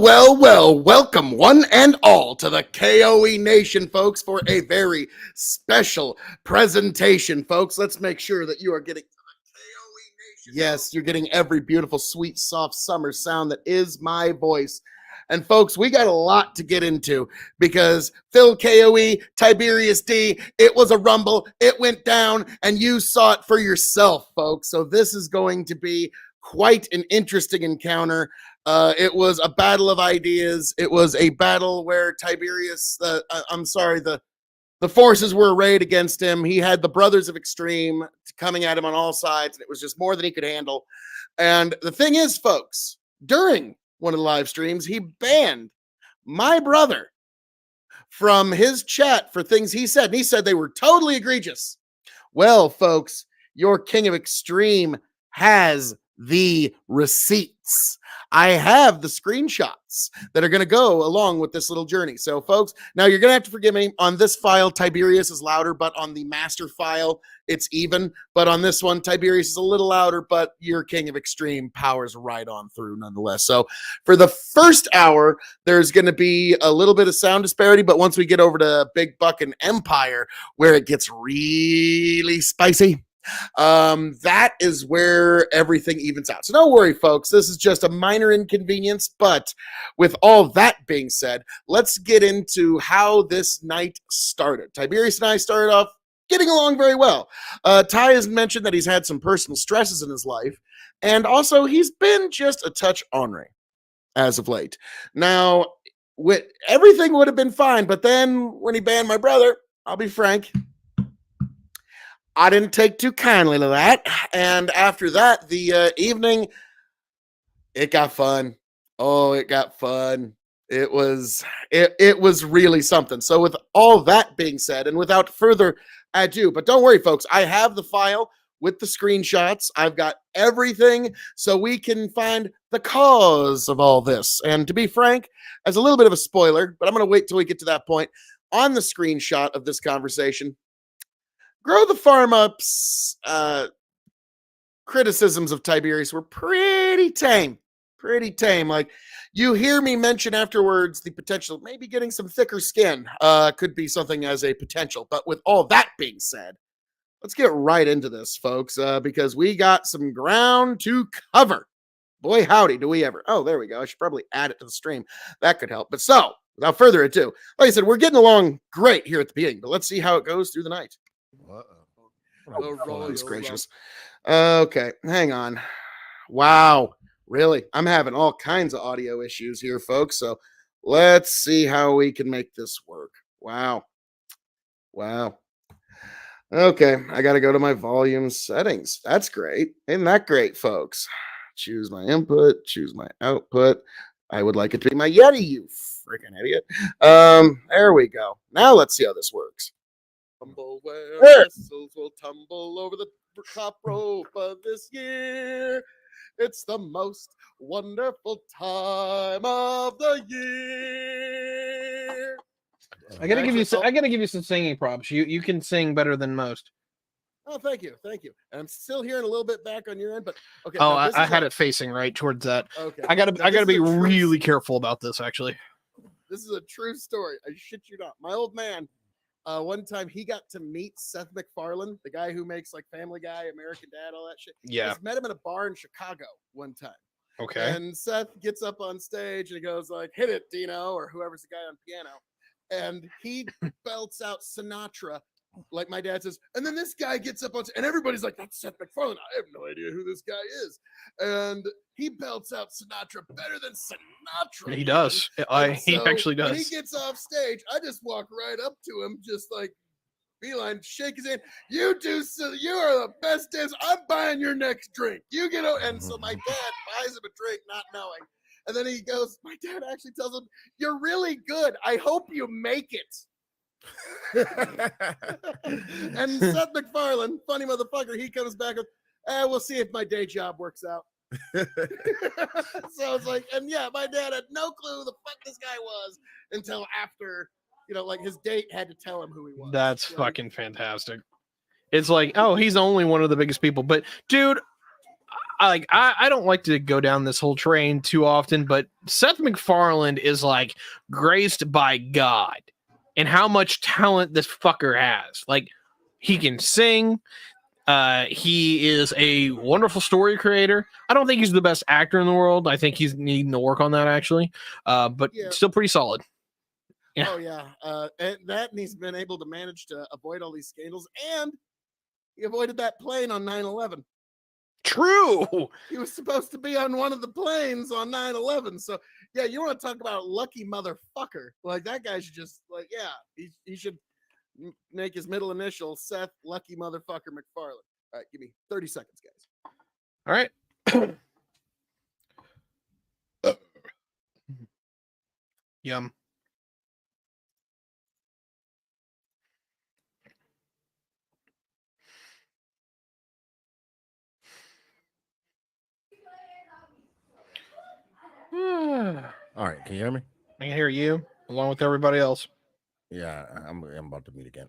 Well, welcome one and all to the K.O.E. Nation, folks, for a very special presentation, folks. Let's make sure that you are getting K.O.E. Nation. Yes, you're getting every beautiful, sweet, soft summer sound that is my voice. And folks, we got a lot to get into because Phil K.O.E., Tyberius D, it was a rumble, it went down, and you saw it for yourself, folks. So this is going to be quite an interesting encounter. It was a battle of ideas. It was a battle where Tiberius, the forces were arrayed against him. He had the Brothers of Extreme coming at him on all sides, and it was just more than he could handle. And the thing is, folks, during one of the live streams, he banned my brother from his chat for things he said, and he said they were totally egregious. Well, folks, your King of Extreme has the receipts. I have the screenshots that are going to go along with this little journey. So, folks, now you're going to have to forgive me. On this file, Tiberius is louder, but on the master file, it's even. But on this one, Tiberius is a little louder, but your King of Extreme powers right on through nonetheless. So, for the first hour, there's going to be a little bit of sound disparity, but once we get over to Big Buck and Empire, where it gets really spicy, that is where everything evens out. So don't worry, folks. This is just a minor inconvenience. But with all that being said, let's get into how this night started. Tiberius and I started off getting along very well. Ty has mentioned that he's had some personal stresses in his life, and also he's been just a touch ornery as of late. Now, everything would have been fine, but then when he banned my brother, I'll be frank, I didn't take too kindly to that. And after that, the evening, it got fun. Oh, it got fun. It was really something. So with all that being said, and without further ado, but don't worry, folks, I have the file with the screenshots. I've got everything so we can find the cause of all this. And to be frank, as a little bit of a spoiler, but I'm going to wait till we get to that point, on the screenshot of this conversation, Grow the Farm Up's criticisms of Tiberius were pretty tame. Pretty tame. Like, you hear me mention afterwards the potential of maybe getting some thicker skin. Could be something as a potential. But with all that being said, let's get right into this, folks, because we got some ground to cover. Boy, howdy, do we ever. Oh, there we go. I should probably add it to the stream. That could help. But so, without further ado, like I said, we're getting along great here at the beginning, but let's see how it goes through the night. Oh, goodness gracious. Okay, hang on. Wow, really? I'm having all kinds of audio issues here, folks. So let's see how we can make this work. Wow. Okay, I got to go to my volume settings. That's great. Isn't that great, folks? Choose my input, choose my output. I would like it to be my Yeti, you freaking idiot. There we go. Now let's see how this works. Tumble where vessels will tumble over the top rope of this year. It's the most wonderful time of the year. I gotta give you some singing props. You can sing better than most. Oh, thank you. And I'm still hearing a little bit back on your end, but okay. Oh, I had it facing right towards that. Okay. I gotta be really careful about this. Actually, this is a true story. I shit you not. My old man. One time he got to meet Seth MacFarlane, the guy who makes like Family Guy, American Dad, all that shit. Yeah. I just met him in a bar in Chicago one time. Okay. And Seth gets up on stage and he goes like, "Hit it, Dino," or whoever's the guy on piano. And he belts out Sinatra, like my dad says. And then this guy gets up on and everybody's like, "That's Seth MacFarlane. I have no idea who this guy is." And he belts out Sinatra better than Sinatra. He does. He actually does. When he gets off stage, I just walk right up to him, just like beeline, shake his hand. "You do so. You are the best dancer. I'm buying your next drink. You get out." And so my dad buys him a drink, not knowing. And then he goes, my dad actually tells him, "You're really good. I hope you make it." And Seth MacFarlane, funny motherfucker, he comes back with, "We'll see if my day job works out." So it's like, and yeah, my dad had no clue who the fuck this guy was until after, like his date had to tell him who he was. That's fucking fantastic. It's like, oh, he's only one of the biggest people. But dude, I don't like to go down this whole train too often, but Seth MacFarlane is like graced by God and how much talent this fucker has. Like, he can sing. He is a wonderful story creator. I don't think he's the best actor in the world. I think he's needing to work on that actually. But still pretty solid. Yeah. Oh yeah. And he's been able to manage to avoid all these scandals, and he avoided that plane on 9/11. True. He was supposed to be on one of the planes on 9/11. So yeah, you want to talk about lucky motherfucker? Like, that guy should just, like, yeah, he should make his middle initial Seth Lucky Motherfucker MacFarlane. All right, give me 30 seconds, guys. All right. Yum. All right, can you hear me? I can hear you along with everybody else. Yeah, I'm about to mute again.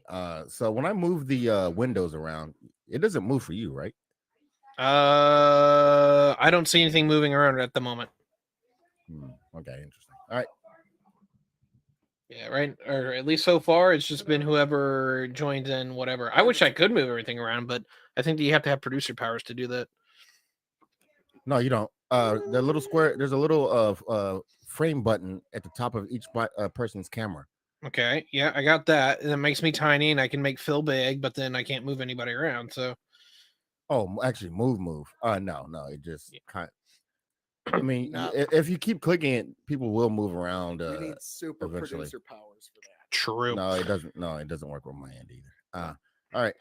So when I move the windows around, it doesn't move for you, right? I don't see anything moving around at the moment. Okay, interesting. All right. Yeah, right. Or at least so far, it's just been whoever joins in, whatever. I wish I could move everything around, but I think that you have to have producer powers to do that. No, you don't. The little square, there's a little frame button at the top of each person's camera. Okay, yeah, I got that. And it makes me tiny, and I can make Phil big, but then I can't move anybody around. So, actually, move. No, it just kind of. I mean, if you keep clicking it, people will move around. You need super eventually. producer powers for that. True. No, it doesn't. No, it doesn't work with my end either. All right.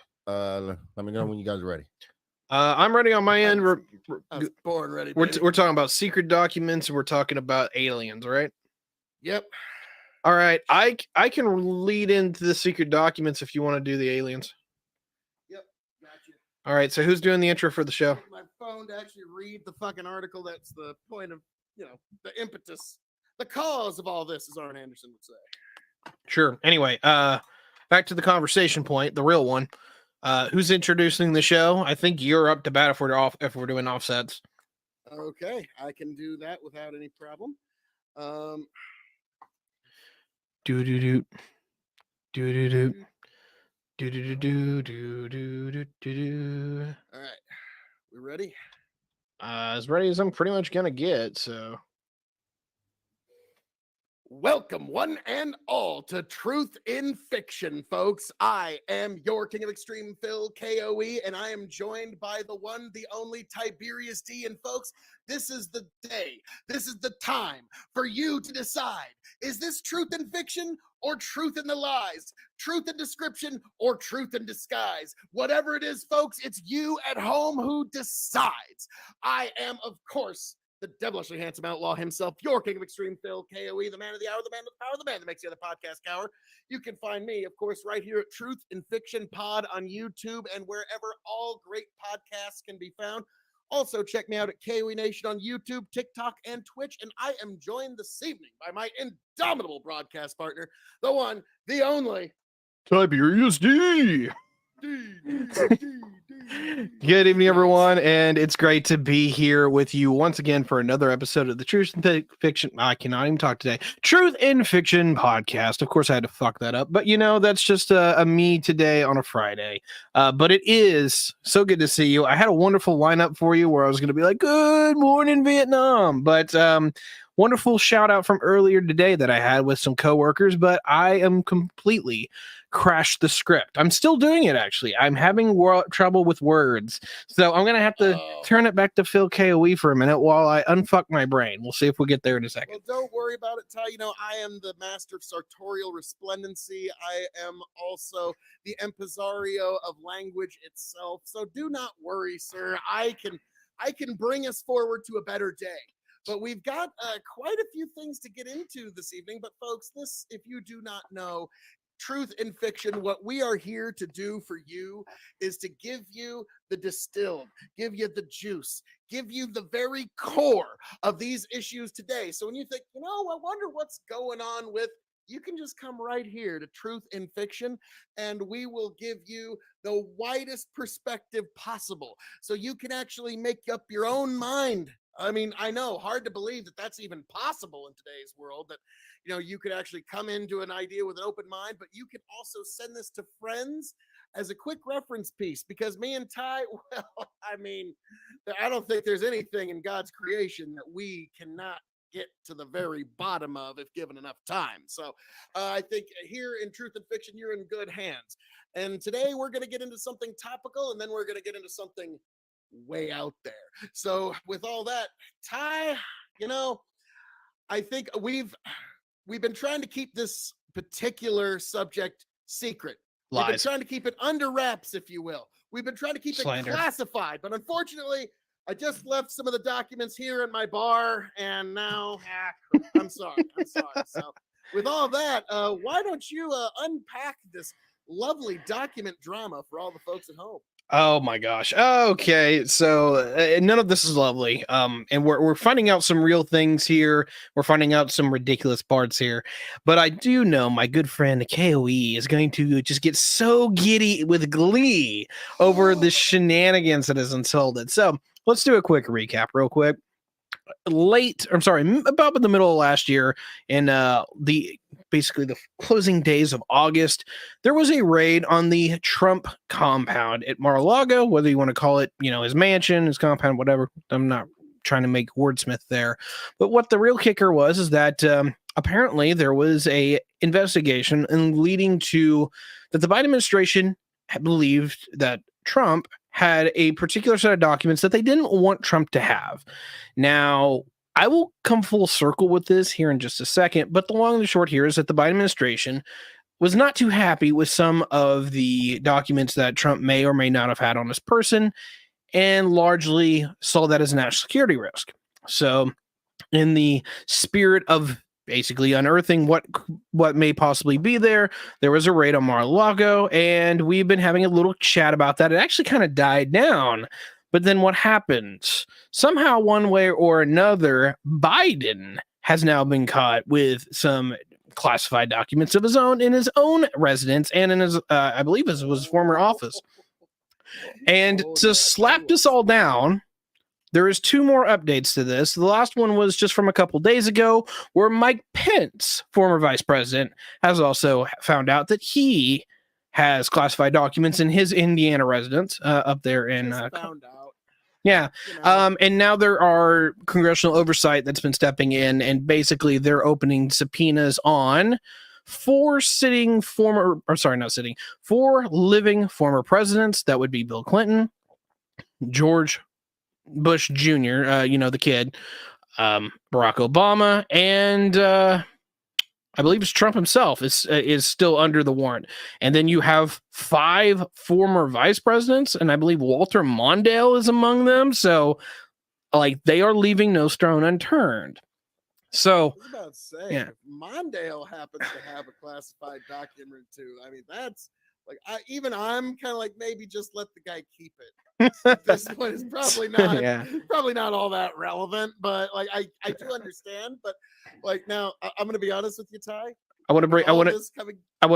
Let me know when you guys are ready. I'm ready on my end. I was born ready. We're talking about secret documents, and we're talking about aliens, right? Yep. All right. I can lead into the secret documents if you want to do the aliens. Yep. Gotcha. All right. So who's doing the intro for the show? My phone to actually read the fucking article. That's the point of, the impetus, the cause of all this, as Arn Anderson would say. Sure. Anyway, back to the conversation point, the real one. Who's introducing the show? I think you're up to bat if we're doing offsets. Okay, I can do that without any problem. Do do do do do do do do do do do do. All right, we ready? As ready as I'm pretty much gonna get. So. Welcome, one and all, to Truth in Fiction, folks. I am your King of Extreme, Phil, K.O.E., and I am joined by the one, the only Tyberius D. And folks, this is the day, this is the time for you to decide. Is this truth in fiction or truth in the lies? Truth in description or truth in disguise? Whatever it is, folks, it's you at home who decides. I am, of course, the devilishly handsome outlaw himself, your King of Extreme, Phil, K.O.E., the man of the hour, the man of the power, the man that makes the other podcast cower. You can find me, of course, right here at Truth in Fiction Pod on YouTube and wherever all great podcasts can be found. Also, check me out at K.O.E. Nation on YouTube, TikTok, and Twitch. And I am joined this evening by my indomitable broadcast partner, the one, the only, Tiberius D. Good evening, everyone, and it's great to be here with you once again for another episode of the Truth in Fiction. I cannot even talk today. Truth in Fiction podcast. Of course, I had to fuck that up, but that's just a me today on a Friday. But it is so good to see you. I had a wonderful lineup for you where I was going to be like, "Good morning, Vietnam," but wonderful shout out from earlier today that I had with some coworkers, but I am completely crashed the script. I'm still doing it, actually. I'm having trouble with words. So I'm going to have to turn it back to Phil K.O.E. for a minute while I unfuck my brain. We'll see if we get there in a second. Well, don't worry about it, Ty. I am the master of sartorial resplendency. I am also the impresario of language itself. So do not worry, sir. I can bring us forward to a better day. But we've got quite a few things to get into this evening. But folks, this, if you do not know, Truth in Fiction, what we are here to do for you is to give you the distilled, give you the juice, give you the very core of these issues today. So when you think, I wonder what's going on with you can just come right here to Truth in Fiction, and we will give you the widest perspective possible so you can actually make up your own mind. I mean, I know, hard to believe that that's even possible in today's world, that you could actually come into an idea with an open mind, but you can also send this to friends as a quick reference piece, because me and Ty, well, I mean, I don't think there's anything in God's creation that we cannot get to the very bottom of if given enough time. So I think here in Truth and Fiction, you're in good hands. And today we're going to get into something topical, and then we're going to get into something way out there. So with all that, Ty, I think we've been trying to keep this particular subject secret. We've been trying to keep it under wraps, if you will. We've been trying to keep it classified, but unfortunately, I just left some of the documents here in my bar, and now I'm sorry. So with all that, why don't you unpack this lovely document drama for all the folks at home? Oh my gosh. Okay, so none of this is lovely. And we're finding out some real things here. We're finding out some ridiculous parts here. But I do know my good friend K.O.E. is going to just get so giddy with glee over the shenanigans that has unfolded. So let's do a quick recap, real quick. About in the middle of last year, in basically the closing days of August, there was a raid on the Trump compound at Mar-a-Lago, whether you want to call it, his mansion, his compound, whatever. I'm not trying to make wordsmith there. But what the real kicker was is that apparently there was a investigation and leading to that the Biden administration believed that Trump had a particular set of documents that they didn't want Trump to have. Now, I will come full circle with this here in just a second, but the long and the short here is that the Biden administration was not too happy with some of the documents that Trump may or may not have had on his person, and largely saw that as a national security risk. So, in the spirit of basically unearthing what may possibly be there was a raid on Mar-a-Lago, and we've been having a little chat about that. It actually kind of died down, but then what happens? Somehow, one way or another, Biden has now been caught with some classified documents of his own in his own residence and in his, I believe it was his former office. And to slap this all down, there is two more updates to this. The last one was just from a couple days ago, where Mike Pence, former vice president, has also found out that he has classified documents in his Indiana residence up there in. Found out. Yeah. And now there are congressional oversight that's been stepping in, and basically they're opening subpoenas on four living former presidents. That would be Bill Clinton, George Bush Jr., the kid, Barack Obama, and I believe it's Trump himself is still under the warrant. And then you have 5 former vice presidents, and I believe Walter Mondale is among them. So, they are leaving no stone unturned. So, I was about to say, if Mondale happens to have a classified document too, I mean, that's I'm kind of like, maybe just let the guy keep it. At this point, it's probably not all that relevant, but I do understand. But now, I'm going to be honest with you, Ty. I want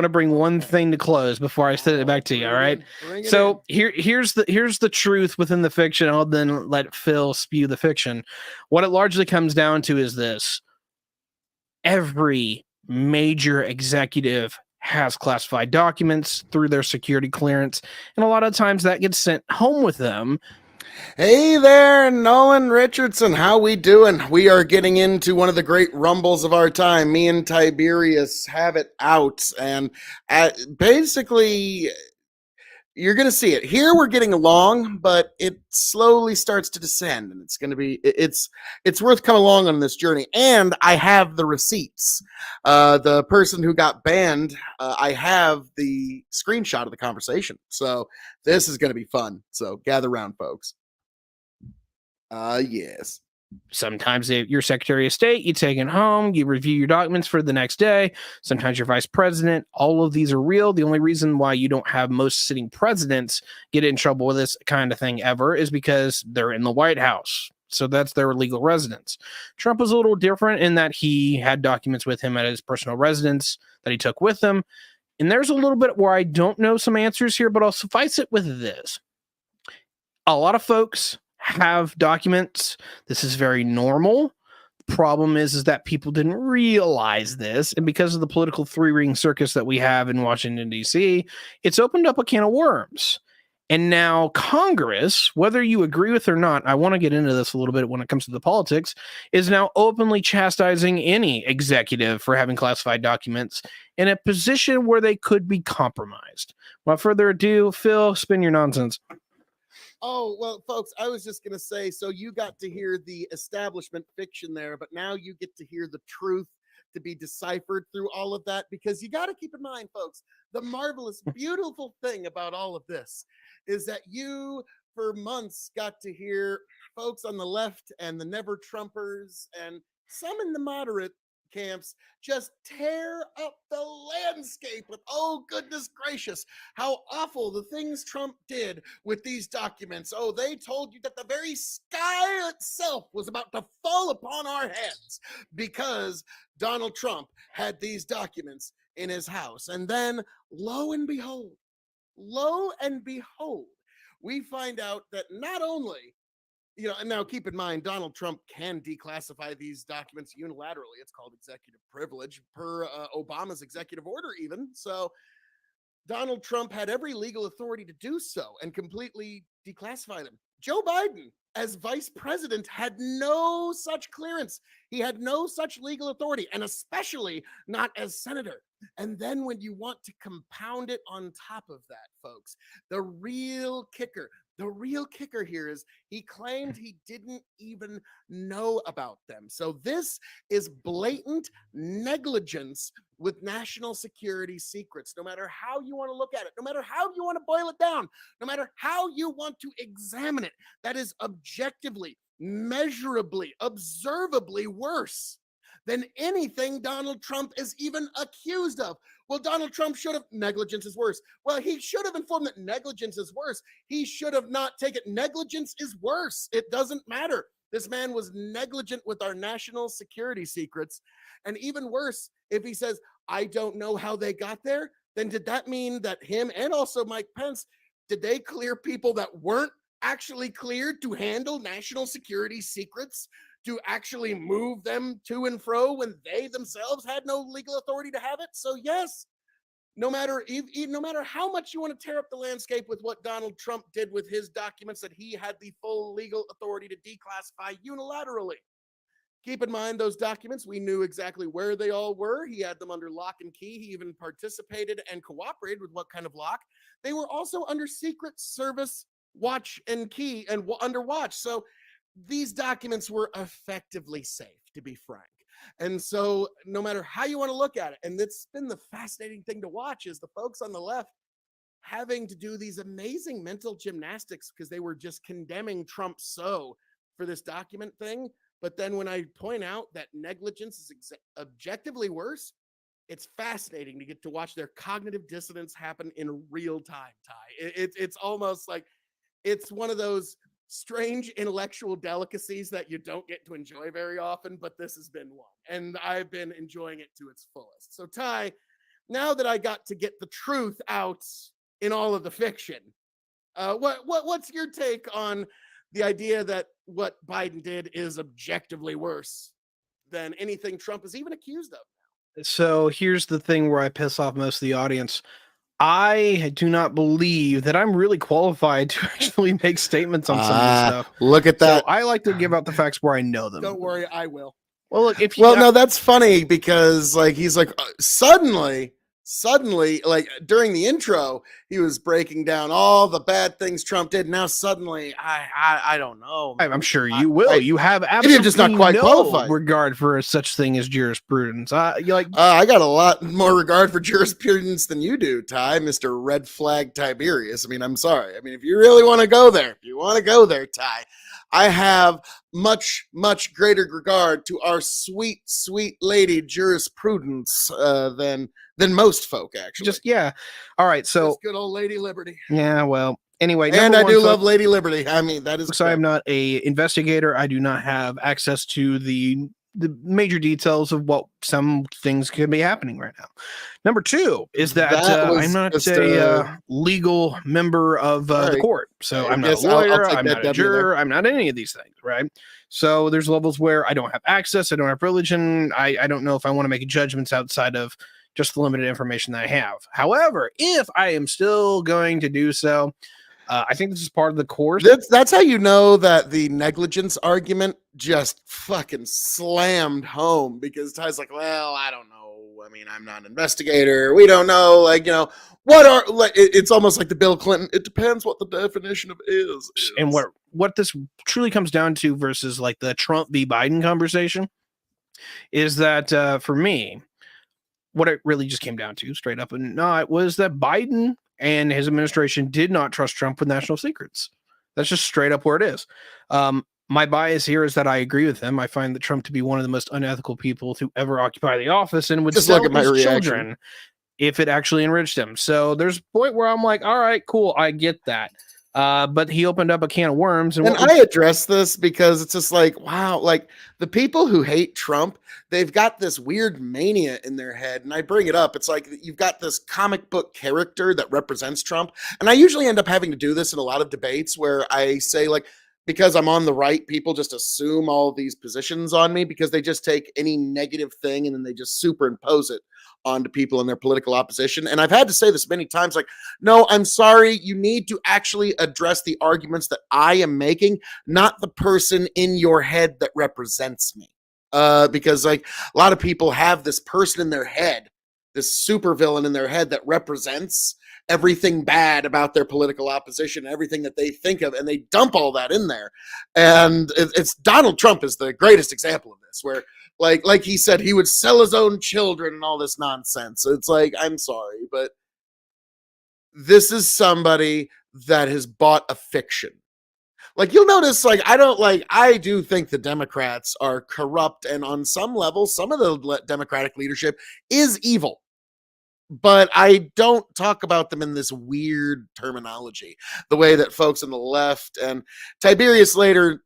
to bring one thing to close before I send it back to you. All right. So here's the truth within the fiction. I'll then let Phil spew the fiction. What it largely comes down to is this: every major executive has classified documents through their security clearance, and a lot of times that gets sent home with them. Hey there, Nolan Richardson. How we doing? We are getting into one of the great rumbles of our time. Me and Tyberius have it out, and basically, you're going to see it. Here we're getting along, but it slowly starts to descend, and it's going to be, it's worth coming along on this journey. And I have the receipts. The person who got banned, I have the screenshot of the conversation. So this is going to be fun. So gather around, folks. Yes. Sometimes your Secretary of State, you take it home, you review your documents for the next day. Sometimes your vice president. All of these are real. The only reason why you don't have most sitting presidents get in trouble with this kind of thing ever is because they're in the White House. So that's their legal residence. Trump was a little different in that he had documents with him at his personal residence that he took with him. And there's a little bit where I don't know some answers here, but I'll suffice it with this. A lot of folks have documents. This is very normal. The problem is that people didn't realize this. And because of the political three-ring circus that we have in Washington, D.C., it's opened up a can of worms. And now Congress, whether you agree with or not, I want to get into this a little bit when it comes to the politics, is now openly chastising any executive for having classified documents in a position where they could be compromised. Without further ado, Phil, spin your nonsense. Oh, well, folks, I was just going to say, so you got to hear the establishment fiction there, but now you get to hear the truth to be deciphered through all of that, because you got to keep in mind, folks, the marvelous, beautiful thing about all of this is that you, for months, got to hear folks on the left and the never Trumpers and some in the moderate camps just tear up the landscape with, oh, goodness gracious, how awful the things Trump did with these documents. Oh, they told you that the very sky itself was about to fall upon our heads because Donald Trump had these documents in his house. And then lo and behold, we find out that not only, and now keep in mind, Donald Trump can declassify these documents unilaterally. It's called executive privilege per Obama's executive order even. So Donald Trump had every legal authority to do so and completely declassify them. Joe Biden, as vice president, had no such clearance. He had no such legal authority, and especially not as senator. And then when you want to compound it on top of that, folks, the real kicker here is he claimed he didn't even know about them. So this is blatant negligence with national security secrets, no matter how you want to look at it, no matter how you want to boil it down, no matter how you want to examine it. That is objectively, measurably, observably worse than anything Donald Trump is even accused of. Well, Donald Trump should have, negligence is worse. Well, he should have informed that negligence is worse. He should have not taken, negligence is worse. It doesn't matter. This man was negligent with our national security secrets. And even worse, if he says, I don't know how they got there, then did that mean that him and also Mike Pence, did they clear people that weren't actually cleared to handle national security secrets, to actually move them to and fro when they themselves had no legal authority to have it? So yes, no matter how much you want to tear up the landscape with what Donald Trump did with his documents that he had the full legal authority to declassify unilaterally, keep in mind those documents, we knew exactly where they all were. He had them under lock and key. He even participated and cooperated with what kind of lock. They were also under Secret Service watch and key and under watch. So these documents were effectively safe, to be frank. And so no matter how you want to look at it, and it's been the fascinating thing to watch, is the folks on the left having to do these amazing mental gymnastics because they were just condemning Trump for this document thing. But then when I point out that negligence is objectively worse, it's fascinating to get to watch their cognitive dissonance happen in real time, Ty. It's almost like it's one of those strange intellectual delicacies that you don't get to enjoy very often, but this has been one, and I've been enjoying it to its fullest. So Ty, now that I got to get the truth out in all of the fiction, what's your take on the idea that what Biden did is objectively worse than anything Trump is even accused of? So here's the thing where I piss off most of the audience. I do not believe that I'm really qualified to actually make statements on some of this stuff. Look at that. So I like to give out the facts where I know them. Don't worry, I will. Well, look, no, that's funny because he's like suddenly, like during the intro, he was breaking down all the bad things Trump did. Now suddenly, I don't know. I'm sure you will. You have absolutely you're just not quite qualified. Regard for such thing as jurisprudence. I got a lot more regard for jurisprudence than you do, Ty, Mr. Red Flag Tyberius. I mean, I'm sorry. I mean, if you really want to go there, Ty, I have much, much greater regard to our sweet, sweet lady jurisprudence than most folk, actually. All right. So just good old Lady Liberty. Yeah, well, Anyway, And number I one, do folks, love Lady Liberty. I mean, that is I am not a investigator. I do not have access to the major details of what some things could be happening right now. Number two is that, That was I'm not just, a legal member of the right. court. So I I'm not a guess I'll lawyer. take I'm that not a W there. juror. I'm not any of these things, right? So there's levels where I don't have access. I don't have privilege, and I don't know if I want to make judgments outside of just the limited information that I have. However, if I am still going to do so, I think this is part of the course. That's how you know that the negligence argument just fucking slammed home, because Ty's like, well, I don't know. I mean, I'm not an investigator. We don't know. Like, what are, like, it's almost like the Bill Clinton. It depends what the definition of is. And what this truly comes down to versus like the Trump v. Biden conversation is that for me, what it really just came down to, straight up and not, was that Biden and his administration did not trust Trump with national secrets. That's just straight up where it is. My bias here is that I agree with him. I find that Trump to be one of the most unethical people to ever occupy the office, and would Just sell look at my his reaction. children if it actually enriched him. So there's a point where I'm like, all right, cool, I get that. But he opened up a can of worms. And I address this because it's just like, wow, like the people who hate Trump, they've got this weird mania in their head. And I bring it up. It's like you've got this comic book character that represents Trump. And I usually end up having to do this in a lot of debates where I say, like, because I'm on the right, people just assume all these positions on me because they just take any negative thing and then they just superimpose it onto people in their political opposition. And I've had to say this many times, like, no, I'm sorry. You need to actually address the arguments that I am making, not the person in your head that represents me. Because like a lot of people have this person in their head, this supervillain in their head that represents everything bad about their political opposition, everything that they think of, and they dump all that in there. And it's Donald Trump is the greatest example of this, where like he said, he would sell his own children and all this nonsense. It's like, I'm sorry, but this is somebody that has bought a fiction. Like, you'll notice, like, I do think the Democrats are corrupt, and on some level, some of the Democratic leadership is evil. But I don't talk about them in this weird terminology, the way that folks on the left, and Tyberius later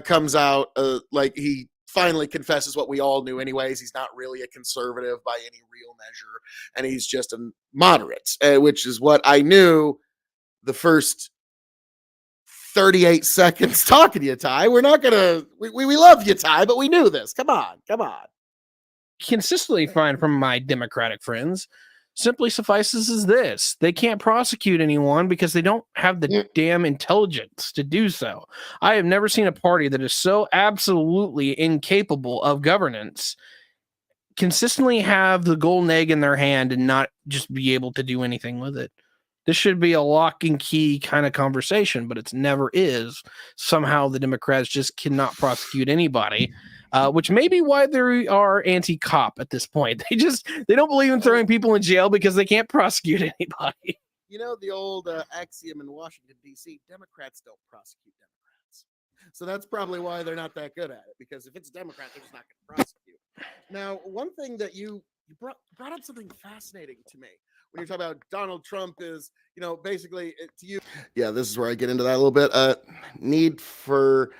comes out, like, he finally confesses what we all knew anyways. He's not really a conservative by any real measure, and he's just a moderate, which is what I knew the first 38 seconds talking to you, Ty. We're not gonna, we love you, Ty, but we knew this. Come on. Consistently find from my Democratic friends simply suffices as this: they can't prosecute anyone because they don't have the damn intelligence to do so. I have never seen a party that is so absolutely incapable of governance consistently have the golden egg in their hand and not just be able to do anything with it. This should be a lock and key kind of conversation, but it's never is. Somehow the Democrats just cannot prosecute anybody, which may be why they are anti-cop at this point. They don't believe in throwing people in jail because they can't prosecute anybody. You know the old axiom in Washington, D.C., Democrats don't prosecute Democrats. So that's probably why they're not that good at it, because if it's a Democrat, they're just not going to prosecute. Now, one thing that you brought up something fascinating to me when you're talking about Donald Trump is, basically to you. Yeah, this is where I get into that a little bit. Need for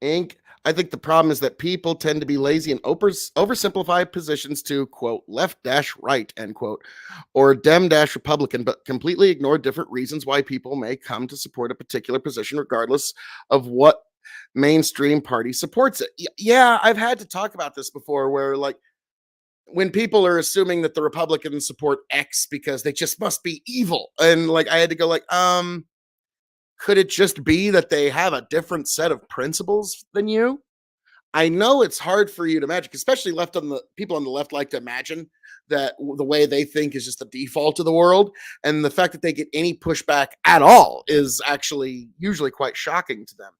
ink. I think the problem is that people tend to be lazy and oversimplify positions to, quote, left-right, end quote, or Dem-Republican, but completely ignore different reasons why people may come to support a particular position, regardless of what mainstream party supports it. Yeah, I've had to talk about this before, where, like, when people are assuming that the Republicans support X because they just must be evil. And like, I had to go like, could it just be that they have a different set of principles than you? I know it's hard for you to imagine, especially people on the left like to imagine that the way they think is just the default of the world. And the fact that they get any pushback at all is actually usually quite shocking to them.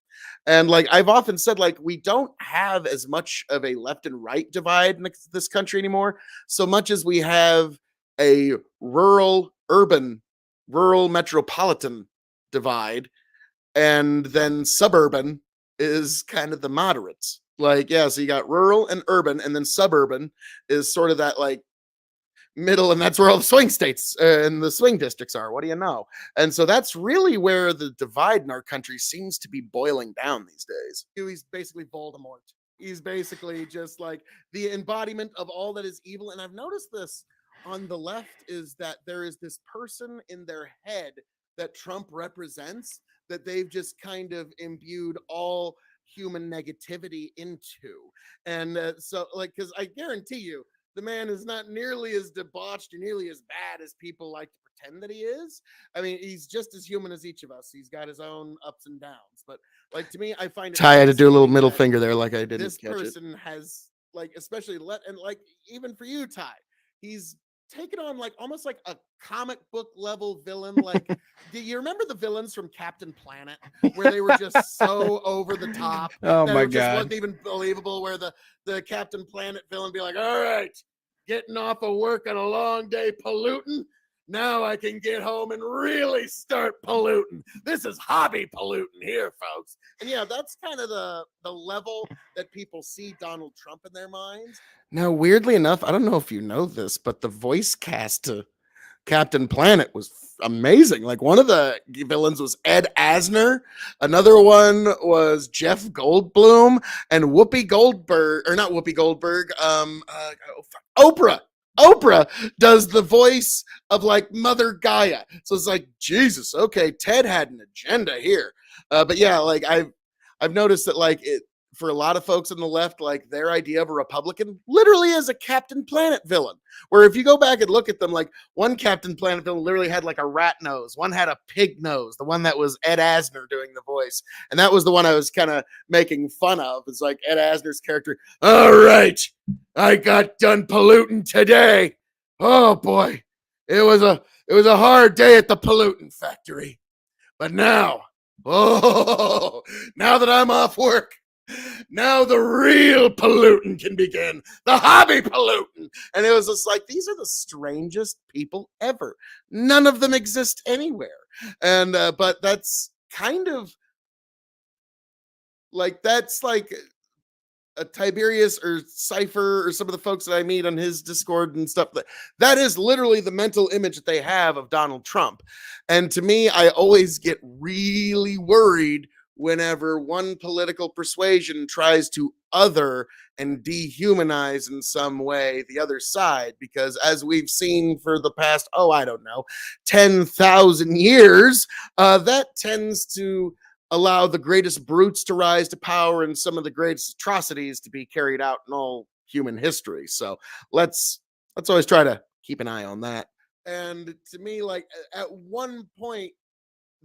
And like I've often said, like, we don't have as much of a left and right divide in this country anymore, so much as we have a rural metropolitan divide, and then suburban is kind of the moderates. Like, yeah, so you got rural and urban, and then suburban is sort of that, like, middle, and that's where all the swing states and the swing districts are. What do you know? And so that's really where the divide in our country seems to be boiling down these days. He's basically Voldemort. He's basically just like the embodiment of all that is evil. And I've noticed this on the left is that there is this person in their head that Trump represents that they've just kind of imbued all human negativity into. And so, like, because I guarantee you, the man is not nearly as debauched or nearly as bad as people like to pretend that he is. I mean, he's just as human as each of us. He's got his own ups and downs. But like to me, I find it Ty had to do a little fascinating middle that finger there, like I didn't this catch it. person has like, especially and like even for you, Ty, he's taken on like almost like a comic book level villain. Like, do you remember the villains from Captain Planet where they were just so over the top? Oh that my it just god. wasn't even believable. Where the Captain Planet villain be like, "All right, getting off of work on a long day, polluting. Now I can get home and really start polluting. This is hobby polluting here, folks." And yeah, that's kind of the level that people see Donald Trump in their minds. Now, weirdly enough, I don't know if you know this, but the voice cast to Captain Planet was amazing. Like one of the villains was Ed Asner, another one was Jeff Goldblum, and Whoopi Goldberg, or not Whoopi Goldberg, Oprah. Oprah does the voice of like Mother Gaia. So it's like, Jesus, okay, Ted had an agenda here. But yeah, like I've noticed that like it for a lot of folks on the left, like their idea of a Republican literally is a Captain Planet villain. Where if you go back and look at them, like one Captain Planet villain literally had like a rat nose, one had a pig nose, the one that was Ed Asner doing the voice. And that was the one I was kind of making fun of. It's like Ed Asner's character. All right, I got done polluting today. Oh boy, it was a hard day at the polluting factory. But now, now that I'm off work, now the real pollutant can begin. The hobby pollutant. And it was just like, these are the strangest people ever. None of them exist anywhere. And but that's kind of like a Tyberius or Cypher or some of the folks that I meet on his Discord and stuff. That is literally the mental image that they have of Donald Trump. And to me, I always get really worried whenever one political persuasion tries to other and dehumanize in some way the other side, because as we've seen for the past, I don't know, 10,000 years, that tends to allow the greatest brutes to rise to power and some of the greatest atrocities to be carried out in all human history. So let's always try to keep an eye on that. And to me, like at one point,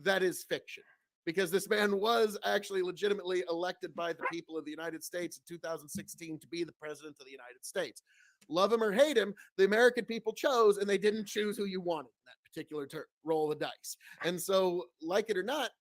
that is fiction, because this man was actually legitimately elected by the people of the United States in 2016 to be the president of the United States. Love him or hate him, the American people chose, and they didn't choose who you wanted in that particular roll of the dice. And so, like it or not,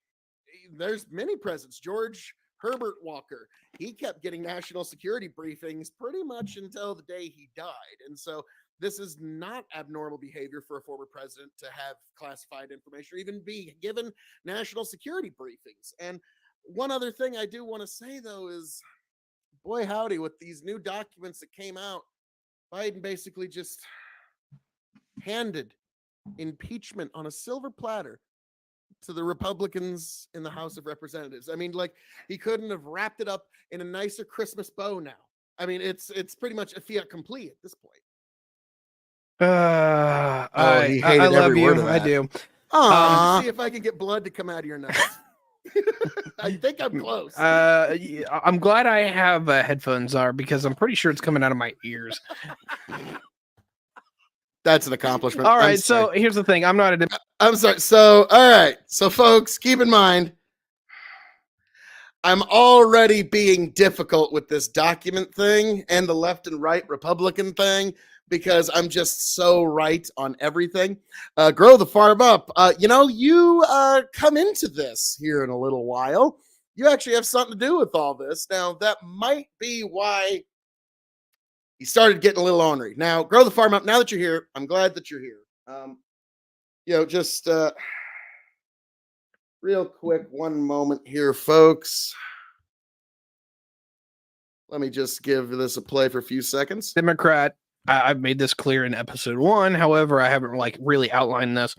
there's many presidents. George Herbert Walker, he kept getting national security briefings pretty much until the day he died. And so this is not abnormal behavior for a former president to have classified information or even be given national security briefings. And one other thing I do want to say, though, is boy, howdy, with these new documents that came out, Biden basically just handed impeachment on a silver platter to the Republicans in the House of Representatives. I mean, like he couldn't have wrapped it up in a nicer Christmas bow now. I mean, it's pretty much a fait accompli at this point. I hated love every you. word of I that. do. See if I can get blood to come out of your nose. I think I'm close. I'm glad I have headphones on because I'm pretty sure it's coming out of my ears. That's an accomplishment. All right, so here's the thing. I'm sorry. So, all right. So, folks, keep in mind, I'm already being difficult with this document thing and the left and right Republican thing because I'm just so right on everything. Grow the farm up. You come into this here in a little while. You actually have something to do with all this. Now, that might be why he started getting a little ornery. Now, grow the farm up. Now that you're here, I'm glad that you're here. Just real quick, one moment here, folks. Let me just give this a play for a few seconds. Democrat I've made this clear in episode 1. However, I haven't like really outlined this.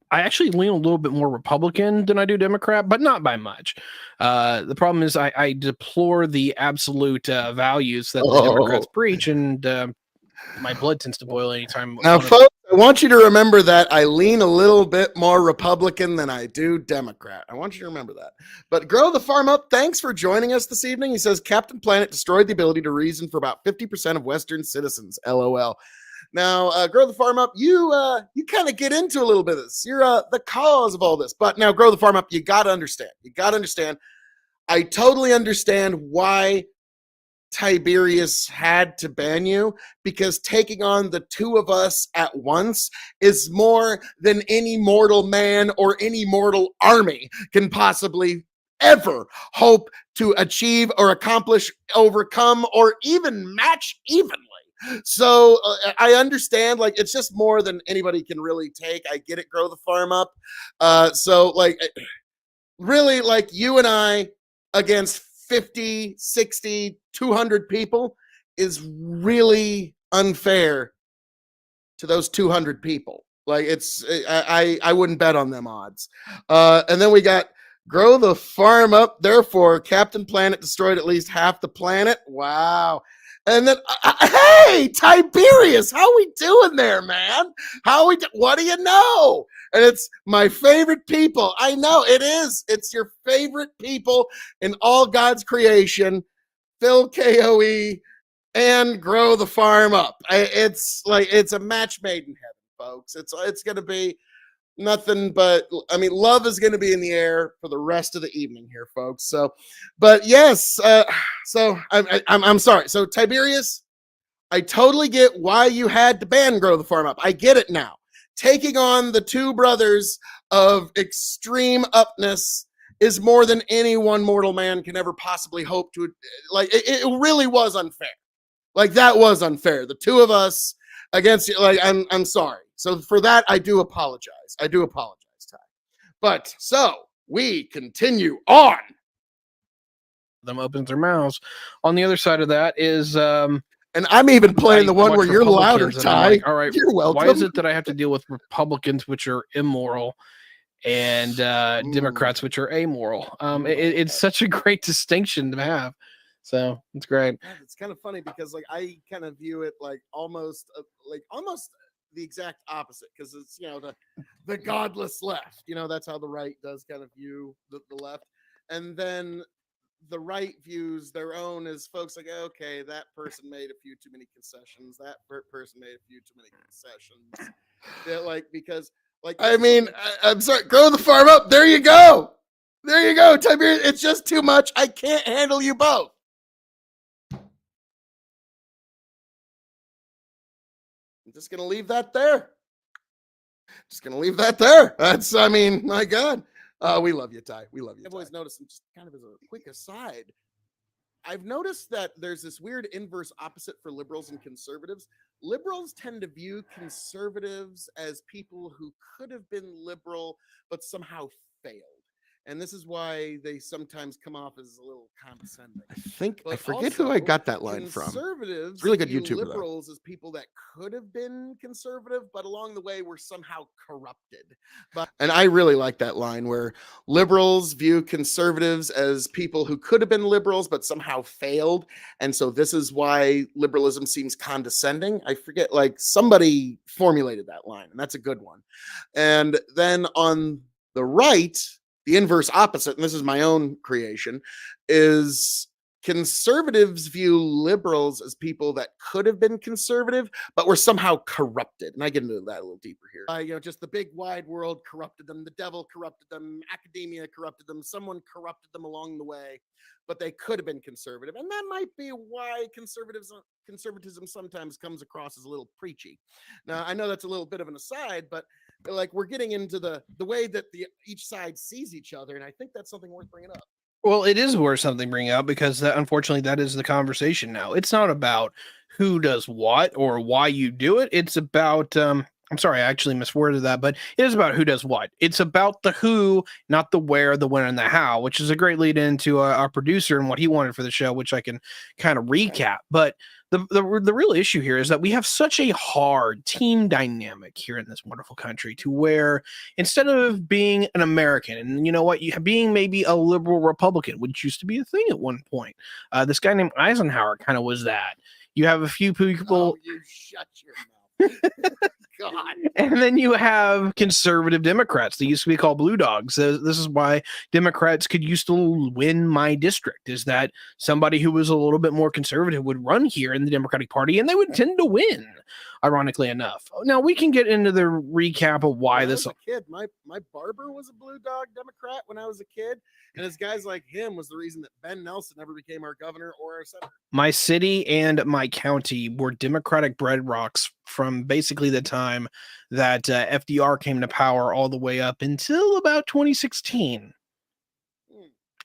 I actually lean a little bit more Republican than I do Democrat, but not by much. The problem is I deplore the absolute values that the Democrats preach, and my blood tends to boil anytime. Now, folks, I want you to remember that I lean a little bit more Republican than I do Democrat. I want you to remember that. But Grow the Farm Up, thanks for joining us this evening. He says Captain Planet destroyed the ability to reason for about 50% of Western citizens. LOL. Now, Grow the Farm Up, you kind of get into a little bit of this. You're the cause of all this. But now, Grow the Farm Up, you got to understand. You got to understand. I totally understand why Tyberius had to ban you, because taking on the two of us at once is more than any mortal man or any mortal army can possibly ever hope to achieve or accomplish, overcome, or even match evenly. So I understand, like, it's just more than anybody can really take. I get it. Grow the Farm Up. So like, really, like, you and I against 50, 60, 200 people is really unfair to those 200 people. Like, I wouldn't bet on them odds. And then we got Grow the Farm Up. Therefore, Captain Planet destroyed at least half the planet. Wow. And then, hey, Tiberius, how we doing there, man? What do you know? And it's my favorite people. I know it is. It's your favorite people in all God's creation. Phil K.O.E. and Grow the Farm Up. It's a match made in heaven, folks. It's going to be nothing but, I mean, love is going to be in the air for the rest of the evening here, folks. So, but yes, so I'm sorry. So Tiberius, I totally get why you had to ban Grow the Farm Up. I get it now. Taking on the two brothers of extreme upness is more than any one mortal man can ever possibly hope to. Like, it really was unfair. Like, that was unfair. The two of us against you. Like, I'm sorry. So for that, I do apologize. I do apologize, Ty. But so we continue on. Them opens their mouths. On the other side of that is and I'm even playing the one where you're louder, Ty. Like, all right, you're welcome. Why is it that I have to deal with Republicans, which are immoral, and Democrats, which are amoral? It's such a great distinction to have. So it's great. It's kind of funny because, like, I kind of view it like almost the exact opposite, because it's, you know, the godless left. You know, that's how the right does kind of view the left, and then the right views their own as folks like, okay, that person made a few too many concessions. That person made a few too many concessions. They're like, because, like, I mean, I'm sorry, Grow the Farm Up. There you go. There you go, Tiberius. It's just too much. I can't handle you both. I'm just going to leave that there. Just going to leave that there. That's, I mean, my God. We love you, Ty. We love you. I've always noticed, just kind of as a quick aside, I've noticed that there's this weird inverse opposite for liberals and conservatives. Liberals tend to view conservatives as people who could have been liberal, but somehow failed. And this is why they sometimes come off as a little condescending. I forget who I got that line from. Conservatives, really good YouTuber. Liberals as people that could have been conservative, but along the way were somehow corrupted. And I really like that line where liberals view conservatives as people who could have been liberals, but somehow failed. And so this is why liberalism seems condescending. I forget, like, somebody formulated that line, and that's a good one. And then on the right, the inverse opposite, and this is my own creation, is conservatives view liberals as people that could have been conservative, but were somehow corrupted. And I get into that a little deeper here. You know, just the big wide world corrupted them. The devil corrupted them. Academia corrupted them. Someone corrupted them along the way, but they could have been conservative. And that might be why conservatism sometimes comes across as a little preachy. Now, I know that's a little bit of an aside, but like, we're getting into the way that each side sees each other, and I think that's something worth bringing up. Well, it is worth something bringing up, because unfortunately that is the conversation now. It's not about who does what or why you do it. It's about I'm sorry, I actually misworded that, but it is about who does what. It's about the who, not the where, the when, and the how, which is a great lead into our producer and what he wanted for the show, which I can kind of recap. But the real issue here is that we have such a hard team dynamic here in this wonderful country, to where instead of being an American, and you know what, you being maybe a liberal Republican, which used to be a thing at one point. This guy named Eisenhower kind of was that. You have a few people. Oh, you shut your mouth. God. And then you have conservative Democrats. They used to be called blue dogs. This is why Democrats could used to win my district, is that somebody who was a little bit more conservative would run here in the Democratic Party and they would tend to win, ironically enough. Now we can get into the recap of why when this. I was a kid, my barber was a blue dog Democrat when I was a kid. And it's guys like him was the reason that Ben Nelson never became our governor or our senator. My city and my county were Democratic bedrocks from basically the time that FDR came to power all the way up until about 2016.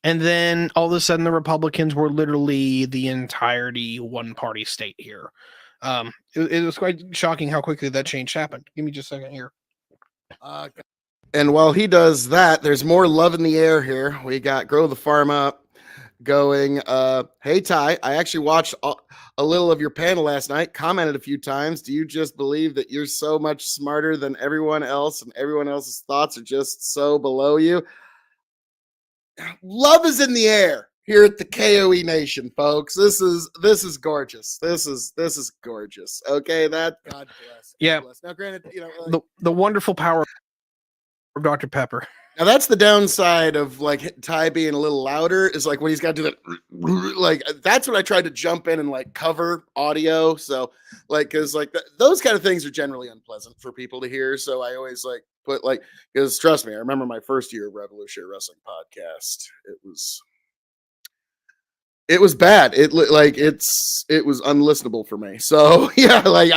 And then all of a sudden the Republicans were literally the entirety one-party state here. It was quite shocking how quickly that change happened. Give me just a second here. And while he does that, there's more love in the air here. We got Grow the Farm Up going. Hey, Ty, I actually watched a little of your panel last night, commented a few times. Do you just believe that you're so much smarter than everyone else and everyone else's thoughts are just so below you? Love is in the air here at the K.O.E. Nation, folks. This is gorgeous. This is gorgeous. Okay, that God bless. Yeah. Bless. Now, granted, you know, like, the wonderful power of Dr. Pepper. Now that's the downside of like Ty being a little louder, is like when he's got to do that, like that's when I tried to jump in and like cover audio. So like, cause like those kind of things are generally unpleasant for people to hear. So I always like put like, cause trust me, I remember my first year of Revolutionary Wrestling podcast. It was bad. It was unlistenable for me. So yeah, like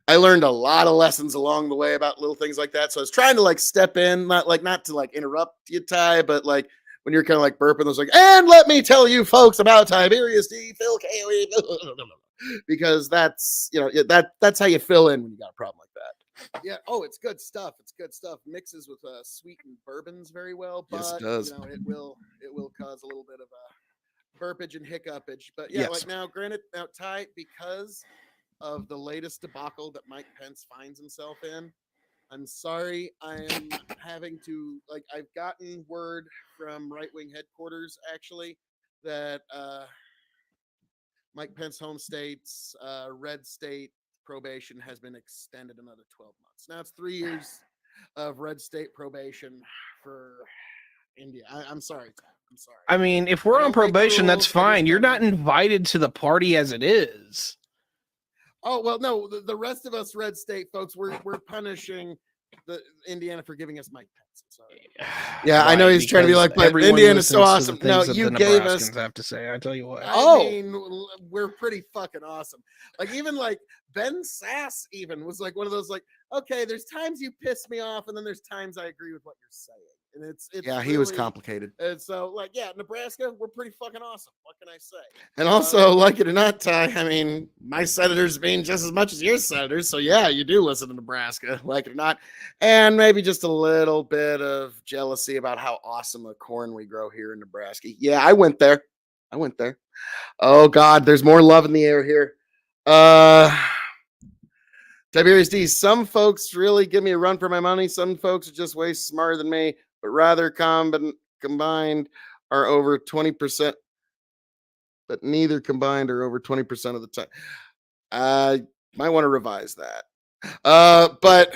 I learned a lot of lessons along the way about little things like that. So I was trying to like step in, not to like interrupt you, Ty, but like when you're kind of like burping, I was like, and let me tell you folks about Tyberius D. Phil K.O.E. Because that's, you know, that's how you fill in when you got a problem like that. Yeah. Oh, it's good stuff. It's good stuff. Mixes with sweetened bourbons very well, but Yes, it does. you know, it will cause a little bit of burpage and hiccupage. But yeah, Yes. like now, granted, now Ty, because of the latest debacle that Mike Pence finds himself in, I'm sorry, I am having to, like, I've gotten word from right-wing headquarters actually that Mike Pence home state's red state probation has been extended another 12 months. Now it's 3 years of red state probation for India. I'm sorry, Ty. I'm sorry. I mean, if we're on probation, that's fine. You're not in. invited to the party as it is. Oh, well, no, the rest of us red state folks, we're punishing the Indiana for giving us Mike Pence. Sorry. Yeah, right, I know he's trying to be like, but Indiana's so awesome. No, you gave us. Have to say, I tell you what. I mean, we're pretty fucking awesome. Like even like Ben Sass even was like one of those like, okay, there's times you piss me off, and then there's times I agree with what you're saying. And it's yeah, he was complicated. And so, like, yeah, Nebraska, we're pretty fucking awesome. What can I say? And also, like it or not, Ty, I mean, my senators mean just as much as your senators. So, yeah, you do listen to Nebraska, like it or not. And maybe just a little bit of jealousy about how awesome a corn we grow here in Nebraska. Yeah, I went there. Oh, God, there's more love in the air here. Tiberius D, some folks really give me a run for my money. Some folks are just way smarter than me, but rather combined are over 20%, but neither combined are over 20% of the time. I might want to revise that. But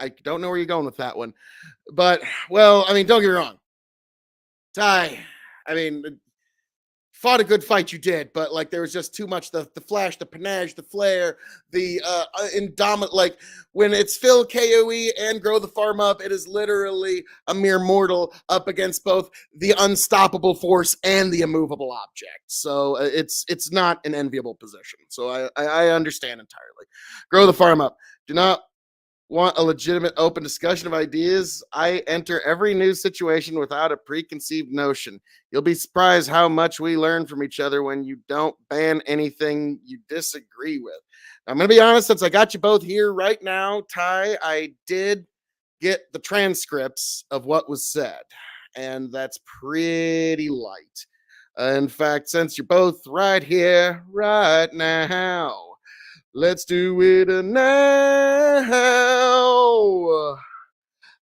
I don't know where you're going with that one. But, well, I mean, don't get me wrong. Ty, I mean, fought a good fight, you did, but like there was just too much the flash, the panache, the flair, the indomitable. Like when it's Phil K.O.E. and Grow the Farm Up, it is literally a mere mortal up against both the unstoppable force and the immovable object. So it's not an enviable position. So I understand entirely. Grow the Farm Up. Do not want a legitimate open discussion of ideas. I enter every new situation without a preconceived notion. You'll be surprised how much we learn from each other when you don't ban anything you disagree with. I'm going to be honest, since I got you both here right now, Ty, I did get the transcripts of what was said, and that's pretty light. In fact, since you're both right here, right now, let's do it now.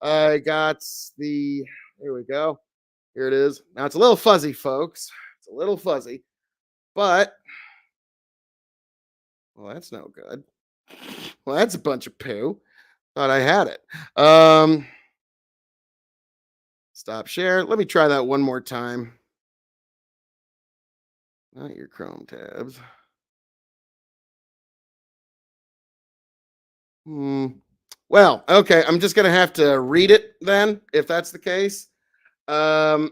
I got the, here we go. Here it is. Now it's a little fuzzy, folks. It's a little fuzzy, but, well, that's no good. Well, that's a bunch of poo. Thought I had it. Stop share. Let me try that one more time. Not your Chrome tabs. Well, okay. I'm just gonna have to read it then, if that's the case. So,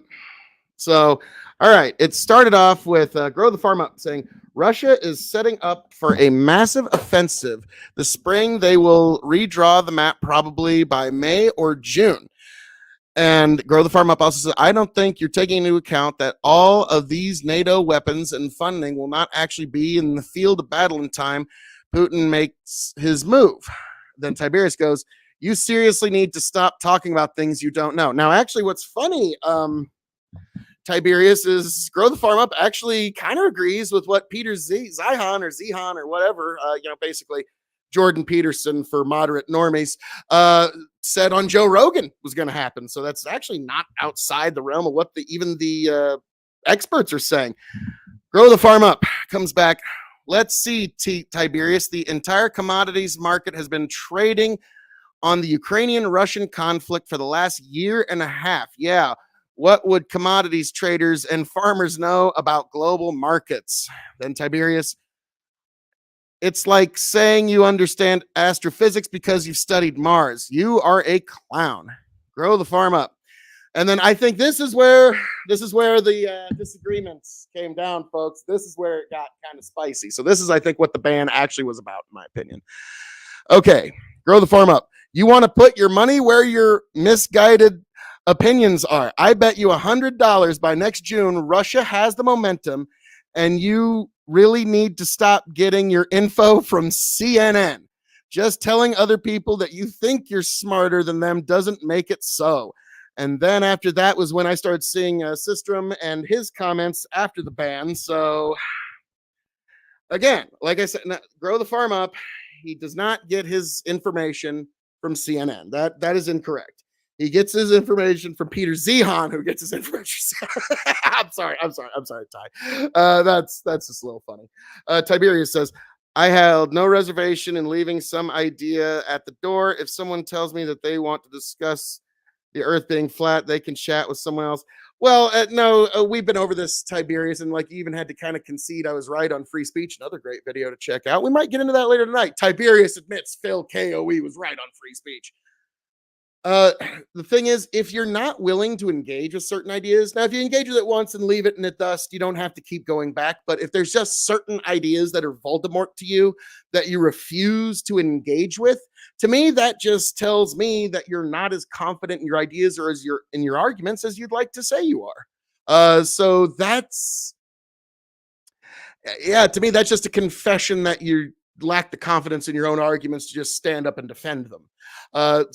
all right. It started off with Grow the Farm Up saying Russia is setting up for a massive offensive. The spring, they will redraw the map probably by May or June. And Grow the Farm Up also says, I don't think you're taking into account that all of these NATO weapons and funding will not actually be in the field of battle in time Putin makes his move. Then Tiberius goes, you seriously need to stop talking about things you don't know. Now, actually, what's funny, Tiberius, is Grow the Farm Up actually kind of agrees with what Peter Zihan or whatever, basically Jordan Peterson for moderate normies, said on Joe Rogan was going to happen. So that's actually not outside the realm of what even the experts are saying. Grow the Farm Up comes back. Let's see, Tiberius. The entire commodities market has been trading on the Ukrainian-Russian conflict for the last year and a half. Yeah. What would commodities traders and farmers know about global markets? Then Tiberius, it's like saying you understand astrophysics because you've studied Mars. You are a clown. Grow the Farm Up. And then I think this is where the disagreements came down, folks. This is where it got kind of spicy. So this is, I think, what the ban actually was about, in my opinion. Okay, Grow the Farm Up. You want to put your money where your misguided opinions are. I bet you $100 by next June, Russia has the momentum, and you really need to stop getting your info from CNN. Just telling other people that you think you're smarter than them doesn't make it so. And then after that was when I started seeing Systrom and his comments after the ban. So again, like I said, Grow the Farm Up, he does not get his information from CNN. That is incorrect. He gets his information from Peter Zihan, who gets his information. I'm sorry, Ty. That's just a little funny. Tiberius says, I held no reservation in leaving some idea at the door. If someone tells me that they want to discuss the earth being flat, they can chat with someone else. Well, no, we've been over this, Tiberius, and like you even had to kind of concede I was right on free speech. Another great video to check out. We might get into that later tonight. Tiberius admits Phil K.O.E. was right on free speech. The thing is, if you're not willing to engage with certain ideas, now if you engage with it once and leave it in the dust, you don't have to keep going back. But if there's just certain ideas that are Voldemort to you that you refuse to engage with, to me, that just tells me that you're not as confident in your ideas or in your arguments as you'd like to say you are. So that's, yeah, to me, that's just a confession that you lack the confidence in your own arguments to just stand up and defend them. I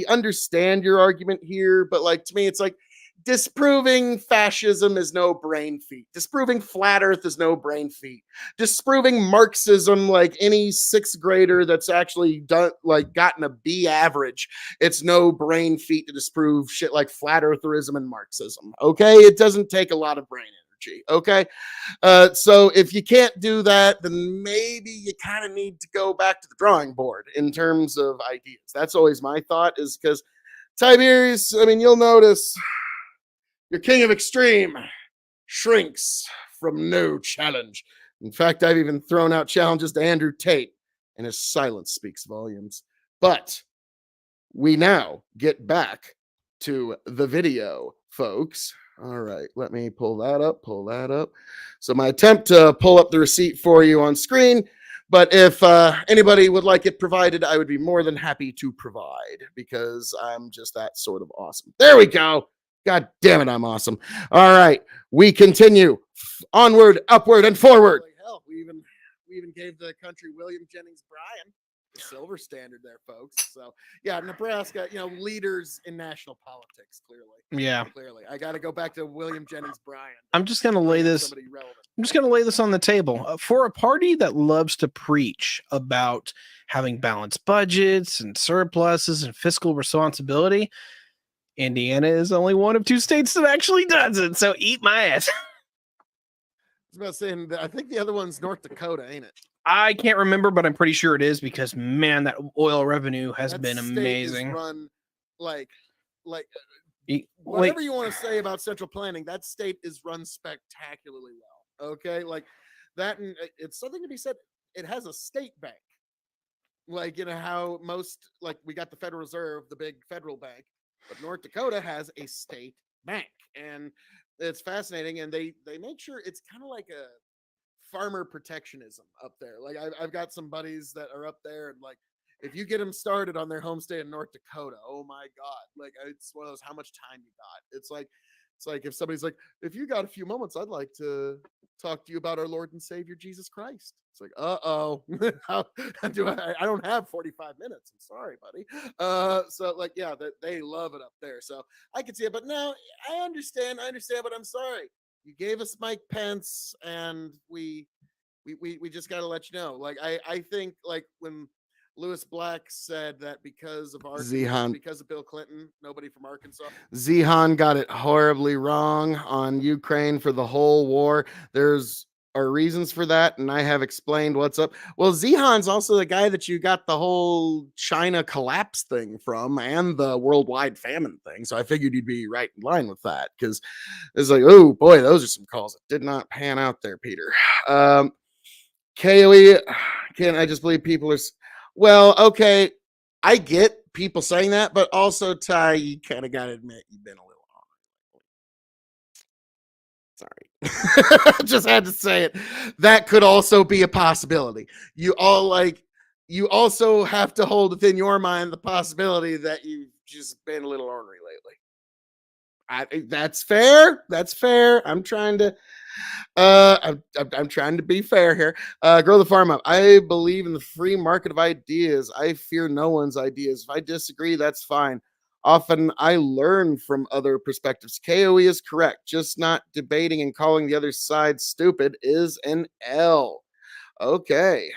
understand your argument here, but like to me, it's like disproving fascism is no brain feat. Disproving flat earth is no brain feat. Disproving Marxism, like any sixth grader that's actually done like gotten a B average, it's no brain feat to disprove shit like flat eartherism and Marxism. Okay, it doesn't take a lot of brain energy. Okay, so if you can't do that, then maybe you kind of need to go back to the drawing board in terms of ideas. That's always my thought, is because Tiberius, I mean, you'll notice your king of extreme shrinks from no challenge. In fact, I've even thrown out challenges to Andrew Tate, and his silence speaks volumes. But we now get back to the video, folks. All right, let me pull that up. So my attempt to pull up the receipt for you on screen, but if anybody would like it provided, I would be more than happy to provide, because I'm just that sort of awesome. There we go. God damn it, I'm awesome. All right, we continue. Onward, upward, and forward. Hell, we even gave the country William Jennings Bryan. the silver standard there, folks. So yeah, Nebraska, leaders in national politics, clearly. I got to go back to William Jennings Bryan. I'm just going to lay this. I'm just going to lay this on the table. For a party that loves to preach about having balanced budgets and surpluses and fiscal responsibility, Indiana is only one of 2 states that actually does it. So eat my ass. I was about saying, I think the other one's North Dakota, ain't it? I can't remember, but I'm pretty sure it is because, man, that oil revenue has been amazing. Run whatever you want to say about central planning, that state is run spectacularly well. Okay, like that, and it's something to be said. It has a state bank, how most we got the Federal Reserve, the big federal bank, but North Dakota has a state bank, and it's fascinating. And they make sure it's kind of like a farmer protectionism up there. I've got some buddies that are up there, and if you get them started on their homestay in North Dakota, oh my God, it's one of those, how much time you got. It's like if somebody's like, if you got a few moments, I'd like to talk to you about our Lord and Savior Jesus Christ. It's like, how do I don't have 45 minutes. I'm sorry, buddy. Yeah, they love it up there. So I can see it, but no, I understand, but I'm sorry. You gave us Mike Pence, and we just got to let you know. I think when Lewis Black said that because of Bill Clinton, nobody from Arkansas. Zehan got it horribly wrong on Ukraine for the whole war. There's are reasons for that, and I have explained what's up. Well, Zehan's also the guy that you got the whole China collapse thing from and the worldwide famine thing. So I figured you'd be right in line with that, because it's like, oh boy, those are some calls that did not pan out there, Peter. K.O.E. Can I just believe people are... Well, okay, I get people saying that, but also, Ty, you kind of got to admit you've been a little on. Sorry. Just had to say it. That could also be a possibility. You also have to hold within your mind the possibility that you've just been a little ornery lately. That's fair. That's fair. I'm trying to... I'm trying to be fair here. Grow the farm up. I believe in the free market of ideas. I fear no one's ideas. If I disagree, that's fine. Often I learn from other perspectives. K.O.E. is correct. Just not debating and calling the other side stupid is an L. Okay.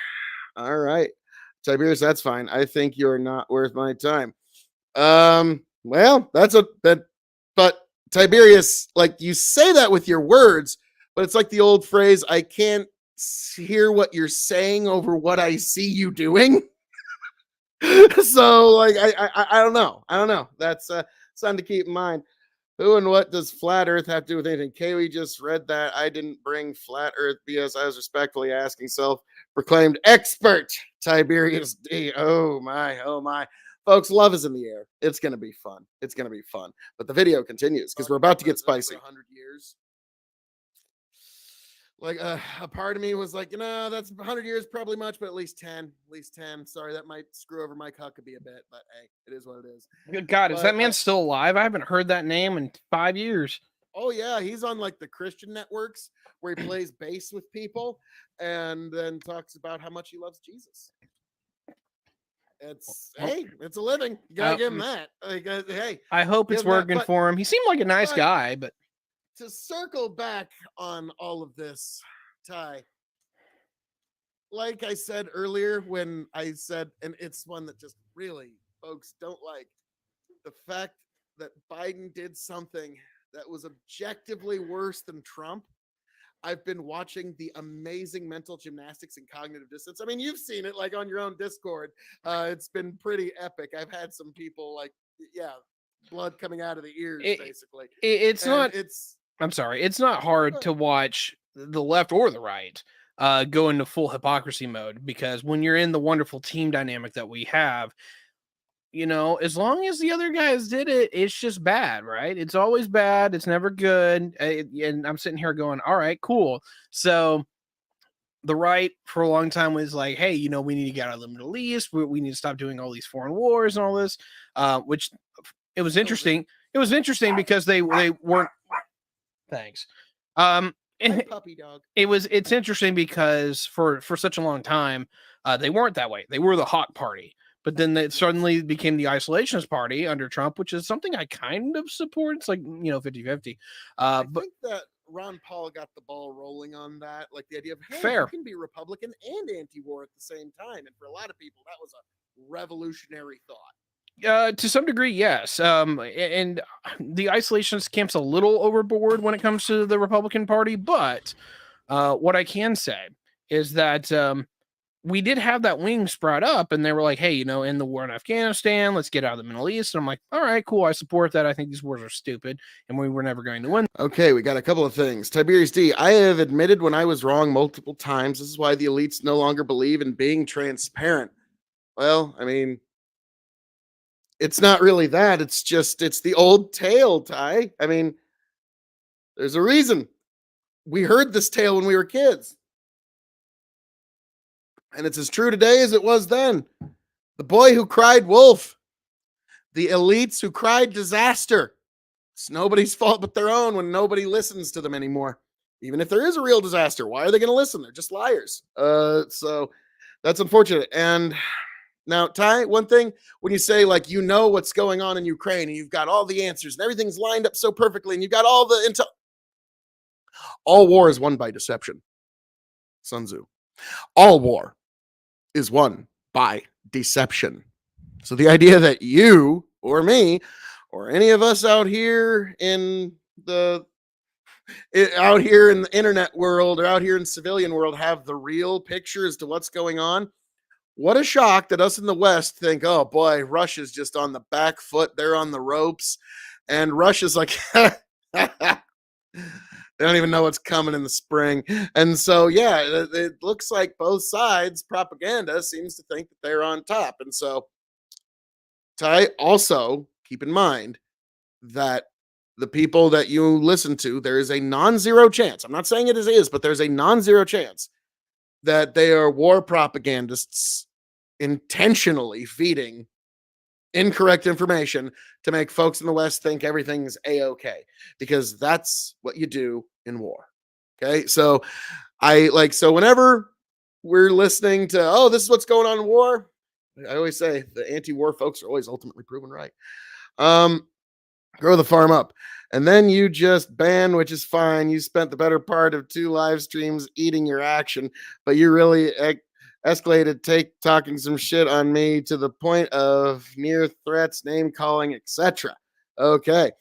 All right. Tiberius, that's fine. I think you're not worth my time. Well, but Tiberius, you say that with your words, but it's like the old phrase, I can't hear what you're saying over what I see you doing. So, I don't know. That's something to keep in mind. Who and what does flat earth have to do with anything? K.O.E. just read that. I didn't bring flat earth BS. I was respectfully asking self-proclaimed expert Tiberius D. Oh my. Folks, love is in the air. It's going to be fun. But the video continues because we're about to get spicy. 100 years. A part of me was like, that's 100 years, probably much, but at least 10. Sorry, that might screw over Mike Huckabee a bit, but hey, it is what it is. Good God, is that man still alive? I haven't heard that name in 5 years. Oh yeah, he's on the Christian networks where he plays bass with people and then talks about how much he loves Jesus. It's a living. You gotta give him that. Hey, I hope it's working for him. He seemed like a nice guy, but to circle back on all of this, Ty, like I said earlier when I said, and it's one that just really folks don't like, the fact that Biden did something that was objectively worse than Trump. I've been watching the amazing mental gymnastics and cognitive dissonance. I mean, you've seen it on your own Discord. It's been pretty epic. I've had some people blood coming out of the ears, basically. I'm sorry. It's not hard to watch the left or the right go into full hypocrisy mode, because when you're in the wonderful team dynamic that we have, as long as the other guys did it, it's just bad, right? It's always bad. It's never good. And I'm sitting here going, all right, cool. So the right for a long time was like, hey, we need to get out of the Middle East. We need to stop doing all these foreign wars and all this, which it was interesting. It was interesting because they weren't. Thanks. Puppy dog. It's interesting because for such a long time, They weren't that way. They were the hot party. But then it suddenly became the isolationist party under Trump, which is something I kind of support. It's like, 50-50. I But think that Ron Paul got the ball rolling on that. Like the idea of, hey, Fair. you can be Republican and anti-war at the same time. And for a lot of people, that was a revolutionary thought. To some degree, yes. And the isolationist camp's a little overboard when it comes to the Republican Party. But what I can say is that we did have that wing sprout up, and they were like, hey, in the war in Afghanistan, let's get out of the Middle East. And I'm like, all right, cool. I support that. I think these wars are stupid, and we were never going to win. Okay, we got a couple of things. Tiberius D, I have admitted when I was wrong multiple times. This is why the elites no longer believe in being transparent. Well, I mean, it's not really that. It's the old tale, Ty. I mean, there's a reason. We heard this tale when we were kids. And it's as true today as it was then. The boy who cried wolf. The elites who cried disaster. It's nobody's fault but their own when nobody listens to them anymore. Even if there is a real disaster, why are they going to listen? They're just liars. So that's unfortunate. And now, Ty, one thing, when you say like what's going on in Ukraine and you've got all the answers and everything's lined up so perfectly and you've got all the intel. All war is won by deception. Sun Tzu. All war is won by deception. So the idea that you or me or any of us out here in the internet world or out here in civilian world have the real picture as to what's going on. What a shock that us in the West think, oh boy, Russia's just on the back foot. They're on the ropes. And Russia's like, they don't even know what's coming in the spring. And so, yeah, it looks like both sides' propaganda seems to think that they're on top. And so, Ty, also keep in mind that the people that you listen to, there is a non-zero chance. I'm not saying it is, but there's a non-zero chance that they are war propagandists intentionally feeding incorrect information to make folks in the West think everything's a-okay, because that's what you do in war. Okay. So so whenever we're listening to, oh, this is what's going on in war, I always say the anti-war folks are always ultimately proven right. Grow the farm up. And then you just ban, which is fine. You spent the better part of 2 live streams eating your action, but you really escalated talking some shit on me to the point of near threats, name calling, etc. Okay.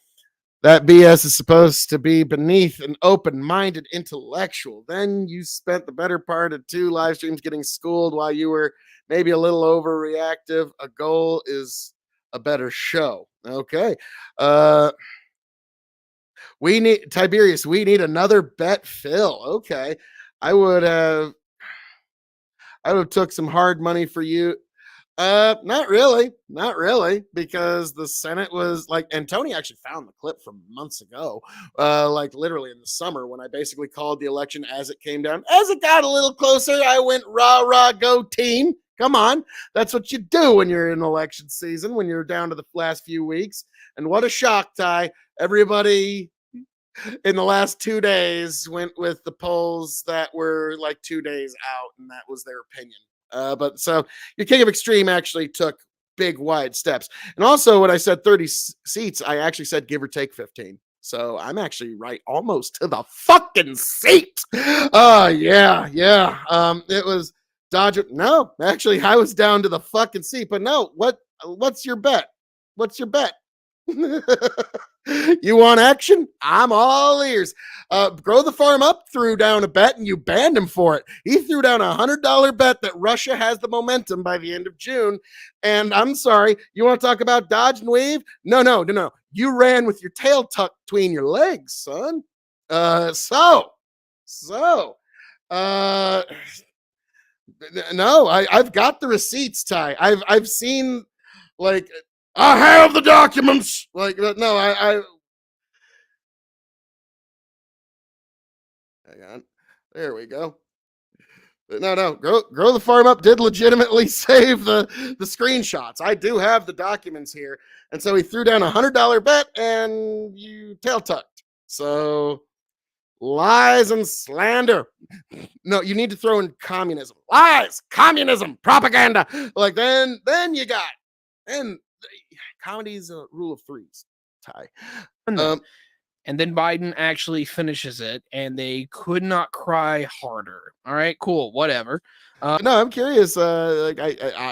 That BS is supposed to be beneath an open-minded intellectual. Then you spent the better part of 2 live streams getting schooled while you were maybe a little overreactive. A goal is a better show. Okay. We need Tiberius. We need another bet fill. Okay. I would have took some hard money for you. Not really, because the Senate was like, and Tony actually found the clip from months ago, like literally in the summer when I basically called the election as it came down. As it got a little closer, I went rah, rah, go team. Come on. That's what you do when you're in election season, when you're down to the last few weeks. And what a shock, Ty. Everybody in the last 2 days went with the polls that were like 2 days out, and that was their opinion. But so your King of Extreme actually took big, wide steps. And also when I said 30 seats, I actually said give or take 15. So I'm actually right almost to the fucking seat. Yeah. It was Dodger. No, actually, I was down to the fucking seat. But no, what's your bet? What's your bet? You want action? I'm all ears. Grow the Farm Up threw down a bet and you banned him for it. He threw down $100 bet that Russia has the momentum by the end of June. And I'm sorry, you want to talk about dodge and weave? No. You ran with your tail tucked between your legs, son. No, I've got the receipts, Ty. I've seen, like, I have the documents. Like, no, I hang on. There we go. No. Grow the Farm Up did legitimately save the screenshots. I do have the documents here. And so he threw down $100 bet and you tail tucked. So lies and slander. No, you need to throw in communism. Lies, communism, propaganda. Like then you got, and comedy's a rule of threes. Ty. And then Biden actually finishes it, and they could not cry harder. All right, cool, whatever. No, I'm curious. Like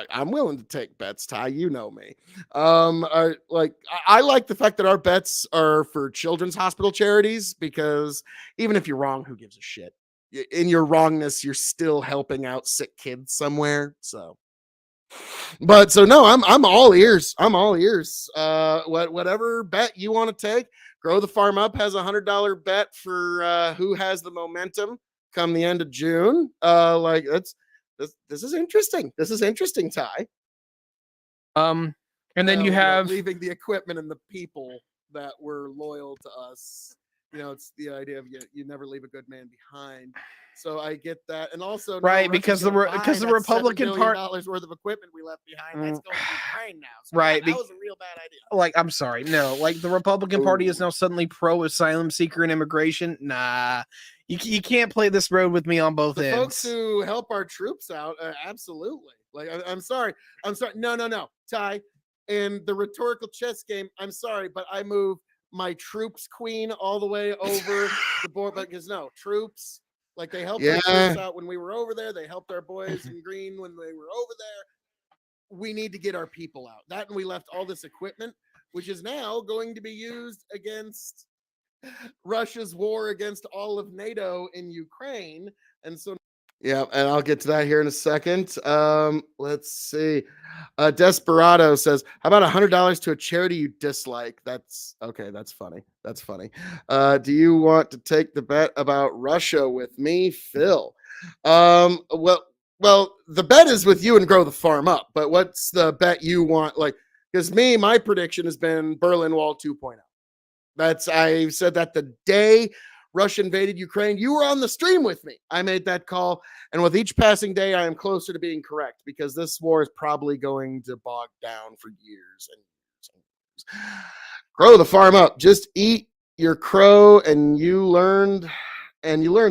I'm willing to take bets, Ty. You know me. I like the fact that our bets are for children's hospital charities, because even if you're wrong, who gives a shit? In your wrongness, you're still helping out sick kids somewhere. So, but so no, I'm all ears. I'm all ears. Whatever bet you want to take. Grow the Farm Up has $100 bet for who has the momentum come the end of June. Like this is interesting. This is interesting, Ty. And then you have leaving the equipment and the people that were loyal to us. You know, it's the idea of you never leave a good man behind. So I get that, and also right, because the Republican Party worth of equipment we left behind, that's going to Ukraine now. So right, that was a real bad idea. Like, I'm sorry, no, like the Republican Party is now suddenly pro asylum seeker and immigration. Nah, you can't play this road with me on both ends. Folks who help our troops out, absolutely. Like, I'm sorry, no, Ty. In the rhetorical chess game, I'm sorry, but I move my troops queen all the way over the board, because no troops. Like, they helped our troops out when we were over there. They helped our boys in green when they were over there. We need to get our people out. That, and we left all this equipment, which is now going to be used against Russia's war against all of NATO in Ukraine. And so, yeah, and I'll get to that here in a second. Let's see. Desperado says, how about $100 to a charity you dislike? That's okay. That's funny. That's funny. Do you want to take the bet about Russia with me, Phil? Well, the bet is with you and Grow the Farm Up, but what's the bet you want? Like, because my prediction has been Berlin Wall 2.0. I said that the day Russia invaded Ukraine. You were on the stream with me. I made that call. And with each passing day, I am closer to being correct, because this war is probably going to bog down for years and years and years. Grow the Farm Up. Just eat your crow, and you learned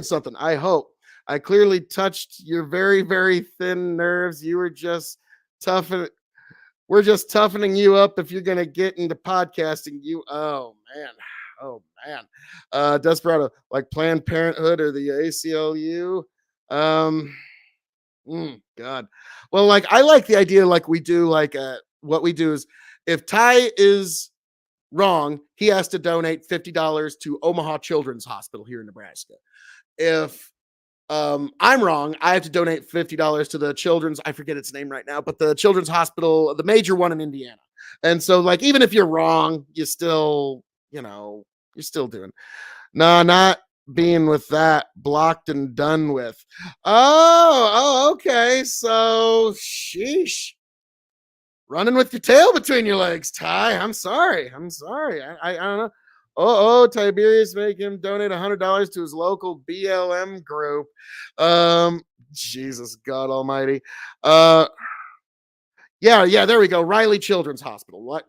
something. I hope. I clearly touched your very, very thin nerves. You were just toughening. We're just toughening you up if you're going to get into podcasting. Oh man. Desperado, like Planned Parenthood or the ACLU. God. Well, like, I like the idea, like we do, like what we do is, if Ty is wrong, he has to donate $50 to Omaha Children's Hospital here in Nebraska. If I'm wrong, I have to donate $50 to the children's, I forget its name right now, but the children's hospital, the major one in Indiana. And so, like, even if you're wrong, you still, you're still doing. No, not being with that, blocked and done with. Oh, okay. So, sheesh. Running with your tail between your legs, Ty. I'm sorry. I don't know. Tiberius, make him donate $100 to his local BLM group. Jesus God Almighty. Yeah, there we go. Riley Children's Hospital.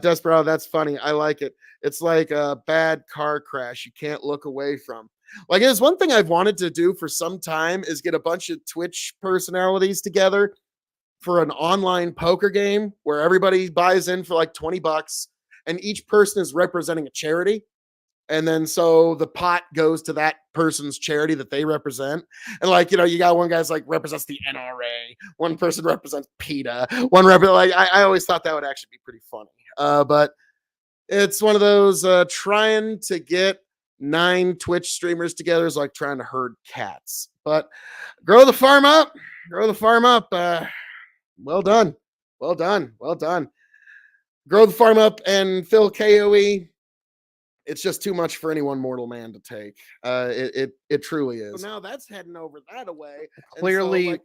Desperado, that's funny. I like it. It's like a bad car crash you can't look away from. Like, there's one thing I've wanted to do for some time is get a bunch of Twitch personalities together for an online poker game where everybody buys in for like $20 and each person is representing a charity. And then so the pot goes to that person's charity that they represent. And like, you got one guy's like represents the NRA, one person represents PETA, I always thought that would actually be pretty funny. But it's one of those trying to get 9 Twitch streamers together is like trying to herd cats. But Grow the Farm Up. Well done. Grow the Farm Up and Phil K.O.E. It's just too much for any one mortal man to take. It truly is. So now that's heading over that way. Clearly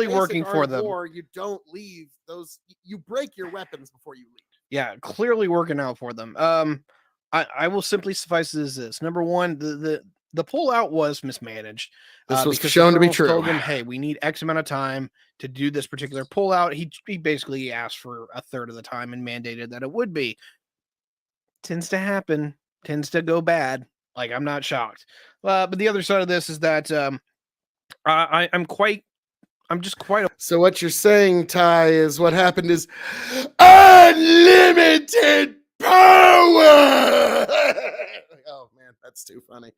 working for them. You don't leave those. You break your weapons before you leave. Yeah, clearly working out for them. I will simply suffice it as this. Number one, the pullout was mismanaged. This was shown to be true. Told them, hey, we need X amount of time to do this particular pullout. He basically asked for a third of the time and mandated that it would be. Tends to happen. Tends to go bad. Like, I'm not shocked. But the other side of this is that I'm just quite. So what you're saying, Ty, is what happened is unlimited power. Oh man, that's too funny.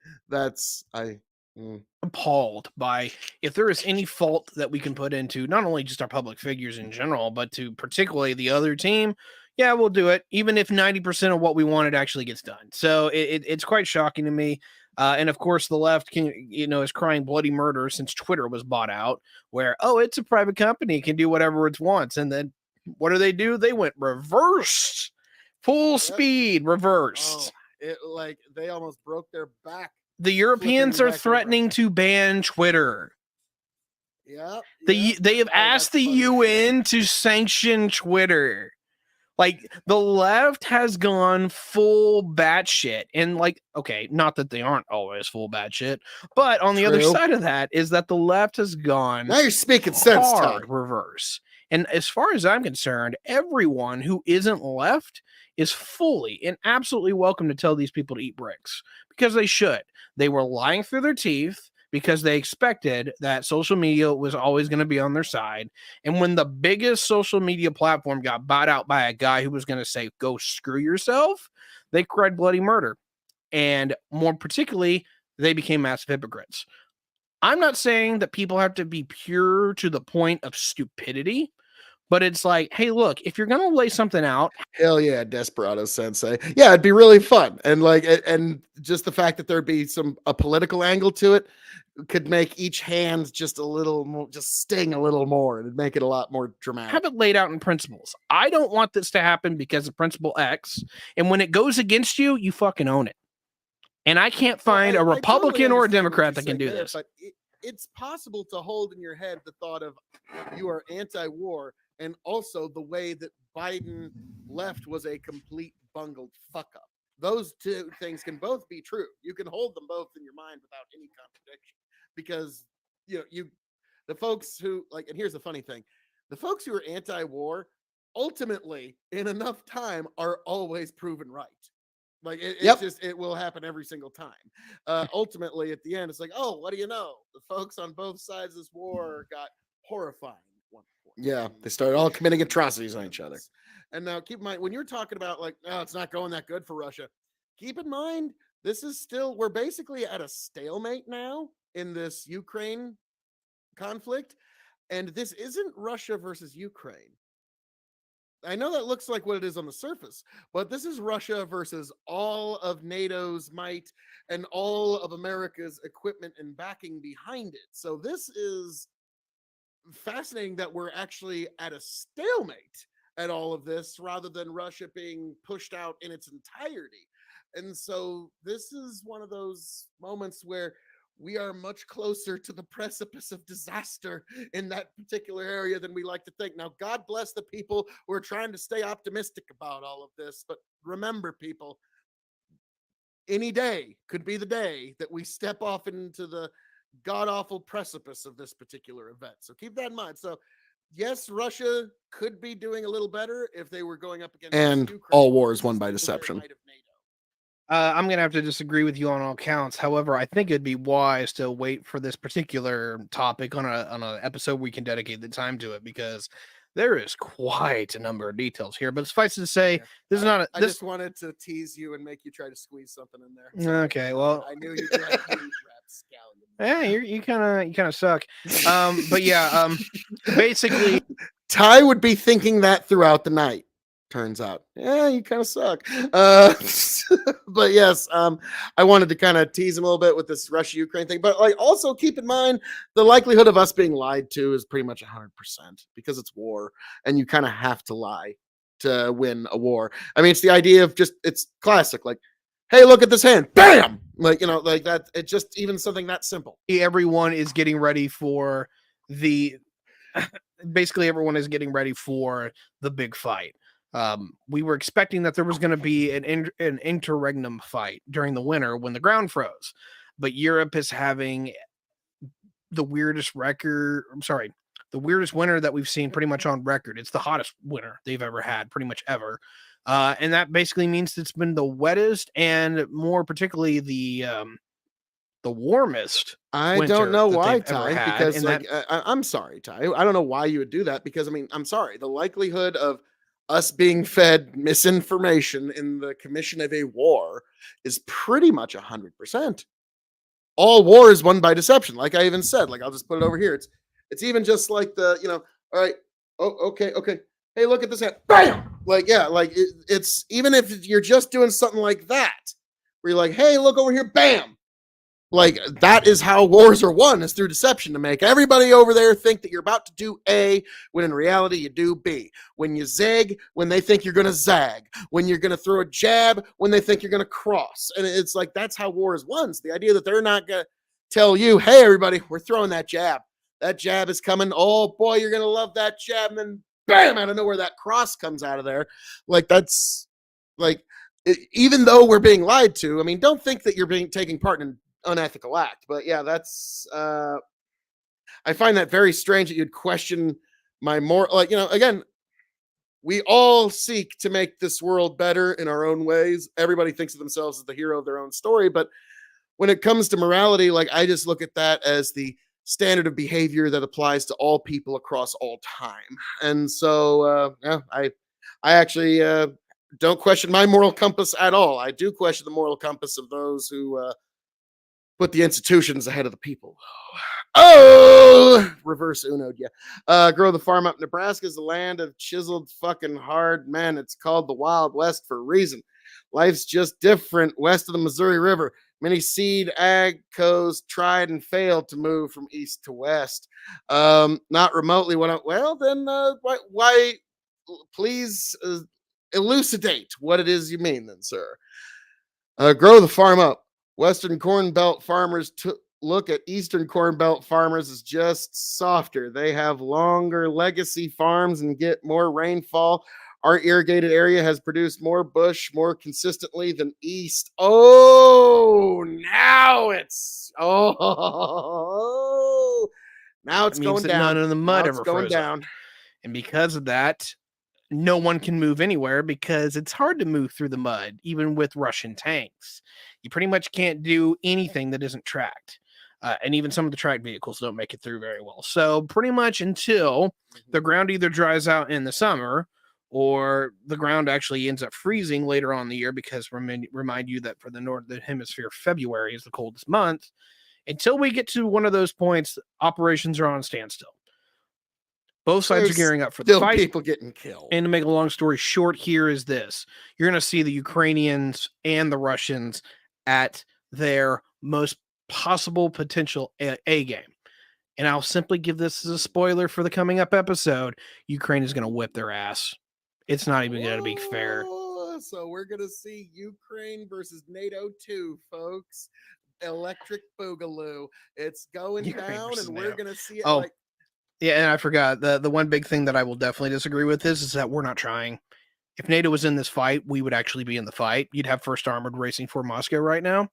Appalled by if there is any fault that we can put into not only just our public figures in general, but to particularly the other team. Yeah, we'll do it, even if 90% of what we wanted actually gets done. So it's quite shocking to me. And of course, the left is crying bloody murder since Twitter was bought out. Where it's a private company, it can do whatever it wants, and then what do? They went reversed, full speed, reversed. They almost broke their back. The Europeans are threatening to ban Twitter. Yeah. They have asked the UN to sanction Twitter. Like, the left has gone full batshit. And, like, okay, not that they aren't always full batshit, but on the other side of that is that the left has gone now you're speaking sense, Ty. Reverse. And as far as I'm concerned, everyone who isn't left is fully and absolutely welcome to tell these people to eat bricks, because they should. They were lying through their teeth because they expected that social media was always going to be on their side. And when the biggest social media platform got bought out by a guy who was going to say, go screw yourself, they cried bloody murder. And more particularly, they became massive hypocrites. I'm not saying that people have to be pure to the point of stupidity, but it's like, hey, look, if you're going to lay something out. Hell yeah, Desperado Sensei. Yeah, it'd be really fun. And and just the fact that there'd be a political angle to it could make each hand just a little more, just sting a little more. It'd make it a lot more dramatic. Have it laid out in principles. I don't want this to happen because of principle X. And when it goes against you, you fucking own it. And I can't find a Republican or a Democrat that can do this. But it's possible to hold in your head the thought of you are anti-war, and also the way that Biden left was a complete bungled fuck up. Those two things can both be true. You can hold them both in your mind without any contradiction, because the folks who and here's the funny thing, the folks who are anti-war ultimately in enough time are always proven right. Like it's just, it will happen every single time. Ultimately at the end, it's like, oh, what do you know? The folks on both sides of this war got horrifying. Yeah, they started all committing atrocities on each other. And now keep in mind, when you're talking about it's not going that good for Russia, keep in mind, we're basically at a stalemate now in this Ukraine conflict. And this isn't Russia versus Ukraine. I know that looks like what it is on the surface, but this is Russia versus all of NATO's might and all of America's equipment and backing behind it. So this is fascinating that we're actually at a stalemate at all of this rather than Russia being pushed out in its entirety. And so this is one of those moments where we are much closer to the precipice of disaster in that particular area than we like to think. Now, God bless the people who are trying to stay optimistic about all of this. But remember, people, any day could be the day that we step off into the god-awful precipice of this particular event. So keep that in mind. So yes, Russia could be doing a little better if they were going up against Ukraine. All war is won by deception. I'm going to have to disagree with you on all counts. However, I think it'd be wise to wait for this particular topic on an episode we can dedicate the time to it, because there is quite a number of details here. But suffice it to say, this is not I just wanted to tease you and make you try to squeeze something in there. So okay, well, I knew you'd like yeah, you kind of suck. But yeah, basically, Ty would be thinking that throughout the night. Turns out, yeah, you kind of suck. But yes, I wanted to kind of tease him a little bit with this Russia-Ukraine thing, but also keep in mind the likelihood of us being lied to is pretty much 100% because it's war, and you kind of have to lie to win a war. I mean, it's the idea of it's classic, hey, look at this hand, bam, that. It's just even something that simple. Everyone is getting ready for basically everyone is getting ready for the big fight. We were expecting that there was going to be an interregnum fight during the winter when the ground froze, but Europe is having the weirdest record. I'm sorry, the weirdest winter that we've seen pretty much on record. It's the hottest winter they've ever had, pretty much ever. And that basically means it's been the wettest and more particularly the warmest. I don't know why, they've ever Ty, had, because and like that I'm sorry, Ty. I don't know why you would do that because I mean, I'm sorry. The likelihood of us being fed misinformation in the commission of a war is pretty much 100%. All war is won by deception. Like I even said, like I'll just put it over here. It's even just like all right, oh, okay. Hey, look at this hand. Bam! Like, yeah, like it's even if you're just doing something like that, where you're like, hey, look over here, bam. Like that is how wars are won, is through deception, to make everybody over there think that you're about to do A when in reality you do B. When you zig, when they think you're going to zag. When you're going to throw a jab, when they think you're going to cross. And it's like that's how war is won. So the idea that they're not going to tell you, hey, everybody, we're throwing that jab. That jab is coming. Oh, boy, you're going to love that jab. And then bam, out of nowhere, that cross comes out of there. Like that's like, even though we're being lied to, I mean, don't think that you're taking part in unethical act. But yeah, that's I find that very strange that you'd question my moral. Like, again, we all seek to make this world better in our own ways. Everybody thinks of themselves as the hero of their own story, but when it comes to morality, like I just look at that as the standard of behavior that applies to all people across all time. And so yeah, I actually don't question my moral compass at all. I do question the moral compass of those who put the institutions ahead of the people. Oh, reverse Uno'd, yeah. Grow the farm up. Nebraska is the land of chiseled fucking hard men. It's called the Wild West for a reason. Life's just different west of the Missouri River. Many seed ag co's tried and failed to move from east to west. Not remotely. Well, then why please elucidate what it is you mean, then, sir. Grow the farm up. Western Corn Belt farmers look at Eastern Corn Belt farmers as just softer. They have longer legacy farms and get more rainfall. Our irrigated area has produced more bush more consistently than East. Oh, now it's now it's going down. None of the mud now it's ever going froze down. up. And because of that, no one can move anywhere because it's hard to move through the mud, even with Russian tanks. You pretty much can't do anything that isn't tracked. And even some of the tracked vehicles don't make it through very well. So pretty much until the ground either dries out in the summer or the ground actually ends up freezing later on in the year, because remind you that for the Northern Hemisphere, February is the coldest month. Until we get to one of those points, operations are on standstill. Both sides are gearing up for the fight. People getting killed. And to make a long story short, here is this. You're going to see the Ukrainians and the Russians at their most possible potential A game. And I'll simply give this as a spoiler for the coming up episode. Ukraine is going to whip their ass. It's not even going to be fair. So we're going to see Ukraine versus NATO 2, folks. Electric Boogaloo. It's going down, and we're going to see it yeah, and I forgot the one big thing that I will definitely disagree with is that we're not trying. If NATO was in this fight, we would actually be in the fight. You'd have First Armored racing for Moscow right now.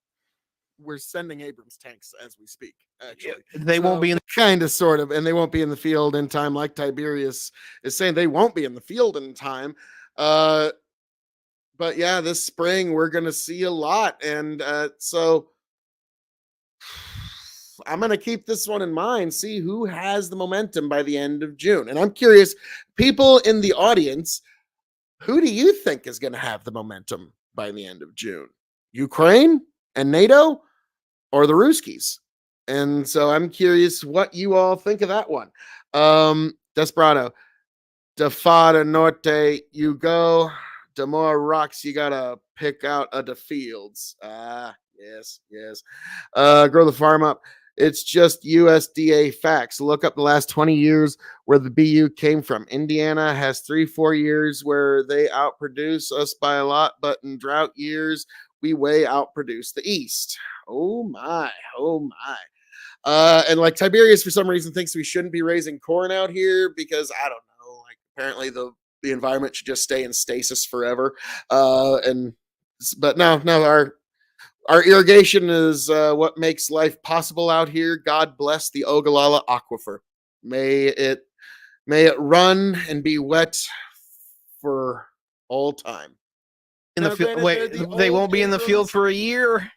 We're sending Abrams tanks as we speak. Actually, they won't be in kind of, sort of, and they won't be in the field in time. Like Tyberius is saying, they won't be in the field in time. But yeah, this spring we're going to see a lot, and so I'm going to keep this one in mind, see who has the momentum by the end of June. And I'm curious, people in the audience, who do you think is going to have the momentum by the end of June? Ukraine and NATO, or the Ruskies? And so I'm curious what you all think of that one. Desperado, de Fada Norte, you go. De more rocks, you got to pick out of the fields. Yes. Grow the farm up. It's just USDA facts. Look up the last 20 years where the BU came from. Indiana has 3-4 years where they outproduce us by a lot, but in drought years, we way outproduce the East. Oh my. And like Tiberius, for some reason, thinks we shouldn't be raising corn out here because I don't know. Like apparently the environment should just stay in stasis forever. But no, our irrigation is what makes life possible out here. God bless the Ogallala Aquifer. May it May it run and be wet for all time. In the Now, field, granted, wait, they're the they old won't be in the field Abrams for a year.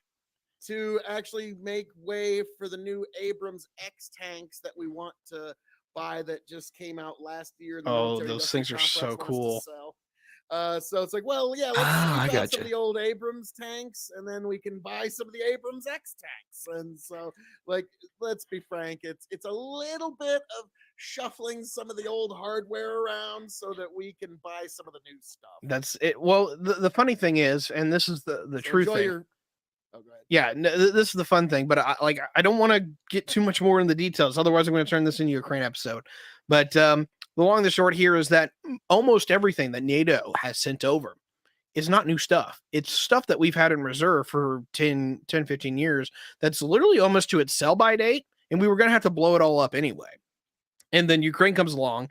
to actually make way for the new Abrams X tanks that we want to buy that just came out last year. The Oh, military those industrial things are complex so wants to cool. sell. So it's like, well, yeah, let's Ah, I sweep out some gotcha. of the old Abrams tanks, and then we can buy some of the Abrams X tanks. And so, like, let's be frank, it's a little bit of shuffling some of the old hardware around so that we can buy some of the new stuff. That's it. Well, the funny thing is, and this is the So true enjoy thing. your. Oh, go ahead. Yeah, this is the fun thing, but I don't want to get too much more in the details. Otherwise, I'm going to turn this into a Crane episode. But the long and the short here is that almost everything that NATO has sent over is not new stuff. It's stuff that we've had in reserve for 10, 15 years that's literally almost to its sell-by date, and we were going to have to blow it all up anyway. And then Ukraine comes along,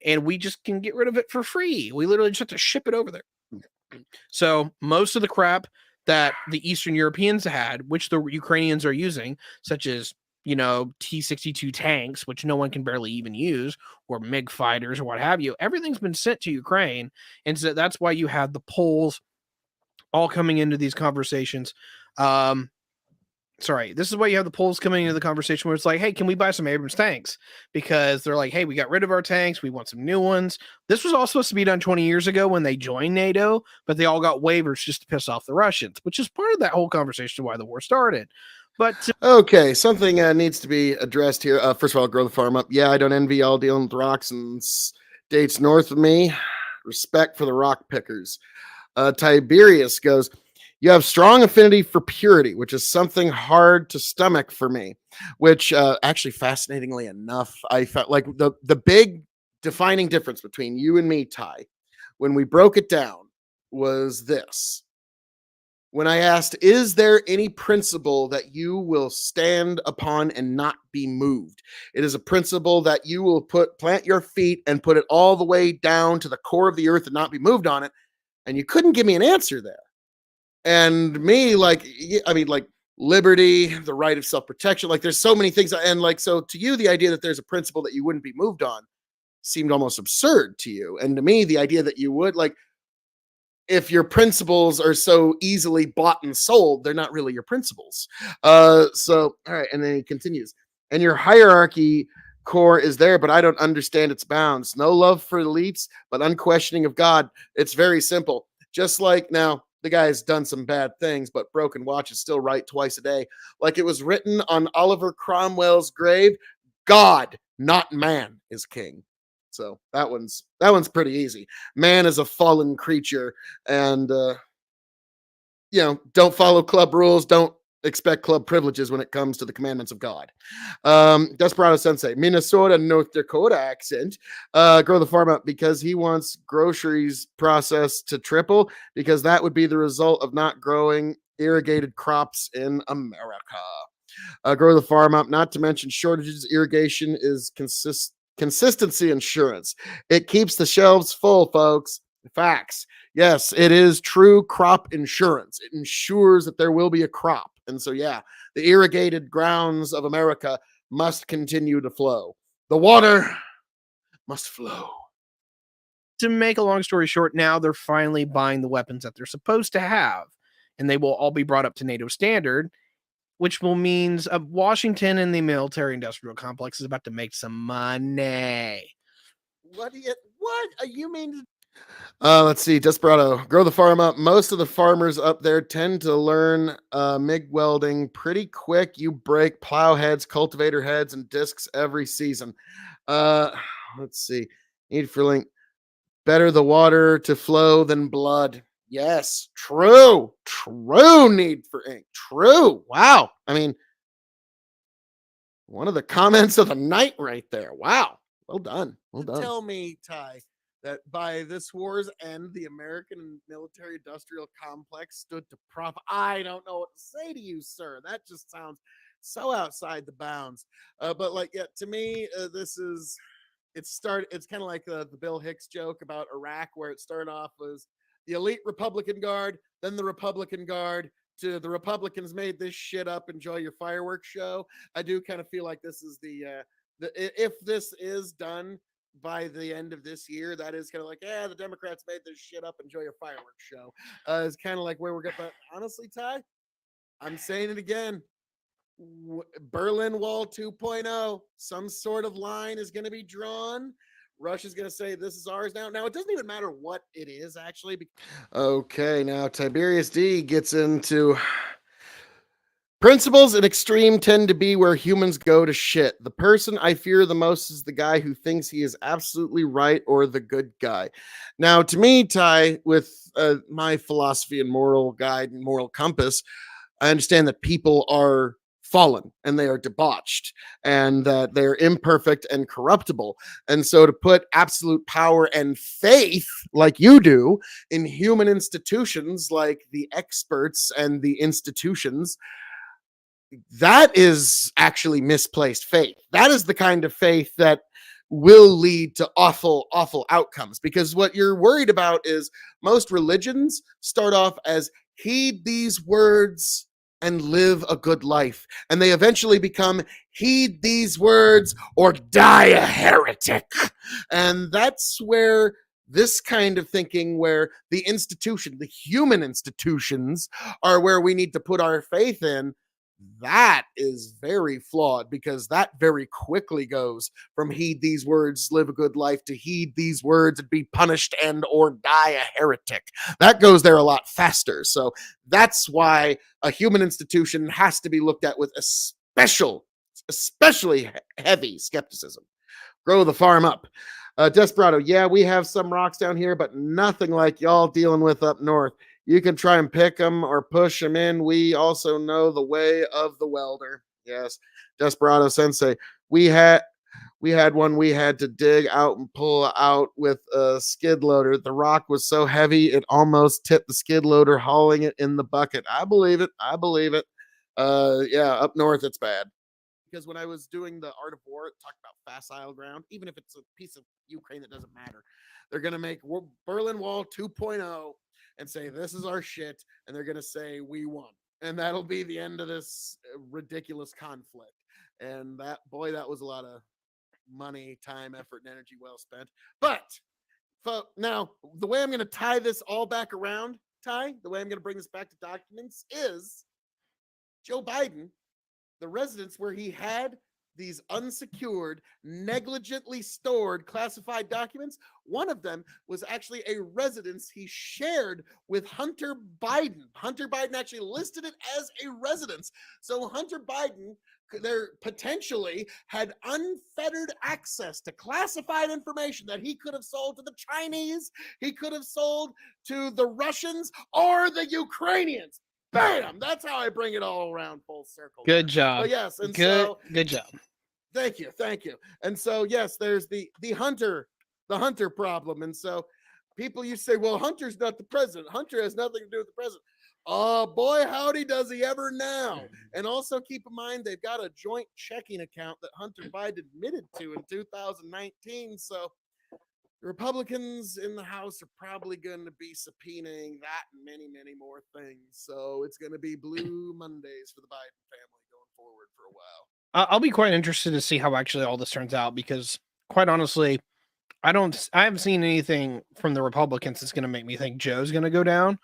and we just can get rid of it for free. We literally just have to ship it over there. So most of the crap that the Eastern Europeans had, which the Ukrainians are using, such as, T-62 tanks, which no one can barely even use, or MiG fighters or what have you, everything's been sent to Ukraine. And so that's why you have the Poles all coming into these conversations. This is why you have the Poles coming into the conversation where it's like, hey, can we buy some Abrams tanks? Because they're like, hey, we got rid of our tanks. We want some new ones. This was all supposed to be done 20 years ago when they joined NATO, but they all got waivers just to piss off the Russians, which is part of that whole conversation why the war started. But okay, something needs to be addressed here. First of all, grow the farm up. Yeah, I don't envy y'all dealing with rocks and states north of me. Respect for the rock pickers. Tiberius goes, you have strong affinity for purity, which is something hard to stomach for me, which actually, fascinatingly enough, I felt like the big defining difference between you and me, Ty, when we broke it down was this. When I asked, is there any principle that you will stand upon and not be moved? It is a principle that you will plant your feet and put it all the way down to the core of the earth and not be moved on it. And you couldn't give me an answer there. And me, like liberty, the right of self-protection, like there's so many things. And like, so to you, the idea that there's a principle that you wouldn't be moved on seemed almost absurd to you. And to me, the idea that you would, like, if your principles are so easily bought and sold, they're not really your principles. So, all right. And then he continues, and your hierarchy core is there, but I don't understand its bounds. No love for elites, but unquestioning of God. It's very simple. Just like now, the guy's done some bad things, but broken watch is still right twice a day. Like it was written on Oliver Cromwell's grave, God, not man, is king. So that one's pretty easy. Man is a fallen creature, and don't follow club rules. Don't expect club privileges when it comes to the commandments of God. Desperado Sensei, Minnesota, North Dakota accent. Grow the farm up because he wants groceries processed to triple, because that would be the result of not growing irrigated crops in America. Grow the farm up, not to mention shortages. Irrigation is consistency insurance. It keeps the shelves full, folks. Facts. Yes, it is true crop insurance. It ensures that there will be a crop. And so, yeah, the irrigated grounds of America must continue to flow. The water must flow. to make a long story short, now they're finally buying the weapons that they're supposed to have, and they will all be brought up to NATO standard, which will means Washington and the military industrial complex is about to make some money. What you mean? Let's see. Desperado, grow the farm up. Most of the farmers up there tend to learn MIG welding pretty quick. You break plow heads, cultivator heads, and discs every season. Let's see. Need for link. Better the water to flow than blood. Yes, true. Need for ink. True. Wow. I mean, one of the comments of the night right there. Wow. Well done. Well done. Tell me, Ty, that by this war's end, the American military industrial complex stood to prop. I don't know what to say to you, sir. That just sounds so outside the bounds. But like, yeah, to me, this is. It's kind of like the Bill Hicks joke about Iraq, where it started off as the elite Republican Guard, then the Republican Guard, to the Republicans made this shit up. Enjoy your fireworks show. I do kind of feel like this is the if this is done by the end of this year, that is kind of like, yeah, the Democrats made this shit up. Enjoy your fireworks show. It's kind of like where we're going. But honestly, Ty, I'm saying it again. Berlin Wall 2.0, some sort of line is going to be drawn. Russia's going to say this is ours now. Now, it doesn't even matter what it is, actually. Okay, now Tiberius D gets into principles and extreme tend to be where humans go to shit. The person I fear the most is the guy who thinks he is absolutely right or the good guy. Now, to me, Ty, with my philosophy and moral guide and moral compass, I understand that people are fallen and they are debauched and that they're imperfect and corruptible. And so to put absolute power and faith, like you do, in human institutions like the experts and the institutions, that is actually misplaced faith. That is the kind of faith that will lead to awful, awful outcomes. Because what you're worried about is most religions start off as heed these words and live a good life. And they eventually become heed these words or die a heretic. And that's where this kind of thinking, where the institution, the human institutions, are where we need to put our faith in, that is very flawed, because that very quickly goes from heed these words, live a good life, to heed these words and be punished and or die a heretic. That goes there a lot faster. So that's why a human institution has to be looked at with especially heavy skepticism. Grow the farm up. Desperado, yeah, we have some rocks down here, but nothing like y'all dealing with up north. You can try and pick them or push them in. We also know the way of the welder. Yes, Desperado Sensei. We had one we had to dig out and pull out with a skid loader. The rock was so heavy it almost tipped the skid loader, hauling it in the bucket. I believe it. I believe it. Yeah, up north it's bad. Because when I was doing the Art of War, it talked about facile ground. Even if it's a piece of Ukraine, that doesn't matter. They're going to make Berlin Wall 2.0 and say, this is our shit. And they're going to say, we won. And that'll be the end of this ridiculous conflict. And that was a lot of money, time, effort, and energy well spent. But now, the way I'm going to tie this all back around, the way I'm going to bring this back to documents is Joe Biden, the residence where he had these unsecured, negligently stored classified documents. One of them was actually a residence he shared with Hunter Biden. Hunter Biden actually listed it as a residence. So Hunter Biden there potentially had unfettered access to classified information that he could have sold to the Chinese, he could have sold to the Russians or the Ukrainians. Bam! That's how I bring it all around full circle. Good job. But yes, and good job. Thank you. And so yes, there's the Hunter problem. And so people you say, well, Hunter's not the president. Hunter has nothing to do with the president. Oh boy, howdy does he ever now. And also keep in mind they've got a joint checking account that Hunter Biden admitted to in 2019. So the Republicans in the House are probably going to be subpoenaing that and many, many more things. So it's going to be Blue Mondays for the Biden family going forward for a while. I'll be quite interested to see how actually all this turns out, because quite honestly, I haven't seen anything from the Republicans that's going to make me think Joe's going to go down,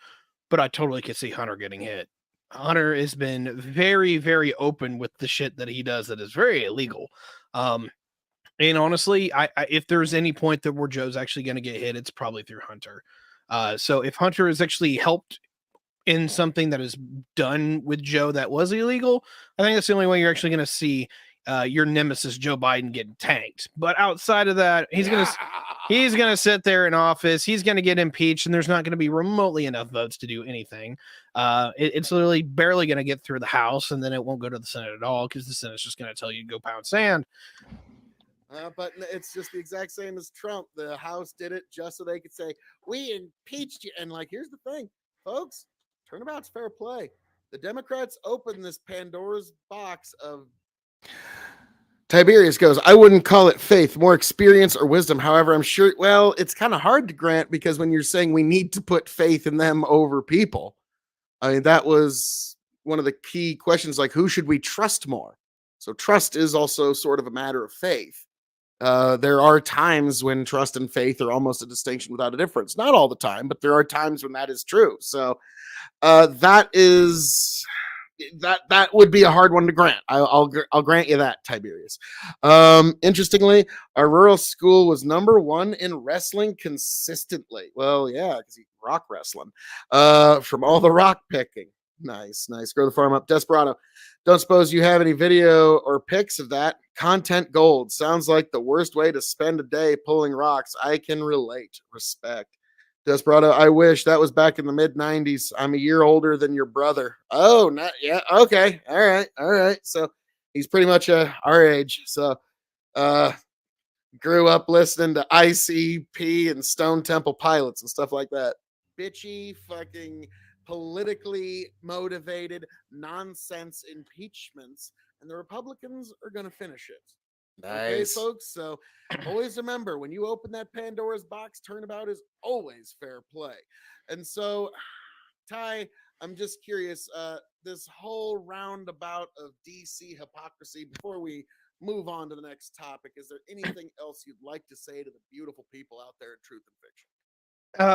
but I totally could see Hunter getting hit. Hunter has been very, very open with the shit that he does that is very illegal. And honestly, I if there's any point that where Joe's actually going to get hit, it's probably through Hunter. So if Hunter has actually helped in something that is done with Joe that was illegal, I think that's the only way you're actually going to see your nemesis Joe Biden getting tanked. But outside of that, he's gonna sit there in office. He's gonna get impeached, and there's not going to be remotely enough votes to do anything. It's literally barely going to get through the House, and then it won't go to the Senate at all, because the Senate's just going to tell you to go pound sand. But it's just the exact same as Trump. The House did it just so they could say, we impeached you. And like, here's the thing, folks, turnabout's fair play. The Democrats opened this Pandora's box of... Tiberius goes, I wouldn't call it faith, more experience or wisdom. However, I'm sure, well, it's kind of hard to grant, because when you're saying we need to put faith in them over people, I mean, that was one of the key questions, like, who should we trust more? So trust is also sort of a matter of faith. There are times when trust and faith are almost a distinction without a difference. Not all the time, but there are times when that is true. So that is that would be a hard one to grant. I'll grant you that, Tiberius. Interestingly, our rural school was #1 in wrestling consistently. Well, yeah, because he rock wrestling. From all the rock picking. Nice. Grow the farm up. Desperado. Don't suppose you have any video or pics of that? Content gold. Sounds like the worst way to spend a day pulling rocks. I can relate. Respect. Desperado, I wish that was back in the mid 90s. I'm a year older than your brother. Oh, not yeah. Okay. All right. So he's pretty much our age. So grew up listening to ICP and Stone Temple Pilots and stuff like that. Bitchy, fucking politically motivated nonsense impeachments, and the Republicans are going to finish it. Okay, Nice. folks. So always remember, when you open that Pandora's box, turnabout is always fair play. And so, Ty, I'm just curious, this whole roundabout of DC hypocrisy, before we move on to the next topic, is there anything else you'd like to say to the beautiful people out there in truth and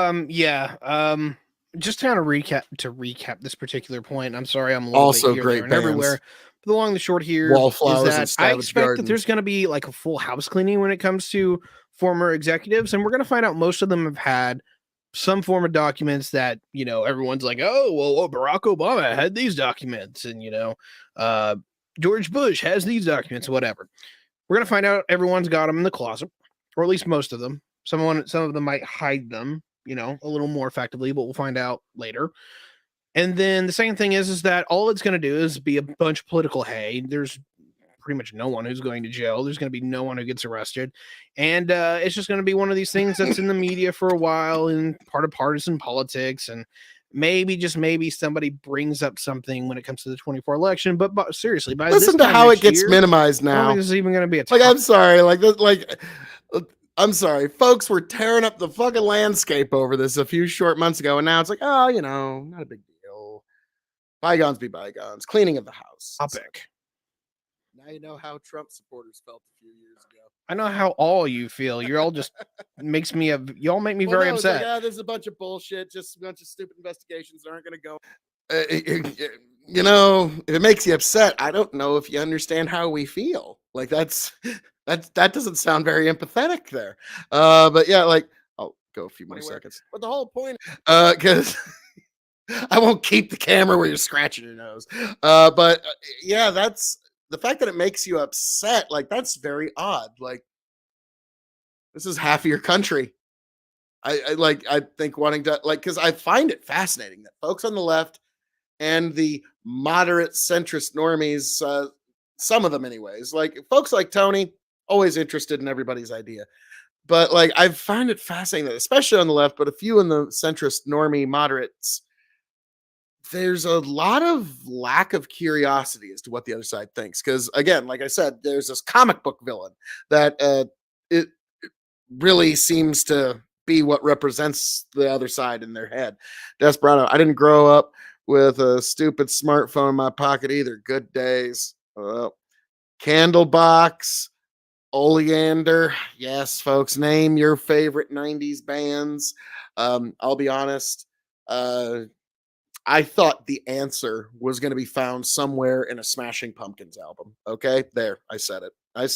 fiction? Just to kind of recap this particular point. I'm sorry, I'm a little Also bit here, great there, and everywhere. bands. But the long and the short here is Wallflowers and that I Savage expect that there's Gardens. going to be like a full house cleaning when it comes to former executives, and we're going to find out most of them have had some form of documents that everyone's like, oh well, Barack Obama had these documents, and George Bush has these documents, whatever. We're going to find out everyone's got them in the closet, or at least most of them. Some of them might hide them, a little more effectively, but we'll find out later. And then the second thing is that all it's going to do is be a bunch of political hay. There's pretty much no one who's going to jail. There's going to be no one who gets arrested. And it's just going to be one of these things that's in the media for a while and part of partisan politics. And maybe somebody brings up something when it comes to the 24 election. But seriously, by Listen this to time how it next gets year, minimized I don't now. think this is even going to be a Like, topic. I'm sorry. I'm sorry. Folks were tearing up the fucking landscape over this a few short months ago, and now it's like, oh, not a big deal. Bygones be bygones. Cleaning of the house. Topic. Now you know how Trump supporters felt a few years ago. I know how all you feel. You're all just y'all make me very upset. Like, there's a bunch of bullshit, just a bunch of stupid investigations that aren't going to go. If it makes you upset, I don't know if you understand how we feel. Like that doesn't sound very empathetic there. But yeah, like I'll go a few more seconds. But the whole point, because I won't keep the camera where you're scratching your nose. But yeah, that's the fact that it makes you upset. Like that's very odd. Like this is half of your country. I think wanting to because I find it fascinating that folks on the left and the moderate centrist normies, some of them anyways, like folks like Tony, always interested in everybody's idea. But like I find it fascinating that especially on the left, but a few in the centrist normie moderates, there's a lot of lack of curiosity as to what the other side thinks. Because again, like I said, there's this comic book villain that it really seems to be what represents the other side in their head. Desperado, I didn't grow up with a stupid smartphone in my pocket either. Good days. Candlebox, Oleander. Yes, folks, name your favorite 90s bands. I'll be honest. I thought the answer was going to be found somewhere in a Smashing Pumpkins album. Okay, there. I said it. Is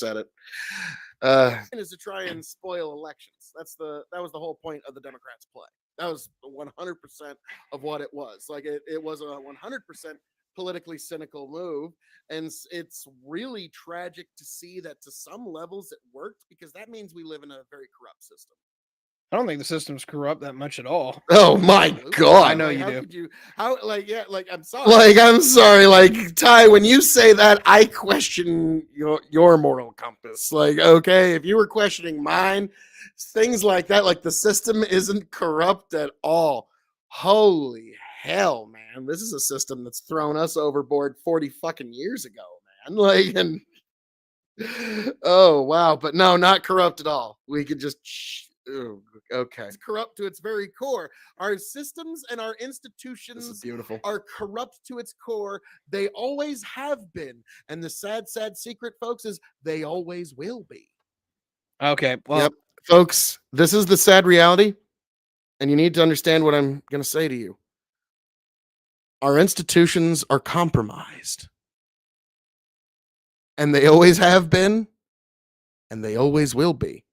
to try and spoil elections. That was the whole point of the Democrats' play. That was 100% of what it was. Like it was a 100% politically cynical move, and it's really tragic to see that to some levels it worked because that means we live in a very corrupt system. I don't think the system's corrupt that much at all. Oh my God. I know like, you how do. Could you, how, like, yeah, like, I'm sorry. Like, I'm sorry. Like, Ty, when you say that, I question your moral compass. Like, okay, if you were questioning mine, things like that, like the system isn't corrupt at all. Holy hell, man. This is a system that's thrown us overboard 40 fucking years ago, man. Like, and oh, wow. But no, not corrupt at all. We could just okay. It's corrupt to its very core. Our systems and our institutions are corrupt to its core. They always have been. And the sad secret, folks, is they always will be. Okay. Well, Yep. Folks, this is the sad reality, and you need to understand what I'm going to say to you. Our institutions are compromised, and they always have been, and they always will be.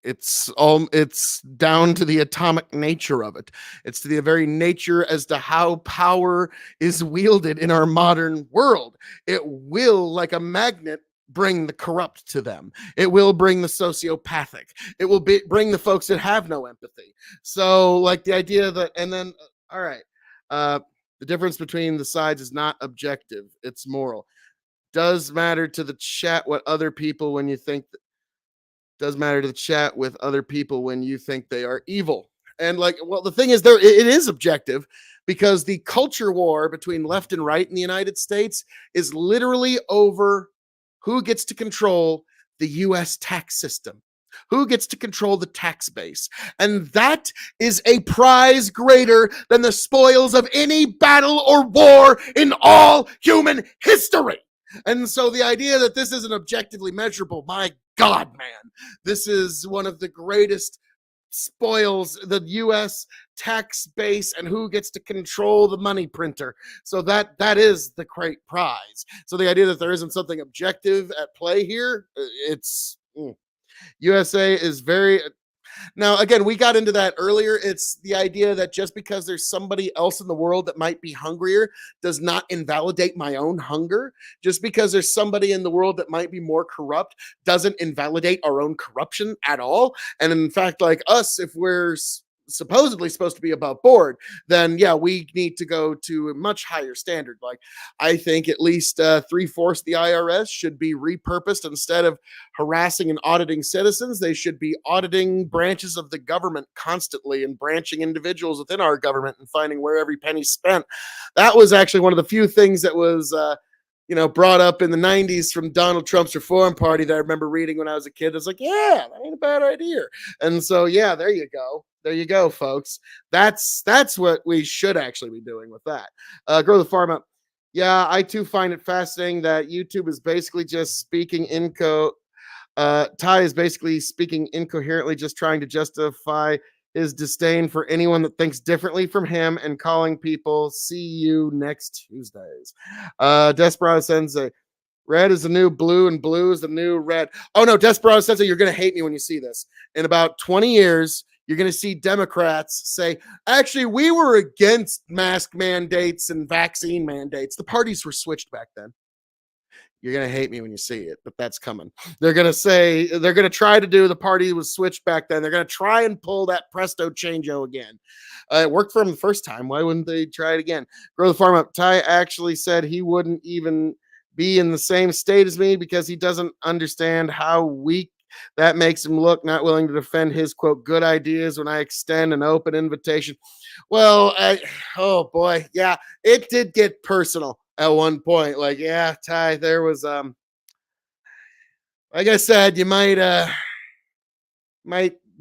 It's down to the atomic nature of it. It's to the very nature as to how power is wielded in our modern world. It will, like a magnet, bring the corrupt to them. It will bring the sociopathic. It will bring the folks that have no empathy. So, like the idea that, and then, all right, the difference between the sides is not objective; it's moral. Does matter to the chat what other people when you think does matter to chat with other people when you think they are evil. And like, well, the thing is, it is objective because the culture war between left and right in the United States is literally over who gets to control the US tax system, who gets to control the tax base. And that is a prize greater than the spoils of any battle or war in all human history. And so the idea that this isn't objectively measurable, my God, man, this is one of the greatest spoils, the US tax base and who gets to control the money printer. So that is the great prize. So the idea that there isn't something objective at play here, it's USA is very. Now, again, we got into that earlier. It's the idea that just because there's somebody else in the world that might be hungrier does not invalidate my own hunger. Just because there's somebody in the world that might be more corrupt doesn't invalidate our own corruption at all. And in fact, like us, if we're supposedly supposed to be above board, then yeah, we need to go to a much higher standard. Like, I think at least 3/4 of the IRS should be repurposed. Instead of harassing and auditing citizens, they should be auditing branches of the government constantly and branching individuals within our government and finding where every penny's spent. That was actually one of the few things that was brought up in the 90s from Donald Trump's Reform Party that I remember reading when I was a kid. I was like, yeah, that ain't a bad idea. And so, yeah, there you go. There you go, folks. That's what we should actually be doing with that. Grow the farm up. Yeah, I too find it fascinating that YouTube is basically just speaking Ty is basically speaking incoherently, just trying to justify his disdain for anyone that thinks differently from him and calling people see you next Tuesdays. Desperado Sensei, red is the new blue and blue is the new red. Oh no, Desperado Sensei, you're going to hate me when you see this. In about 20 years, you're going to see Democrats say, actually, we were against mask mandates and vaccine mandates. The parties were switched back then. You're going to hate me when you see it, but that's coming. They're going to try to do the party was switched back then. They're going to try and pull that presto changeo again. It worked for them the first time. Why wouldn't they try it again? Grow the farm up. Ty actually said he wouldn't even be in the same state as me because he doesn't understand how weak that makes him look, not willing to defend his, quote, good ideas when I extend an open invitation. Well, oh boy. Yeah, it did get personal at one point. Like, yeah, Ty, there was, like I said, you might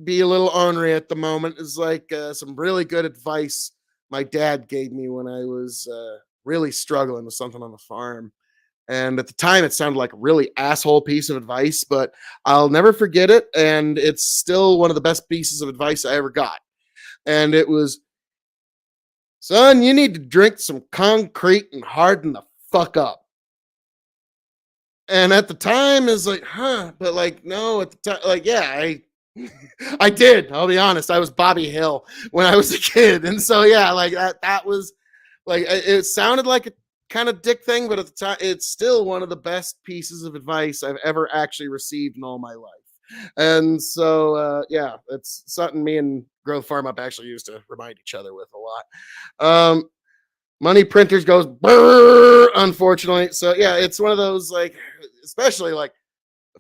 be a little ornery at the moment. It's like some really good advice my dad gave me when I was really struggling with something on the farm. And at the time, it sounded like a really asshole piece of advice, but I'll never forget it. And it's still one of the best pieces of advice I ever got. And it was, son, you need to drink some concrete and harden the fuck up. And at the time, it's like, huh? But like, no, at the time, like, yeah, I did. I'll be honest. I was Bobby Hill when I was a kid. And so, yeah, like that was like, it sounded like a kind of dick thing, but at the time, it's still one of the best pieces of advice I've ever actually received in all my life. And so, yeah, it's something me and Growth Farm Up actually used to remind each other with a lot. Money printers goes brrr, unfortunately. So yeah, it's one of those, like, especially like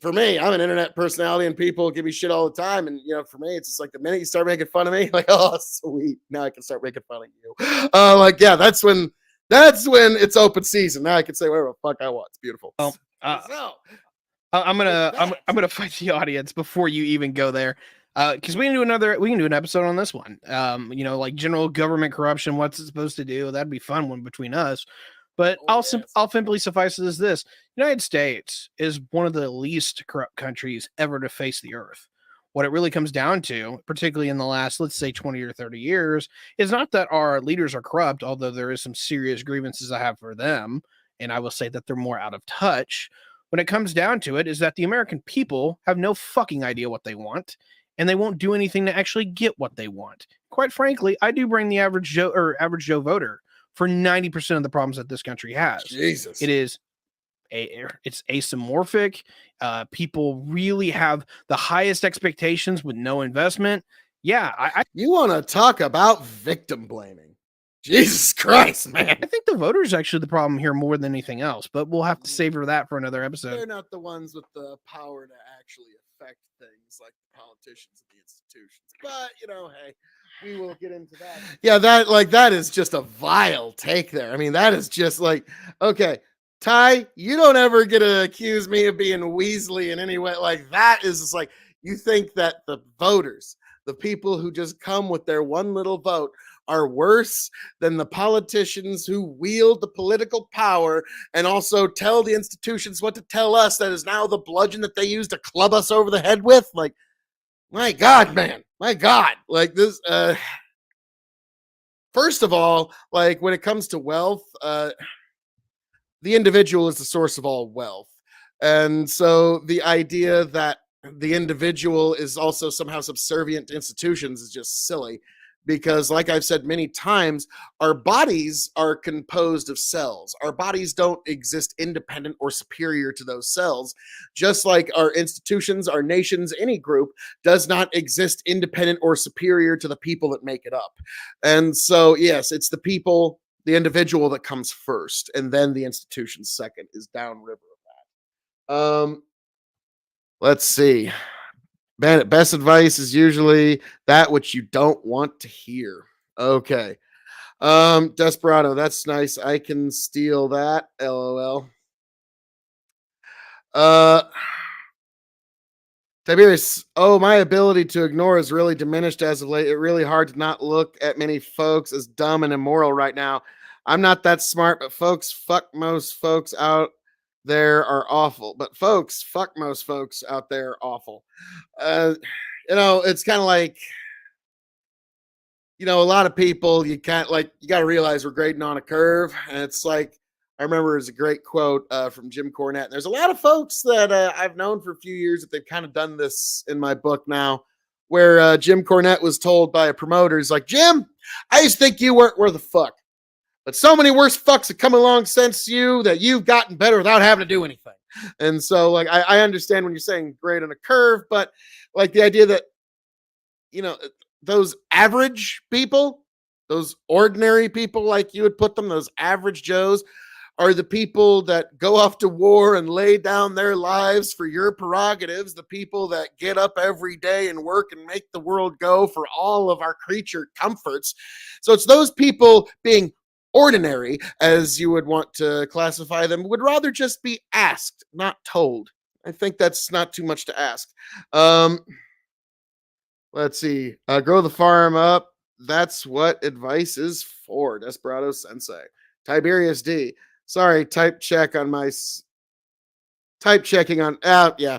for me, I'm an internet personality and people give me shit all the time. And for me, it's just like the minute you start making fun of me, like, oh sweet, now I can start making fun of you. Like, yeah, that's when it's open season. Now I can say whatever the fuck I want. It's beautiful. Well, I'm gonna fight the audience before you even go there. Because we can do an episode on this one. Like general government corruption, what's it supposed to do? That'd be fun one between us. But Oh, I'll simply suffice it as this: United States is one of the least corrupt countries ever to face the earth. What it really comes down to, particularly in the last, let's say, 20 or 30 years, is not that our leaders are corrupt, although there is some serious grievances I have for them, and I will say that they're more out of touch. When it comes down to it, is that the American people have no fucking idea what they want, and they won't do anything to actually get what they want. Quite frankly, I do bring the average Joe voter for 90% of the problems that this country has. Jesus. It is it's asymorphic. People really have the highest expectations with no investment. Yeah, You want to talk about victim blaming? Jesus Christ, man. I think the voters are actually the problem here more than anything else, but we'll have to savor that for another episode. They're not the ones with the power to actually affect things like the politicians and the institutions. But, hey, we will get into that. Yeah, that is just a vile take there. I mean, that is just like, okay, Ty, you don't ever get to accuse me of being Weasley in any way. Like, that is just like, you think that the voters, the people who just come with their one little vote, are worse than the politicians who wield the political power and also tell the institutions what to tell us. That is now the bludgeon that they use to club us over the head with. Like, my God, man, my God. Like this, first of all, like when it comes to wealth, the individual is the source of all wealth. And so the idea that the individual is also somehow subservient to institutions is just silly. Because, like I've said many times, our bodies are composed of cells. Our bodies don't exist independent or superior to those cells. Just like our institutions, our nations, any group does not exist independent or superior to the people that make it up. And so, yes, it's the people, the individual that comes first, and then the institution second is downriver of that. Let's see. Best advice is usually that which you don't want to hear. Okay. Desperado, that's nice. I can steal that. LOL. Tiberius, my ability to ignore is really diminished as of late. It's really hard to not look at many folks as dumb and immoral right now. I'm not that smart, but fuck most folks out there are awful. But fuck most folks out there are awful. It's kind of like, a lot of people, you got to realize we're grading on a curve. And it's like, I remember it's a great quote from Jim Cornette. And there's a lot of folks that I've known for a few years that they've kind of done this in my book now, where Jim Cornette was told by a promoter, he's like, Jim, I used to think you weren't worth a fuck. But so many worse fucks have come along since you that you've gotten better without having to do anything. And so, like, I understand when you're saying grade on a curve, but like the idea that, those average people, those ordinary people, like you would put them, those average Joes, are the people that go off to war and lay down their lives for your prerogatives, the people that get up every day and work and make the world go for all of our creature comforts. So it's those people being ordinary, as you would want to classify them, would rather just be asked, not told. I think that's not too much to ask. Let's see. Grow the farm up. That's what advice is for. Desperado Sensei. Tiberius D. Sorry, type checking on. Yeah.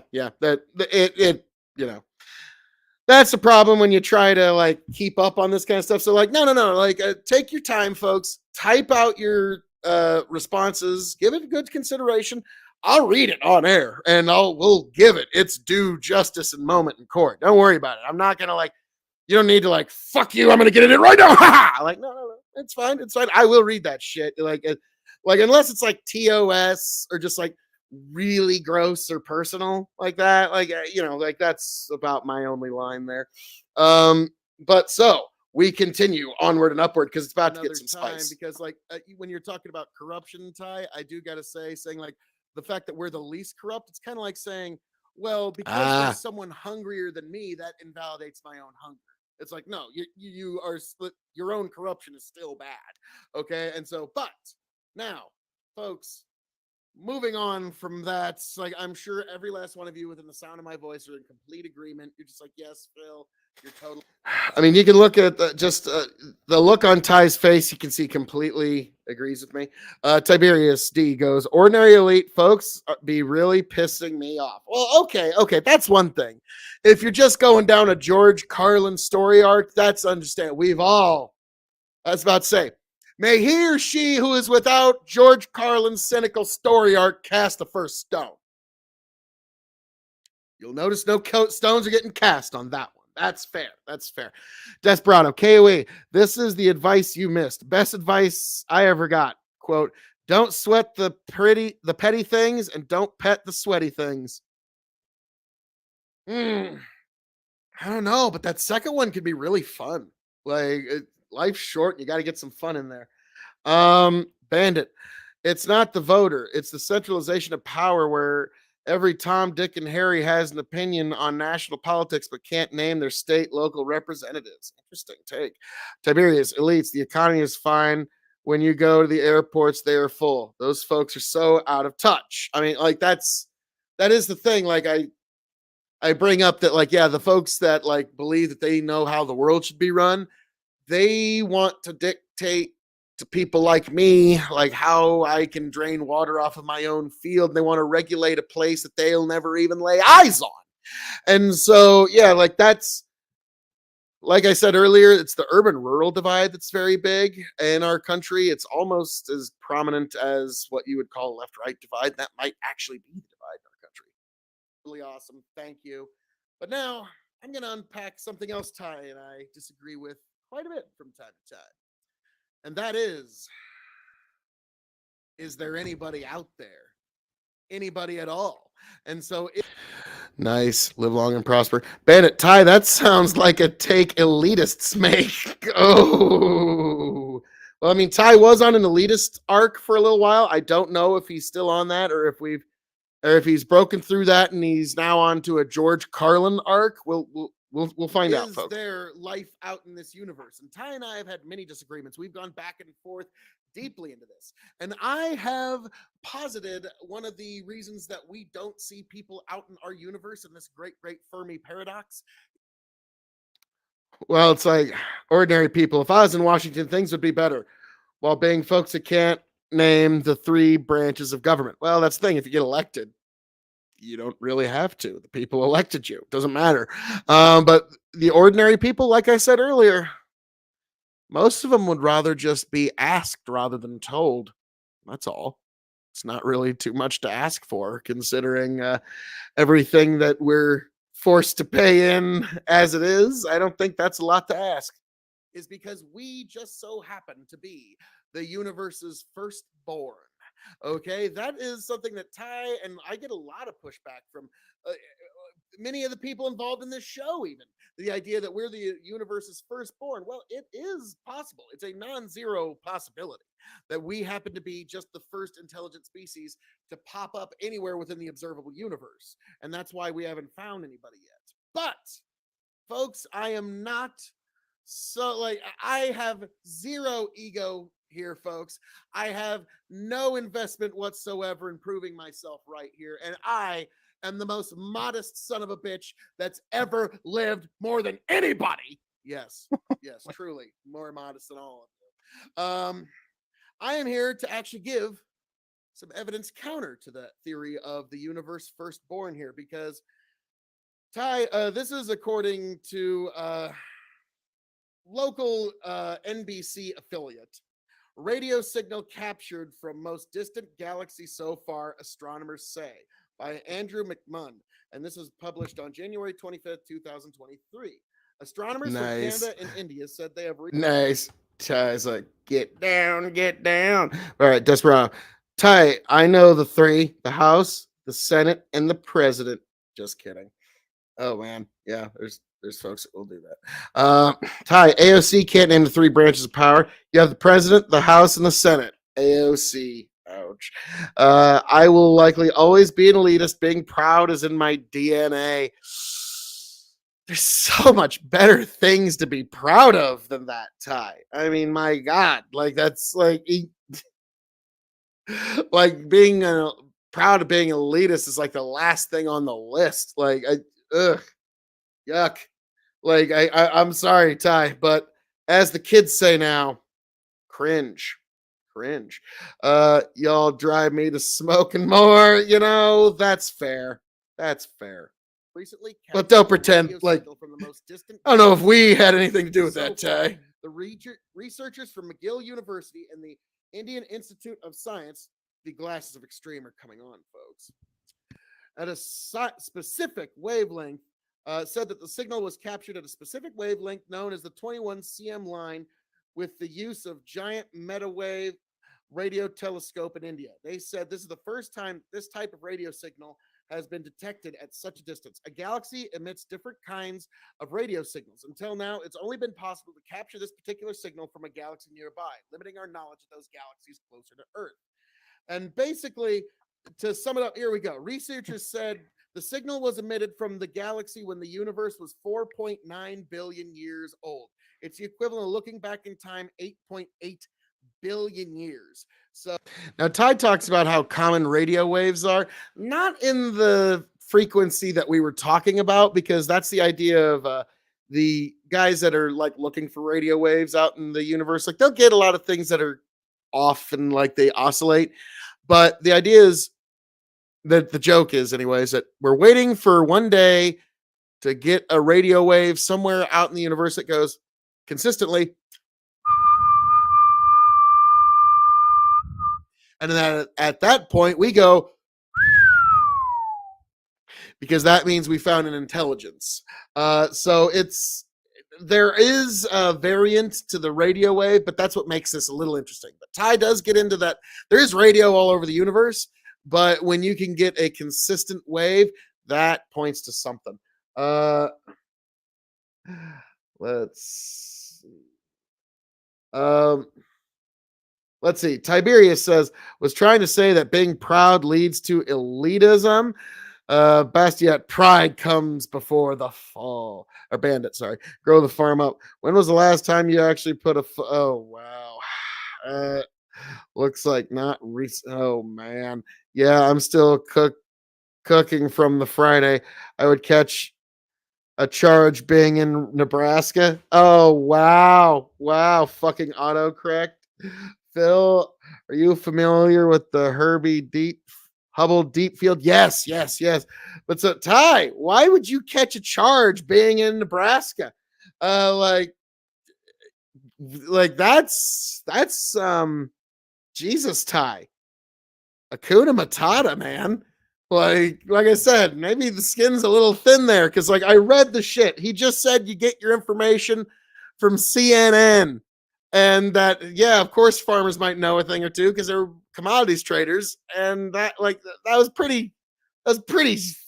That's the problem when you try to like keep up on this kind of stuff. So like, no. Like, take your time, folks. Type out your responses. Give it a good consideration. I'll read it on air and we'll give it its due justice and moment in court. Don't worry about it. I'm not gonna you don't need to fuck you. I'm gonna get it in right now. Like, no. It's fine. It's fine. I will read that shit. Like unless it's like TOS or just like really gross or personal like that. Like that's about my only line there. But so we continue onward and upward because it's about to get some spice. Because when you're talking about corruption, Ty, I do got to saying like, the fact that we're the least corrupt, it's kind of like saying, well, because there's someone hungrier than me, that invalidates my own hunger. It's like, no, you are split. Your own corruption is still bad. Okay. And so, but now, folks, moving on from that, like, I'm sure every last one of you within the sound of my voice are in complete agreement. You're just like, yes, Phil, You're totally. I mean, you can look at the look on Ty's face. You can see completely agrees with me. Tiberius D goes, ordinary elite folks be really pissing me off. Well, okay, that's one thing. If you're just going down a George Carlin story arc, that's understand. I was about to say, may he or she who is without George Carlin's cynical story arc cast the first stone. You'll notice no stones are getting cast on that one. That's fair. Desperado, K.O.E, this is the advice you missed. Best advice I ever got. Quote, don't sweat the petty things and don't pet the sweaty things. I don't know, but that second one could be really fun. Like, life's short. You got to get some fun in there. Bandit, it's not the voter. It's the centralization of power where every Tom, Dick, and Harry has an opinion on national politics, but can't name their state, local representatives. Interesting take. Tiberius, elites, the economy is fine. When you go to the airports, they are full. Those folks are so out of touch. I mean, like that is the thing. Like I bring up that, like, yeah, the folks that like believe that they know how the world should be run, they want to dictate to people like me, like how I can drain water off of my own field. They want to regulate a place that they'll never even lay eyes on. And so, yeah, like that's, like I said earlier, it's the urban rural divide that's very big in our country. It's almost as prominent as what you would call left right divide. That might actually be the divide in our country. Really awesome. Thank you. But now I'm going to unpack something else Ty and I disagree with quite a bit from time to time. And that is there anybody out there? Anybody at all? And so nice, live long and prosper. Bandit Ty, that sounds like a take elitists make. Oh. Well, I mean, Ty was on an elitist arc for a little while. I don't know if he's still on that or if he's broken through that and he's now on to a George Carlin arc. We'll find out, folks. Is there life out in this universe? And Ty and I have had many disagreements. We've gone back and forth deeply into this. And I have posited one of the reasons that we don't see people out in our universe in this great Fermi paradox. Well, it's like ordinary people. If I was in Washington, things would be better. While being folks that can't name the three branches of government. Well, that's the thing. If you get elected, you don't really have to. The people elected you. It doesn't matter. But the ordinary people, like I said earlier, most of them would rather just be asked rather than told. That's all. It's not really too much to ask for, considering everything that we're forced to pay in as it is. I don't think that's a lot to ask. Is because we just so happen to be the universe's firstborn. Okay, that is something that Ty and I get a lot of pushback from many of the people involved in this show. Even the idea that we're the universe's firstborn. Well, it is possible. It's a non-zero possibility that we happen to be just the first intelligent species to pop up anywhere within the observable universe, and that's why we haven't found anybody yet. But, folks, I am not. So, like, I have zero ego here, folks. I have no investment whatsoever in proving myself right here. And I am the most modest son of a bitch that's ever lived more than anybody. Yes, truly. More modest than all of you. I am here to actually give some evidence counter to the theory of the universe firstborn here, because, Ty, this is according to local NBC affiliate. Radio signal captured from most distant galaxy so far, astronomers say, by Andrew McMunn. And this was published on January 25th, 2023. Astronomers from Canada and India said they have... Nice. Ty's like, get down. All right, Desperado. Ty, I know the three, the House, the Senate, and the President. Just kidding. Oh, man. Yeah, there's folks that will do that. Ty, AOC can't name the three branches of power. You have the president, the House, and the Senate. AOC. Ouch. I will likely always be an elitist. Being proud is in my DNA. There's so much better things to be proud of than that, Ty. I mean, my God. Like, that's like... like, being proud of being elitist is like the last thing on the list. Like, ugh. Yuck. Like I'm sorry, Ty, but as the kids say now, cringe. Cringe. Y'all drive me to smoking more, that's fair. That's fair. Recently, but don't pretend like from the most distant. I don't know if we had anything to do with that, Ty. The researchers from McGill University and the Indian Institute of Science, the glasses of extreme are coming on, folks. At a specific wavelength, said that the signal was captured at a specific wavelength known as the 21 cm line with the use of giant metawave radio telescope in India. They said this is the first time this type of radio signal has been detected at such a distance. A galaxy emits different kinds of radio signals. Until now, it's only been possible to capture this particular signal from a galaxy nearby, limiting our knowledge of those galaxies closer to Earth. And basically, to sum it up, here we go. Researchers said the signal was emitted from the galaxy when the universe was 4.9 billion years old. It's the equivalent of looking back in time 8.8 billion years. So now Ty talks about how common radio waves are, not in the frequency that we were talking about, because that's the idea of the guys that are like looking for radio waves out in the universe. Like they'll get a lot of things that are off and like they oscillate. But the idea is that the joke is, anyways, that we're waiting for one day to get a radio wave somewhere out in the universe that goes consistently. And then at that point, we go, because that means we found an intelligence. So there is a variant to the radio wave, but that's what makes this a little interesting. But Ty does get into that. There is radio all over the universe, but when you can get a consistent wave, that points to something. Let's see. Let's see. Tiberius says, was trying to say that being proud leads to elitism. Bastiat, pride comes before the fall. Or bandit, sorry. Grow the farm up. When was the last time you actually put oh, wow. Looks like not recent. Oh, man. Yeah, I'm still cooking from the Friday. I would catch a charge being in Nebraska. Oh, wow. Wow. Fucking autocorrect. Phil, are you familiar with the Hubble deep field? Yes. But so Ty, why would you catch a charge being in Nebraska? Like that's Jesus, Ty. Hakuna Matata, man. Like I said, maybe the skin's a little thin there because like I read the shit. He just said you get your information from CNN. And that, yeah, of course, farmers might know a thing or two because they're commodities traders, and that was pretty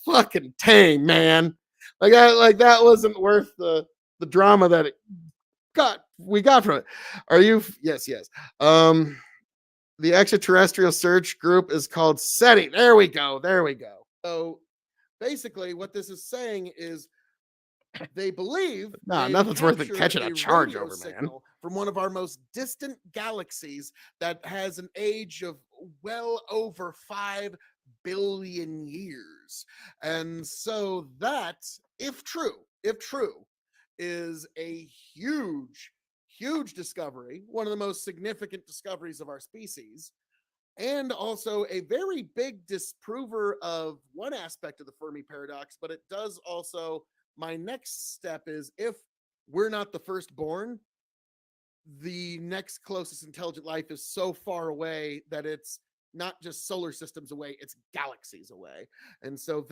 fucking tame, man. That wasn't worth the drama that we got from it. Are you? Yes. The extraterrestrial search group is called SETI. There we go. So basically, what this is saying is, they believe nothing's worth it catching a charge over, man. From one of our most distant galaxies that has an age of well over 5 billion years. And so that, if true, is a huge discovery, one of the most significant discoveries of our species, and also a very big disprover of one aspect of the Fermi paradox, but it does also. My next step is, if we're not the firstborn, the next closest intelligent life is so far away that it's not just solar systems away, it's galaxies away. And so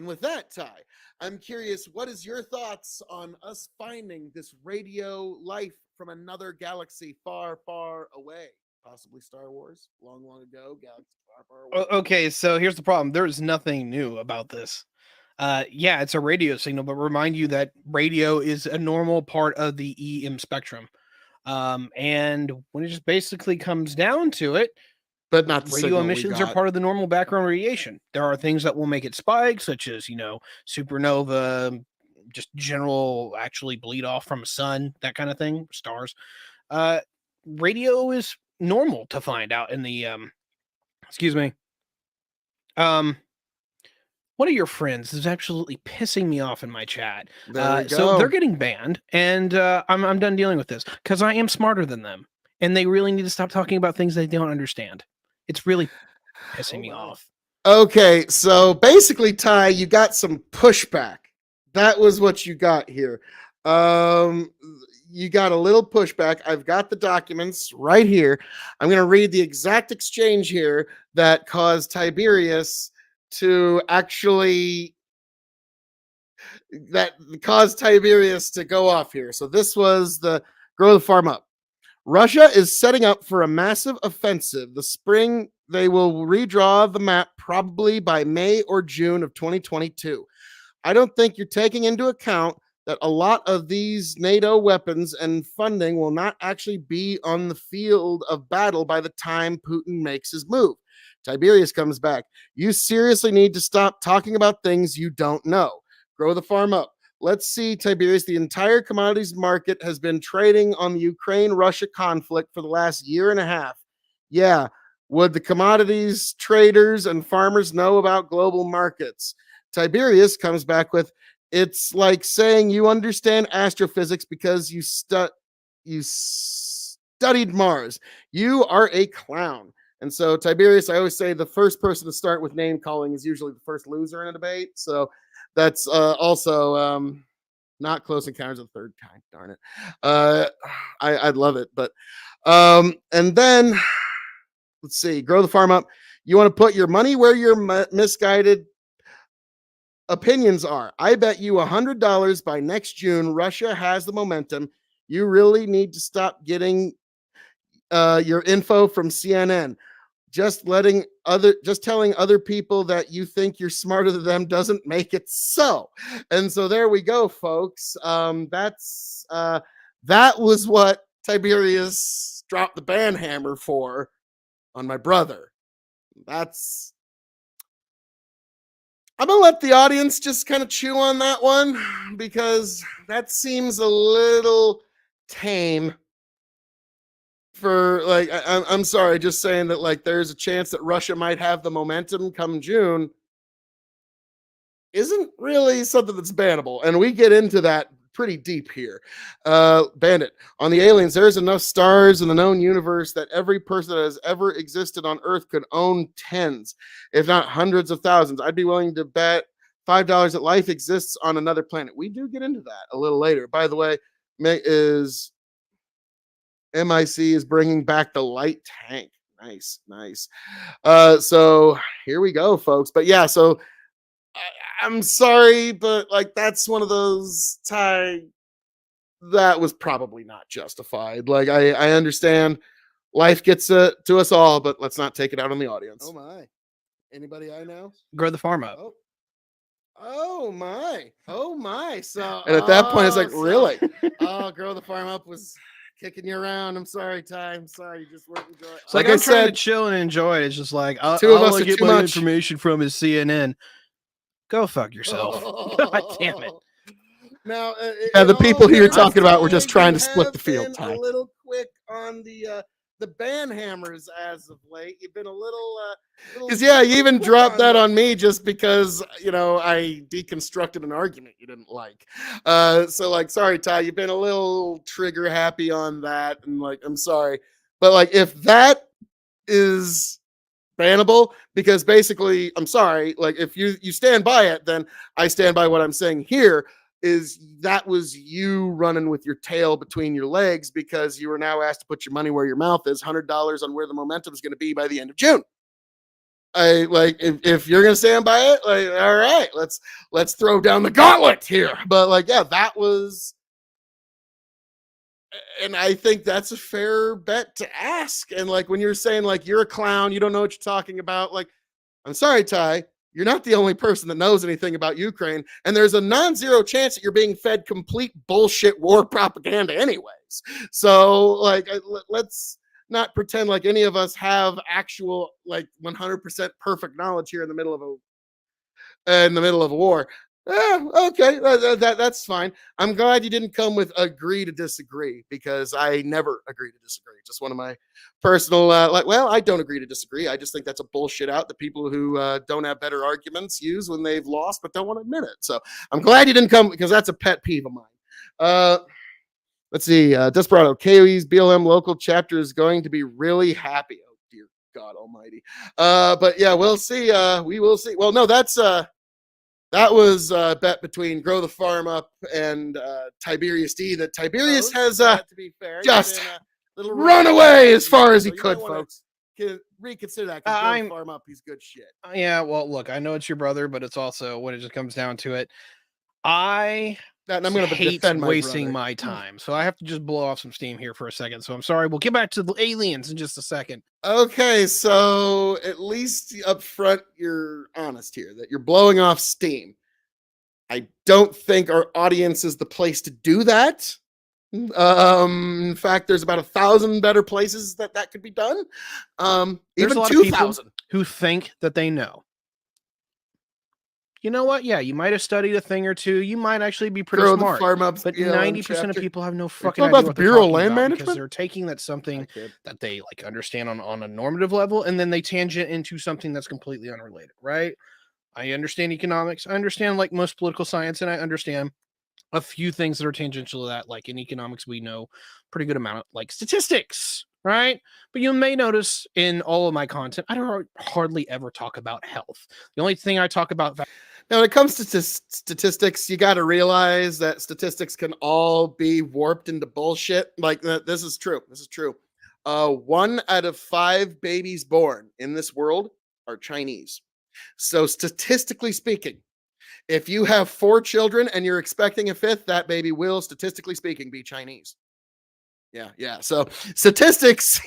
with that, Ty, I'm curious, what is your thoughts on us finding this radio life from another galaxy far, far away? Possibly Star Wars, long ago, galaxy far away. Okay, so here's the problem. There's nothing new about this. Yeah, it's a radio signal, but remind you that radio is a normal part of the EM spectrum. And when it just basically comes down to it, but not radio emissions are part of the normal background radiation. There are things that will make it spike, such as, supernova, just general actually bleed off from a sun, that kind of thing, stars. Radio is normal to find out in the excuse me. one of your friends is absolutely pissing me off in my chat. There we So go. they're getting banned, and I'm done dealing with this because I am smarter than them, and they really need to stop talking about things they don't understand. It's really pissing me off. Okay, so basically, Ty, you got some pushback. That was what you got here. You got a little pushback. I've got the documents right here. I'm going to read the exact exchange here that caused Tiberius to go off here. So this was the grow the farm up. Russia is setting up for a massive offensive. The spring, they will redraw the map probably by May or June of 2022. I don't think you're taking into account that a lot of these NATO weapons and funding will not actually be on the field of battle by the time Putin makes his move. Tiberius comes back. You seriously need to stop talking about things you don't know. Grow the farm up. Let's see, Tiberius. The entire commodities market has been trading on the Ukraine-Russia conflict for the last year and a half. Yeah. Would the commodities traders and farmers know about global markets? Tiberius comes back with, it's like saying you understand astrophysics because you studied Mars. You are a clown. And so Tiberius, I always say the first person to start with name calling is usually the first loser in a debate. So that's also not Close Encounters of the Third Kind. Darn it. I'd love it. But and then let's see, grow the farm up. You want to put your money where your misguided opinions are. I bet you $100 by next June, Russia has the momentum. You really need to stop getting your info from CNN. Just telling other people that you think you're smarter than them doesn't make it so. And so there we go, folks. That was what Tiberius dropped the ban hammer for on my brother. I'm gonna let the audience just kind of chew on that one because that seems a little tame. For like, I'm sorry, just saying that like there's a chance that Russia might have the momentum come June isn't really something that's bannable, and we get into that pretty deep here. Bandit, on the aliens, there's enough stars in the known universe that every person that has ever existed on Earth could own tens, if not hundreds of thousands. I'd be willing to bet $5 that life exists on another planet. We do get into that a little later. By the way, MIC is bringing back the light tank. Nice. So here we go, folks. But yeah, so I'm sorry, but like that's one of those that was probably not justified. Like I understand life gets to us all, but let's not take it out on the audience. Oh my. Anybody I know? Grow the farm up. Oh my. So and at that point it's like, really? Grow the farm up was kicking you around. I'm sorry, Ty. I'm sorry. You just weren't enjoying it. So like I'm trying to chill and enjoy it. It's just like two of us get my information from is CNN. Go fuck yourself. God damn it. Now, the people who you're talking about were just trying to split the field, Ty. A little quick on the ban hammers as of late. You've been a little because you even dropped that on me just because I deconstructed an argument you didn't like. So like, sorry, Ty, you've been a little trigger happy on that, and like, I'm sorry, but like, if that is bannable, because basically, I'm sorry, like if you stand by it, then I stand by what I'm saying here. Is that was you running with your tail between your legs because you were now asked to put your money where your mouth is, $100 on where the momentum is going to be by the end of June. I like if you're gonna stand by it, like, all right, let's throw down the gauntlet here. But like, yeah, that was, and I think that's a fair bet to ask. And like when you're saying like you're a clown, you don't know what you're talking about, like, I'm sorry, Ty, you're not the only person that knows anything about Ukraine, and there's a non-zero chance that you're being fed complete bullshit war propaganda anyways. So like, let's not pretend like any of us have actual like 100% perfect knowledge here in the middle of a war. Okay, that's fine. I'm glad you didn't come with agree to disagree because I never agree to disagree. Just one of my personal, well, I don't agree to disagree. I just think that's a bullshit out that people who don't have better arguments use when they've lost but don't want to admit it. So I'm glad you didn't come because that's a pet peeve of mine. Let's see. Desperado, K.O.E.'s BLM local chapter is going to be really happy. Oh, dear God almighty. But yeah, we'll see. We will see. Well, no, that was a bet between Grow the Farm Up and Tiberius D. That Tiberius has to be fair, just run away as far as he could, folks. Reconsider that because Grow the Farm Up, he's good shit. Yeah, well, look, I know it's your brother, but it's also when it just comes down to it, I'm going to hate wasting my time. So I have to just blow off some steam here for a second. So I'm sorry. We'll get back to the aliens in just a second. Okay, so at least up front, you're honest here that you're blowing off steam. I don't think our audience is the place to do that. In fact, there's about 1,000 better places that could be done. There's even a lot 2,000 who think that they know. You know what? Yeah, you might have studied a thing or two. You might actually be pretty smart. But 90% of people have no fucking idea what they're talking about because they're taking that something that they like understand on a normative level, and then they tangent into something that's completely unrelated, right? I understand economics. I understand like most political science, and I understand a few things that are tangential to that. Like in economics, we know pretty good amount of like statistics, right? But you may notice in all of my content, I don't hardly ever talk about health. The only thing I talk about now, when it comes to statistics, you got to realize that statistics can all be warped into bullshit. Like this is true. This is true. 1 out of 5 babies born in this world are Chinese. So statistically speaking, if you have 4 children and you're expecting a 5th, that baby will, statistically speaking, be Chinese. Yeah. So statistics,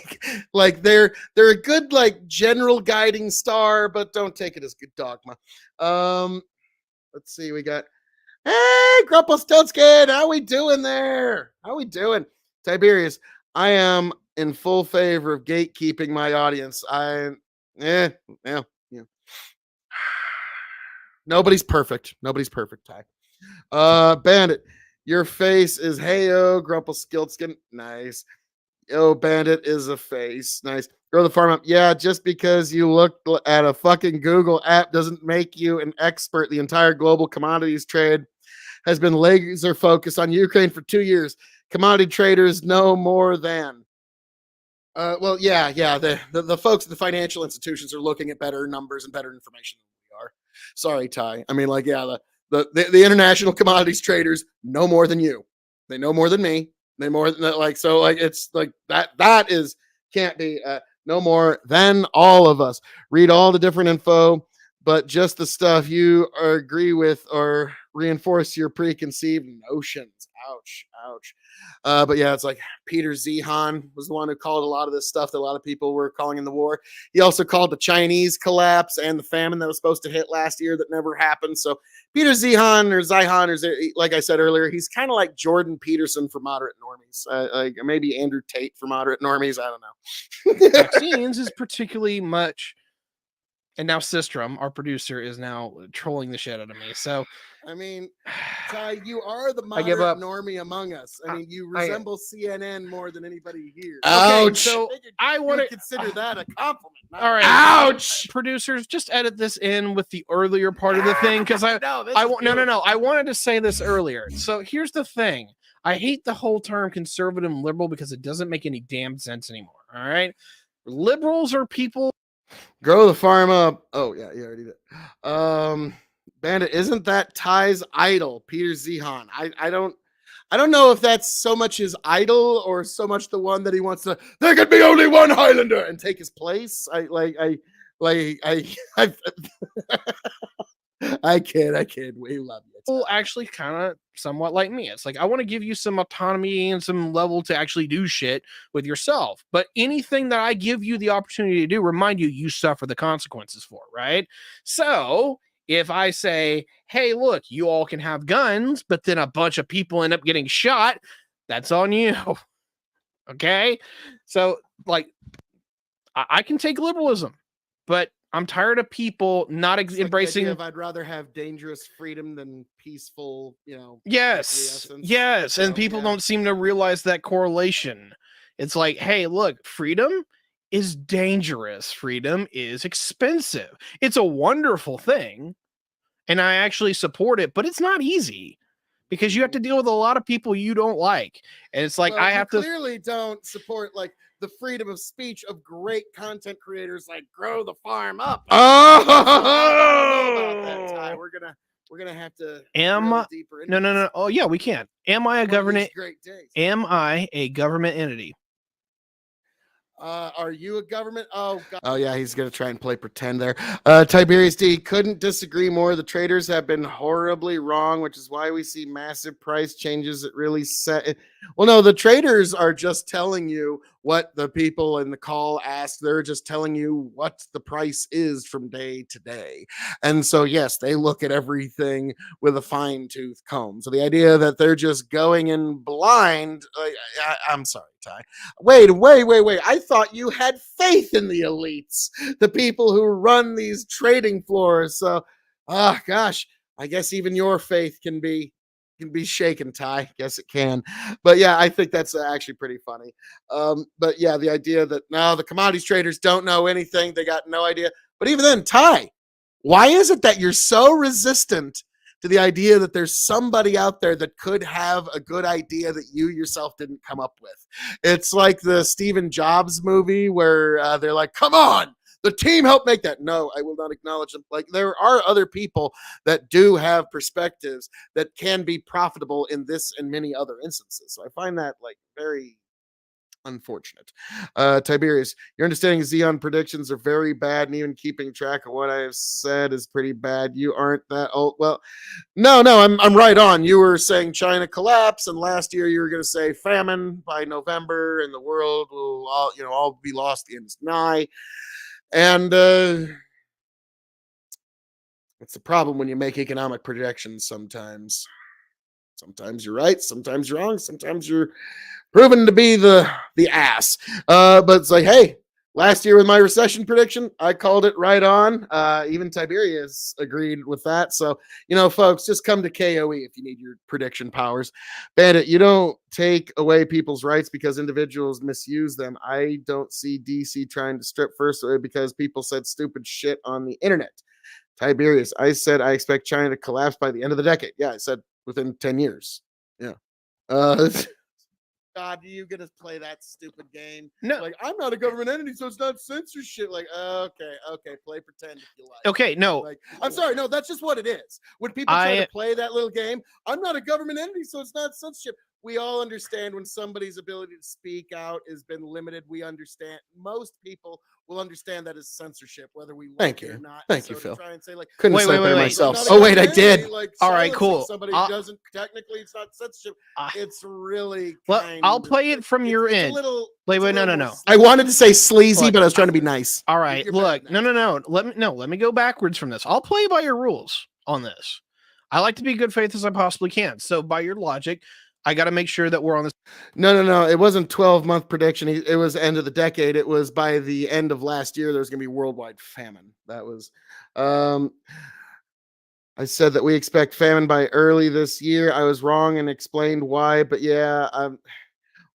like they're a good like general guiding star, but don't take it as good dogma. Let's see, we got hey Grumpelstiltskin, how we doing there? How we doing? Tiberius, I am in full favor of gatekeeping my audience. Yeah. Nobody's perfect. Nobody's perfect, Ty. Bandit, your face is heyo, Grumpelstiltskin. Nice. Oh, Bandit is a face. Nice. Grow the Farm Up. Yeah, just because you look at a fucking Google app doesn't make you an expert. The entire global commodities trade has been laser focused on Ukraine for 2 years. Commodity traders know more than. Well, yeah. The folks at the financial institutions are looking at better numbers and better information than we are. Sorry, Ty. I mean, like, yeah, the international commodities traders know more than you. They know more than me. They more than like so. Like it's like that is can't be no more than all of us. Read all the different info, but just the stuff you agree with or reinforce your preconceived notions. Ouch. But yeah, it's like Peter Zehan was the one who called a lot of this stuff that a lot of people were calling in the war. He also called the Chinese collapse and the famine that was supposed to hit last year that never happened. So Peter Zehan, or like I said earlier, he's kind of like Jordan Peterson for moderate normies, like maybe Andrew Tate for moderate normies. I don't know. Vaccines is particularly much. And now Sistrom, our producer, is now trolling the shit out of me. So, I mean, Ty, you are the moderate normie among us. I mean, you resemble CNN more than anybody here. Ouch! Okay, so I want to consider that a compliment. All right, ouch! Producers, just edit this in with the earlier part of the thing because I wanted to say this earlier. So here's the thing: I hate the whole term conservative and liberal because it doesn't make any damn sense anymore. All right, liberals are people. Grow the Farm Up. Oh yeah, you already did. Bandit, isn't that Ty's idol, Peter Zehan? I don't know if that's so much his idol or so much the one that he wants to. There could be only one Highlander and take his place. I kid. We love you. People actually kind of somewhat like me. It's like I want to give you some autonomy and some level to actually do shit with yourself. But anything that I give you the opportunity to do, remind you suffer the consequences for, right? So if I say, hey, look, you all can have guns, but then a bunch of people end up getting shot, that's on you. Okay? So, like, I can take liberalism, but I'm tired of people not It's like the embracing. idea of I'd rather have dangerous freedom than peaceful, Yes, acquiescence. and So, people yeah. don't seem to realize that correlation. It's like, hey, look, freedom is dangerous. Freedom is expensive. It's a wonderful thing, and I actually support it, but it's not easy because you have to deal with a lot of people you don't like. And it's like, Well, I you have to. clearly don't support like the freedom of speech of great content creators like Grow the Farm Up. I don't know about that, Ty. We're gonna have to drill deeper into No. this. Oh, yeah, we can. Am I a One of government? these great days. Am I a government entity? Are you a government? Oh, God. Oh yeah, he's gonna try and play pretend there. Tiberius D, couldn't disagree more. The traders have been horribly wrong, which is why we see massive price changes. It really set. Well, no, the traders are just telling you what the people in the call asked. They're just telling you what the price is from day to day. And so, yes, they look at everything with a fine tooth comb. So the idea that they're just going in blind, I'm sorry, Ty. Wait. I thought you had faith in the elites, the people who run these trading floors. So, gosh, I guess even your faith can be shaken, Ty. Guess it can. But yeah, I think that's actually pretty funny. But yeah, the idea that no, the commodities traders don't know anything, they got no idea. But even then, Ty, why is it that you're so resistant to the idea that there's somebody out there that could have a good idea that you yourself didn't come up with? It's like the Stephen Jobs movie where they're like, come on, the team helped make that. No, I will not acknowledge them. Like, there are other people that do have perspectives that can be profitable in this and many other instances. So I find that like very unfortunate. Tiberius, your understanding of Xeon predictions are very bad, and even keeping track of what I have said is pretty bad. You aren't that old. Well, no, I'm right on. You were saying China collapse, and last year you were going to say famine by November, and the world will all be lost. The end is nigh, and it's the problem when you make economic projections. Sometimes you're right, sometimes you're wrong, sometimes you're proven to be the ass. But it's like, hey, last year with my recession prediction, I called it right on. Even Tiberius agreed with that. So, folks, just come to KOE if you need your prediction powers. Bandit, you don't take away people's rights because individuals misuse them. I don't see DC trying to strip first because people said stupid shit on the internet. Tiberius, I said I expect China to collapse by the end of the decade. Yeah, I said within 10 years. Yeah. God, are you gonna play that stupid game? No. Like, I'm not a government entity, so it's not censorship. Like, okay, play pretend if you like. Okay, no. Like, I'm sorry, no, that's just what it is. When people try to play that little game, I'm not a government entity, so it's not censorship. We all understand when somebody's ability to speak out has been limited. We understand. Most people will understand that as censorship, whether we like it or not. Thank you, Phil. Try and say like, couldn't say better myself. Oh wait, I did. Like, all right, cool. Somebody who doesn't technically, it's not censorship. It's really. Well, I'll play it from your end. Wait, no. I wanted to say sleazy, but I was trying to be nice. All right, look, no. Let me go backwards from this. I'll play by your rules on this. I like to be good faith as I possibly can. So by your logic, I got to make sure that we're on this. No. It wasn't 12-month prediction. It was end of the decade. It was by the end of last year, there was going to be worldwide famine. That was, I said that we expect famine by early this year. I was wrong and explained why, but yeah,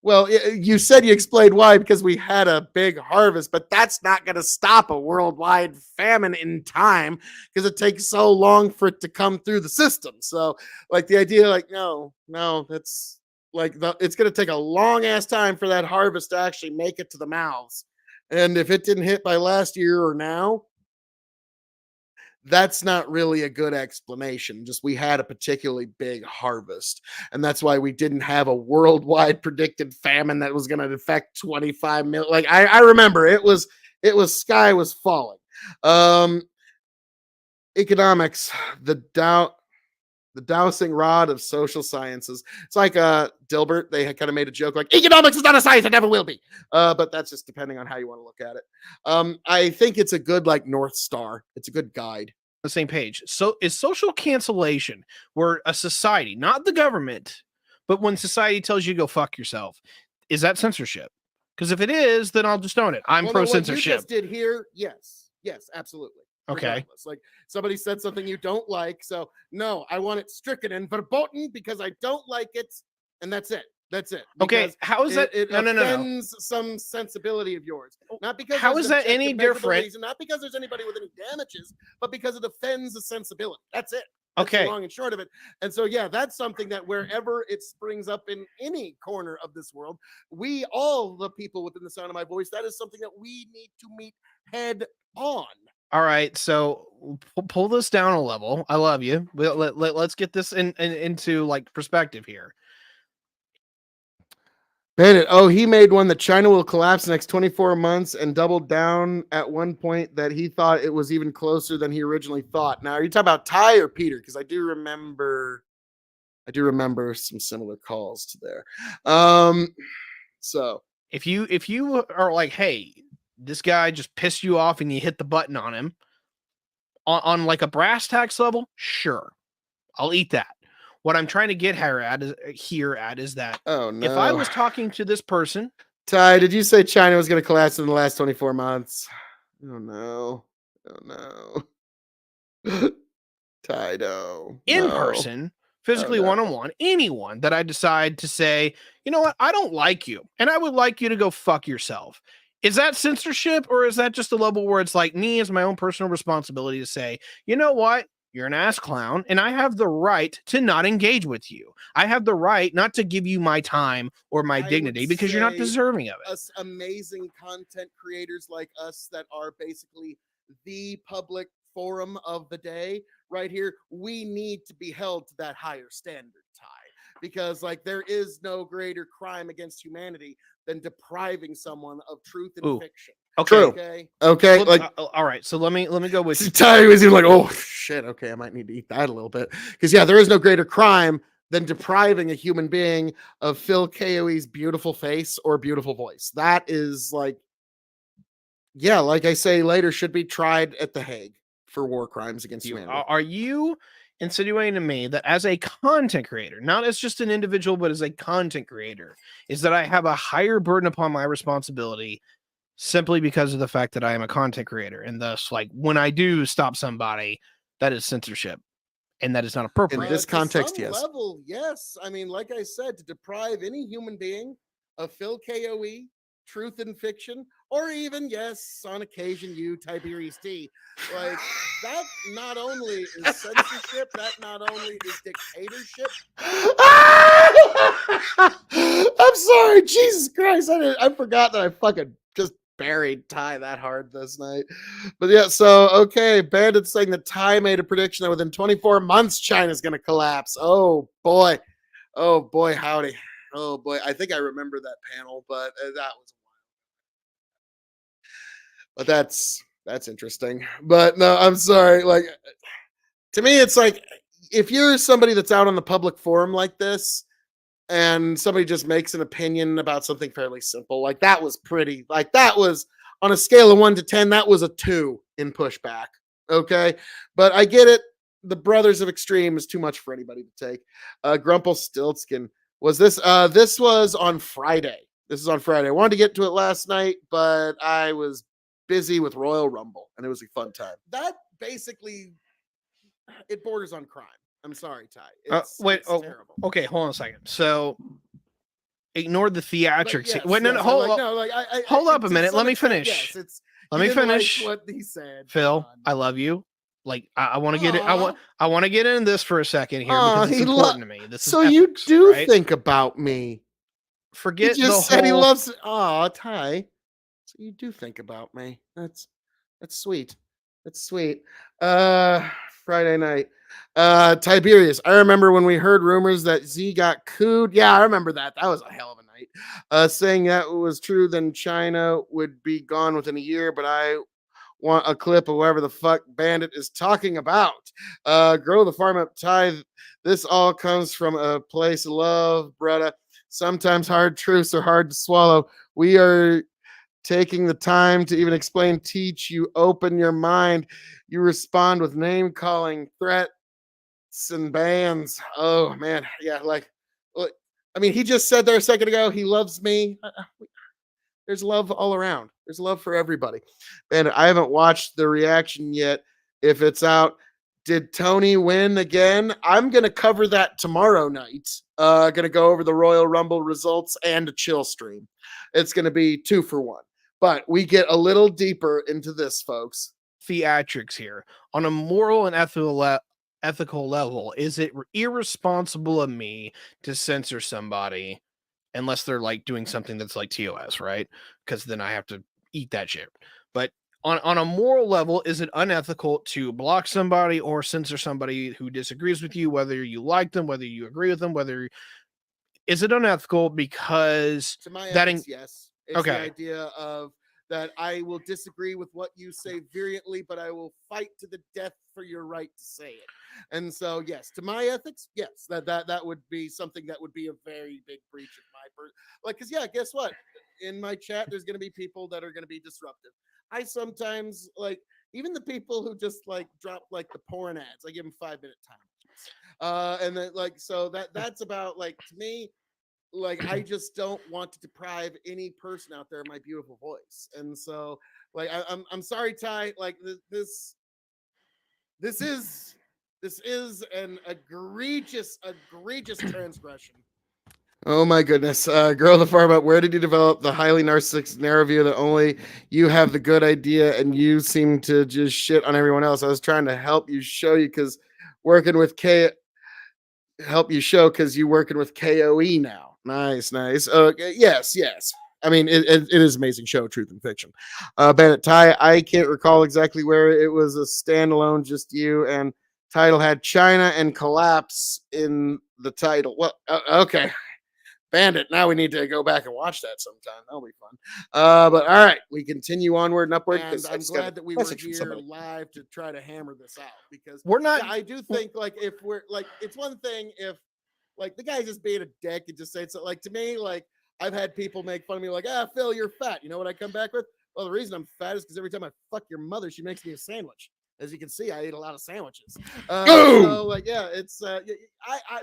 well, you said you explained why because we had a big harvest, but that's not going to stop a worldwide famine in time because it takes so long for it to come through the system. So, like, the idea, like, no, that's like it's going to take a long ass time for that harvest to actually make it to the mouths. And if it didn't hit by last year or now, that's not really a good explanation. Just we had a particularly big harvest, and that's why we didn't have a worldwide predicted famine that was going to affect 25 million. Like, I remember it was sky was falling. Economics, the dowsing rod of social sciences. It's like Dilbert. They kind of made a joke like economics is not a science, it never will be. But that's just depending on how you want to look at it. I think it's a good like North Star. It's a good guide. The same page. So is social cancellation where a society, not the government, but when society tells you to go fuck yourself, is that censorship? Because if it is, then I'll just own it. I'm pro censorship. What you just did here, yes. Yes, absolutely. Okay. Regardless. Like somebody said something you don't like, so no, I want it stricken and verboten because I don't like it, and that's it. That's it. Okay, Because how is that? it No. offends some sensibility of yours. Not because How there's is an that any objective, measurable different? reason, not because there's anybody with any damages, but because it offends a sensibility. That's it. That's the Okay, long and short of it. And so, yeah, that's something that wherever it springs up in any corner of this world, we all the people within the sound of my voice, that is something that we need to meet head on. all right. So pull this down a level. I love you. Let's get this into like perspective here. Bandit. Oh, he made one that China will collapse next 24 months and doubled down at one point that he thought it was even closer than he originally thought. Now, are you talking about Ty or Peter? Because I do remember some similar calls to there. So If you are like, hey, this guy just pissed you off and you hit the button on him on like a brass tacks level, sure, I'll eat that. What I'm trying to get here at is that oh no. if I was talking to this person, Ty, did you say China was going to collapse in the last 24 months? Oh no. Oh no. Ty, no. in No. person, physically no. one-on-one, anyone that I decide to say, you know what, I don't like you, and I would like you to go fuck yourself. Is that censorship, or is that just a level where it's like me as my own personal responsibility to say, you know what, you're an ass clown, and I have the right to not engage with you. I have the right not to give you my time or my dignity because you're not deserving of it. Us amazing content creators like us that are basically the public forum of the day right here, we need to be held to that higher standard, Ty, because like there is no greater crime against humanity than depriving someone of truth and Ooh. fiction. Okay. True. Okay. Well, like all right. So let me go with you. Ty was even like, oh shit. Okay, I might need to eat that a little bit because yeah, there is no greater crime than depriving a human being of Phil K.O.E.'s beautiful face or beautiful voice. That is like, yeah, like I say later, should be tried at The Hague for war crimes against humanity. Are you insinuating to me that as a content creator, not as just an individual, but as a content creator, is that I have a higher burden upon my responsibility simply because of the fact that I am a content creator, and thus, like, when I do stop somebody, that is censorship, and that is not appropriate. In this context, yes. Level, yes. I mean, like I said, to deprive any human being of Phil K.O.E., truth and fiction, or even, yes, on occasion, you, Tyberius D. Like, that not only is censorship, that not only is dictatorship. I'm sorry, Jesus Christ. I forgot that I fucking just buried Ty that hard this night. But yeah, so okay, Bandit saying that Ty made a prediction that within 24 months China's gonna collapse. Oh boy, howdy. Oh boy, I think I remember that panel, but that was but that's interesting. But no, I'm sorry. Like to me, it's like if you're somebody that's out on the public forum like this, and somebody just makes an opinion about something fairly simple, like that was pretty. Like that was on a scale of 1 to 10, that was a 2 in pushback. Okay, but I get it. The Brothers of Extreme is too much for anybody to take. Grumple Stiltskin was this. This was on Friday. This is on Friday. I wanted to get to it last night, but I was busy with Royal Rumble, and it was a fun time. That basically, it borders on crime. I'm sorry, Ty. It's terrible. Okay, hold on a second. So, ignore the theatrics. Yes, Wait, no, yes, hold up a minute. Let me finish. Yes, it's Let me finish. Like what he said, Phil. I love you. Like I want to get it. I want to get into this for a second here because it's important to me. This so is ethics, you do right? think about me. Forget he just the said whole... he loves. Oh, Ty. So you do think about me. That's sweet. That's sweet. Friday night. Tiberius. I remember when we heard rumors that Z got cooed. Yeah, I remember that. That was a hell of a night. Saying that was true, then China would be gone within a year, but I want a clip of whatever the fuck Bandit is talking about. Grow the farm up, Ty. This all comes from a place of love, brother. Sometimes hard truths are hard to swallow. We are taking the time to even explain, teach you, open your mind. You respond with name calling, threats, and bans. Oh man, yeah. Like, I mean, he just said there a second ago he loves me. There's love all around. There's love for everybody. And I haven't watched the reaction yet. If it's out, did Tony win again? I'm gonna cover that tomorrow night. Gonna go over the Royal Rumble results and a chill stream. It's gonna be 2 for 1. But we get a little deeper into this, folks. Theatrics here on a moral and ethical level. Is it irresponsible of me to censor somebody unless they're like doing something that's like TOS, right? Because then I have to eat that shit. But on a moral level, is it unethical to block somebody or censor somebody who disagrees with you, whether you like them, whether you agree with them, whether is it unethical because To my that ethics, yes. It's the okay. idea of that I will disagree with what you say virulently, but I will fight to the death for your right to say it. And so, yes, to my ethics, yes, that would be something that would be a very big breach of my because yeah, guess what? In my chat, there's going to be people that are going to be disruptive. I sometimes like even the people who just like drop like the porn ads. I give them 5-minute time. And then like so that's about like to me like I just don't want to deprive any person out there of my beautiful voice. And so like I'm sorry, Ty, like this is an egregious transgression. Oh my goodness. Girl the farm up, where did you develop the highly narcissistic narrow view that only you have the good idea and you seem to just shit on everyone else? I was trying to help you show you because working with help you show because you working with K.O.E now. Nice. Yes. I mean, it is amazing show, Truth and Fiction. Bandit Ty, I can't recall exactly where it was a standalone, just you, and title had China and collapse in the title. Well, okay. Bandit, now we need to go back and watch that sometime. That'll be fun. But all right, we continue onward and upward. And I'm glad that we were here live to try to hammer this out because we're not. Yeah, I do think like if we're like, it's one thing if like the guy's just being a dick and just saying so. Like to me, like I've had people make fun of me, like, Phil, you're fat. You know what I come back with? Well, the reason I'm fat is because every time I fuck your mother, she makes me a sandwich. As you can see, I ate a lot of sandwiches. So like, yeah, it's I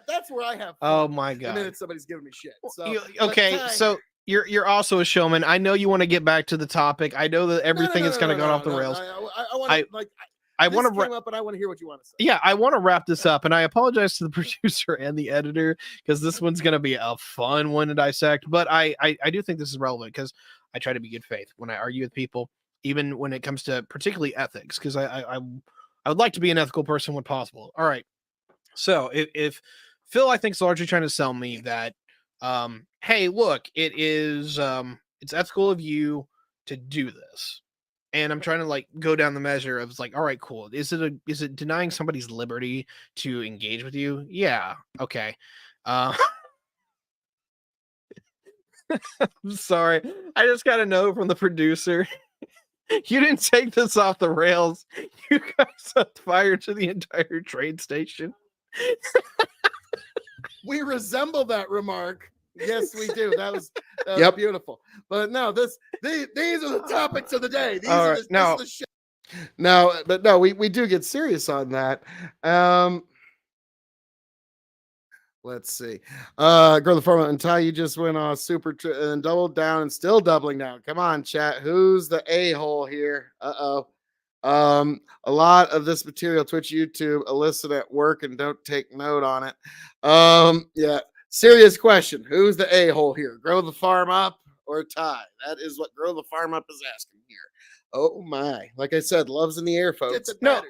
that's where I have fun. Oh my god! The minute somebody's giving me shit. So okay, so you're also a showman. I know you want to get back to the topic. I know that everything is kind of gone off the rails. I want to like. I want to up, and I want to hear what you want to say. Yeah, I want to wrap this up, and I apologize to the producer and the editor because this one's going to be a fun one to dissect. But I do think this is relevant because I try to be good faith when I argue with people, even when it comes to particularly ethics, because I would like to be an ethical person when possible. All right, so if Phil, I think, is largely trying to sell me that, hey, look, it is it's ethical of you to do this. And I'm trying to like go down the measure of like, all right, cool. Is it denying somebody's liberty to engage with you? Yeah. Okay. I'm sorry. I just got a note from the producer. You didn't take this off the rails. You guys set fire to the entire train station. We resemble that remark. Yes, we do. That was beautiful. But no, these are the topics of the day. These are the shit. No, but no, we do get serious on that. Let's see. Girl the format and Ty, you just went on super and doubled down and still doubling down. Come on, chat. Who's the a-hole here? A lot of this material, Twitch, YouTube, elicit at work and don't take note on it. Yeah. Serious question. Who's the a-hole here? Grow the farm up or Ty? That is what Grow the Farm Up is asking here. Oh my. Like I said, love's in the air, folks. No,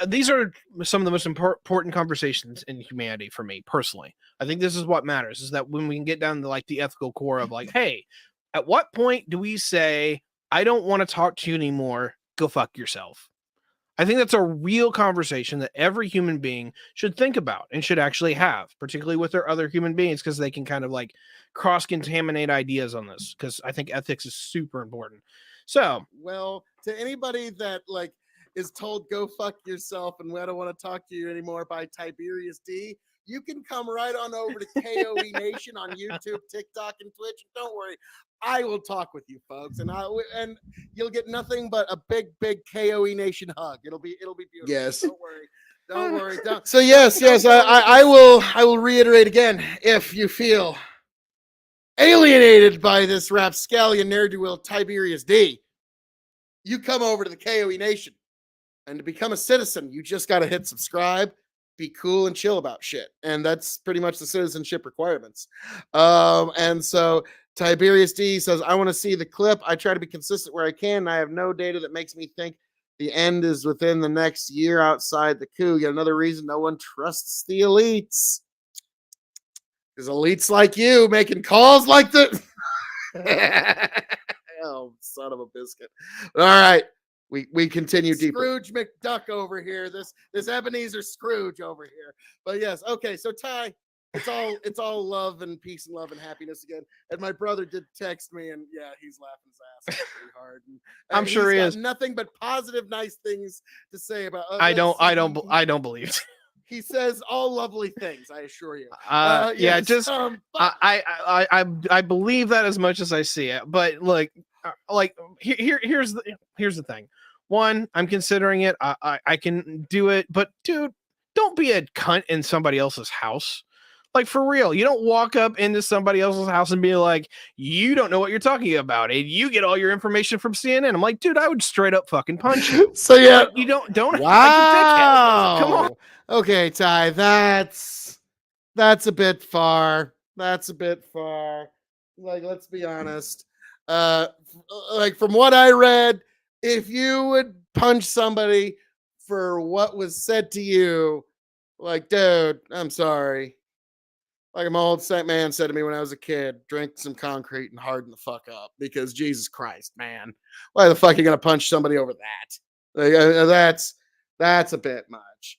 these are some of the most important conversations in humanity for me personally. I think this is what matters, is that when we can get down to like the ethical core of like, hey, at what point do we say, I don't want to talk to you anymore, go fuck yourself? I think that's a real conversation that every human being should think about and should actually have, particularly with their other human beings, because they can kind of like cross-contaminate ideas on this, because I think ethics is super important. So, well, to anybody that like is told go fuck yourself and I don't want to talk to you anymore by Tyberius D, you can come right on over to K.O.E Nation on YouTube, TikTok, and Twitch. Don't worry, I will talk with you folks, and you'll get nothing but a big K.O.E Nation hug. It'll be beautiful. Yes. Don't worry. So yes, I will reiterate again. If you feel alienated by this rapscallion ne'er-do-well Tiberius D, you come over to the KOE Nation. And to become a citizen, you just got to hit subscribe, be cool and chill about shit. And that's pretty much the citizenship requirements. And so Tiberius D says, I want to see the clip. I try to be consistent where I can. And I have no data that makes me think the end is within the next year outside the coup. Yet another reason no one trusts the elites. Because elites like you making calls like the... Oh, son of a biscuit. All right. We continue deeper. Scrooge McDuck over here. This Ebenezer Scrooge over here. But yes, okay. So Ty, it's all love and peace and love and happiness again. And my brother did text me, and yeah, he's laughing his ass off pretty hard. And, I'm sure he got is. Nothing but positive, nice things to say about. I don't believe. He says all lovely things. I assure you. Yeah, just I believe that as much as I see it. But like here's the thing. One, I'm considering it. I can do it, but dude, don't be a cunt in somebody else's house. Like, for real, you don't walk up into somebody else's house and be like, you don't know what you're talking about, and you get all your information from CNN. I'm like, dude, I would straight up fucking punch you. So yeah, like, you don't. Wow. Come on. Okay, Ty, that's a bit far. That's a bit far. Like, let's be honest. Like, from what I read, if you would punch somebody for what was said to you, like, dude, I'm sorry. Like my old man said to me when I was a kid, drink some concrete and harden the fuck up, because Jesus Christ, man, why the fuck are you gonna punch somebody over that? Like, that's a bit much.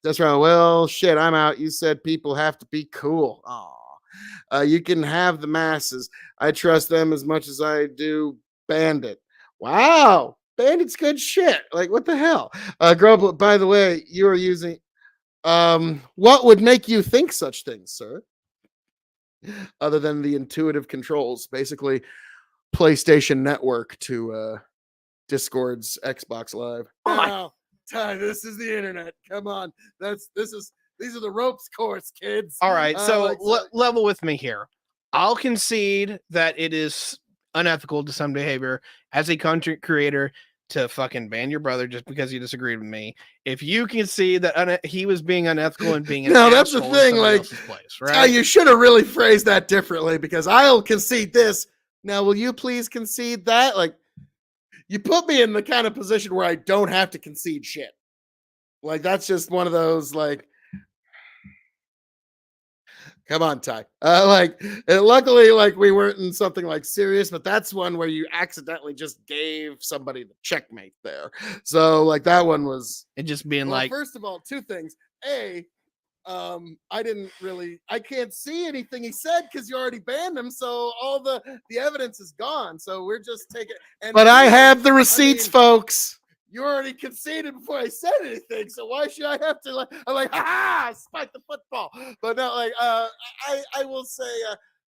That's right. Well, shit, I'm out. You said people have to be cool. Aw. You can have the masses. I trust them as much as I do Bandit. Wow. Bandit's good shit. Like, what the hell? Girl, by the way, you are using what would make you think such things, sir? Other than the intuitive controls, basically PlayStation Network to Discord's Xbox Live. Wow, Ty, this is the internet. Come on, these are the ropes course, kids. All right, so level with me here. I'll concede that it is unethical to some behavior as a content creator to fucking ban your brother just because you disagreed with me. If you can see that he was being unethical and being an no, that's the thing. Like, place, right? You should have really phrased that differently, because I'll concede this. Now, will you please concede that? Like, you put me in the kind of position where I don't have to concede shit. Like, that's just one of those, like, come on, Ty. Luckily, like, we weren't in something like serious, but that's one where you accidentally just gave somebody the checkmate there. So, like, that one was it just being like, first of all, two things. A, I can't see anything he said because you already banned him. So all the evidence is gone. So we're just taking. But I have the receipts, folks. You already conceded before I said anything, so why should I have to? I'm like, spike the football. But no, like, I will say,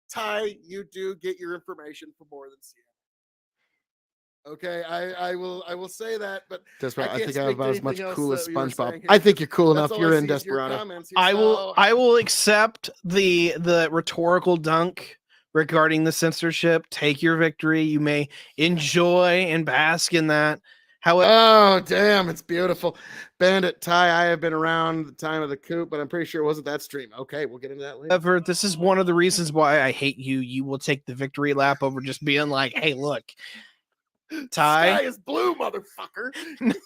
Ty, you do get your information from more than CNN. Okay, I will say that, but that's right. I think I have about as much cool as SpongeBob. I think you're cool enough. You're in Desperado. I will accept the rhetorical dunk regarding the censorship. Take your victory. You may enjoy and bask in that. Oh, damn, it's beautiful. Bandit Ty, I have been around the time of the coup, but I'm pretty sure it wasn't that stream. Okay, we'll get into that later. However, this is one of the reasons why I hate you. You will take the victory lap over just being like, hey, look, Ty. Sky is blue, motherfucker.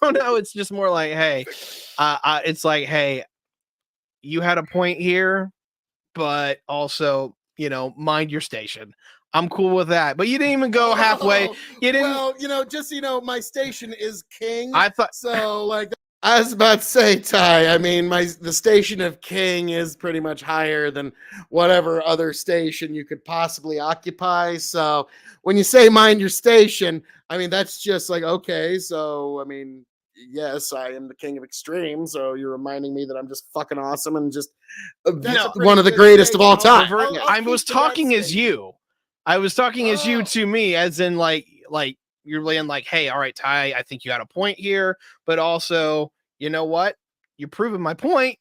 No, it's just more like, hey, it's like, hey, you had a point here, but also, mind your station. I'm cool with that, but you didn't even go halfway. You didn't. Well, just my station is king. I thought so. Like, I was about to say, Ty. I mean, the station of king is pretty much higher than whatever other station you could possibly occupy. So, when you say mind your station, I mean that's just like, okay. So, I mean, yes, I am the king of extreme. So you're reminding me that I'm just fucking awesome and just one of the greatest of all time. I was talking as you. I was talking as you to me, as in like you're laying like, hey, all right, Ty, I think you had a point here, but also, you know what? You're proving my point.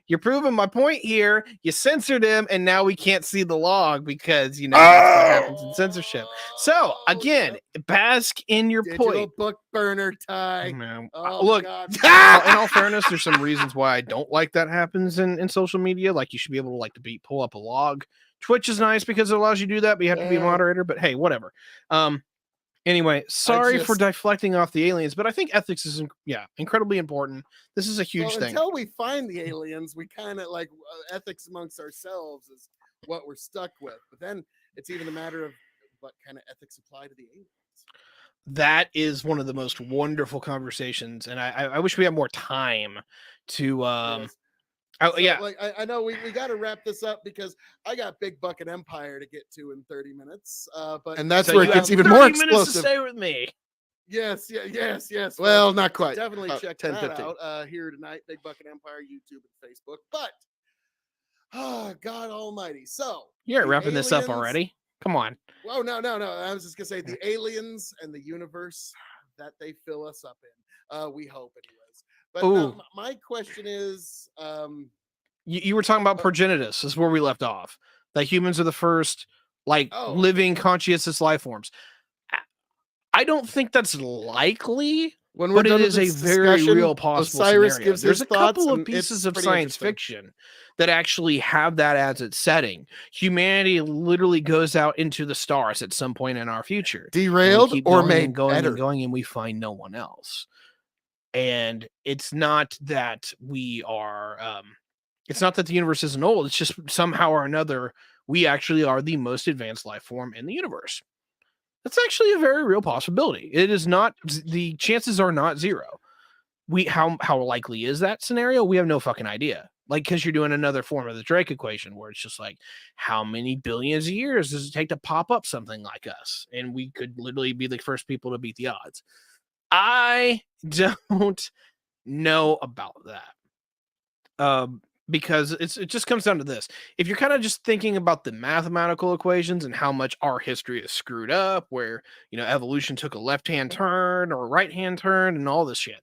you're proving my point here. You censored him, and now we can't see the log because that's what happens in censorship. So again, bask in your Digital point. book burner tie. No. Oh, Look, God. in all fairness, there's some reasons why I don't like that happens in social media. Like you should be able to pull up a log. Twitch is nice because it allows you to do that, but you have to be a moderator. But hey, whatever. Anyway, sorry for deflecting off the aliens, but I think ethics is incredibly important. This is a huge thing. Until we find the aliens, we kind of like ethics amongst ourselves is what we're stuck with. But then it's even a matter of what kind of ethics apply to the aliens. That is one of the most wonderful conversations, and I wish we had more time to Yes. Like I know we got to wrap this up because I got Big Bucket Empire to get to in 30 minutes. And that's where it gets even more explosive. To stay with me. Yes. Well, not quite. Definitely check that out here tonight. Big Bucket Empire, YouTube and Facebook. But God Almighty! So you're wrapping this up already. Come on. Oh no! I was just gonna say the aliens and the universe that they fill us up in. We hope, anyways. But now, my question is, you were talking about progenitus. Is where we left off. That humans are the first living conscious life forms. I don't think that's likely. But it is a very real possible scenario. There's a couple of pieces of science fiction that actually have that as its setting. Humanity literally goes out into the stars at some point in our future. Derailed or made better. And going, and we find no one else. And it's not that we are, it's not that the universe isn't old. It's just somehow or another, we actually are the most advanced life form in the universe. That's actually a very real possibility. It is not, the chances are not zero. How likely is that scenario? We have no fucking idea. Like, because you're doing another form of the Drake equation where it's just like, how many billions of years does it take to pop up something like us? And we could literally be the first people to beat the odds. I don't know about that. Because it just comes down to this. If you're kind of just thinking about the mathematical equations and how much our history is screwed up, where, evolution took a left-hand turn or a right-hand turn and all this shit,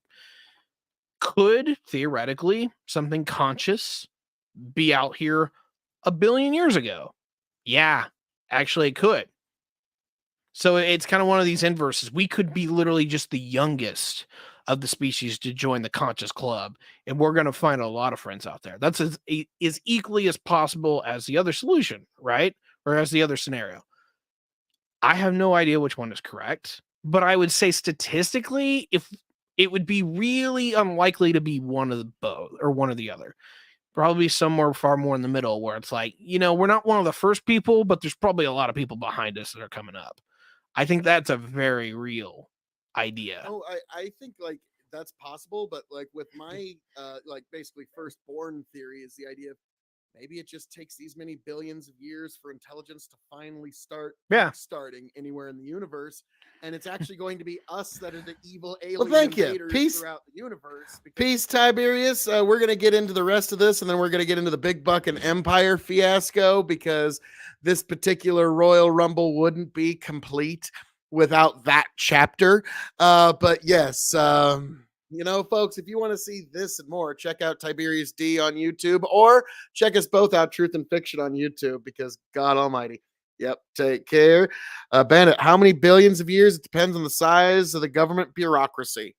could theoretically something conscious be out here 1 billion years ago? Yeah, actually it could. So it's kind of one of these inverses. We could be literally just the youngest of the species to join the conscious club, and we're going to find a lot of friends out there. That's as equally as possible as the other solution, right? Or as the other scenario. I have no idea which one is correct, but I would say statistically, if it would be really unlikely to be one of the both or one or the other. Probably somewhere far more in the middle where it's like, we're not one of the first people, but there's probably a lot of people behind us that are coming up. I think that's a very real idea. Oh, I think that's possible, but with my basically firstborn theory is the idea of maybe it just takes these many billions of years for intelligence to finally start starting anywhere in the universe, and it's actually going to be us that are the evil alien invaders throughout the universe. Peace, Tyberius. We're going to get into the rest of this, and then we're going to get into the Big Bucket Empire fiasco, because this particular Royal Rumble wouldn't be complete without that chapter. But yes, folks, if you want to see this and more, check out Tiberius D on YouTube, or check us both out, Truth and Fiction, on YouTube, because God Almighty. Yep. Take care. Bandit, how many billions of years? It depends on the size of the government bureaucracy.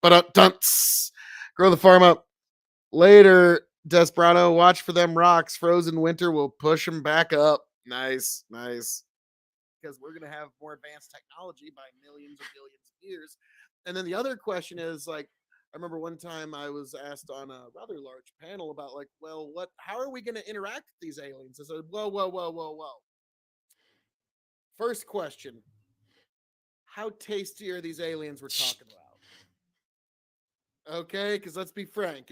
But dunce. Grow the farm up. Later, Desperado. Watch for them rocks. Frozen winter will push them back up. Nice. Because we're going to have more advanced technology by millions or billions of years. And then the other question is, I remember one time I was asked on a rather large panel about how are we going to interact with these aliens? I said, whoa. First question, how tasty are these aliens we're talking about? Okay, because let's be frank.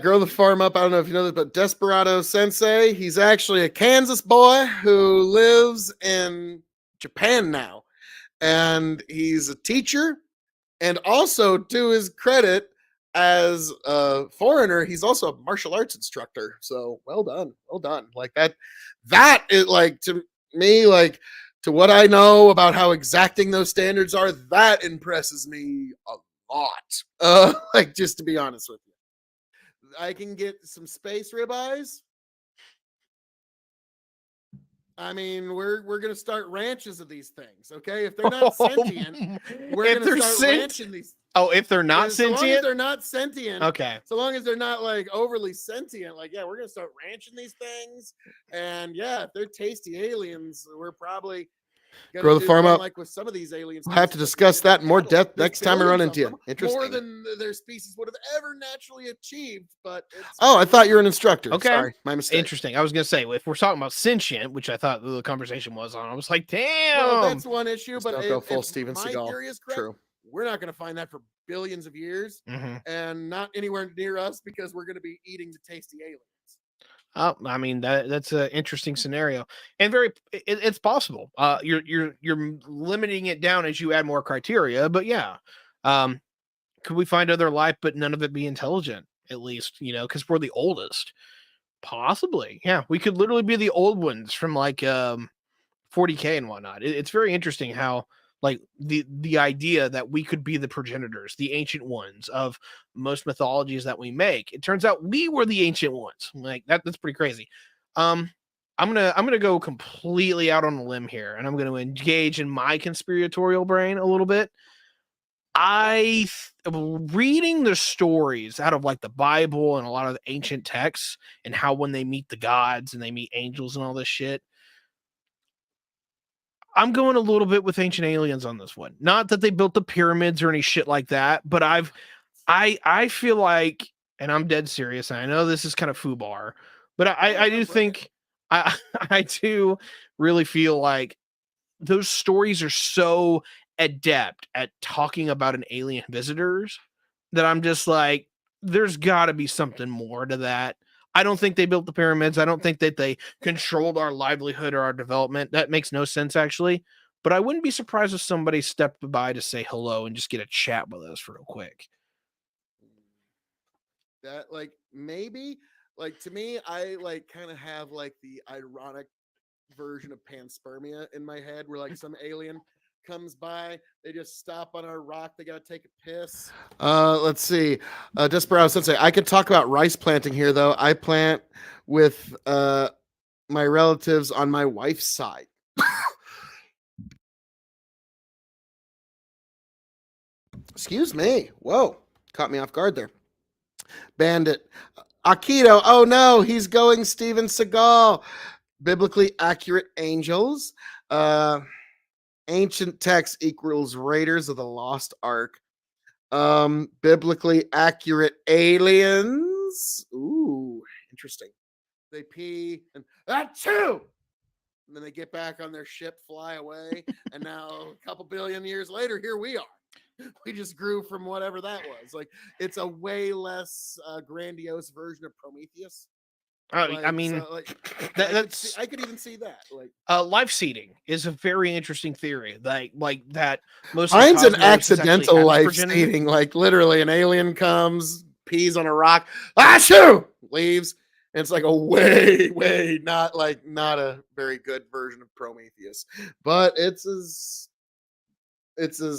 Grow the farm up. I don't know if you know this, but Desperado Sensei, he's actually a Kansas boy who lives in Japan now. And he's a teacher. And also, to his credit, as a foreigner, he's also a martial arts instructor. So well done. That is to me, to what I know about how exacting those standards are, that impresses me a lot. Just to be honest with you. I can get some space ribeyes. I mean, we're gonna start ranches of these things, okay? If they're not sentient, we're If gonna they're start ranching these. Oh, if they're not So long as sentient? they're not sentient, Okay. so long as they're not like overly sentient, like yeah, we're gonna start ranching these things. And yeah, if they're tasty aliens, we're probably gonna Grow the do farm them up. like with some of these alien We'll have to species, like discuss that in more cattle. depth There's next time I run billions of into you. them, more Interesting. than their species would have ever naturally achieved. But it's Oh, I pretty thought you were an neat. instructor. Okay. Sorry, my mistake. Interesting. I was gonna say, if we're talking about sentient, which I thought the conversation was on, I was like, damn. Well, that's one issue. Just But don't go if full Steven my Seagal. theory is correct, True. we're not going to find that for billions of years, and not anywhere near us because we're going to be eating the tasty aliens. Oh, I mean that's an interesting scenario, and it's possible. You're limiting it down as you add more criteria, but yeah, could we find other life, but none of it be intelligent? At least because we're the oldest. Possibly, yeah. We could literally be the old ones from like 40K and whatnot. It's very interesting how like the idea that we could be the progenitors, the ancient ones of most mythologies that we make. It turns out we were the ancient ones. Like that's pretty crazy. I'm gonna go completely out on a limb here, and I'm gonna engage in my conspiratorial brain a little bit. Reading the stories out of like the Bible and a lot of the ancient texts, and how when they meet the gods and they meet angels and all this shit, I'm going a little bit with Ancient Aliens on this one. Not that they built the pyramids or any shit like that, but I feel like, and I'm dead serious, and I know this is kind of foobar, but I do think I I do really feel like those stories are so adept at talking about an alien visitors that I'm just like, there's got to be something more to that. I don't think they built the pyramids. I don't think that they controlled our livelihood or our development. That makes no sense, actually. But I wouldn't be surprised if somebody stepped by to say hello and just get a chat with us real quick. That like maybe like to me, I like kind of have like the ironic version of panspermia in my head, where like some alien comes by, they just stop on our rock, they gotta take a piss. Let's see. Desperado Sensei. I could talk about rice planting here, though. I plant with my relatives on my wife's side. Excuse me. Whoa. Caught me off guard there. Bandit. Aikido. Oh no, he's going Steven Seagal. Biblically accurate angels. Ancient text equals Raiders of the Lost Ark. Biblically accurate aliens. Ooh, interesting. They pee and achoo! And then they get back on their ship, fly away, and now a couple billion years later, here we are. We just grew from whatever that was. Like it's a way less grandiose version of Prometheus. I mean, so, like, that's I could even see that. Like life seeding is a very interesting theory. Like that most Mine's an cosmos is actually accidental habits life progeny. seeding. Like literally, an alien comes, pees on a rock, shoo, leaves. And it's like a way not a very good version of Prometheus, but it's as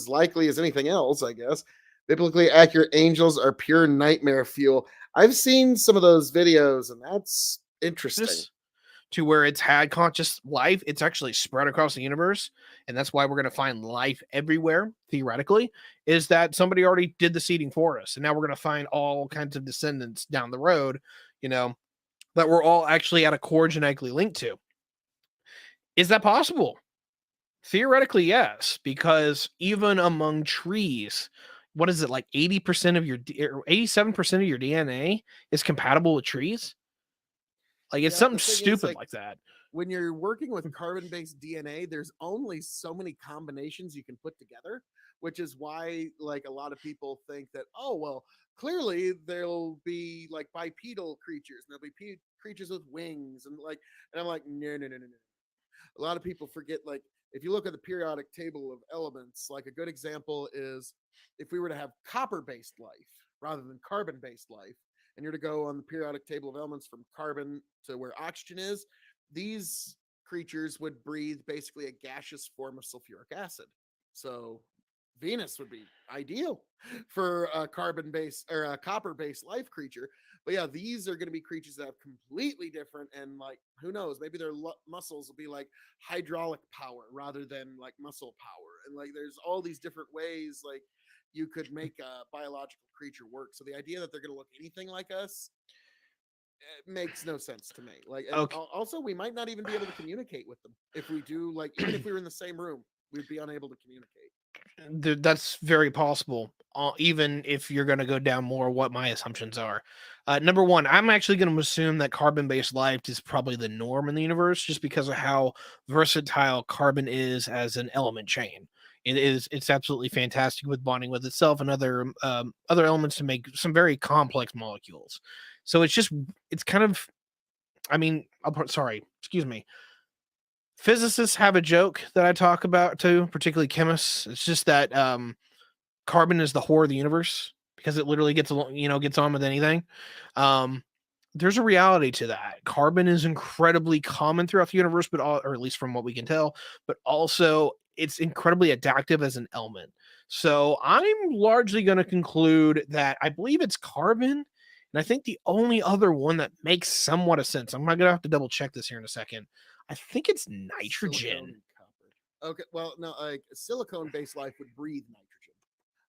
likely as anything else, I guess. Biblically accurate angels are pure nightmare fuel. I've seen some of those videos, and that's interesting. This to where it's had conscious life, it's actually spread across the universe, and that's why we're going to find life everywhere. Theoretically, is that somebody already did the seeding for us, and now we're going to find all kinds of descendants down the road, that we're all actually at a core genetically linked to. Is that possible? Theoretically, yes, because even among trees, what is it, like 80% of your 87% of your DNA is compatible with trees? Like it's Yeah, something the thing is, stupid like that. when you're working with carbon-based DNA, there's only so many combinations you can put together, which is why like a lot of people think that, oh well, clearly there'll be like bipedal creatures, and there'll be creatures with wings, and I'm like, no. A lot of people forget, like, if you look at the periodic table of elements, like a good example is if we were to have copper-based life rather than carbon-based life, and you're to go on the periodic table of elements from carbon to where oxygen is, these creatures would breathe basically a gaseous form of sulfuric acid. So Venus would be ideal for a carbon-based or a copper-based life creature. But yeah, these are going to be creatures that have completely different, and like who knows, maybe their muscles will be like hydraulic power rather than like muscle power. And like there's all these different ways like you could make a biological creature work. So the idea that they're going to look anything like us, it makes no sense to me. Like, and Okay. also we might not even be able to communicate with them if we do. Like, even if we were in the same room, we'd be unable to communicate. That's very possible, even if you're going to go down more what my assumptions are. Number one, I'm actually going to assume that carbon-based life is probably the norm in the universe just because of how versatile carbon is as an element chain. It's absolutely fantastic with bonding with itself and other elements to make some very complex molecules. So it's kind of, I mean, sorry, excuse me. Physicists have a joke that I talk about too, particularly chemists. It's just that carbon is the whore of the universe because it literally gets along, gets on with anything. Um, there's a reality to that. Carbon is incredibly common throughout the universe, or at least from what we can tell, but also it's incredibly adaptive as an element. So I'm largely going to conclude that I believe it's carbon. And I think the only other one that makes somewhat of sense, I'm going to have to double check this here in a second. I think it's nitrogen. Silicone and copper. Okay, well, no, like silicone-based life would breathe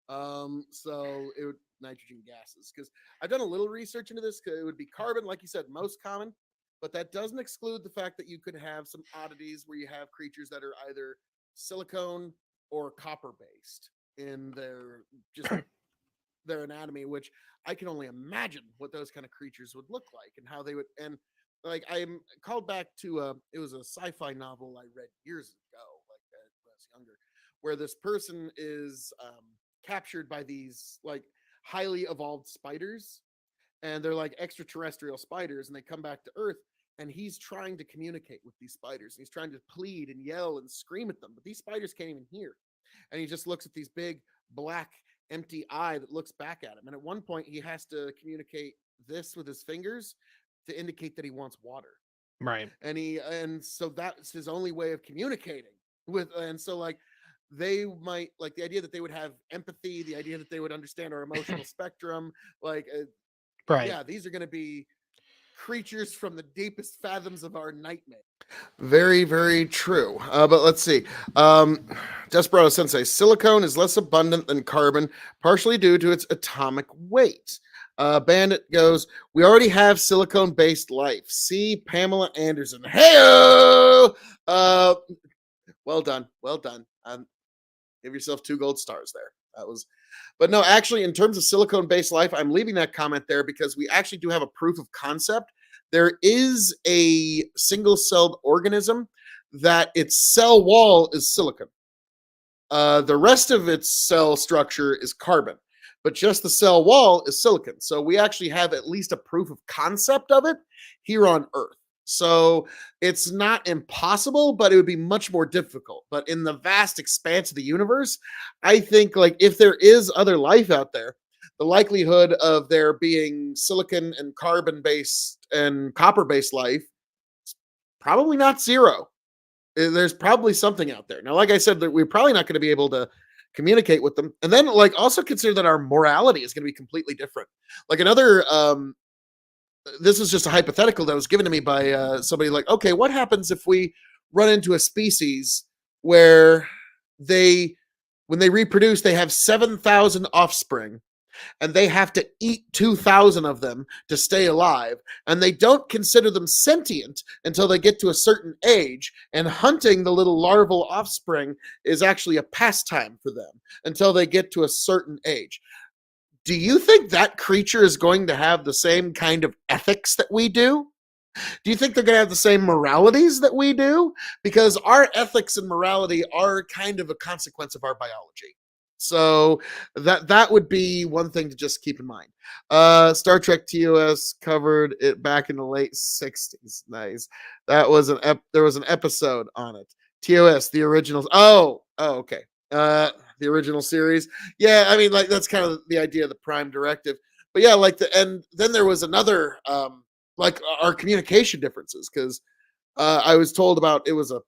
nitrogen. So it would nitrogen gases because I've done a little research into this. Cause it would be carbon, like you said, most common, but that doesn't exclude the fact that you could have some oddities where you have creatures that are either silicone or copper-based in their just their anatomy, which I can only imagine what those kind of creatures would look like and how they would. And like I'm called back to it was a sci-fi novel I read years ago, like when I was younger, where this person is captured by these like highly evolved spiders, and they're like extraterrestrial spiders, and they come back to Earth. And he's trying to communicate with these spiders. He's trying to plead and yell and scream at them, but these spiders can't even hear. And he just looks at these big black empty eye that looks back at him. And at one point, he has to communicate this with his fingers to indicate that he wants water. Right. And so that's his only way of communicating with. And so like they might like the idea that they would have empathy, the idea that they would understand our emotional spectrum. Like, Right. yeah, these are going to be creatures from the deepest fathoms of our nightmare. Very, very true. But let's see. Desperado Sensei, silicone is less abundant than carbon, partially due to its atomic weight. Bandit goes, we already have silicone-based life. See Pamela Anderson. Hey-o! Well done. Well done. Give yourself 2 gold stars there. That was, but no, actually, in terms of silicone-based life, I'm leaving that comment there because we actually do have a proof of concept. There is a single-celled organism that its cell wall is silicon. The rest of its cell structure is carbon, but just the cell wall is silicon. So we actually have at least a proof of concept of it here on Earth. So it's not impossible, but it would be much more difficult. But in the vast expanse of the universe, I think like if there is other life out there, the likelihood of there being silicon and carbon based and copper based life is probably not zero. There's probably something out there. Now, like I said, that we're probably not going to be able to communicate with them. And then like also consider that our morality is going to be completely different. Like another this is just a hypothetical that was given to me by somebody like, okay, what happens if we run into a species where when they reproduce, they have 7,000 offspring and they have to eat 2,000 of them to stay alive, and they don't consider them sentient until they get to a certain age, and hunting the little larval offspring is actually a pastime for them until they get to a certain age. Do you think that creature is going to have the same kind of ethics that we do? Do you think they're going to have the same moralities that we do? Because our ethics and morality are kind of a consequence of our biology. So that would be one thing to just keep in mind. Star Trek TOS covered it back in the late 60s. Nice. That was there was an episode on it. TOS, the originals. Oh, okay. The original series. Yeah, I mean, like that's kind of the idea of the Prime Directive. But yeah, like and then there was another like our communication differences, because I was told about, it was a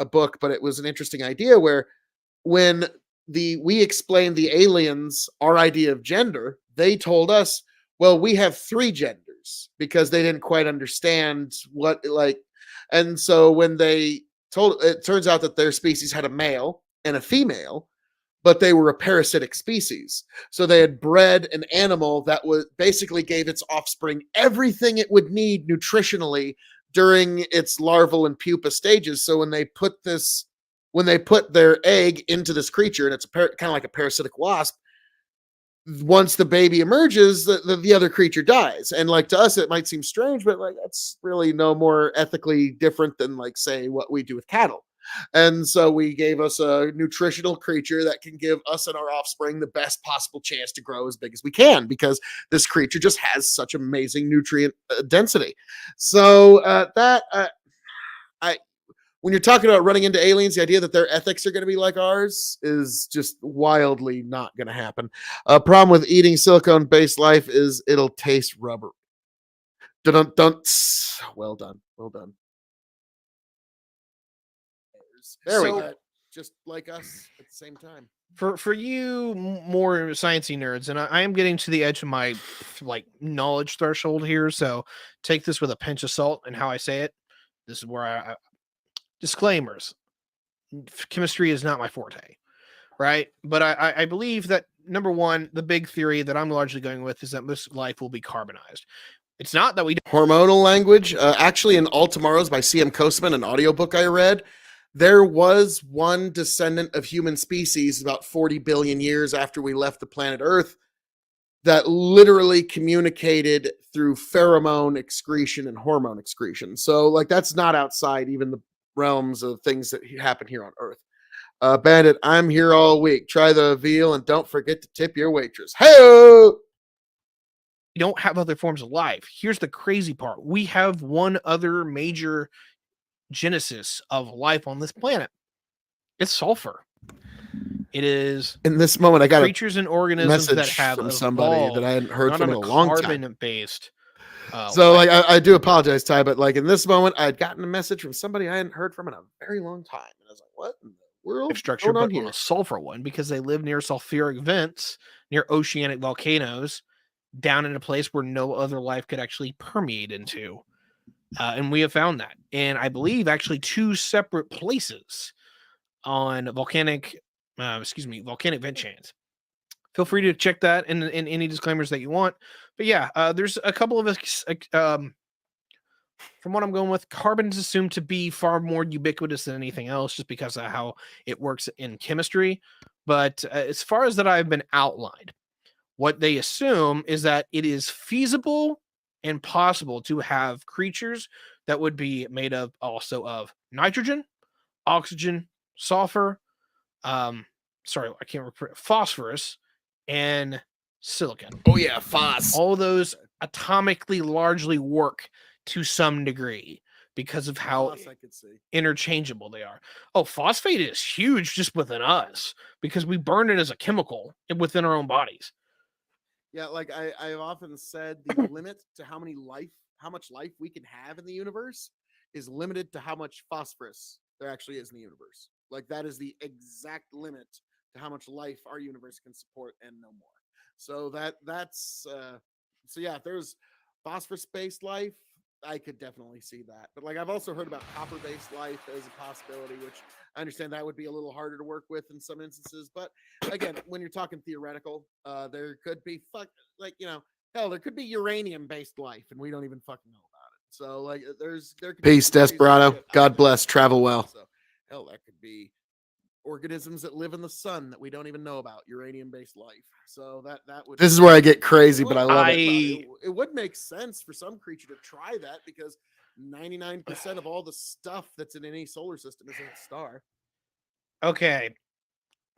book, but it was an interesting idea where when we explained the aliens our idea of gender, they told us, well, we have 3 genders, because they didn't quite understand what, like, and so when they told, it turns out that their species had a male and a female, but they were a parasitic species. So they had bred an animal that was basically gave its offspring everything it would need nutritionally during its larval and pupa stages. So when they put their egg into this creature, and it's kind of like a parasitic wasp, once the baby emerges, the other creature dies. And like, to us, it might seem strange, but like, that's really no more ethically different than, like, say, what we do with cattle. And so we gave us a nutritional creature that can give us and our offspring the best possible chance to grow as big as we can, because this creature just has such amazing nutrient density. So I when you're talking about running into aliens, the idea that their ethics are going to be like ours is just wildly not going to happen. A problem with eating silicone-based life is it'll taste rubber. Dun-dun-dun. Well done. Well done. There we So- go. Just like us at the same time. For you more sciencey nerds, and I am getting to the edge of my like knowledge threshold here, so take this with a pinch of salt and how I say it. This is where I disclaimers. Chemistry is not my forte, right? But I believe that, number one, the big theory that I'm largely going with is that most life will be carbonized. It's not that we Hormonal language. Actually, in All Tomorrows by C.M. Kosman, an audiobook I read, there was one descendant of human species about 40 billion years after we left the planet Earth that literally communicated through pheromone excretion and hormone excretion. So, like, that's not outside even the realms of things that happen here on Earth. Bandit, I'm here all week. Try the veal and don't forget to tip your waitress. Hey! don't have other forms of life. Here's the crazy part. We have one other major genesis of life on this planet. It's sulfur. It is In this moment, I got a creatures and organisms that message have from somebody that I hadn't heard not from on in a a long time. carbon-based. So, like, I do apologize, Ty, but like in this moment, I had gotten a message from somebody I hadn't heard from in a very long time, and I was like, "What in the world is structure, going on but here?" on a sulfur one, because they live near sulfuric vents, near oceanic volcanoes, down in a place where no other life could actually permeate into. And we have found that, and I believe actually 2 separate places on volcanic vent chains. Feel free to check that in any disclaimers that you want. But yeah, there's a couple of from what I'm going with, carbon is assumed to be far more ubiquitous than anything else, just because of how it works in chemistry. But as far as that I've been outlined, what they assume is that it is feasible and possible to have creatures that would be made of also of nitrogen, oxygen, sulfur, phosphorus, and silicon. Oh yeah, phos. All those atomically largely work to some degree because of how Phos I could see. interchangeable they are. Oh, phosphate is huge just within us because we burn it as a chemical within our own bodies. Yeah, like I've often said, the limit to how much life we can have in the universe is limited to how much phosphorus there actually is in the universe. Like, that is the exact limit to how much life our universe can support and no more. So that's so yeah, if there's phosphorus-based life, I could definitely see that. But like, I've also heard about copper-based life as a possibility, which I understand that would be a little harder to work with in some instances. But again, when you're talking theoretical, there could be hell, there could be uranium-based life, and we don't even fucking know about it. So like, there could Peace, be crazy Desperado. shit out God there. bless. Travel well. So hell, that could be organisms that live in the sun that we don't even know about, uranium-based life. So that would. This is where I get crazy, but I love it. It would make sense for some creature to try that, because 99% of all the stuff that's in any solar system is in a star. Okay.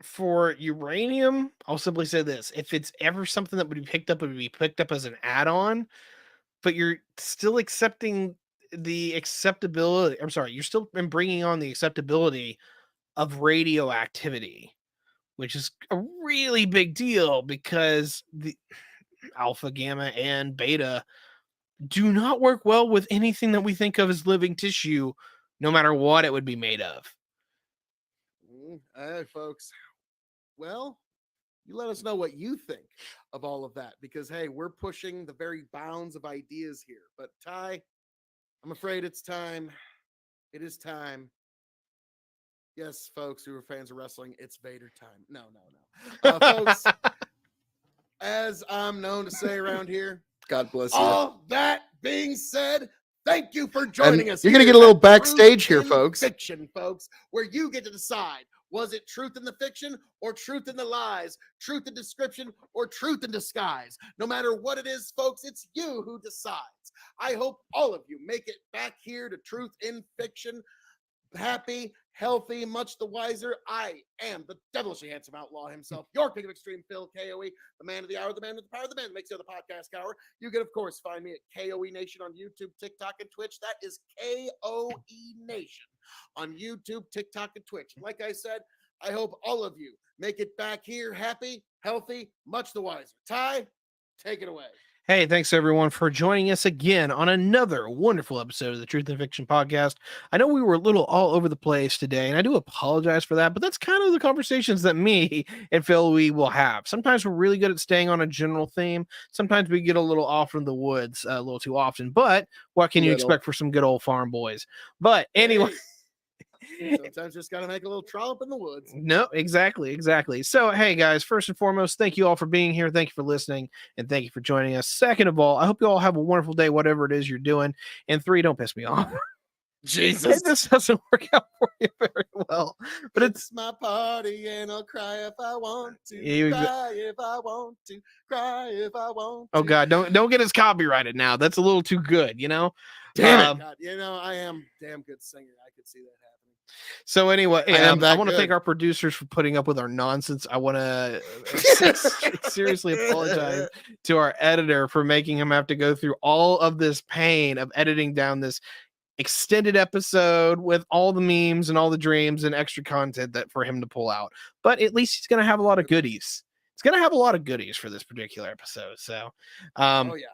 For uranium, I'll simply say this. If it's ever something that would be picked up, it would be picked up as an add-on, but you're still accepting the acceptability. I'm sorry, you're still bringing on the acceptability of radioactivity, which is a really big deal because the alpha, gamma, and beta do not work well with anything that we think of as living tissue, no matter what it would be made of. Hey, folks, well, you let us know what you think of all of that, because hey, we're pushing the very bounds of ideas here. But Ty, I'm afraid it's time. It is time. Yes, folks who are fans of wrestling, it's Vader time. No. Folks, as I'm known to say around here, God bless you. all that being said, thank you for joining us. You're gonna here get a little at backstage Truth here, in folks. Fiction, folks, where you get to decide, was it truth in the fiction or truth in the lies, truth in description or truth in disguise? No matter what it is, folks, it's you who decides. I hope all of you make it back here to Truth in Fiction happy, healthy, much the wiser. I am the devilishly handsome outlaw himself, your king of extreme, Phil K.O.E., the man of the hour, the man with the power, the man that makes the other podcast hour. You can, of course, find me at K.O.E Nation on YouTube, TikTok, and Twitch. That is K.O.E Nation on YouTube, TikTok, and Twitch. Like I said, I hope all of you make it back here happy, healthy, much the wiser. Ty, take it away. Hey, thanks everyone for joining us again on another wonderful episode of the Truth and Fiction podcast. I know we were a little all over the place today, and I do apologize for that, but that's kind of the conversations that me and Phil we will have. Sometimes we're really good at staying on a general theme. Sometimes we get a little off in the woods a little too often, but what can you expect for some good old farm boys? But anyway... Sometimes just gotta make a little trollop in the woods. No, exactly. So, hey guys, first and foremost, thank you all for being here. Thank you for listening, and thank you for joining us. Second of all, I hope you all have a wonderful day, whatever it is you're doing. And three, don't piss me off. Jesus, this doesn't work out for you very well. But it's my party, and I'll cry if I want to. Cry if I want to. Cry if I want to. Oh God, don't get us copyrighted now. That's a little too good, you know. Damn it, God. You know, I am a damn good singer. I could see that happening. So anyway, I want to thank our producers for putting up with our nonsense. I want to seriously apologize to our editor for making him have to go through all of this pain of editing down this extended episode with all the memes and all the dreams and extra content that for him to pull out. But at least he's going to have a lot of goodies. He's going to have a lot of goodies for this particular episode. So, oh yeah.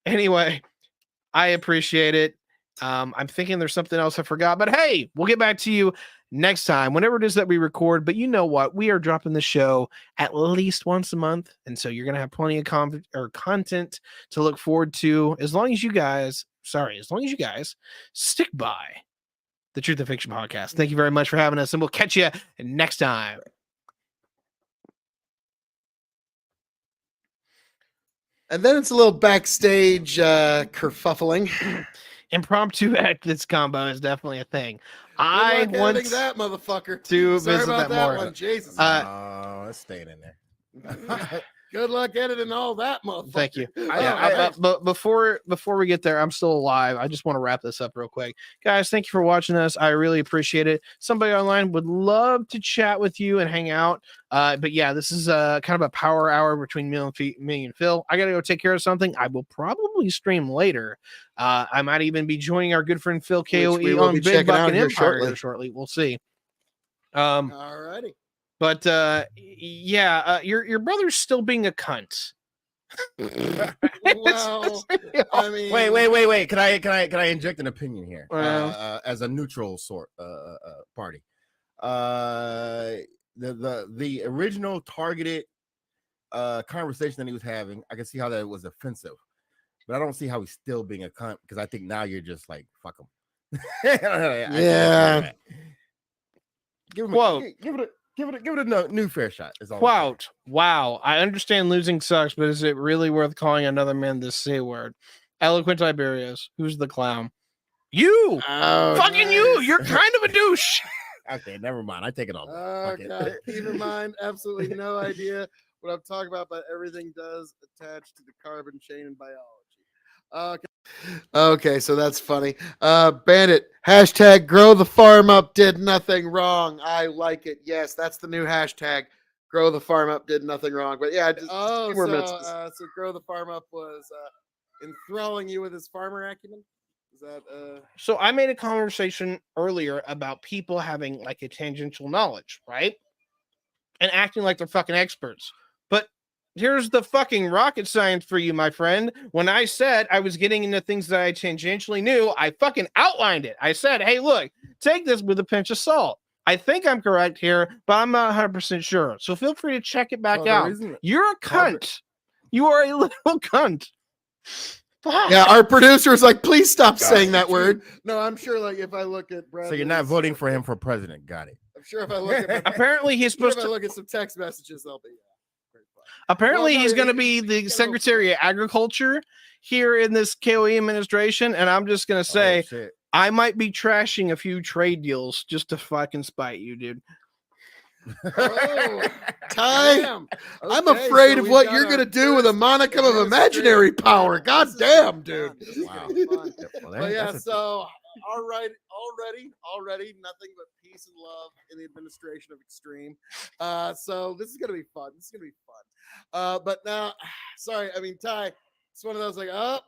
Anyway, I appreciate it. I'm thinking there's something else I forgot, but hey, we'll get back to you next time, whenever it is that we record. But you know what? We are dropping the show at least once a month. And so you're going to have plenty of content to look forward to, as long as you guys stick by the Truth and Fiction podcast. Thank you very much for having us, and we'll catch you next time. And then it's a little backstage kerfuffling. Impromptu this combo is definitely a thing. I want that motherfucker to Sorry visit about that more. One. Jesus. It's staying in there. Good luck editing all that, motherfucker. Thank you. I- But before we get there, I'm still alive. I just want to wrap this up real quick. Guys, thank you for watching us. I really appreciate it. Somebody online would love to chat with you and hang out. But yeah, this is kind of a power hour between me and Phil. I got to go take care of something. I will probably stream later. I might even be joining our good friend Phil K.O.E. on Big Buck and Empire shortly. We'll see. All righty. But yeah, your brother's still being a cunt. Well, I mean, wait. Can I inject an opinion here? As a neutral sort party. The original targeted conversation that he was having, I can see how that was offensive, but I don't see how he's still being a cunt, because I think now you're just like, fuck him. Yeah. Give it a new fair shot. Quote, wow, I understand losing sucks, but is it really worth calling another man the C word? Eloquent Tyberius, who's the clown? You! Oh, fucking nice. you're kind of a douche. Okay, never mind. I take it all. Oh, Fuck it. God. Keep in mind, absolutely no idea what I'm talking about, but everything does attach to the carbon chain in biology. Okay, so that's funny. Bandit, hashtag grow the farm up did nothing wrong. I like it. Yes, that's the new hashtag. Grow the farm up did nothing wrong. But yeah, just Oh, more so, minutes. so Grow the Farm Up was enthralling you with his farmer acumen? Is that So I made a conversation earlier about people having like a tangential knowledge, right? And acting like they're fucking experts. But here's the fucking rocket science for you, my friend. When I said I was getting into things that I tangentially knew, I fucking outlined it. I said, hey, look, take this with a pinch of salt. I think I'm correct here, but I'm not 100% sure. So feel free to check it back So the out. reason- You're a cunt. You are a little cunt. Fuck. Yeah, our producer is like, please stop saying that Dude, word. No, I'm sure. Like if I look at Brad, So you're not voting for him for president. Got it. I'm sure if I look at my, Apparently he's I'm sure if supposed I to. look at some text messages, they'll be very fun. Apparently Well, no, he's going to he- be he the can Secretary of Agriculture here in this KOE administration, and I'm just going to say Oh, shit. I might be trashing a few trade deals just to fucking spite you, dude. Oh, Ty, damn. I'm Okay, afraid so of we've what got you're our going to do with a first monicum of imaginary administrative power. panel. God This is damn, gonna be dude. fun. This is Wow. gonna be fun. Well, But yeah, that's a- so all right, already nothing but peace and love in the administration of Extreme. So this is gonna be fun. This is gonna be fun. But now, sorry, I mean Ty, it's one of those like, oh,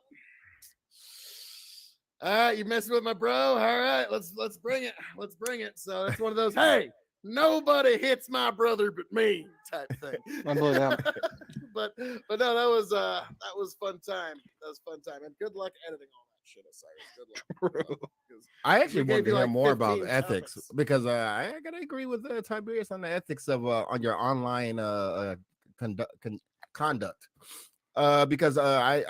all right, you messing with my bro. All right, let's bring it. Let's bring it. So it's one of those, hey, nobody hits my brother but me type thing. I believe that. but no, that was fun time. That was fun time, and good luck editing all that shit, Osiris. Good luck. 'Cause I actually we gave want to you, hear like, more about 15 ethics topics. because I gotta agree with Tiberius on the ethics of on your online conduct. Because I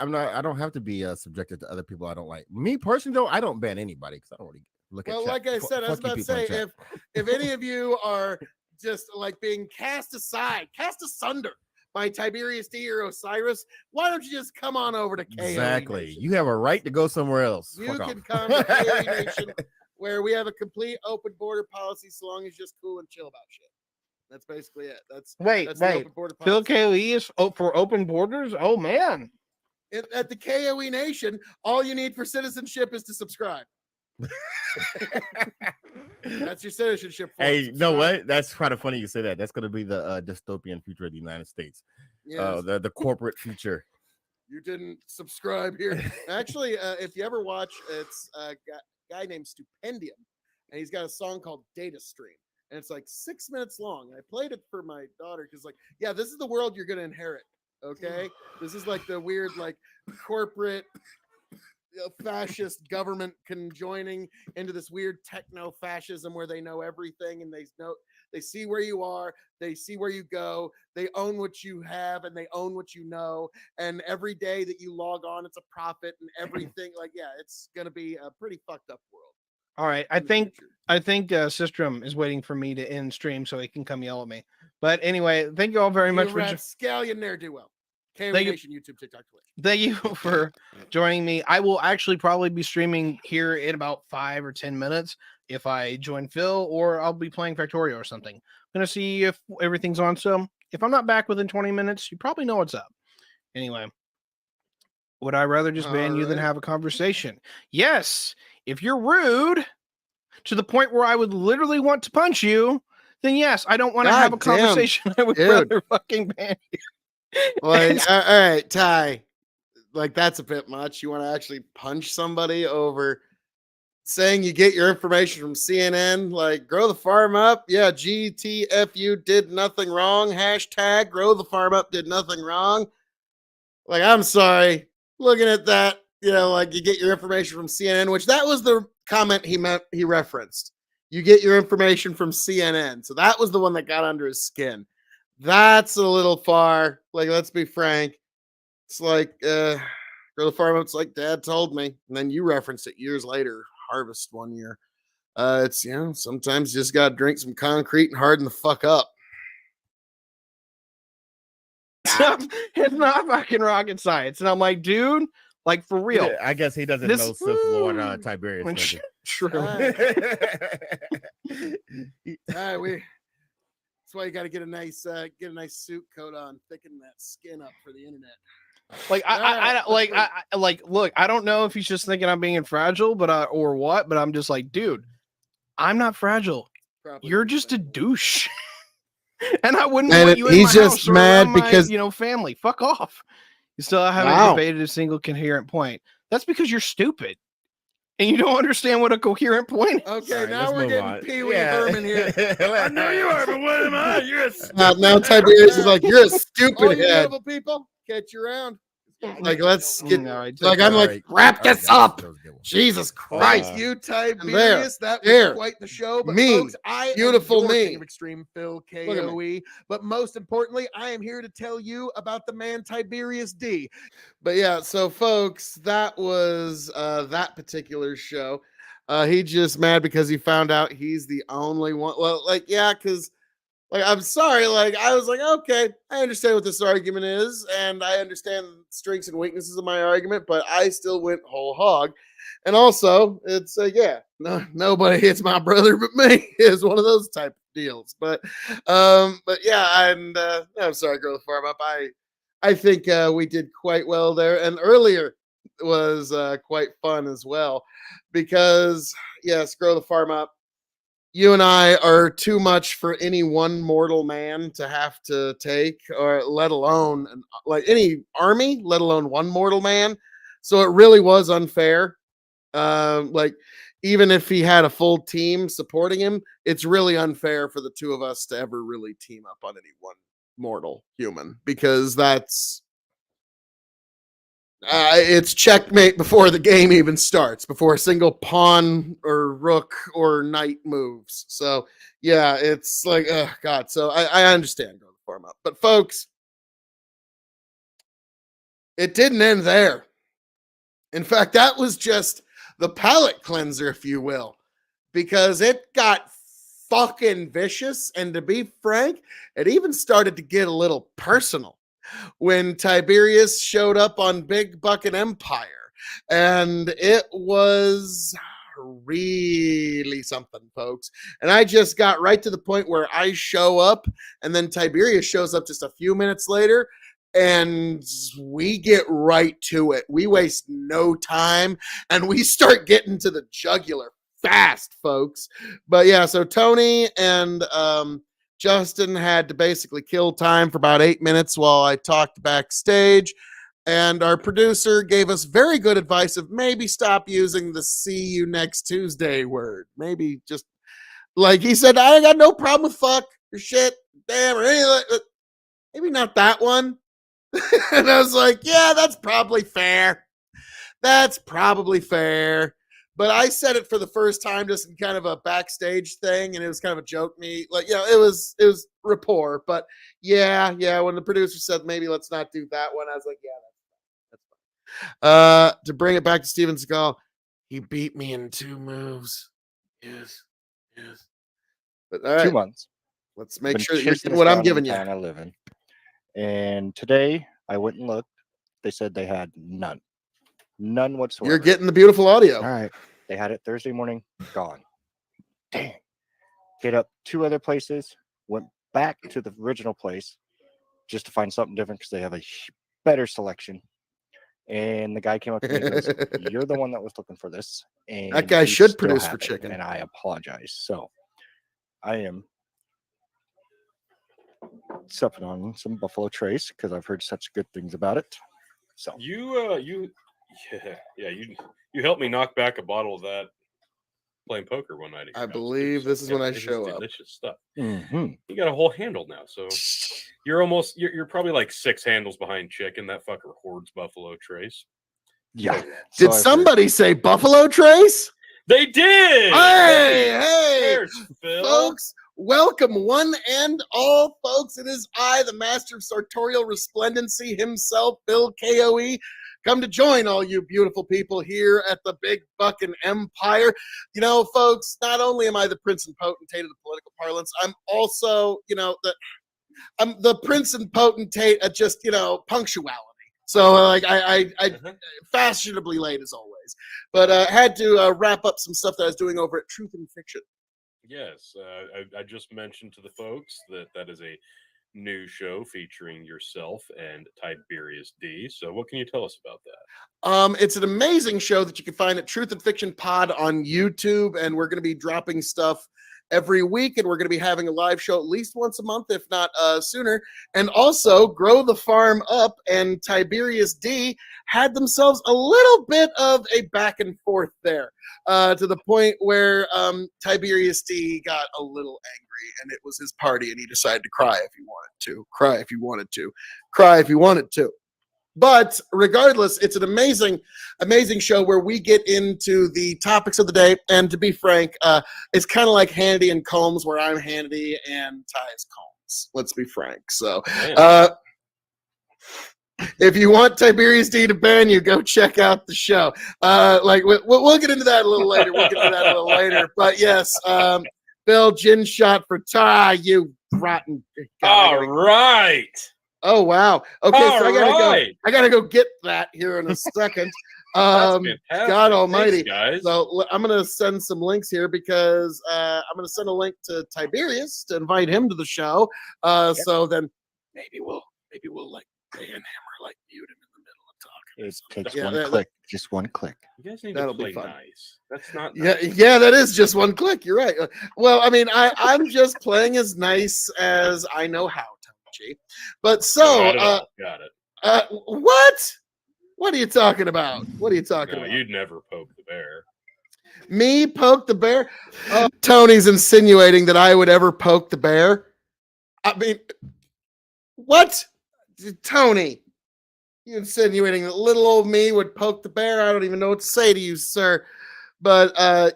don't have to be subjected to other people I don't like. Me personally, though, I don't ban anybody because I don't really look at. Well, chat. like I said, I was Fuck you about to people in say, chat. if any of you are just like being cast aside, cast asunder by Tiberius D or Osiris, why don't you just come on over to KOE Exactly. Nation? You have a right to go somewhere else. You Fuck can off. come to KOE Nation, where we have a complete open border policy, so long as you're just cool and chill about shit. That's basically it. That's the Wait. open border Phil policy. KOE is for open borders? Oh, man. At the KOE Nation, all you need for citizenship is to subscribe. That's your citizenship. form. Hey, you know Subscribe. what? That's kind of funny you say that. That's going to be the dystopian future of the United States. Yes. The corporate future. You didn't subscribe here. Actually, if you ever watch, it's a guy named Stupendium, and he's got a song called Data Stream, and it's like 6 minutes long. I played it for my daughter because, like, yeah, this is the world you're gonna inherit. Okay, this is like the weird, like, corporate fascist government conjoining into this weird techno fascism where they know everything and they see where you are, they see where you go, they own what you have, and they own what you know, and every day that you log on it's a profit and everything. Like, yeah, it's gonna be a pretty fucked up world. All right. in the future. I think Sistrum is waiting for me to end stream so he can come yell at me. But anyway, thank you all very much You for rapscallion ne'er-do-well. KO Thank you. Nation, YouTube, TikTok, Twitch. thank you for joining me. I will actually probably be streaming here in about 5 or 10 minutes if I join Phil, or I'll be playing Factorio or something. I'm gonna see if everything's on. So if I'm not back within 20 minutes, you probably know what's up. Anyway, would I rather just ban you than Alright. have a conversation? Yes. If you're rude to the point where I would literally want to punch you, then yes, I don't want to have a God damn, conversation. I would dude. rather fucking ban you. Like, all right, Ty. Like, that's a bit much. You want to actually punch somebody over saying you get your information from CNN? Like, grow the farm up. Yeah, GTFU did nothing wrong. Hashtag grow the farm up did nothing wrong. Like, I'm sorry. Looking at that, you know, like, you get your information from CNN, which that was the comment he referenced. You get your information from CNN. So that was the one that got under his skin. That's a little far. Like, let's be frank. It's like, grow the farm up. It's like Dad told me. And then you referenced it years later, harvest one year. It's, you know, sometimes you just got to drink some concrete and harden the fuck up. It's not fucking rocket science. And I'm like, dude, like for real. Yeah, I guess he doesn't This- know Sith Lord Tiberius. When does sh- he? True. All right, that's why you got to get a nice suit coat on, thicken that skin up for the internet. Like look, I don't know if he's just thinking I'm being fragile, but or what, but I'm just like, dude, I'm not fragile. Probably You're the just a same. douche. And I wouldn't And want you in he's my just house or mad around my, because- family. Fuck off. You still haven't Wow. debated a single coherent point. That's because you're stupid. And you don't understand what a coherent point is. Okay, Sorry, now let's we're move getting on. Pee Wee Yeah. Herman here. I know you are, but what am I? You're a Now Tiberius is like, you're a All stupid you head. level people, catch you around. Like, let's get. All right. Like, I'm like, Alright. wrap Alright, this guys, up. that was a good one. Jesus Thank Christ. you, Tyberius. That was there. quite the show. But Me. folks, I Beautiful am your me. king of extreme, Phil Look at me. K.O.E. But most importantly, I am here to tell you about the man Tyberius D. But yeah, so folks, that was that particular show. He just mad because he found out he's the only one. Well, like, yeah, because like, I'm sorry, like, I was like, okay, I understand what this argument is, and I understand the strengths and weaknesses of my argument, but I still went whole hog. And also, it's yeah, no, nobody hits my brother but me is one of those type of deals. But yeah, and I'm sorry, girl, the farm up. I think we did quite well there, and earlier was quite fun as well, because yes, grow the farm up. You and I are too much for any one mortal man to have to take, or let alone like any army, let alone one mortal man. So it really was unfair. Like, even if he had a full team supporting him, it's really unfair for the two of us to ever really team up on any one mortal human, because that's it's checkmate before the game even starts, before a single pawn or rook or knight moves. So yeah, it's like, oh god. So I understand going the farm up, but folks, it didn't end there. In fact, that was just the palate cleanser, if you will, because it got fucking vicious, and to be frank, it even started to get a little personal when Tiberius showed up on Big Bucket Empire. And it was really something, folks. And I just got right to the point where I show up, and then Tiberius shows up just a few minutes later, and we get right to it. We waste no time, and we start getting to the jugular fast, folks. But yeah, so Tony and Justin had to basically kill time for about 8 minutes while I talked backstage. And our producer gave us very good advice of maybe stop using the see you next Tuesday word. Maybe just, like he said, I got no problem with fuck or shit, damn, or anything like that. Maybe not that one. And I was like, yeah, that's probably fair. That's probably fair. But I said it for the first time just in kind of a backstage thing, and it was kind of a joke me. Like, you know, it was rapport. But yeah, when the producer said maybe let's not do that one, I was like, yeah, that's fine. To bring it back to Steven Seagal, he beat me in 2 moves. Yes. But all 2 right, months. let's make Been sure that you're chasing getting this what I'm down in giving the you. town I live in. And today I went and looked. They said they had none whatsoever. You're getting the beautiful audio. All right. They had it Thursday morning, gone. Dang. Hit up 2 other places, went back to the original place just to find something different because they have a better selection. And the guy came up to me and goes, "You're the one that was looking for this." And That guy we should still produce have for it, chicken. And I apologize. So I am supping on some Buffalo Trace because I've heard such good things about it. So You helped me knock back a bottle of that playing poker one night. At your I house, believe too, this is when I it is show up. delicious stuff. mhm. You got a whole handle now, so you're probably like 6 handles behind chicken. That fucker hoards Buffalo Trace. Yeah. Did I've heard. somebody say Buffalo Trace? They did. Hey, Cheers, Phil. folks, welcome one and all, folks. It is I, the master of sartorial resplendency himself, Bill K.O.E., come to join all you beautiful people here at the Big Buckin' Empire. You know, folks, not only am I the prince and potentate of the political parlance, I'm also, I'm the prince and potentate at just, punctuality. So, like, I fashionably late as always, but had to wrap up some stuff that I was doing over at Truth and Fiction. Yes, I just mentioned to the folks that is a new show featuring yourself and Tiberius D. So what can you tell us about that? It's an amazing show that you can find at Truth and Fiction Pod on YouTube, and we're going to be dropping stuff every week, and we're going to be having a live show at least once a month, if not sooner. And also, Grow the Farm Up and Tiberius D had themselves a little bit of a back and forth there, to the point where Tiberius D got a little angry, and it was his party, and he decided to cry if he wanted to, cry if he wanted to, cry if he wanted to. But regardless, it's an amazing show where we get into the topics of the day. And to be frank, it's kind of like Hannity and Combs, where I'm Hannity and Ty is Combs. Let's be frank. So, if you want Tiberius D to ban you, go check out the show. We'll get into that a little later. But yes, Bill, gin shot for Ty, you rotten. All right. Oh wow. Okay, so All I gotta go get that here in a second. That's fantastic. God Almighty, Thanks, guys. So I'm gonna send some links here because I'm gonna send a link to Tiberius to invite him to the show. So then maybe we'll like ban him or like mute him in the middle of talking. It takes one click, just one click. You guys need That'll to be play fun. nice. That's not Yeah, nice. yeah, that is just one click. You're right. Well, I mean, I'm just playing as nice as I know how, Tony. But so, Got it. what? What are you talking about? What are you talking No, about? you'd never poke the bear. Me poke the bear? Tony's insinuating that I would ever poke the bear. I mean, what? Tony, you insinuating that little old me would poke the bear? I don't even know what to say to you, sir. But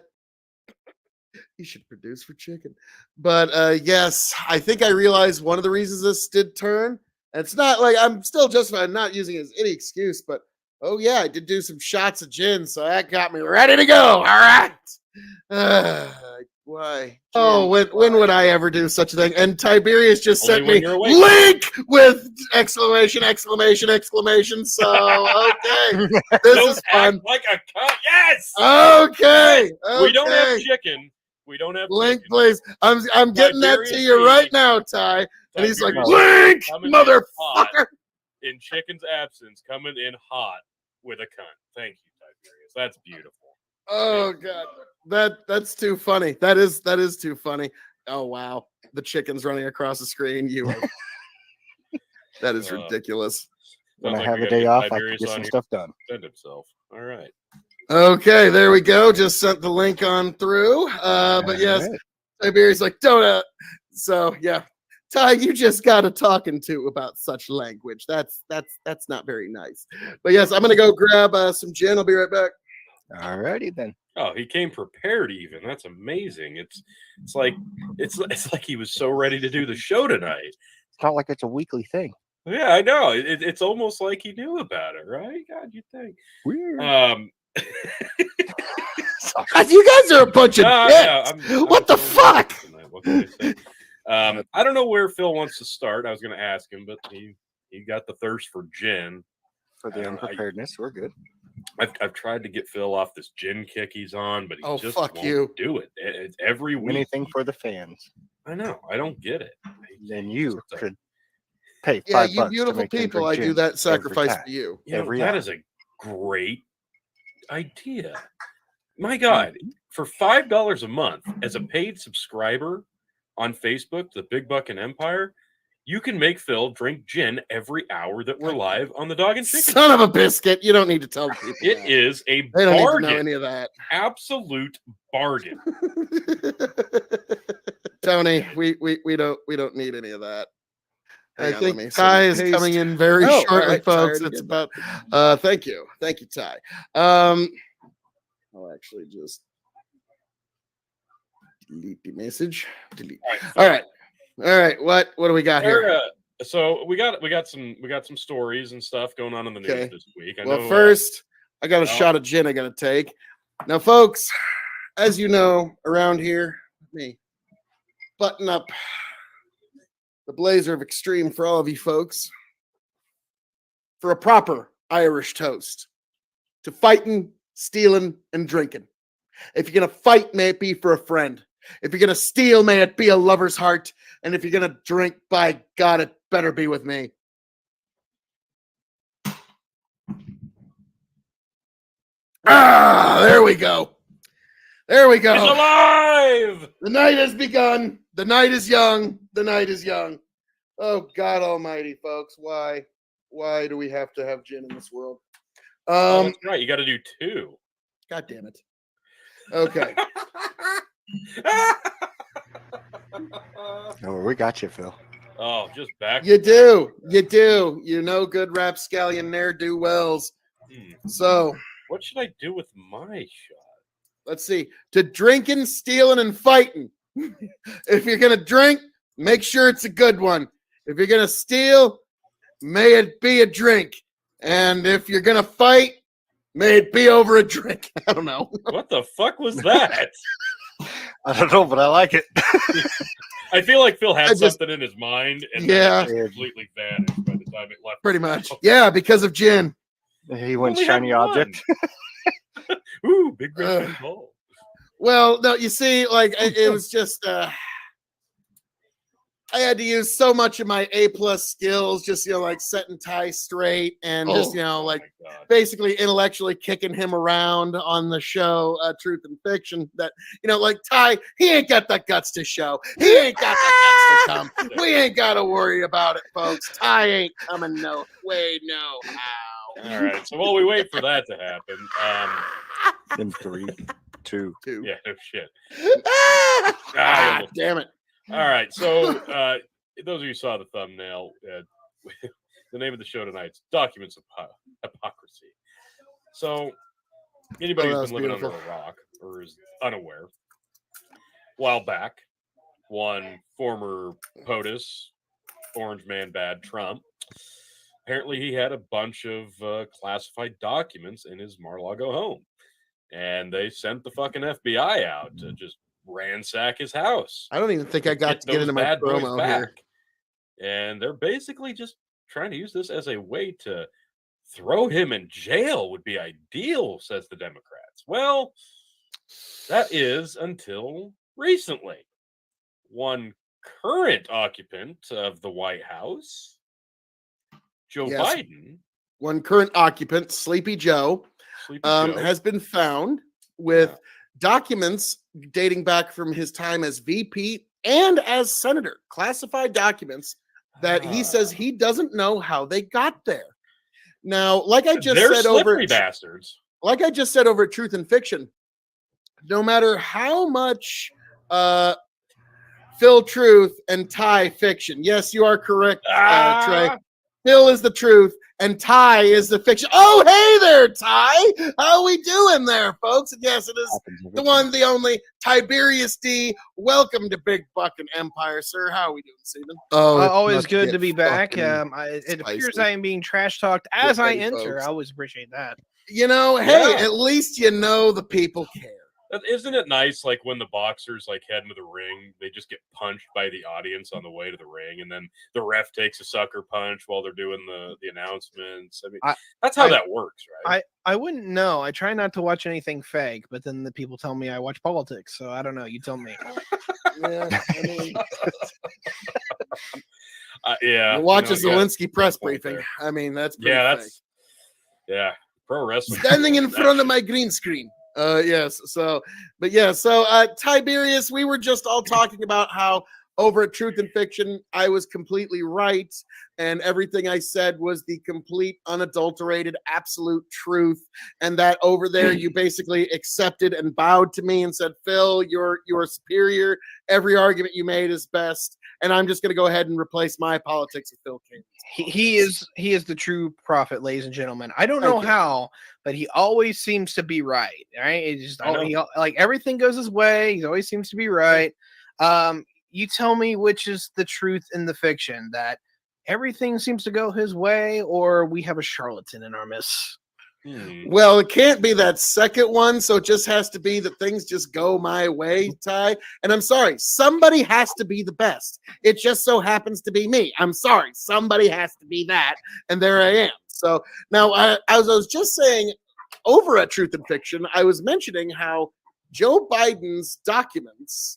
you should produce for chicken. But yes, I think I realized one of the reasons this did turn. And it's not like I'm still justified not using it as any excuse, but oh yeah, I did do some shots of gin, so that got me ready to go. All right. Why? Oh, when would I ever do such a thing? And Tiberius just Only sent when me you're awake. link with exclamation. So okay, this Don't is fun. act like a cunt. Yes. Okay. We don't have chicken. We don't have Link, chicken. please. I'm getting that to Tiberius you D. right now, Ty. And he's like, Tiberius link, coming in hot. motherfucker. In chicken's absence, coming in hot with a cunt. Thank you, Tiberius. That's beautiful. Oh god, that's too funny. That is too funny. Oh wow, the chicken's running across the screen. That is ridiculous. When I Sounds have we a gotta day get off, I can Tiberius get on some here stuff done. to defend himself. All right. Okay, there we go. Just sent the link on through. But yes, right. Tiberius like donut. So yeah, Ty, you just got a talking to about such language. That's not very nice. But yes, I'm gonna go grab some gin. I'll be right back. All righty then. Oh, he came prepared even. That's amazing. It's like he was so ready to do the show tonight. It's not like it's a weekly thing. Yeah, I know. It's almost like he knew about it, right? God, you think. Weird. God, you guys are a bunch of yeah, dicks. I'm What the totally fuck? tonight. What can I say? I don't know where Phil wants to start. I was going to ask him, but he got the thirst for gin. For the unpreparedness, we're good. I've tried to get Phil off this gin kick he's on, but he just fuck won't you. do it. It's every week. Anything for the fans. I know. I don't get it. Then you could pay $5 Yeah, you to beautiful make them people. drink I do gin that every sacrifice time. for you. You know, Every that hour. is a great idea. My God, for $5 a month as a paid subscriber on Facebook, the Big Buck and Empire, you can make Phil drink gin every hour that we're live on the Dog and Chicken. Son of a biscuit. You don't need to tell people. It that. is a They don't need to know bargain. any of that. Absolute bargain. Tony, we don't need any of that. Hang I on, let me think send Ty the is paste. coming in very Oh, shortly, all right, Ty folks. already It's did about thank you, Ty. I'll actually just delete the message. Delete. All right. What do we got here? So we got some stories and stuff going on in the news Okay. this week. Well, first, I got a shot of gin I got to take. Now, folks, as you know, around here, let me button up the blazer of extreme for all of you folks for a proper Irish toast to fighting, stealing, and drinking. If you're going to fight, may it be for a friend. If you're going to steal, may it be a lover's heart. And if you're going to drink, by God, it better be with me. There we go. There we go. He's alive! The night has begun. The night is young. The night is young. Oh, God almighty, folks. Why do we have to have gin in this world? That's right. You got to do two. God damn it. Okay. Oh, we got you, Phil. Oh, just back. You do. You know good rapscallion ne'er-do-wells. So What should I do with my shot? let's see. To drinking, stealing, and fighting. If you're gonna drink, make sure it's a good one. If you're gonna steal, may it be a drink. And if you're gonna fight, may it be over a drink. I don't know. What the fuck was that? I don't know, but I like it. I feel like Phil had I just- something in his mind and Yeah. then it just completely vanished by the time it left. Pretty much. Yeah, because of gin. He went Only shiny had one. object. Ooh, big red Ugh. pin ball. Well, no, you see, like it was just I had to use so much of my A+ skills, just like setting Ty straight and just like Oh my God. basically intellectually kicking him around on the show Truth and Fiction. That like Ty, he ain't got the guts to show. He ain't got the guts to come. We ain't got to worry about it, folks. Ty ain't coming no way, no how. All right. So while we wait for that to happen, In 3, 2. yeah, no shit. Ah, damn it. All right. So those of you who saw the thumbnail, the name of the show tonight's Documents of Hypocrisy. So anybody that who's was been living under beautiful. a rock or is unaware, a while back, one former POTUS, Orange Man Bad Trump, apparently he had a bunch of classified documents in his Mar-a-Lago home. And they sent the fucking FBI out to just ransack his house. I don't even think I got to get those into my bad boys promo here. And they're basically just trying to use this as a way to throw him in jail would be ideal, says the Democrats. Well, that is until recently. One current occupant of the White House, Joe Yes. Biden, One current occupant, Sleepy Joe, Sleepy Joe, has been found with documents dating back from his time as VP and as senator, classified documents that he says he doesn't know how they got there. Now, like I just they're said over slippery bastards. like I just said over at Truth and Fiction, no matter how much Phil Truth and Ty Fiction, yes, you are correct, Trey. Phil is the truth and Ty is the fiction. Oh, hey there, Ty. How we doing there, folks? And yes, it is the one, the only Tyberius D. Welcome to Big Bucking Empire, sir. How are we doing, Stephen? Oh, it's Always about good get to be back. fucking It appears spicy. I am being trash talked as I ready, enter. folks. I always appreciate that. hey, Yeah. at least you know the people care. Isn't it nice, like when the boxers like head into the ring, they just get punched by the audience on the way to the ring, and then the ref takes a sucker punch while they're doing the announcements. I mean, that's how that works, right? I wouldn't know. I try not to watch anything fake, but then the people tell me I watch politics, so I don't know. You tell me. Yeah, I mean, Yeah. you watch a you got Zelensky press point briefing. there. I mean, that's pretty Yeah, fake. pro wrestling. Standing in That front of shit. my green screen. Yes. So Tiberius, we were just all talking about how over at Truth and Fiction, I was completely right. And everything I said was the complete, unadulterated, absolute truth. And that over there, you basically accepted and bowed to me and said, Phil, you're superior. Every argument you made is best. And I'm just going to go ahead and replace my politics with Phil King. He is the true prophet, ladies and gentlemen. I don't know Thank you. how, but he always seems to be right. Right? It just I know. like everything goes his way. He always seems to be right. You tell me which is the truth in the fiction, that everything seems to go his way, or we have a charlatan in our midst. Well, it can't be that second one, so it just has to be that things just go my way, Ty. And I'm sorry, somebody has to be the best. It just so happens to be me. I'm sorry, somebody has to be that, and there I am. So now, as I was just saying, over at Truth and Fiction, I was mentioning how Joe Biden's documents,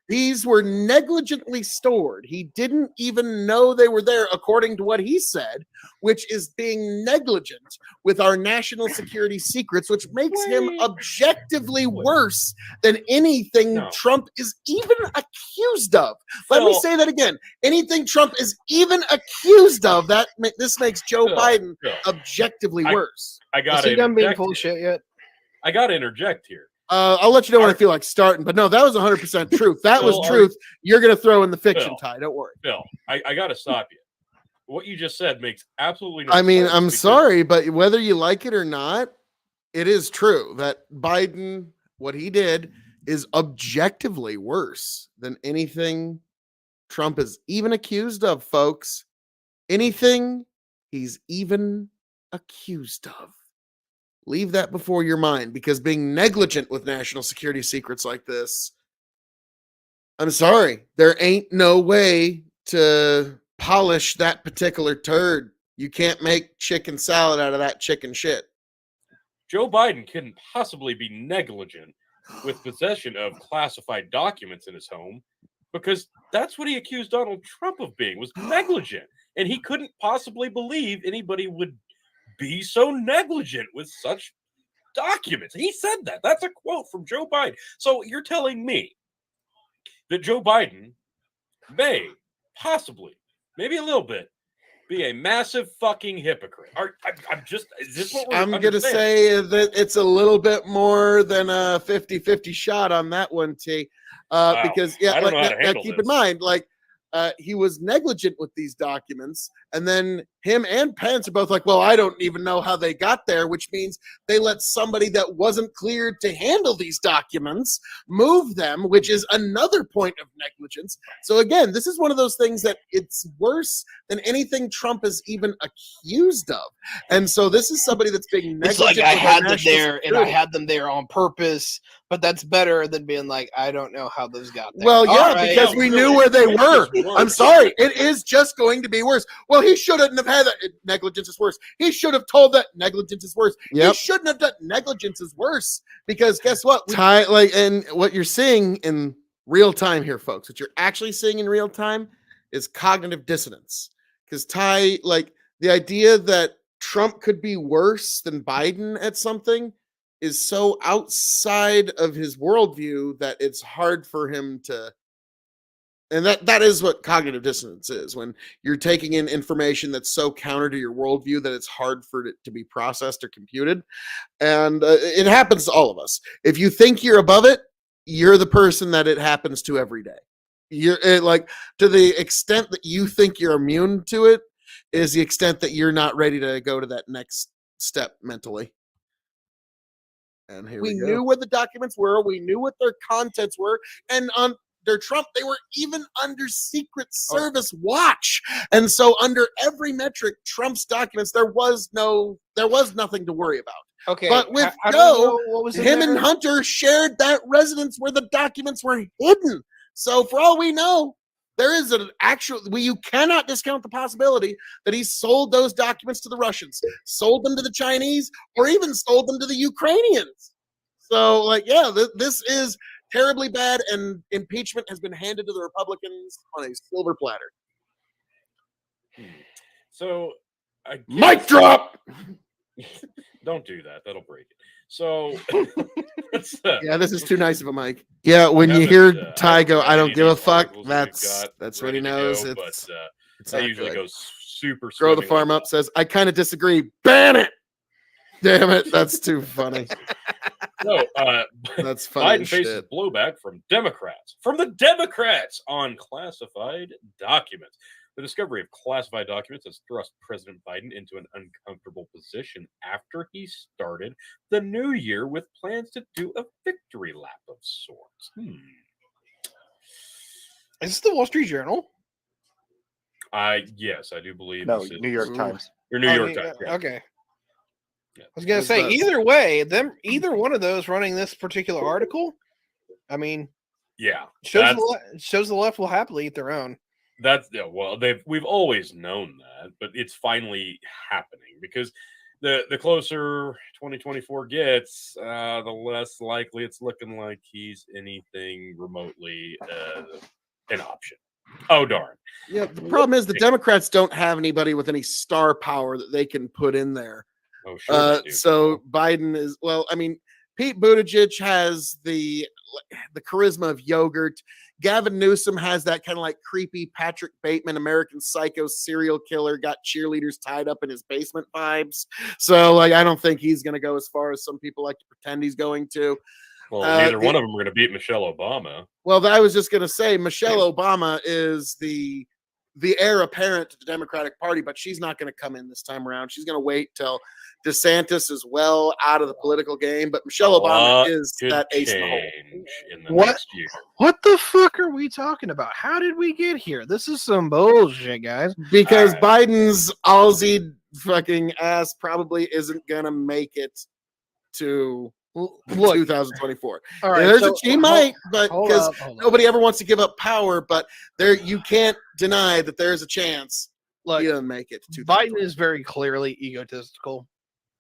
these were negligently stored. He didn't even know they were there, according to what he said, which is being negligent with our national security secrets, which makes him objectively worse than anything No. Trump is even accused of. Let me Phil- say that again. Anything Trump is even accused of, this makes Joe Phil, Biden Phil, objectively I- worse. I Is got he to done being interject. full of shit yet? I got to interject here. I'll let you know when I Our- feel like starting. But no, that was 100% truth. That was Phil, truth. You're going to throw in the fiction, Phil. Ty. Don't worry. Phil, I got to stop you. What you just said makes absolutely no I sense. mean, I'm because sorry, but whether you like it or not, it is true that Biden, what he did is objectively worse than anything Trump is even accused of, folks. Anything he's even accused of. Leave that before your mind, because being negligent with national security secrets like this, I'm sorry, there ain't no way to polish that particular turd. You can't make chicken salad out of that chicken shit. Joe Biden couldn't possibly be negligent with possession of classified documents in his home because that's what he accused Donald Trump of being, was negligent. And he couldn't possibly believe anybody would be so negligent with such documents. He said that. That's a quote from Joe Biden. So you're telling me that Joe Biden may possibly, maybe a little bit, be a massive fucking hypocrite. I'm just, is this what we're I'm going to understanding? say that it's a little bit more than a 50-50 shot on that one, T. Because, yeah, I don't like, know how to now handle keep this. in mind, like, he was negligent with these documents, and then him and Pence are both like, well, I don't even know how they got there, which means they let somebody that wasn't cleared to handle these documents move them, which is another point of negligence. So again, this is one of those things that it's worse than anything Trump is even accused of. And so this is somebody that's being negligent. It's like I with our had them national there and I security. had them there on purpose, but that's better than being like, I don't know how those got there. Well, yeah, All right. because we knew where they were. I'm sorry. It is just going to be worse. Well, he shouldn't have had that. Negligence is worse. He should have told that negligence is worse. Yep. He shouldn't have done negligence is worse, because guess what? Ty, like, and what you're seeing in real time here, folks, what you're actually seeing in real time is cognitive dissonance. Because Ty, like, the idea that Trump could be worse than Biden at something is so outside of his worldview that it's hard for him to. And that is what cognitive dissonance is, when you're taking in information that's so counter to your worldview that it's hard for it to be processed or computed. And it happens to all of us. If you think you're above it, you're the person that it happens to every day. You're like, to the extent that you think you're immune to it is the extent that you're not ready to go to that next step mentally. And here we knew where the documents were. We knew what their contents were. And on their Trump, they were even under Secret Service watch. And so under every metric, Trump's documents, there was nothing to worry about. Okay. But with how do we Joe, know what was in him there? and Hunter shared that residence where the documents were hidden. So for all we know, there is an actual, you cannot discount the possibility that he sold those documents to the Russians, sold them to the Chinese, or even sold them to the Ukrainians. So, like, yeah, this is terribly bad, and impeachment has been handed to the Republicans on a silver platter. So, I guess, Mic drop. Don't do that. That'll break it. So, Yeah, this is too nice of a mic. Yeah, when you haven't, hear I Ty haven't go, read I any don't of give a these fuck. articles that we've got That's what he ready to knows. go, It's that not usually good. goes super. Grow the swimmingly Farm well. Up says, I kind of disagree. Ban it. Damn it, that's too funny. So, That's funny Biden as faces shit. blowback from the Democrats on classified documents. The discovery of classified documents has thrust President Biden into an uncomfortable position after he started the new year with plans to do a victory lap of sorts. Is this the Wall Street Journal? Yes, I do believe No, this is New York Ooh. Times. Your New Oh, York yeah, Times. Yeah. Okay. Yeah. I was gonna What's say that? either way, either one of those running this particular article, I mean, Yeah, shows the left will happily eat their own. well, we've always known that, but it's finally happening because the closer 2024 gets, the less likely it's looking like he's anything remotely an option. Oh darn! Yeah, the problem is the Democrats don't have anybody with any star power that they can put in there. Oh sure. They do. So Biden is, well, I mean, Pete Buttigieg has the charisma of yogurt. Gavin Newsom has that kind of like creepy Patrick Bateman, American Psycho serial killer, got cheerleaders tied up in his basement vibes. So, like, I don't think he's going to go as far as some people like to pretend he's going to. Well, Uh, neither the- one of them are going to beat Michelle Obama. Well, I was just going to say Michelle Obama is the heir apparent to the Democratic Party, but she's not going to come in this time around. She's going to wait till DeSantis is well out of the political game. But Michelle A Obama lot is could that ace in the hole. change in the What? next year. What the fuck are we talking about? How did we get here? This is some bullshit, guys. Because All Biden's Aussie fucking ass probably isn't going to make it to Look, 2024. all right, There's so a she might, but hold because up, hold up. nobody ever wants to give up power, but there you can't deny that there's a chance Look, he doesn't make it to Biden 2024. is very clearly egotistical.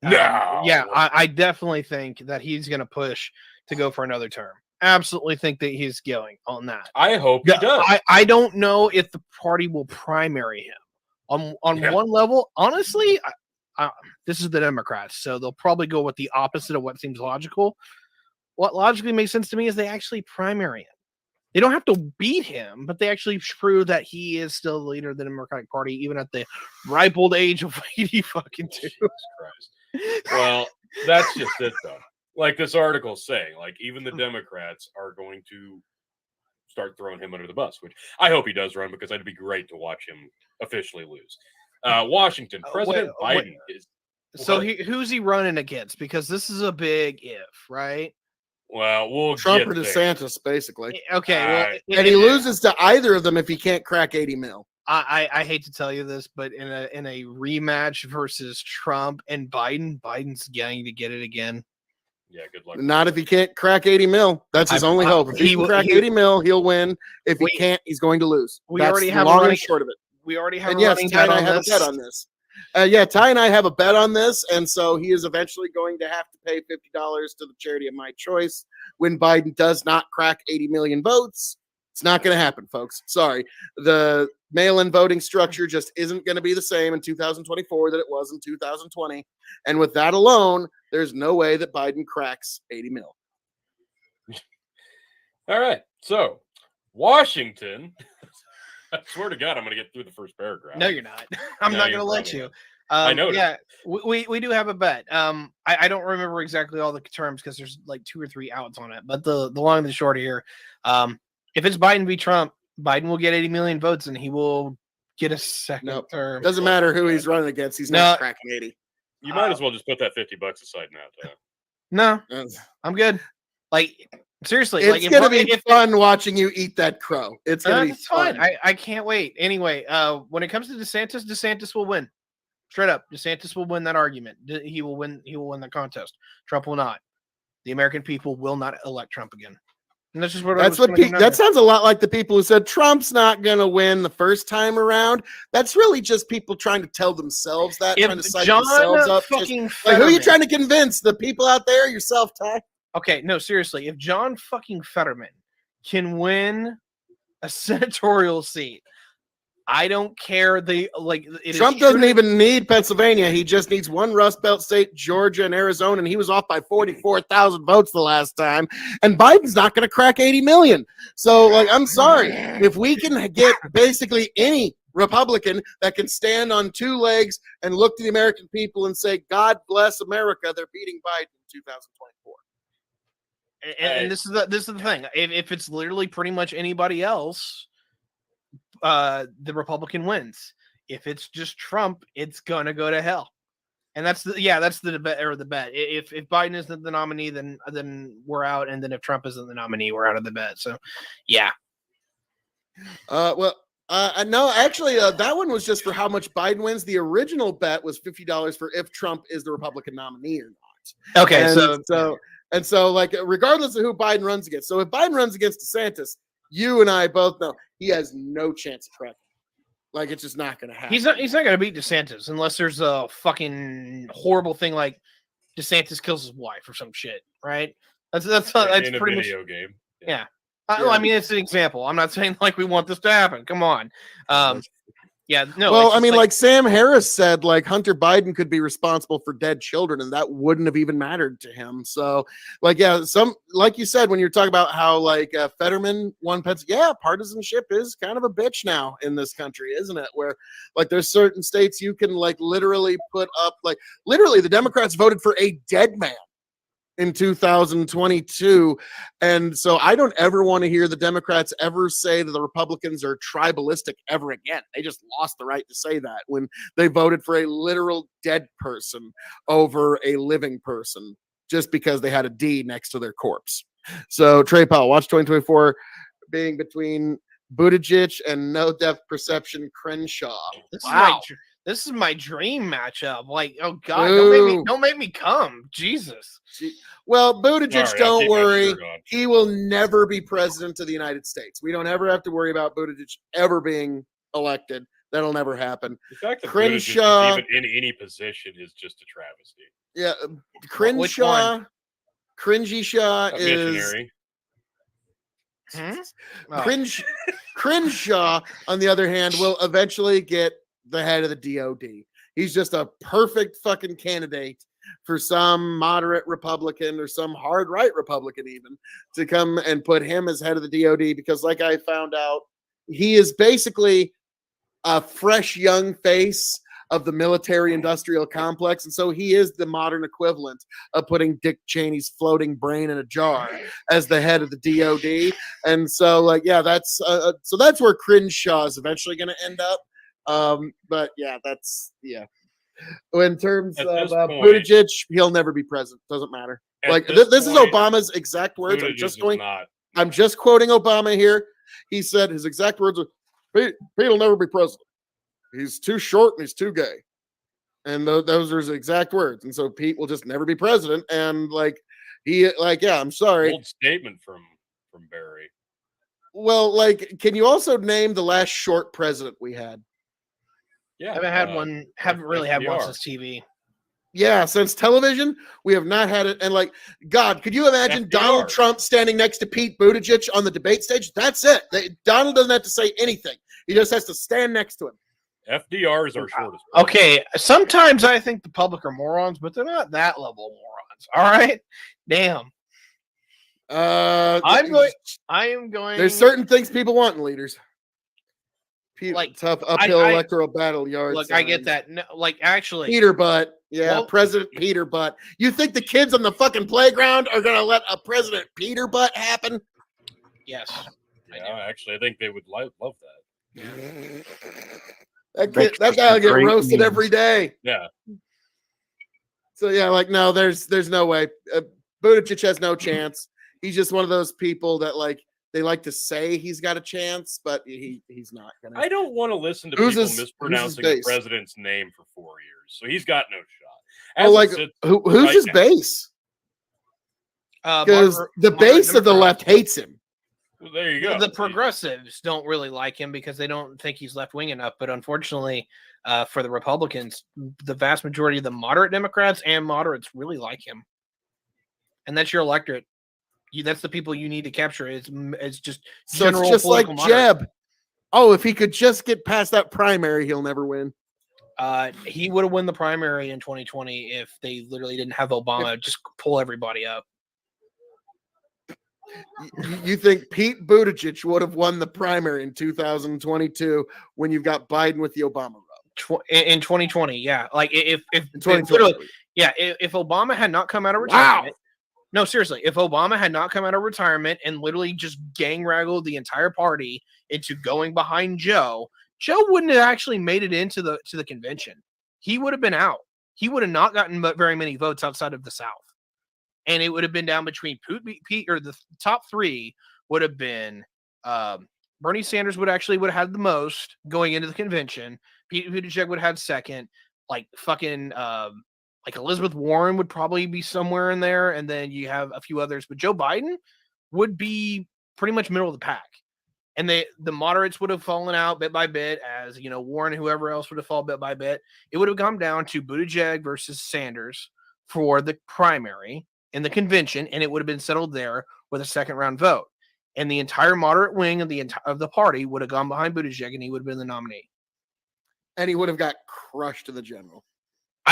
No. Yeah, I definitely think that he's going to push to go for another term. Absolutely think that he's going on that. I hope he does. I don't know if the party will primary him. On Yeah. one level, honestly, this is the Democrats, so they'll probably go with the opposite of what seems logical. What logically makes sense to me is they actually primary him. They don't have to beat him, but they actually prove that he is still the leader of the Democratic Party, even at the ripe old age of 80 fucking two. Jesus Christ. Well, that's just it, though. Like this article's saying, like even the Democrats are going to start throwing him under the bus, which I hope he does run because it'd be great to watch him officially lose. Washington, President Biden is. So What? who's he running against? Because this is a big if, right? Well, we'll Trump get or there. DeSantis, basically. Okay, well, And he loses to either of them if he can't crack 80 mil. I hate to tell you this, but in a rematch versus Trump and Biden, Biden's going to get it again. Yeah, good luck. Not if he can't crack 80 mil. That's his only hope. If he can crack 80 mil, he'll win. If he can't, he's going to lose. We That's already the have a long and running- short of it. We already have And a yes, running Ty bet and I on have this. a bet on this. Yeah, Ty and I have a bet on this, and so he is eventually going to have to pay $50 to the charity of my choice when Biden does not crack 80 million votes. It's not going to happen, folks. Sorry. The mail-in voting structure just isn't going to be the same in 2024 that it was in 2020. And with that alone, there's no way that Biden cracks 80 mil. All right, so Washington. I swear to God, I'm going to get through the first paragraph. No, you're not. I'm No, not you're going to let probably you. not. I know. Yeah, we do have a bet. I don't remember exactly all the terms because there's like 2 or 3 outs on it. But the long and the short here, if it's Biden v. Trump, Biden will get 80 million votes and he will get a second term. Doesn't matter who he's running against. He's not cracking 80. You might as well just put that $50 aside now. No, I'm good. Like seriously, It's like going to be fun watching you eat that crow. It's going to be it's fine. fun. I can't wait. Anyway, when it comes to DeSantis, DeSantis will win. Straight up, DeSantis will win that argument. He will win. He will win the contest. Trump will not. The American people will not elect Trump again. And that's just what. That sounds a lot like the people who said Trump's not going to win the first time around. That's really just people trying to tell themselves that, trying to psych themselves up. Like, who are you trying to convince? The people out there, yourself, Ty? Okay, no, seriously. If John fucking Fetterman can win a senatorial seat, I don't care. Trump doesn't even need Pennsylvania. He just needs one Rust Belt state, Georgia and Arizona, and he was off by 44,000 votes the last time. And Biden's not going to crack 80 million. So, like, I'm sorry. If we can get basically any Republican that can stand on 2 legs and look to the American people and say, God bless America, they're beating Biden in 2024. And this is the thing. If it's literally pretty much anybody else, the Republican wins. If it's just Trump, it's gonna go to hell. And that's the debate or the bet. If Biden isn't the nominee, then we're out. And then if Trump isn't the nominee, we're out of the bet. So, yeah. No, actually, that one was just for how much Biden wins. The original bet was $50 for if Trump is the Republican nominee or not. Okay, so like regardless of who Biden runs against. So if Biden runs against DeSantis, you and I both know he has no chance of cracking. Like it's just not going to happen. He's not going to beat DeSantis unless there's a fucking horrible thing like DeSantis kills his wife or some shit, right? That's in pretty a much video game. Yeah. I mean, it's an example. I'm not saying like we want this to happen. Come on. Yeah, no. Well, I mean, like Sam Harris said, like Hunter Biden could be responsible for dead children, and that wouldn't have even mattered to him. So, like, yeah, like you said when you're talking about how like Fetterman won Pennsylvania, yeah, partisanship is kind of a bitch now in this country, isn't it? Where like there's certain states you can like literally put up, like literally the Democrats voted for a dead man in 2022. And so I don't ever want to hear the Democrats ever say that the Republicans are tribalistic ever again. They just lost the right to say that when they voted for a literal dead person over a living person just because they had a D next to their corpse. So Trey Powell, watch 2024 being between Buttigieg and no depth perception Crenshaw. This is my dream matchup. Like, oh God, Ooh. don't make me come. Jesus. Well, Buttigieg, Sorry, I'll don't keep my worry. shirt on. He will never be president of the United States. We don't ever have to worry about Buttigieg ever being elected. That'll never happen. The fact that Crenshaw- Buttigieg is even in any position is just a travesty. Yeah, Which one? Cringy Shaw A is missionary. Crenshaw, on the other hand, will eventually get the head of the DOD. He's just a perfect fucking candidate for some moderate Republican or some hard right Republican even to come and put him as head of the DOD, because like I found out, he is basically a fresh young face of the military industrial complex. And so he is the modern equivalent of putting Dick Cheney's floating brain in a jar as the head of the DOD. And so like, yeah, that's where Crenshaw is eventually going to end up. But yeah, in terms At of this point- Buttigieg, he'll never be president. Doesn't matter. At Like this this is point, Obama's exact words. Buttigieg is not. I'm just quoting Obama here. He said his exact words are, Pete will never be president. He's too short and he's too gay. And those are his exact words. And so Pete will just never be president. And I'm sorry. Bold statement from Barry. Well, like, can you also name the last short president we had? Yeah, Haven't really had one FDR. since TV. Yeah, since television, we have not had it. And like, God, could you imagine FDR. Donald Trump standing next to Pete Buttigieg on the debate stage? That's it. Donald doesn't have to say anything. He just has to stand next to him. FDR is our shortest. Okay, sometimes I think the public are morons, but they're not that level of morons. All right, damn. I am going. There's certain things people want in leaders. Like, Tough uphill I- electoral battle yards. Look, I get that. No, like, actually, Peter Butt. Yeah, Well- President Peter Butt. You think the kids on the fucking playground are going to let a President Peter Butt happen? yes. Yeah, actually, I think they would love that. That guy will get Great roasted memes. every day. Yeah, So yeah, like no, there's no way. Buttigieg has no chance. He's just one of those people that like they like to say he's got a chance, but he's not gonna. I don't want to listen to Who's people his mispronouncing the base? president's name for 4 years, so he's got no shot. Well, As like it sits who's right his now- base? Because the moderate base of the Democrats. left hates him. Well, there you go. The progressives don't really like him because they don't think he's left wing enough. But unfortunately, for the Republicans, the vast majority of the moderate Democrats and moderates really like him, and that's your electorate. That's the people you need to capture. It's just So it's general just like political moderate. Jeb. Oh, if he could just get past that primary, he'll never win. He would have won the primary in 2020 if they literally didn't have Obama just pull everybody up. You think Pete Buttigieg would have won the primary in 2022 when you've got Biden with the Obama rub? In 2020, yeah. Like if In literally, 2020. yeah, if Obama had not come out of Wow. retirement, no, seriously, if Obama had not come out of retirement and literally just gang wrangled the entire party into going behind Joe, Joe wouldn't have actually made it into the convention. He would have been out. He would have not gotten very many votes outside of the South, and it would have been down between Pete or the top three would have been Bernie Sanders would have had the most going into the convention. Pete Buttigieg would have second, like fucking like Elizabeth Warren would probably be somewhere in there, and then you have a few others. But Joe Biden would be pretty much middle of the pack, and the moderates would have fallen out bit by bit, as you know, Warren and whoever else would have fallen bit by bit. It would have come down to Buttigieg versus Sanders for the primary in the convention, and it would have been settled there with a second round vote. And the entire moderate wing of the party would have gone behind Buttigieg, and he would have been the nominee. And he would have got crushed in the general.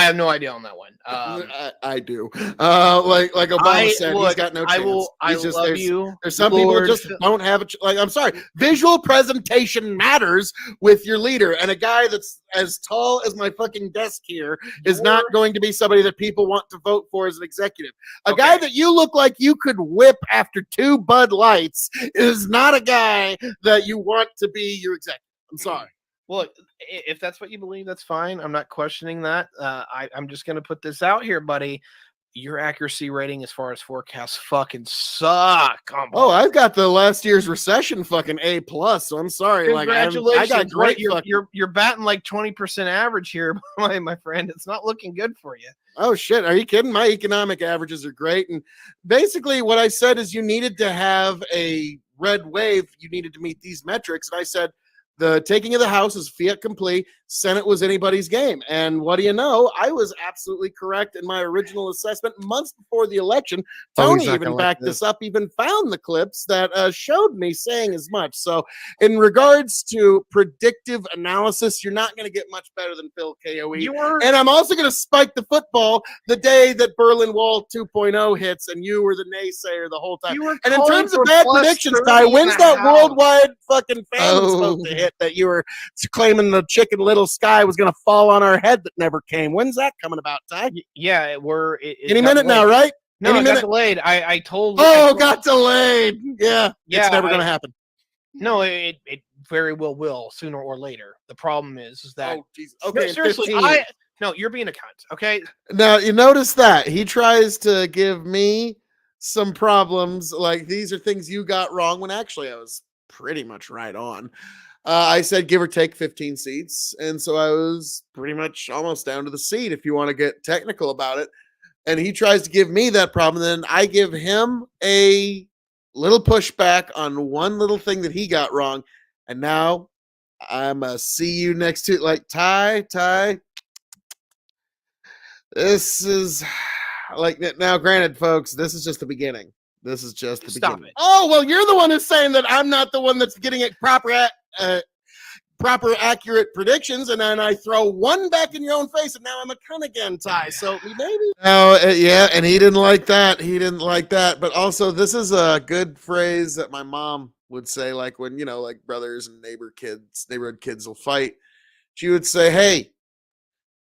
I have no idea on that one. I do. Like Obama said, he's got no chance. I He's just, love there's, you. There's some people that Lord just Phil- don't have like, I'm sorry, visual presentation matters with your leader, and a guy that's as tall as my fucking desk here is not going to be somebody that people want to vote for as an executive. A guy that you look like you could whip after 2 Bud Lights is not a guy that you want to be your executive. I'm sorry. Well, if that's what you believe, that's fine. I'm not questioning that. I'm just going to put this out here, buddy. Your accuracy rating as far as forecasts fucking suck. Oh, I've got the last year's recession fucking A+, so I'm sorry. Congratulations. I got great. You're batting like 20% average here, my friend. It's not looking good for you. Oh shit, are you kidding? My economic averages are great. And basically what I said is you needed to have a red wave. You needed to meet these metrics. And I said, the taking of the House is fiat complete. Senate was anybody's game. And what do you know? I was absolutely correct in my original assessment months before the election. Tony even backed this up, even found the clips that showed me saying as much. So in regards to predictive analysis, you're not going to get much better than Phil K.O.E. And I'm also going to spike the football the day that Berlin Wall 2.0 hits, and you were the naysayer the whole time. And in terms of bad predictions, Ty, when's that worldwide fucking fan supposed to hit that you were claiming the Chicken Little sky was going to fall on our head that never came? When's that coming about, Ty? Yeah, any minute now, right? No, it got delayed. I told. Got delayed. Yeah, it's never going to happen. No, it very well will sooner or later. The problem is that. Oh, Jesus. Okay, no, seriously, no, you're being a cunt. Okay. Now you notice that he tries to give me some problems. Like these are things you got wrong when actually I was pretty much right on. I said give or take 15 seats. And so I was pretty much almost down to the seat if you want to get technical about it. And he tries to give me that problem. Then I give him a little pushback on one little thing that he got wrong. And now I'm a see you next to like Ty. This is like now, granted, folks, this is just the beginning. This is just the beginning. It. Oh, well, you're the one who's saying that I'm not the one that's getting it proper, accurate predictions, and then I throw one back in your own face, and now I'm a cunt again, Ty. So maybe. Oh, yeah, and he didn't like that. But also, this is a good phrase that my mom would say, like when like brothers and neighborhood kids will fight. She would say, "Hey,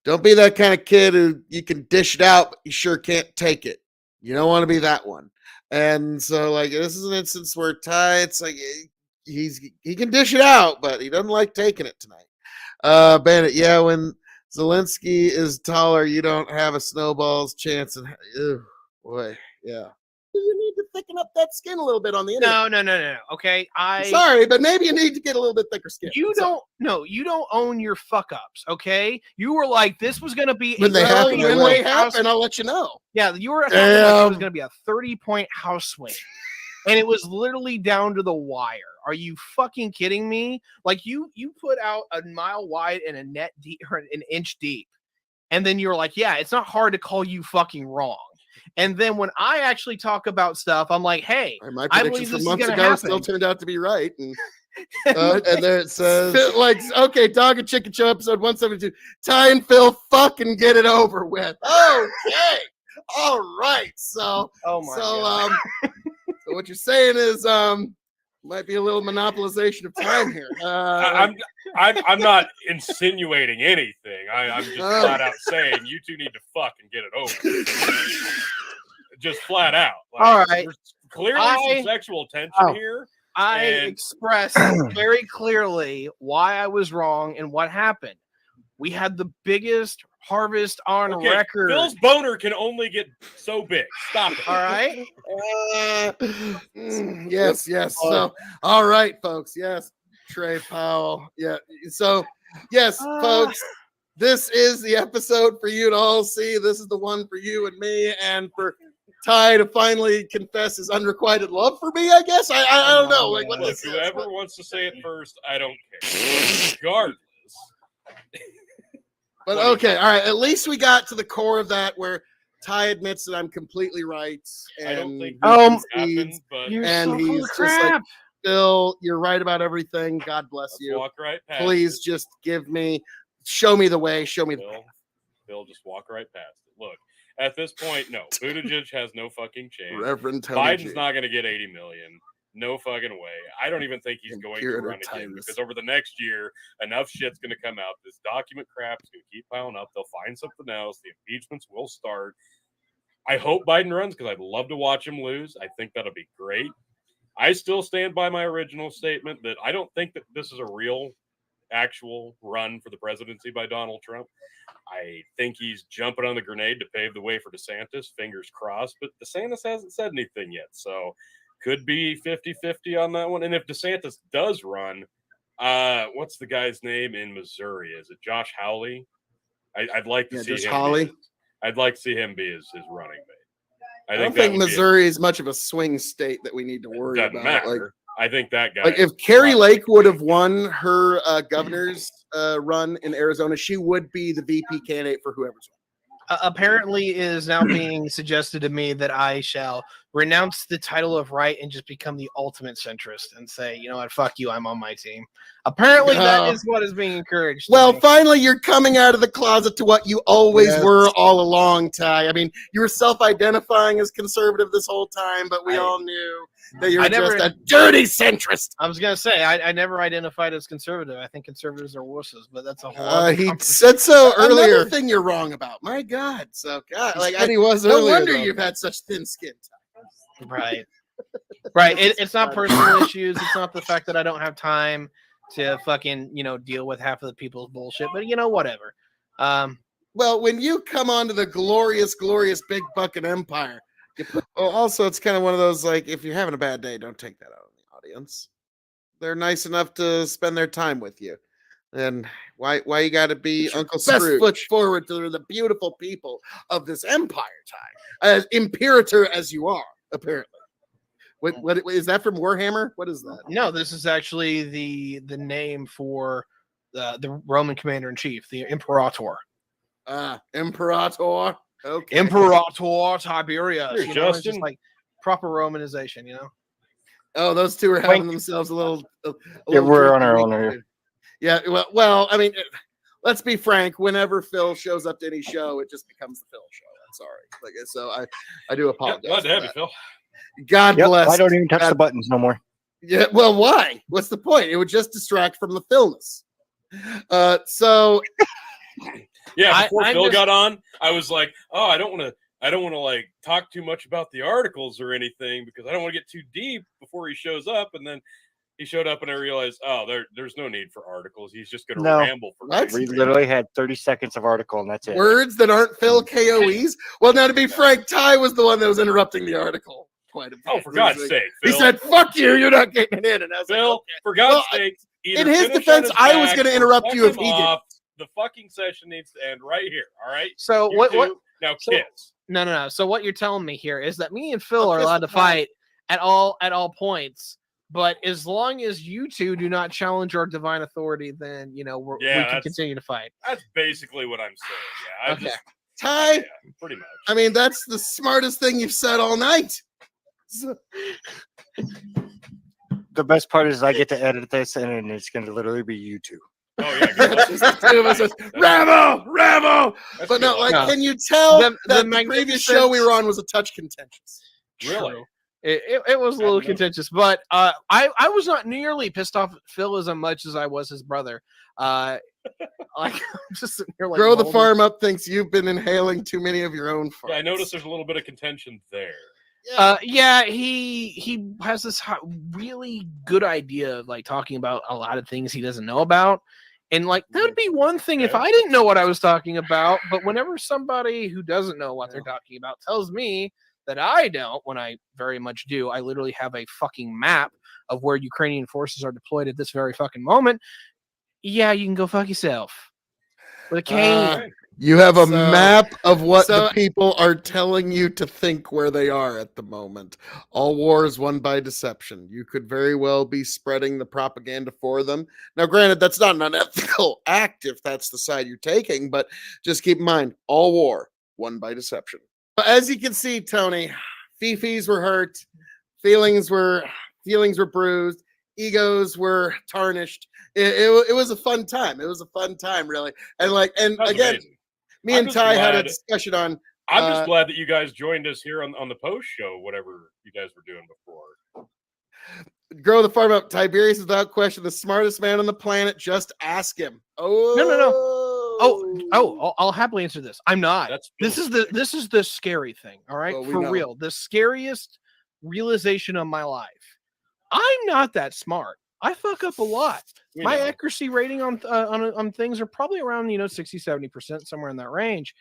don't be that kind of kid who you can dish it out, but you sure can't take it. You don't want to be that one." And so, like, this is an instance where Ty, it's like he can dish it out, but he doesn't like taking it tonight. Bandit, yeah, when Zelensky is taller, you don't have a snowball's chance. And boy, yeah. You need to thicken up that skin a little bit on the internet. No. Okay, sorry, but maybe you need to get a little bit thicker skin. You don't own your fuck ups. Okay, you were like this was going to be when they happen. I'll let you know. Yeah, you were talking like it was going to be a 30-point house swing, and it was literally down to the wire. Are you fucking kidding me? Like you put out a mile wide and a net deep or an inch deep, and then you're like, yeah, it's not hard to call you fucking wrong. And then when I actually talk about stuff, I'm like, hey, my predictions from months ago still turned out to be right. And, and there it says, like, okay, Dog and Chicken Show episode 172. Ty and Phil fucking get it over with. Okay. All right. So, God. So what you're saying is, might be a little monopolization of time here. I'm not insinuating anything. I'm just flat out saying you two need to fucking get it over. Just flat out. Like, all right. There's clearly some sexual tension here. I expressed very clearly why I was wrong and what happened. We had the biggest harvest on record. Phil's boner can only get so big. Stop it. All right. Yes. So, all right, folks. Yes, Trey Powell. Yeah. So, yes, folks. This is the episode for you to all see. This is the one for you and me, and for Ty to finally confess his unrequited love for me. I guess I don't know. Like, what Look, whoever wants to say it first, I don't care. Regardless. But okay, all right. At least we got to the core of that, where Ty admits that I'm completely right. And I don't think that happens, but he's just like, Phil, you're right about everything. God bless you. Walk right past Please just show me the way. Show me the path. They'll just walk right past it. Look, at this point, no. Buttigieg has no fucking chance. Reverend Tony Biden's G. not going to get 80 million. No fucking way. I don't even think he's going to run again because over the next year, enough shit's going to come out. This document crap is going to keep piling up. They'll find something else. The impeachments will start. I hope Biden runs because I'd love to watch him lose. I think that'll be great. I still stand by my original statement that I don't think that this is a real, actual run for the presidency by Donald Trump. I think he's jumping on the grenade to pave the way for DeSantis. Fingers crossed. But DeSantis hasn't said anything yet. So could be 50-50 on that one. And if DeSantis does run, what's the guy's name in Missouri? Is it Josh Hawley? I'd like to see him. I'd like to see him be his running mate. I don't think Missouri is much of a swing state that we need to worry doesn't about. Matter. Like, I think that guy. Like if Carrie Lake would have won her governor's run in Arizona, she would be the VP candidate for whoever's won. Apparently, it is now being suggested to me that I shall renounce the title of right and just become the ultimate centrist and say, you know what, fuck you, I'm on my team. Apparently, that is what is being encouraged. Well, finally, you're coming out of the closet to what you always were all along, Ty. I mean, you were self-identifying as conservative this whole time, but we all knew that you're just a dirty centrist. I was going to say, I never identified as conservative. I think conservatives are wusses, but that's a whole he said so earlier. Another thing you're wrong about. My God. So, God, like he was no earlier, wonder though. you've had such thin skin, Ty. Right. Right. It's not personal issues. It's not the fact that I don't have time to fucking, deal with half of the people's bullshit, but whatever. Well, when you come onto the glorious big bucket empire, also, it's kind of one of those, like, if you're having a bad day, don't take that out on the audience. They're nice enough to spend their time with you. And why you got to be Uncle Scrooge? Best foot forward to the beautiful people of this empire, Ty. As imperator as you are, apparently. What is that from Warhammer? What is that? No, this is actually the name for the Roman commander in chief, the Imperator. Imperator. Okay. Imperator Tiberius. Here, Justin. It's just like proper Romanization, Oh, those two are having themselves a little. Yeah, we're on our own here. Yeah, well, I mean, let's be frank. Whenever Phil shows up to any show, it just becomes the Phil show. I'm sorry. Like, so I do apologize. Glad to have you, Phil. God bless. I don't even touch the buttons no more. Yeah, well, why? What's the point? It would just distract from the Philness. So. Yeah, before Phil got on, I was like, "Oh, I don't want to like talk too much about the articles or anything because I don't want to get too deep before he shows up." And then he showed up, and I realized, "Oh, there's no need for articles. He's just going to ramble for." We literally had 30 seconds of article, and that's it. Words that aren't Phil K.O.E.'s. Well, now to be frank, Ty was the one that was interrupting the article quite a bit. Oh, for God's sake! Phil. He said, "Fuck you! You're not getting it in." And I was Phil, like, okay. for God's sake! In his defense, I was going to interrupt you if he did. The fucking session needs to end right here. All right. So you what? Now, kids. No. So what you're telling me here is that me and Phil are allowed to fight at all points, but as long as you two do not challenge our divine authority, then we can continue to fight. That's basically what I'm saying. Yeah. Ty. Pretty much. I mean, that's the smartest thing you've said all night. The best part is I get to edit this, and it's going to literally be you two. Oh yeah, just the two of us. Rambo. But no, like, can you tell that the previous show we were on was a touch contentious? Really? It was a little contentious, but I was not nearly pissed off at Phil as much as I was his brother. Like, I'm just sitting here like Grow the Farm Up thinks you've been inhaling too many of your own farms. Yeah, I noticed there's a little bit of contention there. He has this really good idea of like talking about a lot of things he doesn't know about. And like that would be one thing if I didn't know what I was talking about, but whenever somebody who doesn't know what they're talking about tells me that I don't, when I very much do, I literally have a fucking map of where Ukrainian forces are deployed at this very fucking moment. Yeah, you can go fuck yourself. With a K. You have a map of what the people are telling you to think where they are at the moment. All war is won by deception. You could very well be spreading the propaganda for them. Now, granted, that's not an unethical act if that's the side you're taking, but just keep in mind, all war won by deception. As you can see, Tony, fifis were hurt, feelings were bruised, egos were tarnished. It was a fun time. It was a fun time, really. And again. Amazing. Me I'm and just Ty had a glad- discussion on. I'm just glad that you guys joined us here on the post show, whatever you guys were doing before. Grow the farm up. Tiberius is without question the smartest man on the planet. Just ask him. Oh No. I'll happily answer this. I'm not. This is the scary thing. All right, Well, we for know. real. The scariest realization of my life. I'm not that smart. I fuck up a lot. We My know. accuracy rating on things are probably around 60-70%, somewhere in that range.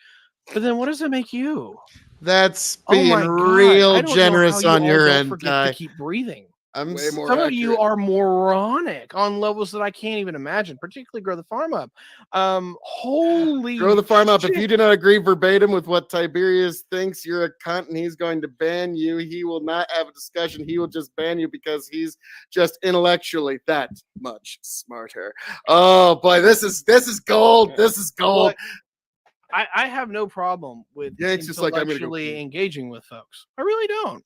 But then what does it make you? That's Oh being my God, I real don't know generous how you on all your don't end, forget Ty. to keep breathing. I'm Way more Some of you accurate. are moronic on levels that I can't even imagine, particularly Grow the Farm Up. Holy Grow the farm up. If shit. you do not agree verbatim with what Tiberius thinks, you're a cunt and he's going to ban you. He will not have a discussion. He will just ban you because he's just intellectually that much smarter. Oh boy, this is gold. This is gold. Look, I have no problem with Yank's just like, I'm gonna go intellectually pee. engaging with folks. I really don't.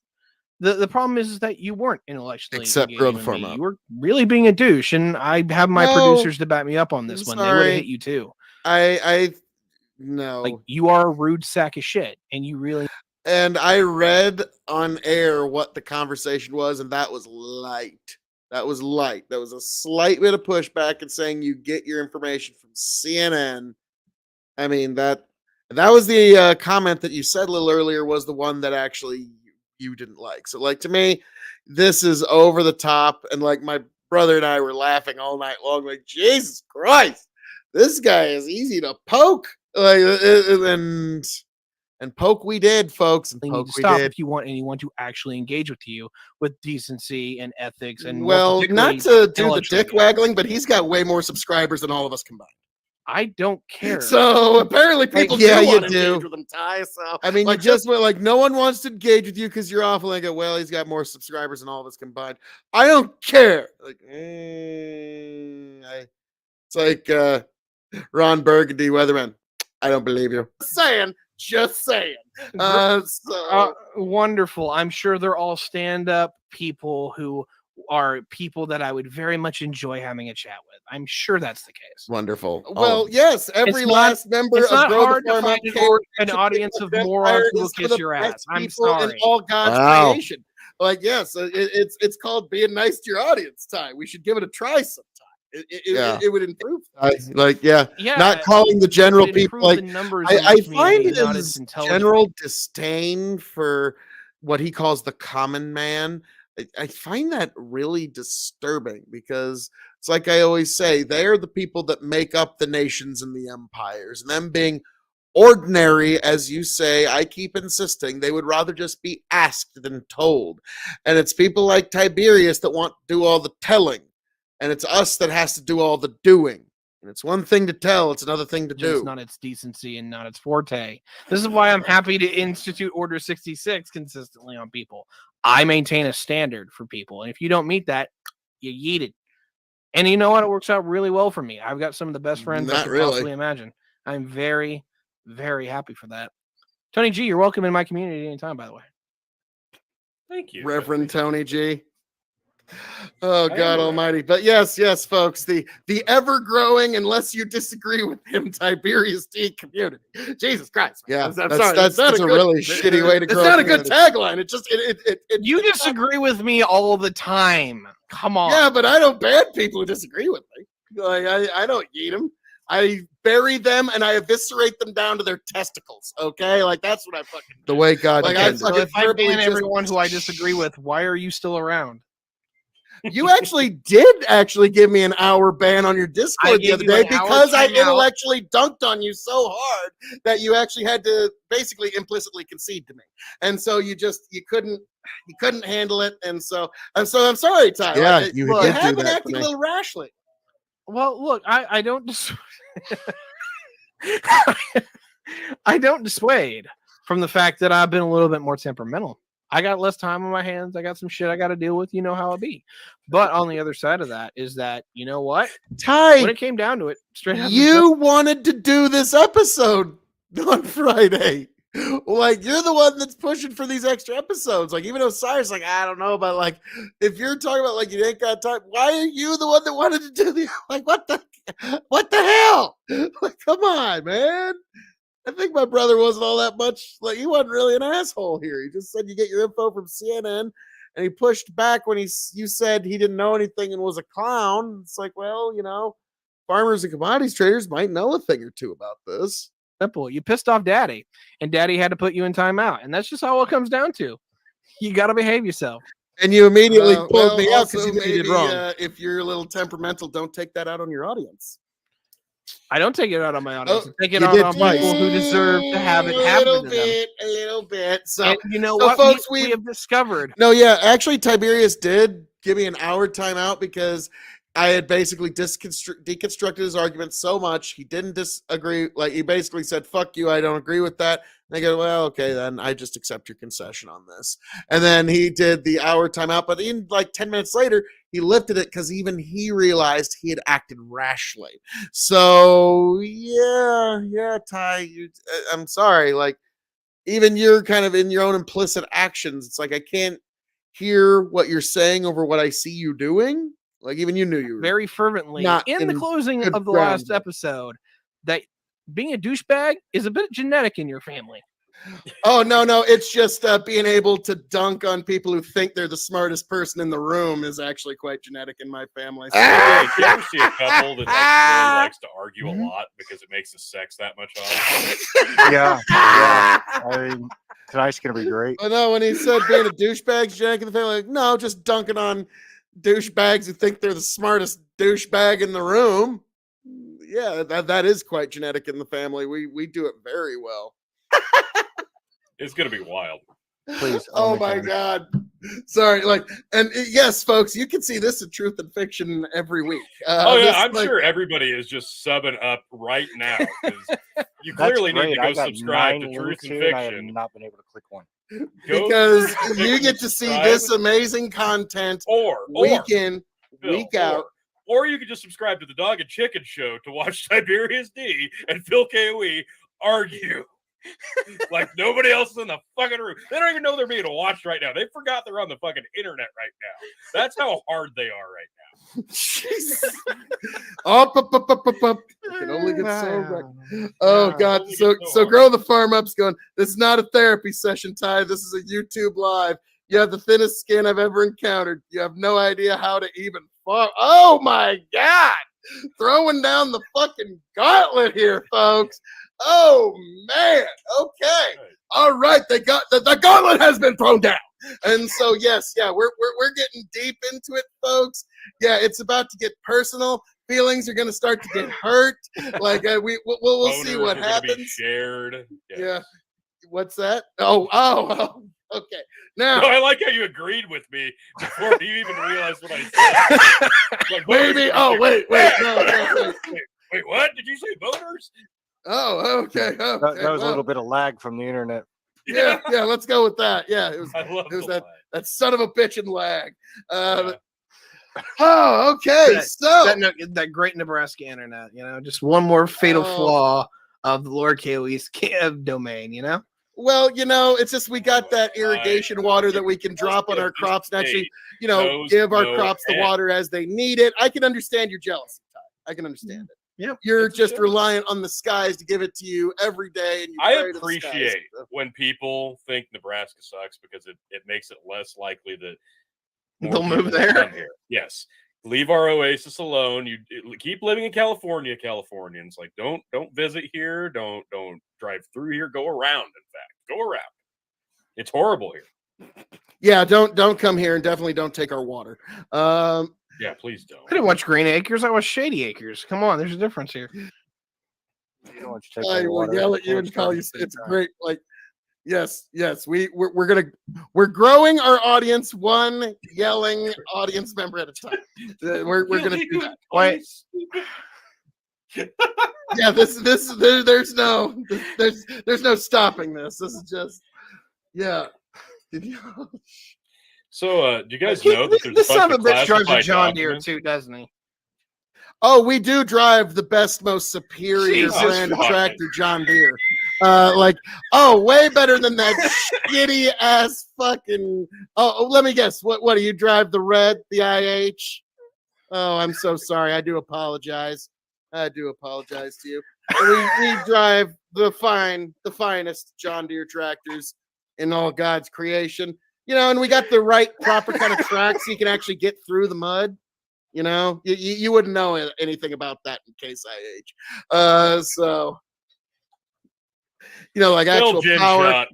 The problem is that you weren't intellectually Except Grow the engaging with Farm me. Up. You were really being a douche, and I have my No, producers to back me up on this I'm one. They would have sorry. hit you too. I no. Like, you are a rude sack of shit, and you really And I read on air what the conversation was, and that was light. That was light. That was a slight bit of pushback and saying you get your information from CNN. I mean, that was the comment that you said a little earlier was the one that actually you didn't like. So, like, to me, this is over the top. And like my brother and I were laughing all night long, like, Jesus Christ, this guy is easy to poke. Like, and poke we did, folks. And need poke to we stop did. if you want anyone to actually engage with you with decency and ethics. And more Well, particularly not to do the intellectual dick waggling, but he's got way more subscribers than all of us combined. I don't care. So apparently people yeah, do you Oh, do. want to engage with him, Ty. So I mean, like, you just went like, no one wants to engage with you because you're awful. And I go, well, he's got more subscribers than all of us combined. I don't care. Like, it's like Ron Burgundy, Weatherman. I don't believe you. just saying. Wonderful. I'm sure they're all stand-up people who are people that I would very much enjoy having a chat with. I'm sure that's the case. Wonderful. All Well, of yes, every It's not- last member It's of not Grow hard the to Farm Up find came an audience of morons who will kiss your ass. I'm sorry. in all God's Wow. creation. Like, yes, it's called being nice to your audience, Ty. We should give it a try sometime. It would improve. Not calling the general it would people improve like the numbers I in the find community, not its his intelligence. general disdain for what he calls the common man. I find that really disturbing because it's like I always say, they're the people that make up the nations and the empires, and them being ordinary, as you say, I keep insisting they would rather just be asked than told. And it's people like Tiberius that want to do all the telling, and it's us that has to do all the doing. And it's one thing to tell, it's another thing to It's do. not its decency and not its forte. This is why I'm happy to institute Order 66 consistently on people. I maintain a standard for people, and if you don't meet that, you yeet it. And you know what? It works out really well for me. I've got some of the best friends I Not could really. possibly imagine. I'm very, very happy for that. Tony G, you're welcome in my community anytime, by the way. Thank you, Reverend Tony G. Oh I God am Almighty! But yes, folks, the ever growing, unless you disagree with him, Tiberius D community. Jesus Christ! Yeah, I'm sorry. that's a really shitty way to It's grow. not a a good community. tagline. It just You disagree with me all the time. Come on. Yeah, but I don't ban people who disagree with me. Like I don't eat them. I bury them and I eviscerate them down to their testicles. Okay, like that's what I fucking do. The way God Like, I intended. fucking So if I verbally ban just- everyone who I disagree with, why are you still around? You actually did give me an hour ban on your I Discord the gave other you day an hour because I timeout. intellectually dunked on you so hard that you actually had to basically implicitly concede to me, and so you couldn't handle it, and so I'm sorry, Ty. Yeah, Like, you you did have do been that to acting a me. little rashly. Well, look, I don't I don't dissuade from the fact that I've been a little bit more temperamental. I got less time on my hands. I got some shit I got to deal with. You know how it be. But on the other side of that is that, you know what? Ty, When it came down to it, straight up, you wanted to do this episode on Friday. Like, you're the one that's pushing for these extra episodes. Like, even though Cyrus, like, I don't know about, like, if you're talking about, like, you ain't got time, why are you the one that wanted to do the, like, what the hell? Like, come on, man. I think my brother wasn't all that much like he wasn't really an asshole here. He just said you get your info from CNN, and he pushed back when you said he didn't know anything and was a clown. It's like, well, farmers and commodities traders might know a thing or two about this. Simple. You pissed off daddy, and daddy had to put you in timeout. And that's just all it comes down to. You got to behave yourself. And you immediately pulled me out also because you knew you did maybe, wrong. If you're a little temperamental, don't take that out on your audience. I don't take it out on my audience. Oh, I take it you out did on people who deserve to have it happen to them. A little bit. So, And you know so what, folks, we have discovered. No, yeah, actually, Tiberius did give me an hour timeout because I had basically deconstructed his argument so much he didn't disagree. Like he basically said, "Fuck you, I don't agree with that." And I go, "Well, okay, then I just accept your concession on this." And then he did the hour timeout, but in like 10 minutes later, he lifted it because even he realized he had acted rashly. So yeah, Ty, I'm sorry. Like even you're kind of in your own implicit actions. It's like I can't hear what you're saying over what I see you doing. Like even you knew you were Very fervently not in the in closing good of the ground last there. episode that being a douchebag is a bit genetic in your family. Oh no, it's just being able to dunk on people who think they're the smartest person in the room is actually quite genetic in my family. So, Hey, do you ever see a couple that really likes to argue a lot because it makes the sex that much harder? Yeah. I mean, tonight's gonna be great. but no, when he said being a douchebag's genetic in the family, like, no, just dunking on douchebags who think they're the smartest douchebag in the room. Yeah, that is quite genetic in the family. We do it very well. It's gonna be wild. Please. Oh my my God. Sorry. Yes, folks, you can see this in Truth and Fiction every week. I'm sure everybody is just subbing up right now. 'Cause you clearly need to go subscribe to Truth and I have Fiction. not been able to click one. Because you get to see this amazing content week in, week out. Or you could just subscribe to the Dog and Chicken Show to watch Tiberius D and Phil K.O.E. argue. Like nobody else is in the fucking room. They don't even know they're being watched right now. They forgot they're on the fucking internet right now. That's how hard they are right now. Up. I can only get so wrecked. Oh God. So Grow the Farm Up's going, this is not a therapy session, Ty. This is a YouTube live. You have the thinnest skin I've ever encountered. You have no idea how to even farm. Oh my God. Throwing down the fucking gauntlet here, folks. Oh man. Okay. All right. They got the gauntlet has been thrown down. And so we're getting deep into it, folks. Yeah, it's about to get personal. Feelings are going to start to get hurt. Like we'll see what happens. Shared. Yes. Yeah. What's that? Oh. Okay. Now, no, I like how you agreed with me before you even realized what I said. Like, maybe. Oh, wait. No, wait, what? Did you say voters? Oh, okay. That was a little bit of lag from the internet. Yeah. Let's go with that. Yeah, it was that son of a bitch and lag. Oh, okay. So that great Nebraska internet, just one more fatal flaw of the Lord K.O.E.'s domain, Well, it's just we got that irrigation water that we can drop on our crops and actually, give our crops the water as they need it. I can understand your jealousy, Ty. I can understand it. Yeah, you're just reliant on the skies to give it to you every day. And I appreciate when people think Nebraska sucks because it makes it less likely that they'll move there. Come here. Yes. Leave our oasis alone. You keep living in California, Californians. Like don't visit here. Don't drive through here. Go around. In fact, go around. It's horrible here. Yeah, don't come here, and definitely don't take our water. Yeah, please don't. I didn't watch Green Acres. I watched Shady Acres. Come on, there's a difference here. I will yell at you and call you. It's great. Like, yes, we're growing our audience one yelling audience member at a time. We're gonna do that. Wait. Yeah, there's no stopping this. This is just So, do you guys know that there's this a son bunch of a bitch drives a classified John Deere documents? too, doesn't he? Oh, we do drive the best, most superior Jesus brand of fucking tractor, John Deere. Way better than that shitty ass fucking. Oh, let me guess. What do you drive? The red, the IH? Oh, I'm so sorry. I do apologize. To you. We drive the finest John Deere tractors in all God's creation. You know, and we got the right proper kind of track so you can actually get through the mud. You know, you wouldn't know anything about that in Case IH. So you know, like Phil actual Gin power shot.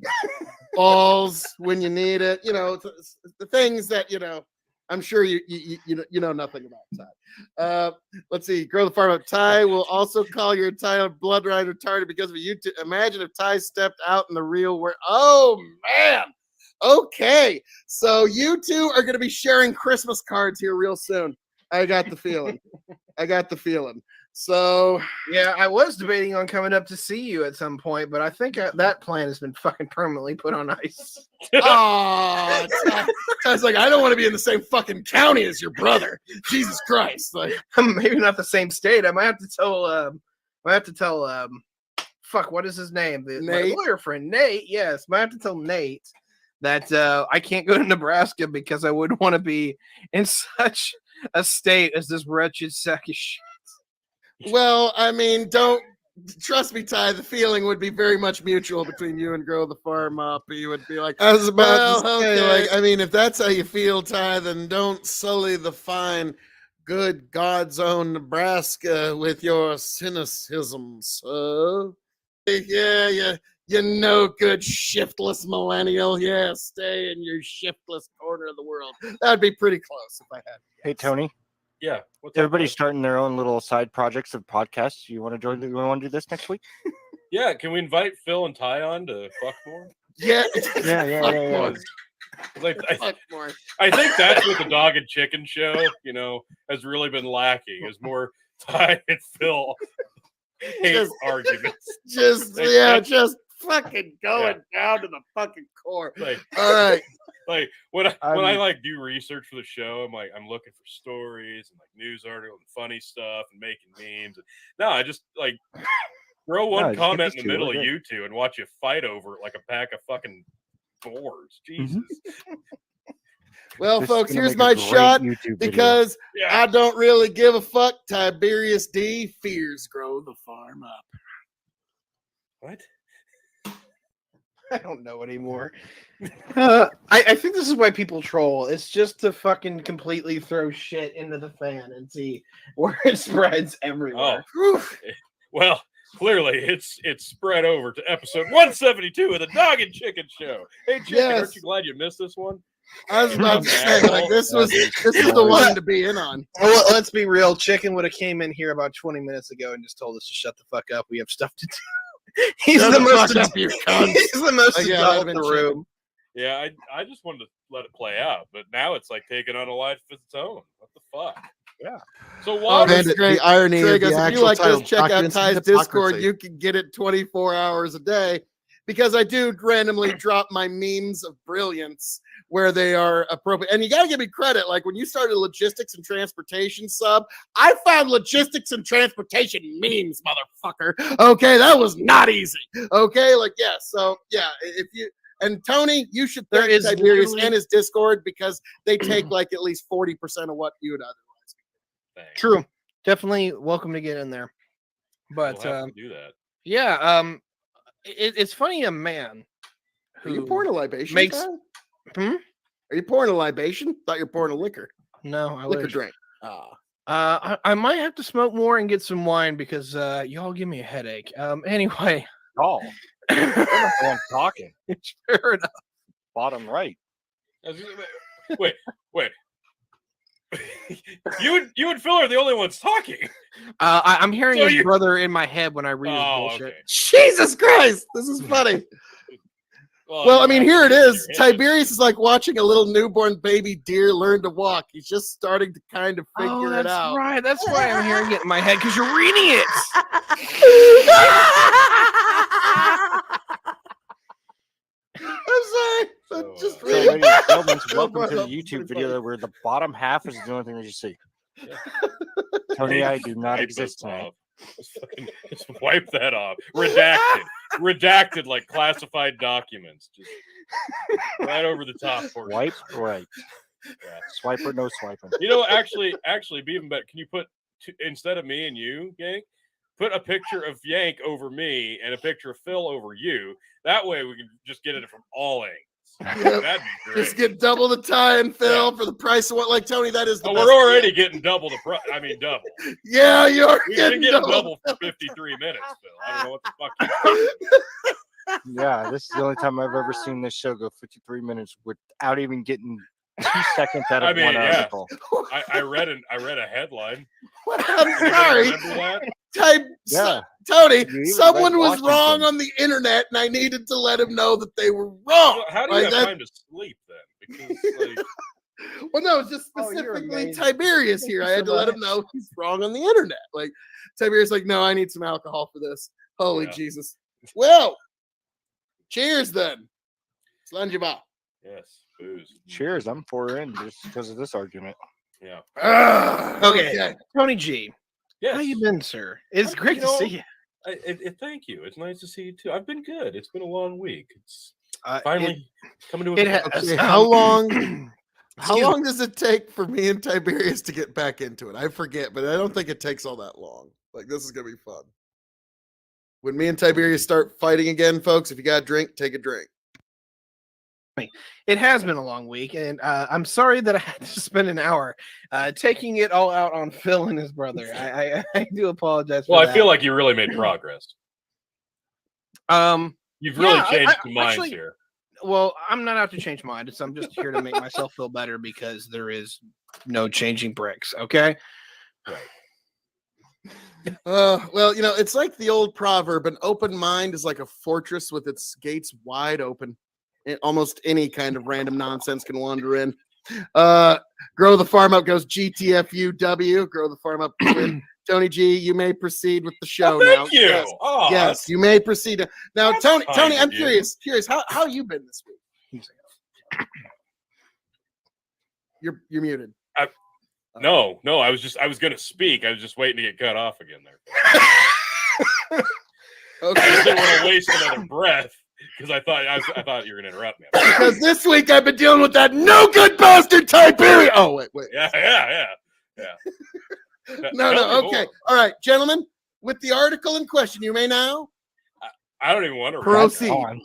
balls when you need it. You know, it's the things that I'm sure you know nothing about, Ty. Let's see. Grow the farm up. Ty will also call your entire bloodline retarded because of you. Imagine if Ty stepped out in the real world. Oh man. Okay, so you two are going to be sharing Christmas cards here real soon. I got the feeling. So Yeah, I was debating on coming up to see you at some point, but I think that plan has been fucking permanently put on ice. oh, Ty's like, I don't want to be in the same fucking county as your brother. Jesus Christ. Like, Maybe not the same state. I might have to tell fuck, what is his name? My Nate? lawyer friend, Nate. Yes, might have to tell Nate that I can't go to Nebraska because I wouldn't want to be in such a state as this wretched sack of shit. well, I mean, don't trust me, Ty. The feeling would be very much mutual between you and Grow the Farm Up. You would be like, I was about well, to say, okay. like, I mean, if that's how you feel, Ty, then don't sully the fine, good God's own Nebraska with your cynicism, sir. Yeah. You no good shiftless millennial. Yeah, stay in your shiftless corner of the world. That'd be pretty close if I had. Hey, Tony. Yeah. What's up, Everybody's guys? starting their own little side projects of podcasts. You want to join? You want to do this next week? Yeah. Can we invite Phil and Ty on to fuck more? Yeah. Yeah. Like, Fuck more. I think that's what the Dog and Chicken show, has really been lacking. Is more Ty and Phil hate Just- arguments. Just fucking going down to the fucking core. Like, All right. like when I like do research for the show, I'm looking for stories and like news articles and funny stuff and making memes. No, I just like throw one just comment get in the middle of these two, you two and watch you fight over it like a pack of fucking boars. Jesus. Well, This is folks, gonna here's make a my great shot YouTube video. because Yeah. I don't really give a fuck. Tiberius D fears Grow the Farm Up. What? I don't know anymore. I think this is why people troll. It's just to fucking completely throw shit into the fan and see where it spreads everywhere. Oh, well, clearly it's spread over to episode 172 of the Dog and Chicken Show. Hey, Chicken, Yes. aren't you glad you missed this one? I was about to say, like, this is the one to be in on. Well, let's be real. Chicken would have came in here about 20 minutes ago and just told us to shut the fuck up. We have stuff to do. He's Shut the the most. fuck up, you cunt. He's the most Yeah, that'd adult have in been the Chicken. room. Yeah, I just wanted to let it play out, but now it's like taking on a life of its own. What the fuck? Yeah. So Oh, why? that's Bandit, great. the irony Trey of goes, the if you actual like title, this, check out Documents Ty's of Discord. Hypocrisy. You can get it 24 hours a day because I do randomly drop my memes of brilliance where they are appropriate. And you got to give me credit. Like when you started logistics and transportation sub, I found logistics and transportation memes, motherfucker. Okay, that was not easy. Okay, like, yeah. So, yeah, if you. And Tony, you should There thank is Tiberius literally- and his Discord because they take like at least 40% of what you would otherwise. Thanks. True. Definitely welcome to get in there. But We'll have to do that. yeah, it's funny a man Are you who pouring a libation? makes- Tyler? Hmm? Are you pouring a libation? Thought you were pouring a liquor. no, I Liquor wish. drink. Ah. I might have to smoke more and get some wine because y'all give me a headache. Anyway, Oh, I'm the one talking. fair enough. Bottom right. Wait. You and Phil are the only ones talking. I'm hearing So his you- brother in my head when I read his Oh, bullshit. okay. Jesus Christ, this is funny. Well, I mean, here it is. Tiberius is like watching a little newborn baby deer learn to walk. He's just starting to kind of figure Oh, it that's out. right. That's why I'm hearing it in my head because you're reading it. I'm sorry. but just So, So, read ladies and gentlemen, Oh, welcome to the that's YouTube pretty video funny. where the bottom half is the only thing that you see. Yeah. Tony, I do not Wipe exist this tonight. off. Just wipe that off. Redacted like classified documents. Just right over the top for you. Wipe right. Yeah. Swipe or no swiping. Actually, be even better. Can you put instead of me and you, gang? put a picture of Yank over me and a picture of Phil over you. That way we can just get it from all angles. Yep. That'd be great. Just get double the time, Phil, Yeah. for the price of what? Like Tony, that is the Oh, best we're already deal. getting double the price. I mean, double. Yeah, you're We've been getting double. double for 53 minutes, Phil. I don't know what the fuck you're doing. Yeah, this is the only time I've ever seen this show go 53 minutes without even getting 2 seconds out of I mean, one yeah. article. I read a headline. I'm Anybody sorry. remember that? Yeah. Tony, even someone read was wrong Washington. on the internet, and I needed to let him know that they were wrong. Well, how do you Like have that- time to sleep then? Because like, Well, no, it's just Oh, you're specifically amazing. Tiberius here. I had to let him know he's wrong on the internet. Like Tiberius, like, no, I need some alcohol for this. Holy Yeah. Jesus. Well, cheers then. Slanjiva. yes, booze. Cheers, I'm 4 in just because of this argument. Yeah. Okay. Tony G, Yes. how you been, sir? It's I'm- great you to know, see you. Thank you. It's nice to see you too. I've been good. It's been a long week. It's It- finally coming to a it close. has. Okay, how long? How Excuse me. long does it take for me and Tiberius to get back into it? I forget, but I don't think it takes all that long. Like this is gonna be fun. When me and Tiberius start fighting again, folks, if you got a drink, take a drink. It has been a long week, and I'm sorry that I had to spend an hour taking it all out on Phil and his brother. I do apologize. Well, for I feel that. like you really made progress. Yeah, You've really changed I- some minds actually- here. Well, I'm not out to change minds. I'm just here to make myself feel better because there is no changing bricks. Okay. Well, you know, it's like the old proverb: an open mind is like a fortress with its gates wide open. Almost any kind of random nonsense can wander in. Grow the farm up goes GTFUW. Grow the farm up. Win. Tony G, you may proceed with the show Oh, now. thank you. Yes, Oh, yes, you may proceed. Now, that's Tony, kind of I'm you. curious. How you been this week? You're muted. No, I was gonna speak. I was just waiting to get cut off again there. I just Okay. didn't want to waste another breath because I thought you were gonna interrupt me. Because this week I've been dealing with that no good bastard Tiberius. Oh wait. Yeah. No, Tell me okay. more. All right, gentlemen, with the article in question, you may now I don't even want to proceed. On.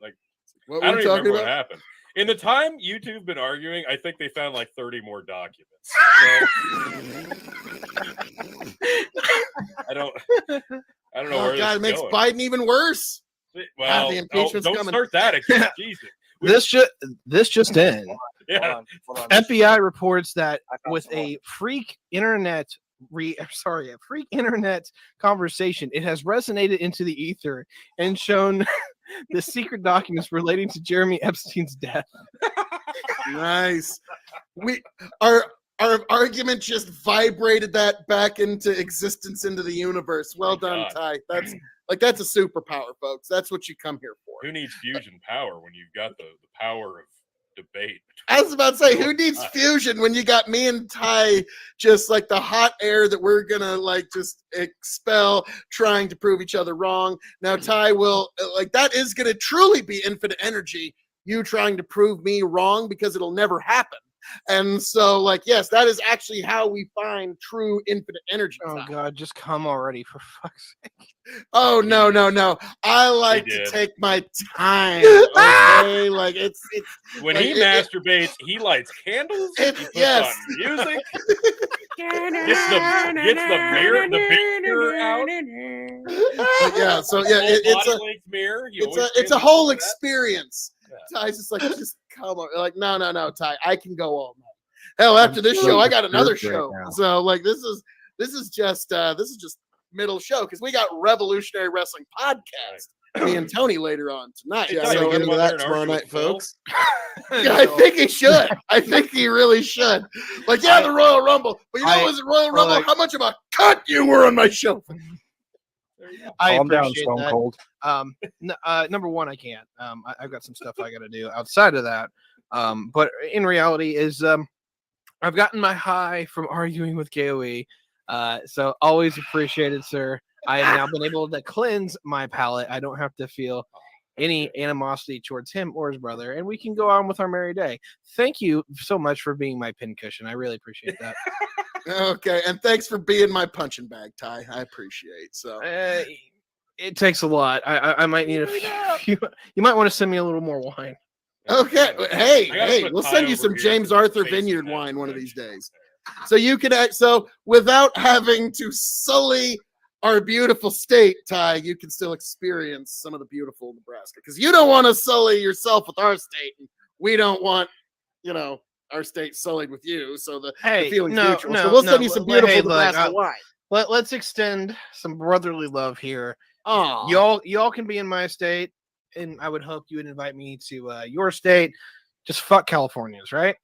Like What I were don't we even talking remember what about? happened. In the time you two have been arguing, I think they found like 30 more documents. So, I don't know Oh where God, it this makes is going. Biden even worse. Well, the impeachment's don't coming. start that again. Jesus. This just in. Yeah. Hold on. FBI reports that I found with some more. a freak internet conversation, it has resonated into the ether and shown the secret documents relating to Jeremy Epstein's death. Nice. Our argument just vibrated that back into existence, into the universe. Well Thank done, God. Ty. That's a superpower, folks. That's what you come here for. Who needs fusion power when you've got the power of debate? I was about to say, who needs fusion when you got me and Ty just like the hot air that we're gonna like just expel, trying to prove each other wrong. Now Ty will like that is gonna truly be infinite energy. You trying to prove me wrong because it'll never happen. And so, like, yes, that is actually how we find true infinite energy. Oh Ty. God, just come already, for fuck's sake. Oh no. I like to did. take my time. Okay, like it's When like, he masturbates, he lights candles. He puts yes. on music. Gets the big mirror out. yeah. So yeah, Full it's a body-length mirror. He it's always a stands up whole for that. experience. Yeah. Ty's just like, just come on. Like, no, Ty, I can go all night. Hell, after this show, I got another show. now. So like, this is just middle show because we got Revolutionary Wrestling Podcast. Me and Tony later on tonight. Hey, Yeah, Ty, so you we'll get wanna into go there that and tomorrow argue night, with Phil? folks. Yeah, I think he should. I think he really should. Like, yeah, the Royal Rumble. But you know, was it Royal Rumble? like- How much of a cut you were on my show? There you go. I Calm down, appreciate Stone that. Cold. Number one, I can't. I've got some stuff I got to do outside of that. But in reality, is I've gotten my high from arguing with K.O.E. So always appreciated, sir. I have now been able to cleanse my palate. I don't have to feel any animosity towards him or his brother, and we can go on with our merry day. Thank you so much for being my pincushion. I really appreciate that. Okay, and thanks for being my punching bag, Ty. I appreciate. So It takes a lot. I might need a few. You might want to send me a little more wine. okay, hey, I gotta hey, put we'll Ty send you over some here James 'cause his Arthur face Vineyard is wine one of red. these days. So you can act so without having to sully our beautiful state, Ty. You can still experience some of the beautiful Nebraska because you don't want to sully yourself with our state, and we don't want our state sullied with you. So the Hey, feeling's no, mutual. no, So we'll no, send you some l- beautiful hey, look, Nebraska wine. Let's extend some brotherly love here. Oh, Y'all can be in my state, and I would hope you would invite me to your state. Just fuck Californians, right?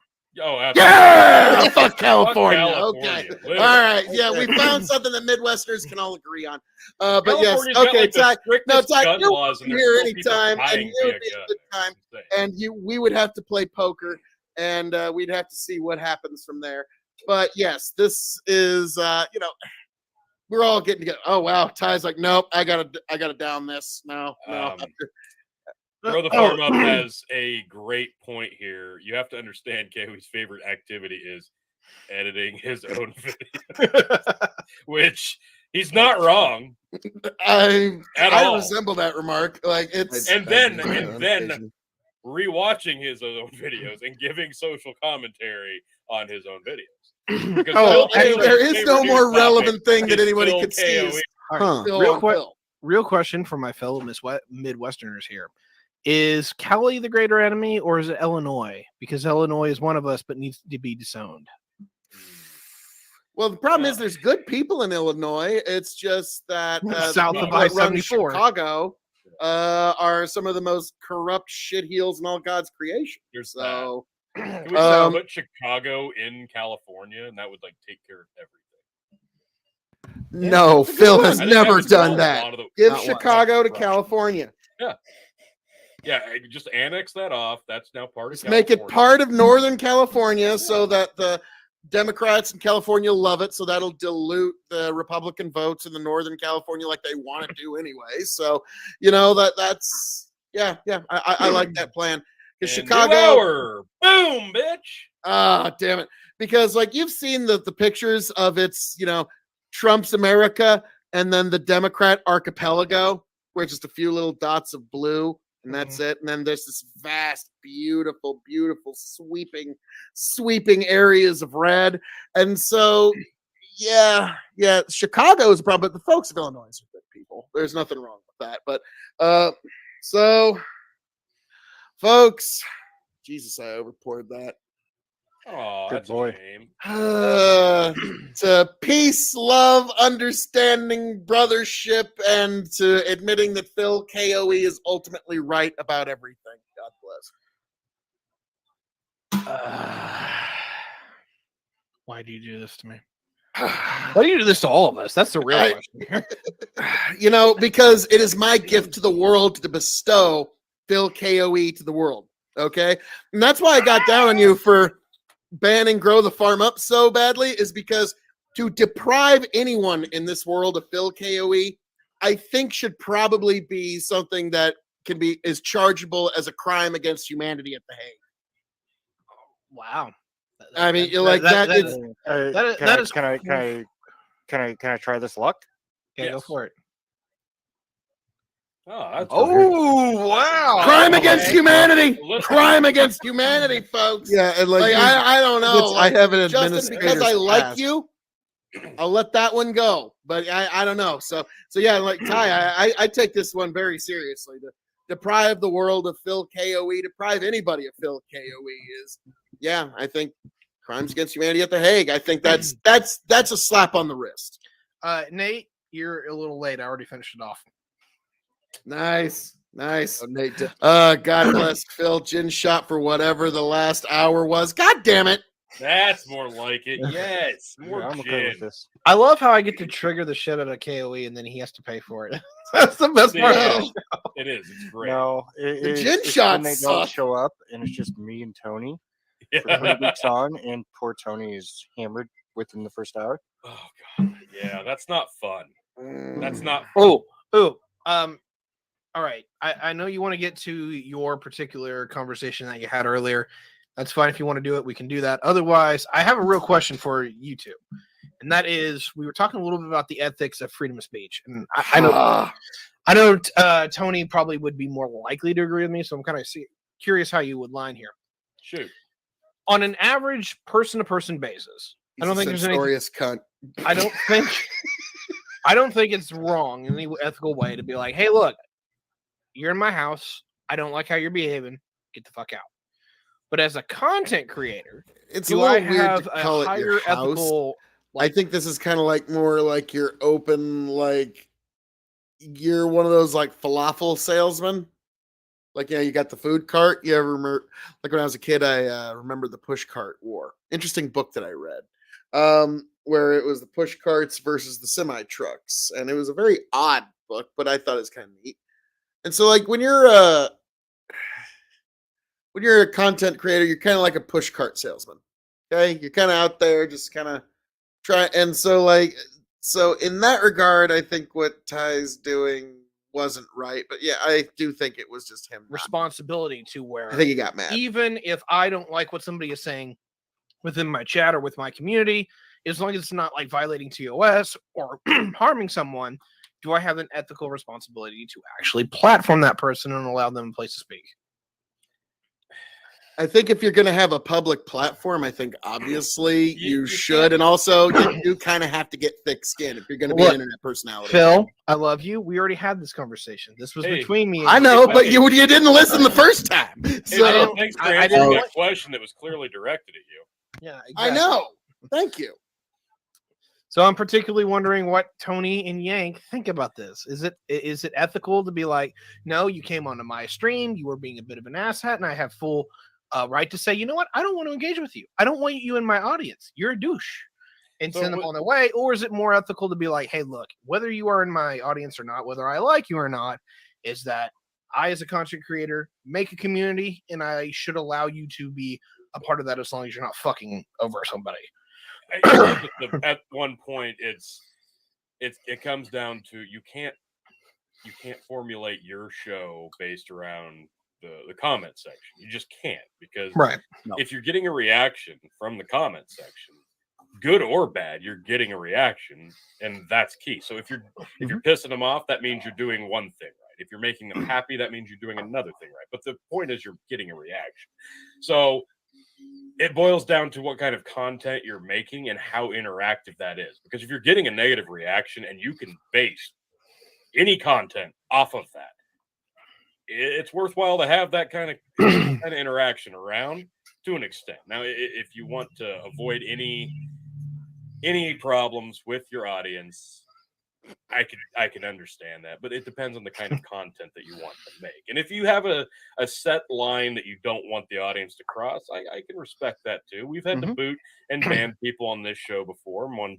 Oh, absolutely. yeah, fuck California. California, Okay, literally. all right. Yeah, we found something that Midwesterners can all agree on. But yes, California's got, okay, like, the Ty. No, strictest Ty, gun you're laws, and welcome there's here still people anytime, and dying it would via be a gun. good time. It's insane. And we would have to play poker, and we'd have to see what happens from there. But yes, this is we're all getting together. Oh wow, Ty's like, nope, I gotta down this. No. Throw the Farm Up has a great point here. You have to understand K.O.E's favorite activity is editing his own video, which he's not wrong. I At all. resemble that remark. Like it's And then rewatching his own videos and giving social commentary on his own videos. Because Oh, Phil there Taylor's is no favorite more news relevant topic thing that is anybody Phil could see. K.O.E. Is All right, Phil. real question for my fellow Midwesterners here. Is Cali the greater enemy or is it Illinois? Because Illinois is one of us but needs to be disowned. Well, the problem is there's good people in Illinois. It's just that South the of people that run I-74. Chicago are some of the most corrupt shitheels in all God's creation. There's So Can we just put Chicago in California, and that would take care of everything? no, Phil has I think that never would solve done a that. lot of the- Give Not one. Chicago to Right. California. Yeah, just annex that off. That's now part of Just make it part of Northern California so that the Democrats in California love it. So that'll dilute the Republican votes in the Northern California like they want to do anyway. So, that's I like that plan. Because Chicago. Hour. Boom, bitch. Damn it. Because you've seen the pictures of its, Trump's America and then the Democrat archipelago, where it's just a few little dots of blue. And that's it. And then there's this vast, beautiful, beautiful, sweeping areas of red. And so, yeah, Chicago is a problem, but the folks of Illinois are good people. There's nothing wrong with that. But so, folks, Jesus, I overpoured that. Oh, Good that's boy. a shame. To peace, love, understanding, brothership, and to admitting that Phil K.O.E. is ultimately right about everything. God bless. Why do you do this to me? Why do you do this to all of us? That's the real question. Because it is my gift to the world to bestow Phil K.O.E. to the world. Okay. And that's why I got down on you for banning Grow the Farm Up so badly, is because to deprive anyone in this world of Phil K.O.E., I think should probably be something that is chargeable as a crime against humanity at The Hague. Wow. I mean, that is Can I try this luck? Okay, go Yes. for it. Oh, wow. crime against humanity. Let's- Crime against humanity, folks. Yeah, and I don't know. I have an Justin, because I administrator's like pass. you, I'll let that one go. But I don't know. So yeah, Ty, I take this one very seriously. To deprive the world of Phil K.O.E., deprive anybody of Phil K.O.E. is, I think crimes against humanity at The Hague. I think that's a slap on the wrist. Nate, you're a little late. I already finished it off. Nice. Oh, Nate, God bless Phil. Gin shot for whatever the last hour was. God damn it. That's more like it. Yes, more Yeah, I'm okay gin. with this. I love how I get to trigger the shit out of KOE and then he has to pay for it. That's the best part. Yeah. Of it. It is. It's great. No, The it's gin when shots they don't suck. show up, and it's just me and Tony for 3 Yeah. weeks on, and poor Tony is hammered within the first hour. Oh god. Yeah, that's not fun. That's not. Oh, all right. I know you want to get to your particular conversation that you had earlier. That's fine. If you want to do it, we can do that. Otherwise, I have a real question for you two. And that is, we were talking a little bit about the ethics of freedom of speech. And I know Tony probably would be more likely to agree with me. So I'm kind of curious how you would line here. Shoot. On an average person-to-person basis, I don't think there's any. Cunt. I don't think it's wrong in any ethical way to be like, hey, look, you're in my house. I don't like how you're behaving. Get the fuck out. But as a content creator, It's do a little I weird have to a call it higher your house. ethical? I think this is kind of like more like you're open, like you're one of those like falafel salesmen. Like, yeah, you got the food cart. You ever remember, like when I was a kid, I remember the push cart war. Interesting book that I read, where it was the push carts versus the semi trucks, and it was a very odd book, but I thought it was kind of neat. And so, like when you're a content creator, you're kind of like a push cart salesman. Okay, you're kind of out there, just kind of try. And so, in that regard, I think what Ty's doing wasn't right. But yeah, I do think it was just him. Responsibility to where I think he got mad. Even if I don't like what somebody is saying within my chat or with my community, as long as it's not like violating TOS or harming someone, do I have an ethical responsibility to actually platform that person and allow them a place to speak? I think if you're going to have a public platform, I think obviously you should. can't- And also, you do kind of have to get thick skin if you're going to be Look, an internet personality. Phil, I love you. We already had this conversation. This was Hey, between me and I you. know, but you didn't listen the first time. Hey, So thanks for I answering didn't- that question that was clearly directed at you. Yeah, I exactly. know. Thank you. So I'm particularly wondering what Tony and Yank think about this. Is it ethical to be like, no, you came onto my stream, you were being a bit of an asshat, and I have full right to say, you know what, I don't want to engage with you. I don't want you in my audience. You're a douche, and So send them on their way. Or is it more ethical to be like, hey, look, whether you are in my audience or not, whether I like you or not, is that I, as a content creator, make a community, and I should allow you to be a part of that as long as you're not fucking over somebody. I think at one point it comes down to you can't formulate your show based around the comment section. You just can't, because Right. if you're getting a reaction from the comment section, good or bad, you're getting a reaction, and that's key. So if you're pissing them off, that means you're doing one thing right. If you're making them happy, that means you're doing another thing right. But the point is you're getting a reaction. So it boils down to what kind of content you're making and how interactive that is. Because if you're getting a negative reaction and you can base any content off of that, it's worthwhile to have that kind of interaction around to an extent. Now, if you want to avoid any problems with your audience, I can understand that, but it depends on the kind of content that you want to make. And if you have a set line that you don't want the audience to cross, I can respect that too. We've had to boot and ban people on this show before. One,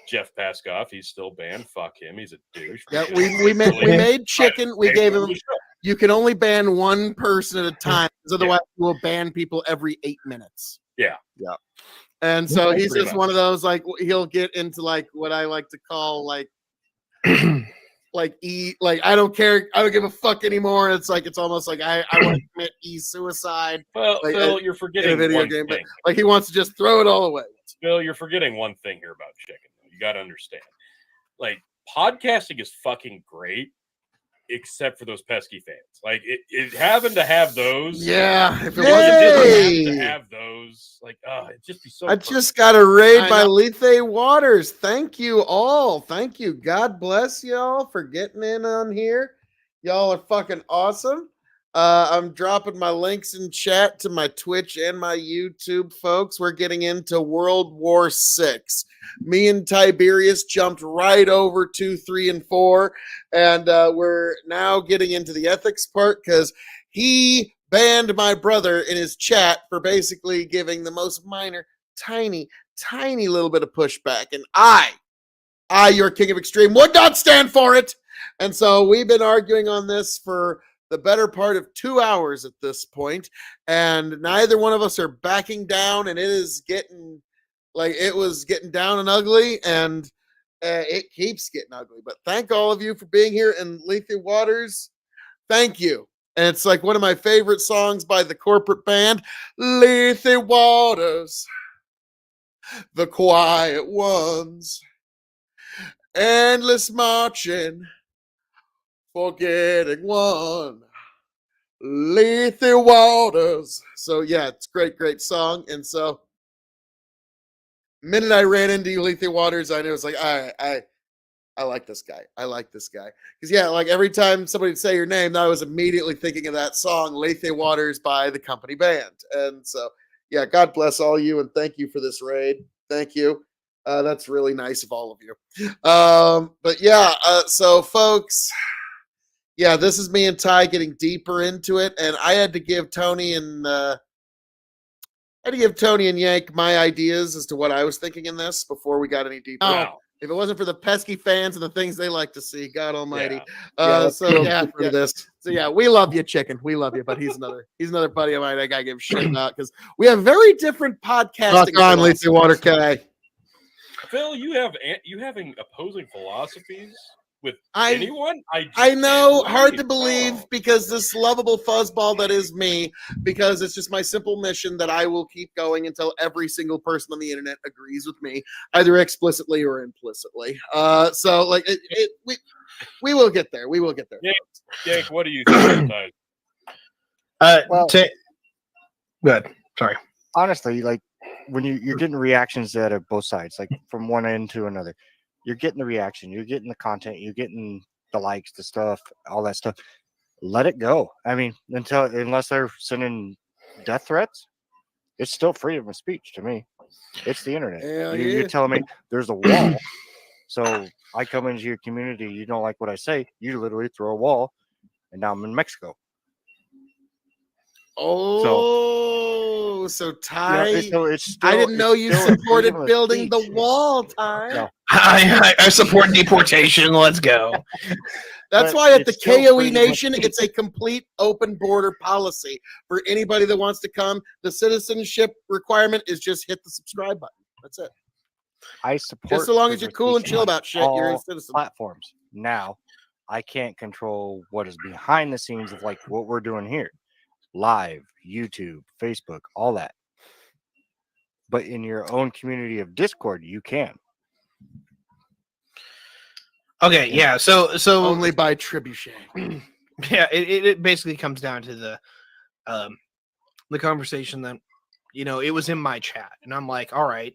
Jeff Paskoff, he's still banned. Fuck him, he's a douche. Yeah, we made chicken. We gave him. You can only ban one person at a time, because otherwise you will ban people every 8 minutes. Yeah. And so he's Pretty just much. one of those, like, he'll get into like what I like to call like I don't care, I don't give a fuck anymore. It's like, it's almost like I want to commit suicide. Well, Like, Phil, you're in forgetting a video one game, but thing. like he wants to just throw it all away. Phil, you're forgetting one thing here about chicken. You got to understand, like, podcasting is fucking great, except for those pesky fans. Like, it happened to have those. Yeah, If it wasn't just to have those, like, it'd just be so. I perfect. just got a raid I by know. Lethe Waters. Thank you all. Thank you. God bless y'all for getting in on here. Y'all are fucking awesome. I'm dropping my links in chat to my Twitch and my YouTube, folks. We're getting into World War VI. Me and Tyberius jumped right over 2, 3, and 4. And we're now getting into the ethics part, because he banned my brother in his chat for basically giving the most minor, tiny little bit of pushback. And I, your king of extreme, would not stand for it. And so we've been arguing on this for the better part of 2 hours at this point, and neither one of us are backing down, and it is getting like, it was getting down and ugly, and it keeps getting ugly. But thank all of you for being here. And Lethe Waters, thank you. And it's like one of my favorite songs by the corporate band, Lethe Waters, the quiet ones, endless marching, forgetting one. Lethe Waters. So yeah, it's a great song. And so minute I ran into Lethe Waters, I knew it was like, I like this guy. I like this guy. Because yeah, like every time somebody would say your name, I was immediately thinking of that song, Lethe Waters by the company band. And so yeah, God bless all you and thank you for this raid. Thank you. That's really nice of all of you. But yeah, so folks, yeah, this is me and Ty getting deeper into it, and I had to give Tony and Yank my ideas as to what I was thinking in this before we got any deeper. Wow. If it wasn't for the pesky fans and the things they like to see, God Almighty. Yeah. For this. So yeah, we love you, chicken. We love you, but he's another buddy of mine I gotta give a shit about because we have very different podcasting. Rock on, Lethe Water K. Phil, you having opposing philosophies with I- anyone? I know, can't hard to believe. believe because this lovable fuzzball that is me, because it's just my simple mission that I will keep going until every single person on the internet agrees with me, either explicitly or implicitly. So like we will get there. We will get there. Yeah. Jake, what do you think? Well- Good. Sorry. Honestly, like when you're getting reactions out of both sides, like from one end to another, you're getting the reaction, you're getting the content, you're getting the likes, the stuff, all that stuff. Let it go. I mean, unless they're sending death threats, it's still freedom of speech to me. It's the internet. You're telling me there's a wall. So I come into your community, you don't like what I say, you literally throw a wall, and now I'm in Mexico. So Ty, it's still, I didn't know you still a supported freedom of building the speech. wall, Ty. No. I support deportation. Let's go. That's But why at the it's still KOE freedom of Nation, it's a complete open border policy for anybody that wants to come. The citizenship requirement is just hit the subscribe button. That's it. I support Just so long as freedom you're of cool and speech chill on about shit, you're a all citizen. platforms. Now, I can't control what is behind the scenes of like what we're doing here, live, YouTube, Facebook, all that. But in your own community of Discord, you can. Okay, yeah. So Only by trebuchet. yeah, it basically comes down to the conversation that, it was in my chat, and I'm like, all right,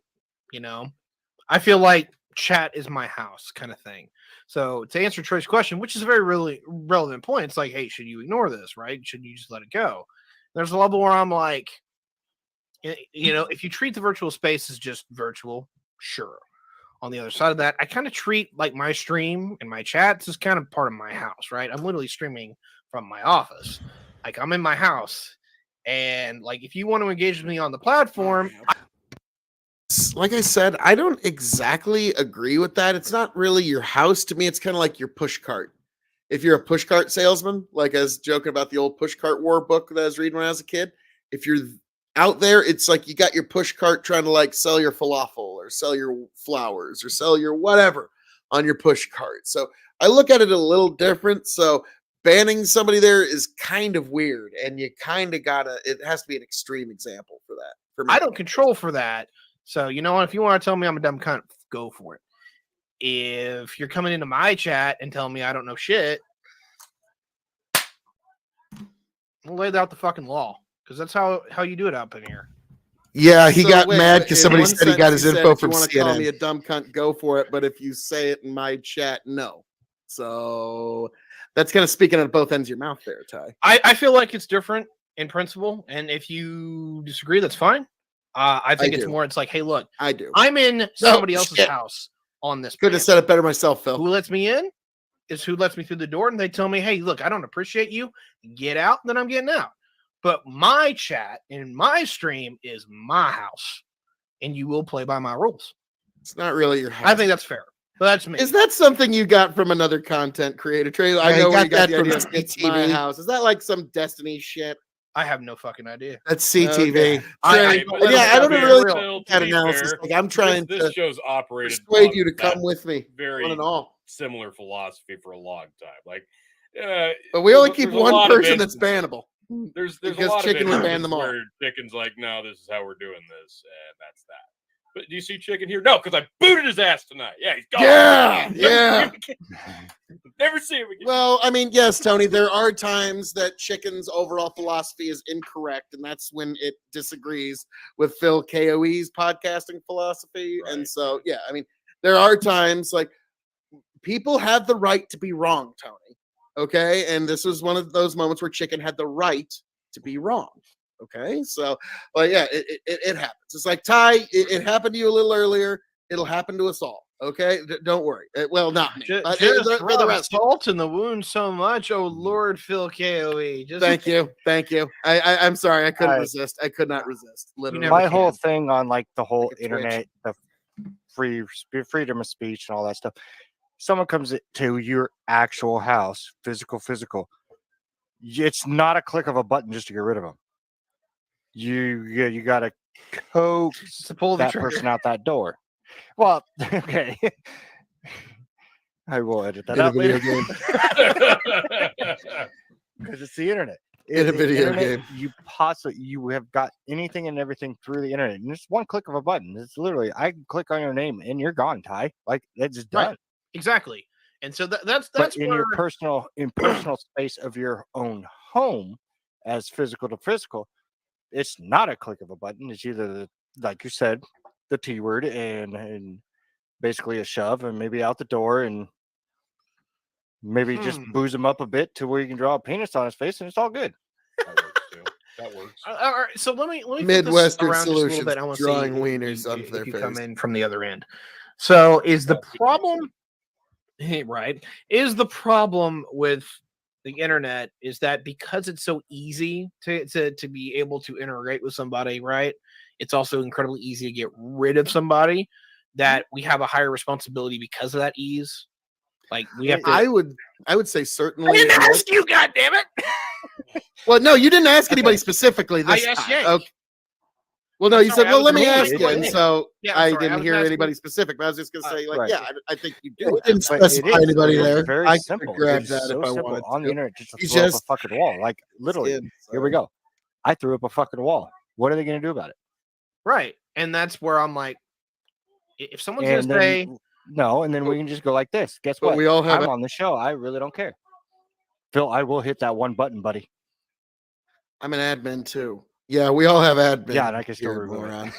I feel like chat is my house kind of thing. So to answer Troy's question, which is a very really relevant point, it's like, hey, should you ignore this, right? Should you just let it go? There's a level where I'm like, if you treat the virtual space as just virtual, sure. On the other side of that, I kind of treat like my stream and my chats as kind of part of my house, right? I'm literally streaming from my office. Like I'm in my house. And like if you want to engage with me on the platform, Like I said, I don't exactly agree with that. It's not really your house. To me, it's kind of like your push cart. If you're a push cart salesman, like I was joking about the old push cart war book that I was reading when I was a kid, if you're out there, it's like you got your push cart trying to like sell your falafel or sell your flowers or sell your whatever on your push cart. So I look at it a little different. So banning somebody there is kind of weird, and you kind of it has to be an extreme example for that. For me. I don't control for that. So you know what? If you want to tell me I'm a dumb cunt, go for it. If you're coming into my chat and telling me I don't know shit, I'll lay out the fucking law, because that's how you do it up in here. Yeah, he So got wait, mad wait, because in somebody one said he got sentence his said, info if you from want to call me CNN. a dumb cunt, go for it. But if you say it in my chat, no. So that's kind of speaking out of both ends of your mouth there, Ty. I feel like it's different in principle, and if you disagree, that's fine. I think it's do. more. It's like, hey, look, I do. I'm in somebody else's shit. house on this. Couldn't have planet. said it better myself, Phil. Who lets me in is who lets me through the door, and they tell me, hey, look, I don't appreciate you. Get out, then I'm getting out. But my chat and my stream is my house, and you will play by my rules. It's not really your house. I think that's fair. But that's me. Is that something you got from another content creator? Trey, I Yeah, he know where got you got that the from idea of it's my CTV. house. Is that like some Destiny shit? I have no fucking idea. That's CTV. Okay. I But yeah, I don't to be really fair, get to that be analysis. fair, Like, I'm trying this to show's operated persuade on you to that come with me, very one and all. similar philosophy for a long time. Like But we only there's- keep there's a one lot of person that's instances. bannable. There's Because a lot Chicken of would ban instances them all. where Chicken's like, no, this is how we're doing this, and that's that. But do you see Chicken here? No, because I booted his ass tonight. Yeah, he's gone. Yeah, Never yeah. see him again. Never see him again. Well, I mean, yes, Tony, there are times that Chicken's overall philosophy is incorrect, and that's when it disagrees with Phil K.O.E.'s podcasting philosophy. And Right, so, right. yeah, I mean, there are times like people have the right to be wrong, Tony. Okay. And this was one of those moments where Chicken had the right to be wrong. Okay. So, well, yeah, it happens. It's like Ty, it happened to you a little earlier. It'll happen to us all. Okay. Don't worry. Well, not me. But Just for the rub rest. salt in the wound so much. Oh Lord, Phil K.O.E. Just Thank you. Thank you. I'm sorry. I couldn't I- resist. I could not resist. Literally. never My can. whole thing on like the whole Like a Twitch. internet, the freedom of speech and all that stuff. Someone comes to your actual house, physical. It's not a click of a button just to get rid of them. You got to coax to pull the that trigger. person out that door. Well, okay. I will edit that In a out later video game. because it's the internet. In a The video internet, game. you have got anything and everything through the internet, and it's one click of a button. It's literally I can click on your name and you're gone, Ty. Like it's done. Right. Exactly. And so that's But in where your personal space of your own home, as physical to physical, it's not a click of a button. It's either like you said, the T word and basically a shove and maybe out the door and maybe just booze him up a bit to where you can draw a penis on his face and it's all good. That works too. That works. all right. So let me flip this Midwestern around just a little solutions, bit. I want to drawing see wieners onto if their you come face. in from the other end. So is the That's good problem right? Is the problem with the internet is that because it's so easy to be able to integrate with somebody, right? It's also incredibly easy to get rid of somebody that we have a higher responsibility because of that ease. Like we have to. I would say certainly. I didn't yes. ask you, goddammit! Well, no, you didn't ask anybody Okay. specifically. I This asked time. Jake. Okay. Well, no, I'm you sorry, said, I well, was let me asking ask you. what And it is. so Yeah, I'm I sorry, I didn't was hear asking- anybody specific, but I was just going to say, like, right. yeah, I think you do. We didn't But specify it is- anybody it is there. very I could simple. grab It's that so if I simple wanted on the to. internet just to You throw just- up a fucking wall. Like literally, Skin, here we go. I threw up a fucking wall. What are they going to do about it? Right, and that's where I'm like, if someone's And gonna then, say, no, and then we can just go like this. Guess But what? we all have I'm on the show. I really don't care. Phil, I will hit that one button, buddy. I'm an admin too. Yeah, we all have admin. Yeah, and I can still here, remove it. moron.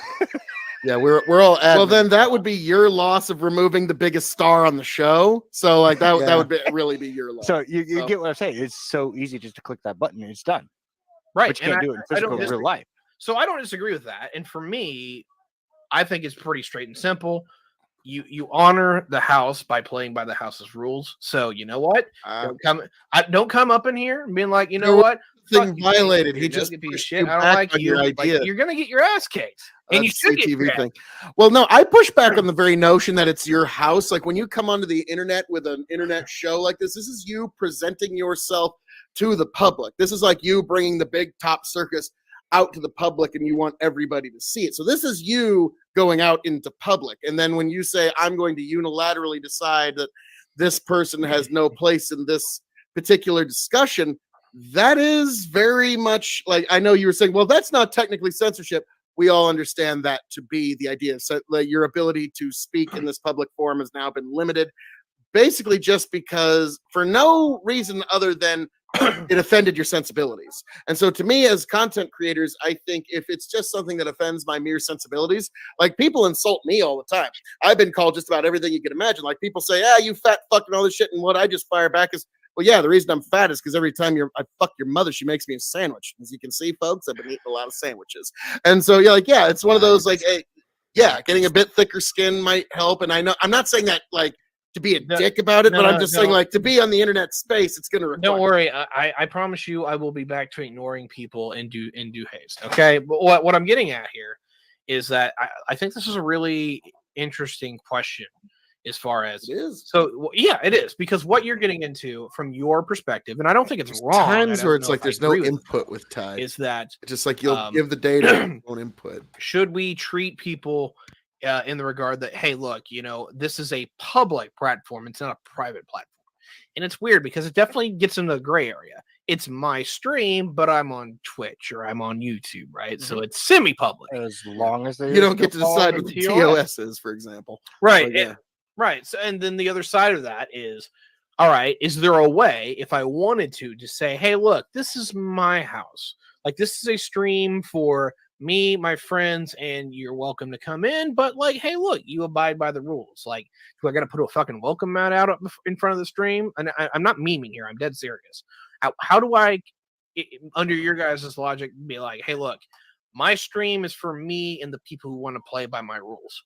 Yeah, we're all admin. Well, then that would be your loss of removing the biggest star on the show. So like that Yeah. that would really be your loss. So you So- get what I'm saying. It's so easy just to click that button and it's done. right, But you and can't do it in I don't physical disagree. real life. So I don't disagree with that. And for me, I think it's pretty straight and simple. You honor the house by playing by the house's rules. So you know what? Don't come up in here and being like, you know There was what? Thing Fuck you, violated. you're He a just nugget piece of pushed shit. you I don't back like on you. your Like, idea. you're gonna get your ass kicked, and you That's should get your CTV ass. thing. Well, no, I push back on the very notion that it's your house. Like when you come onto the internet with an internet show like this is you presenting yourself to the public. This is like you bringing the big top circus out to the public and you want everybody to see it. So this is you going out into public. And then when you say, I'm going to unilaterally decide that this person has no place in this particular discussion, that is very much like, I know you were saying, well, that's not technically censorship. We all understand that to be the idea. So like, your ability to speak in this public forum has now been limited, basically just because for no reason other than it offended your sensibilities. And so to me as content creators, I think if it's just something that offends my mere sensibilities, like people insult me all the time. I've been called just about everything you can imagine. Like people say, you fat fucking all this shit. And what I just fire back is, well, yeah, the reason I'm fat is because every time I fuck your mother, she makes me a sandwich. As you can see, folks, I've been eating a lot of sandwiches. And so, yeah, it's one of those like, hey, yeah, getting a bit thicker skin might help. And I know I'm not saying that like to be a dick about it, but I'm just saying like to be on the internet space, it's going to require. Don't worry, I promise you, I will be back to ignoring people and do haste. Okay, but what I'm getting at here is that I think this is a really interesting question as far as It is. so yeah, it is because what you're getting into from your perspective, and I don't think it's There's wrong. times I don't where it's know like if I there's no agree with input with Ty. it, is that It's just like you'll um, give the data own input. should we treat people in the regard that, hey, look, you know, this is a public platform, it's not a private platform. And it's weird because it definitely gets into the gray area. It's my stream, but I'm on Twitch or I'm on YouTube, right? So it's semi-public. As long as they You don't get to still decide follow what the the TOS is, for example. Right. Like, yeah. Right. So, and then the other side of that is, all right, is there a way, if I wanted to say, hey, look, this is my house. Like, this is a stream for me, my friends, and you're welcome to come in. But, like, hey, look, you abide by the rules. Like, do I got to put a fucking welcome mat out up in front of the stream? And I'm not memeing here. I'm dead serious. How do I, under your guys' logic, be like, hey, look, my stream is for me and the people who want to play by my rules?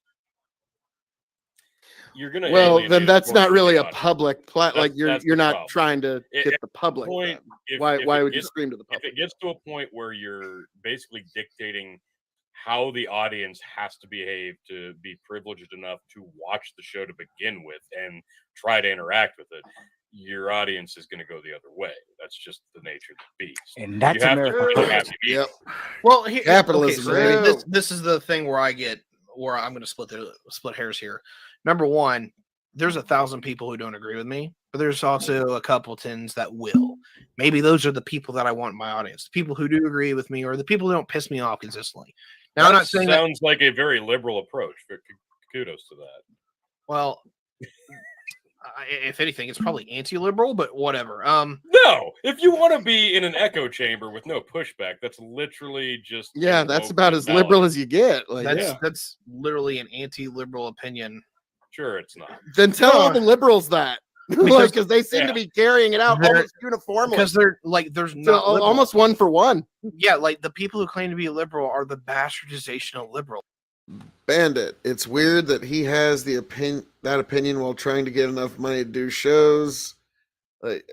You're gonna Well, alienate then that's not portion of really the a audience. public plat. Like you're That's the not problem. trying to At get the public. point, then. if Why it would you gets- scream to the If public? it gets to a point where you're basically dictating how the audience has to behave to be privileged enough to watch the show to begin with and try to interact with it, your audience is going to go the other way. That's just the nature of the beast. And that's You have to America. find a happy medium. Yep. Well, Capitalism, okay, so baby. this is the thing where I'm going to split hairs here. Number one, there's 1,000 people who don't agree with me, but there's also a couple tens that will. Maybe those are the people that I want in my audience. The people who do agree with me, or the people who don't piss me off consistently. Now, I'm not saying that. Sounds like a very liberal approach. But kudos to that. Well, if anything, it's probably anti-liberal, but whatever. No, if you want to be in an echo chamber with no pushback, that's literally just Yeah, that's woke about as mentality. liberal as you get. Like, That's literally an anti-liberal opinion. Sure, it's not. then tell all the liberals that, because they seem to be carrying it out They're- almost uniformly. Because they're like, there's So, not liberal. almost one for one. Yeah, like the people who claim to be liberal are the bastardization of liberal. Bandit. It's weird that he has the opinion while trying to get enough money to do shows. Like,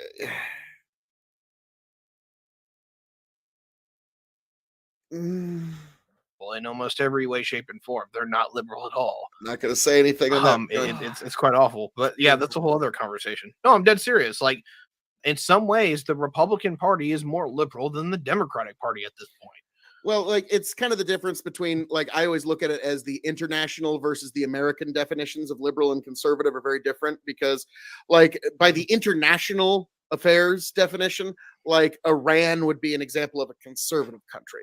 In almost every way, shape, and form. They're not liberal at all. not gonna say anything on that. It's quite awful. But yeah, that's a whole other conversation. No, I'm dead serious. Like, in some ways, the Republican Party is more liberal than the Democratic Party at this point. Well, like it's kind of the difference between, like, I always look at it as the international versus the American definitions of liberal and conservative are very different, because like by the international affairs definition, like Iran would be an example of a conservative country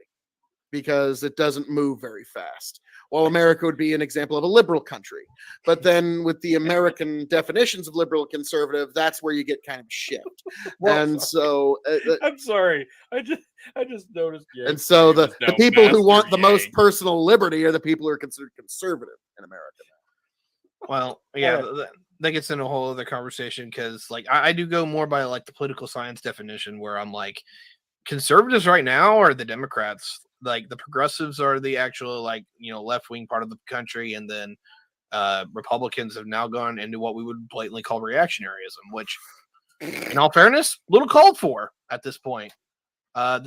because it doesn't move very fast, while America would be an example of a liberal country. But then with the American definitions of liberal and conservative, that's where you get kind of shift. And so I'm sorry. I just noticed. and so the now people who Master want the most Yang. personal liberty are the people who are considered conservative in America. Well, yeah, that gets into a whole other conversation because, like, I do go more by like the political science definition, where I'm like, conservatives right now are the Democrats. Like the progressives are the actual, like, left wing part of the country, and then Republicans have now gone into what we would blatantly call reactionaryism, which, in all fairness, little called for at this point. A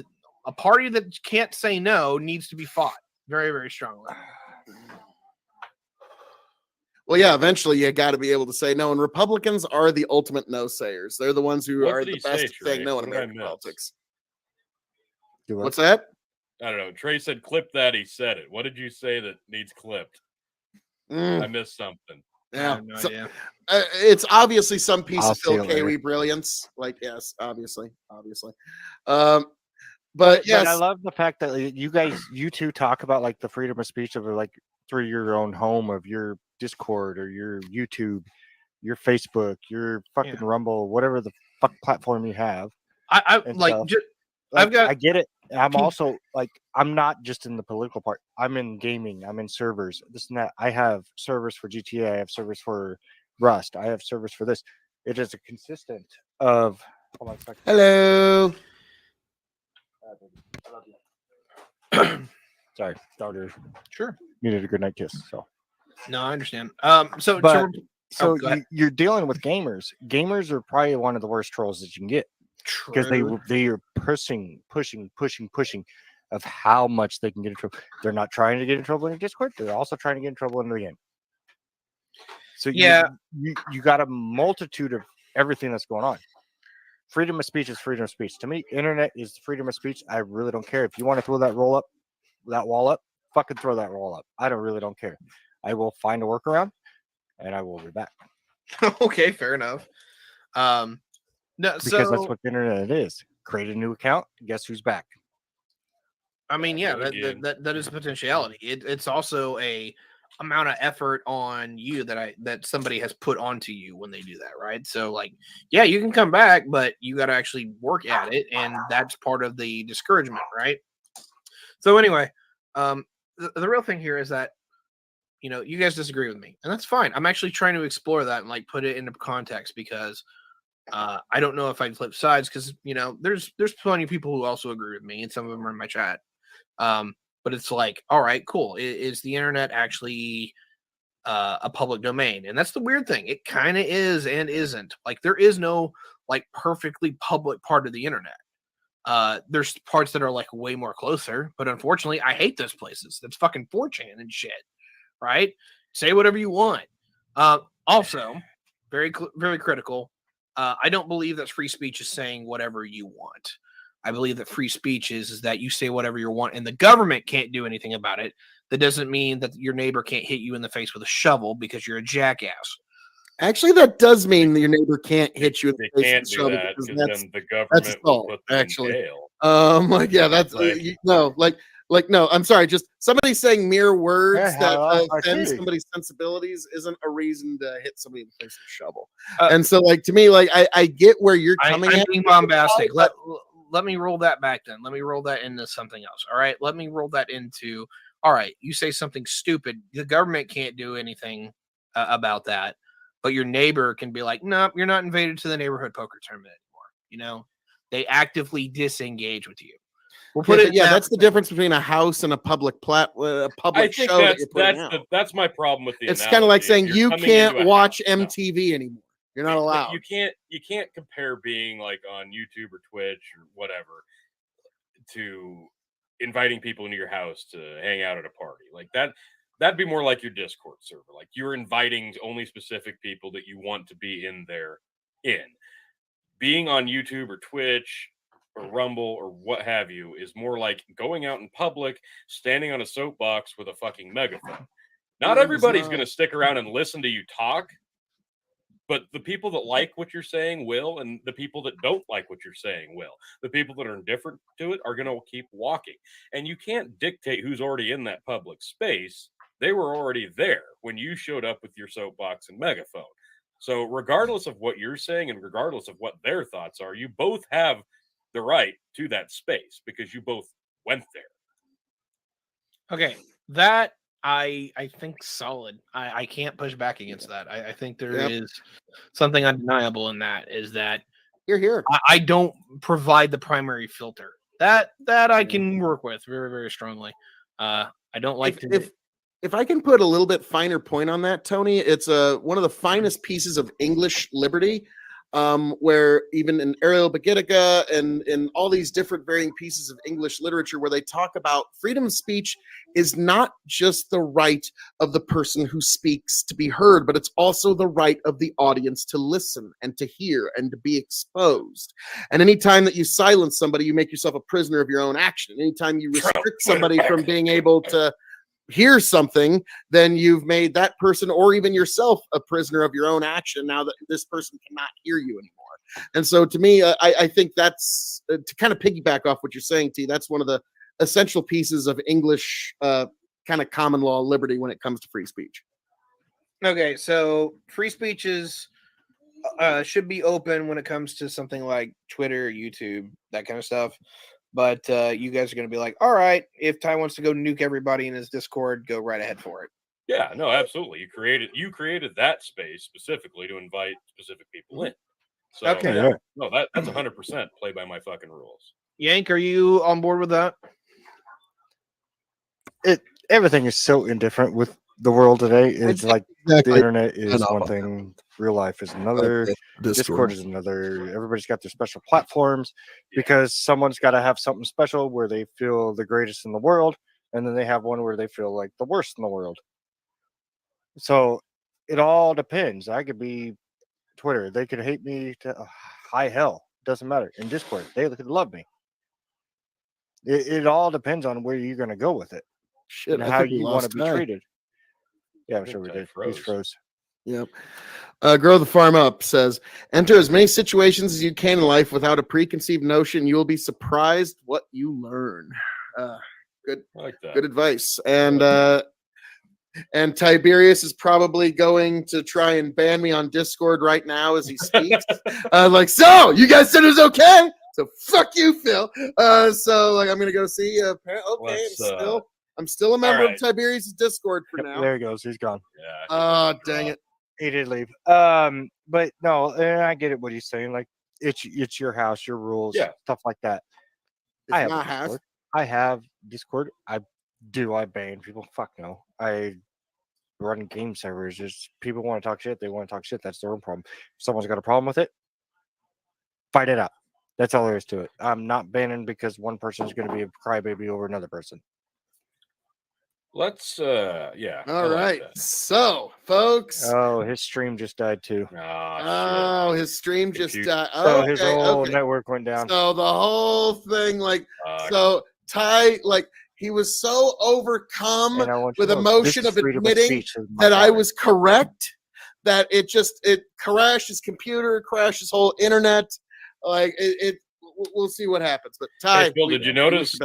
party that can't say no needs to be fought very, very strongly. Well, yeah, eventually you got to be able to say no, and Republicans are the ultimate no sayers. They're the ones who What are did the he best say, at saying Trey? no What in did I American miss? politics. Do What's that? I don't know. Trey said, "Clip that." He said it. What did you say that needs clipped? I missed something. I Yeah, have no so- idea. it's obviously some piece I'll of see Phil it later. K.O.E. brilliance. Like, yes, obviously. But But yes, I love the fact that you two talk about like the freedom of speech of like through your own home of your Discord or your YouTube, your Facebook, your fucking Rumble, whatever the fuck platform you have. I and like. stuff. I've got. I get it. I'm also like, I'm not just in the political part. I'm in gaming. I'm in servers. This and that. I have servers for GTA. I have servers for Rust. I have servers for this. It is a consistent of. Hold on a second. hello. Sorry, daughter Sure. needed a good night kiss. So, No, I understand. So But- so go ahead. you're dealing with gamers. Gamers are probably one of the worst trolls that you can get because they are pushing of how much they can get in trouble. They're not trying to get in trouble in your Discord. They're also trying to get in trouble in the game. So you got a multitude of everything that's going on. Freedom of speech is freedom of speech. To me, internet is freedom of speech. I really don't care. If you want to throw that wall up, fucking throw that wall up. I really don't care. I will find a workaround and I will be back. Okay, fair enough. No, because that's so what the internet is. Create a new account. Guess who's back? I mean, yeah, Then again, that is a potentiality. It's also a amount of effort on you that somebody has put onto you when they do that, right? So like, yeah, you can come back, but you got to actually work at it, and that's part of the discouragement, right? So anyway, the real thing here is that you guys disagree with me, and that's fine. I'm actually trying to explore that and like put it into context because I don't know if I'd flip sides because there's plenty of people who also agree with me, and some of them are in my chat. But it's like, all right, cool. Is the internet actually a public domain? And that's the weird thing. It kind of is and isn't. Like there is no like perfectly public part of the internet. There's parts that are like way more closer, but unfortunately, I hate those places. That's fucking 4chan and shit, right? Say whatever you want. Also, very critical. I don't believe that free speech is saying whatever you want. I believe that free speech is that you say whatever you want and the government can't do anything about it. That doesn't mean that your neighbor can't hit you in the face with a shovel because you're a jackass. Actually, that does mean that your neighbor can't hit you in they the face can't with a do shovel that because because that's then the government will assault, put them actually. in jail. like yeah, that's Like- no. I'm sorry. Just somebody saying mere words Yeah, that I offend see. somebody's sensibilities isn't a reason to hit somebody in the face with a shovel. Uh, and so, like to me, like I get where you're I'm coming at. being bombastic. but Let me roll that back then. Let me roll that into something else. All right. Let me roll that into, all right, you say something stupid. The government can't do anything about that. But your neighbor can be like, nope, you're not invited to the neighborhood poker tournament anymore. They actively disengage with you. We'll put it. that's the difference between a house and a public I public think show that you're putting out. that's my problem with the. It's kind of like analogy. saying You're you coming into can't a watch house. No. MTV anymore. You're not allowed. You can't compare being like on YouTube or Twitch or whatever to inviting people into your house to hang out at a party. Like that'd be more like your Discord server. Like you're inviting only specific people that you want to be in there in. Being on YouTube or Twitch or Rumble or what have you is more like going out in public, standing on a soapbox with a fucking megaphone. Not everybody's going to stick around and listen to you talk, but the people that like what you're saying will, and the people that don't like what you're saying will. The people that are indifferent to it are going to keep walking. And you can't dictate who's already in that public space. They were already there when you showed up with your soapbox and megaphone. So regardless of what you're saying and regardless of what their thoughts are, you both have the right to that space because you both went there. Okay, that I think solid. I can't push back against that. I think there is something undeniable in that. Is that You're here. I don't provide the primary filter. That I can work with very, very strongly. I don't like If I can put a little bit finer point on that, Tony, it's one of the finest pieces of English liberty, where even in Areopagitica and in all these different varying pieces of English literature where they talk about freedom of speech is not just the right of the person who speaks to be heard, but it's also the right of the audience to listen and to hear and to be exposed. And anytime that you silence somebody, you make yourself a prisoner of your own action. Anytime you restrict somebody from being able to hear something, then you've made that person or even yourself a prisoner of your own action now that this person cannot hear you anymore. And so to me, I think that's to kind of piggyback off what you're saying, T, that's one of the essential pieces of English kind of common law liberty when it comes to free speech. Okay, so free speech is should be open when it comes to something like Twitter, YouTube, that kind of stuff. But you guys are going to be like, all right, if Ty wants to go nuke everybody in his Discord, go right ahead for it. Yeah, no, absolutely. You created that space specifically to invite specific people in. So Okay. yeah, no, that's 100% play by my fucking rules. Yank, are you on board with that? Everything is so indifferent with the world today. It's like the internet is Enough. one thing, real life is another, Discord is another. Everybody's got their special platforms because someone's got to have something special where they feel the greatest in the world, and then they have one where they feel like the worst in the world. So it all depends. I could be Twitter. They could hate me to high hell. Doesn't matter. In Discord, they could love me. It all depends on where you're going to go with it. Shit, And I how think we you want to lost be Ty. treated. Yeah, I'm I sure we think Ty did. froze. He's froze. Yep. Grow the Farm Up says, enter as many situations as you can in life without a preconceived notion. You will be surprised what you learn. Good, I like that. good advice. And Tiberius is probably going to try and ban me on Discord right now as he speaks. Like, so you guys said it was okay. So fuck you, Phil. So like, I'm gonna go see. Okay, I'm still a member of Tiberius' Discord for now. There he goes. He's gone. Yeah. Oh, dang it. He did leave. But no, and I get it. What he's saying, like it's your house, your rules, stuff like that. It's I have my a house. Discord. I have Discord. I ban people? Fuck no. I run game servers. Just people want to talk shit. They want to talk shit. That's their own problem. If someone's got a problem with it, fight it out. That's all there is to it. I'm not banning because one person is going to be a crybaby over another person. Let's yeah. All right. So, folks. Oh, his stream just died too. Oh, his stream just died. So his whole network went down. So the whole thing, like, so Ty, like, he was so overcome with emotion of admitting that I was correct, that it crashed his computer, crashed his whole internet. Like we'll see what happens. But Ty, hey, Phil, did you notice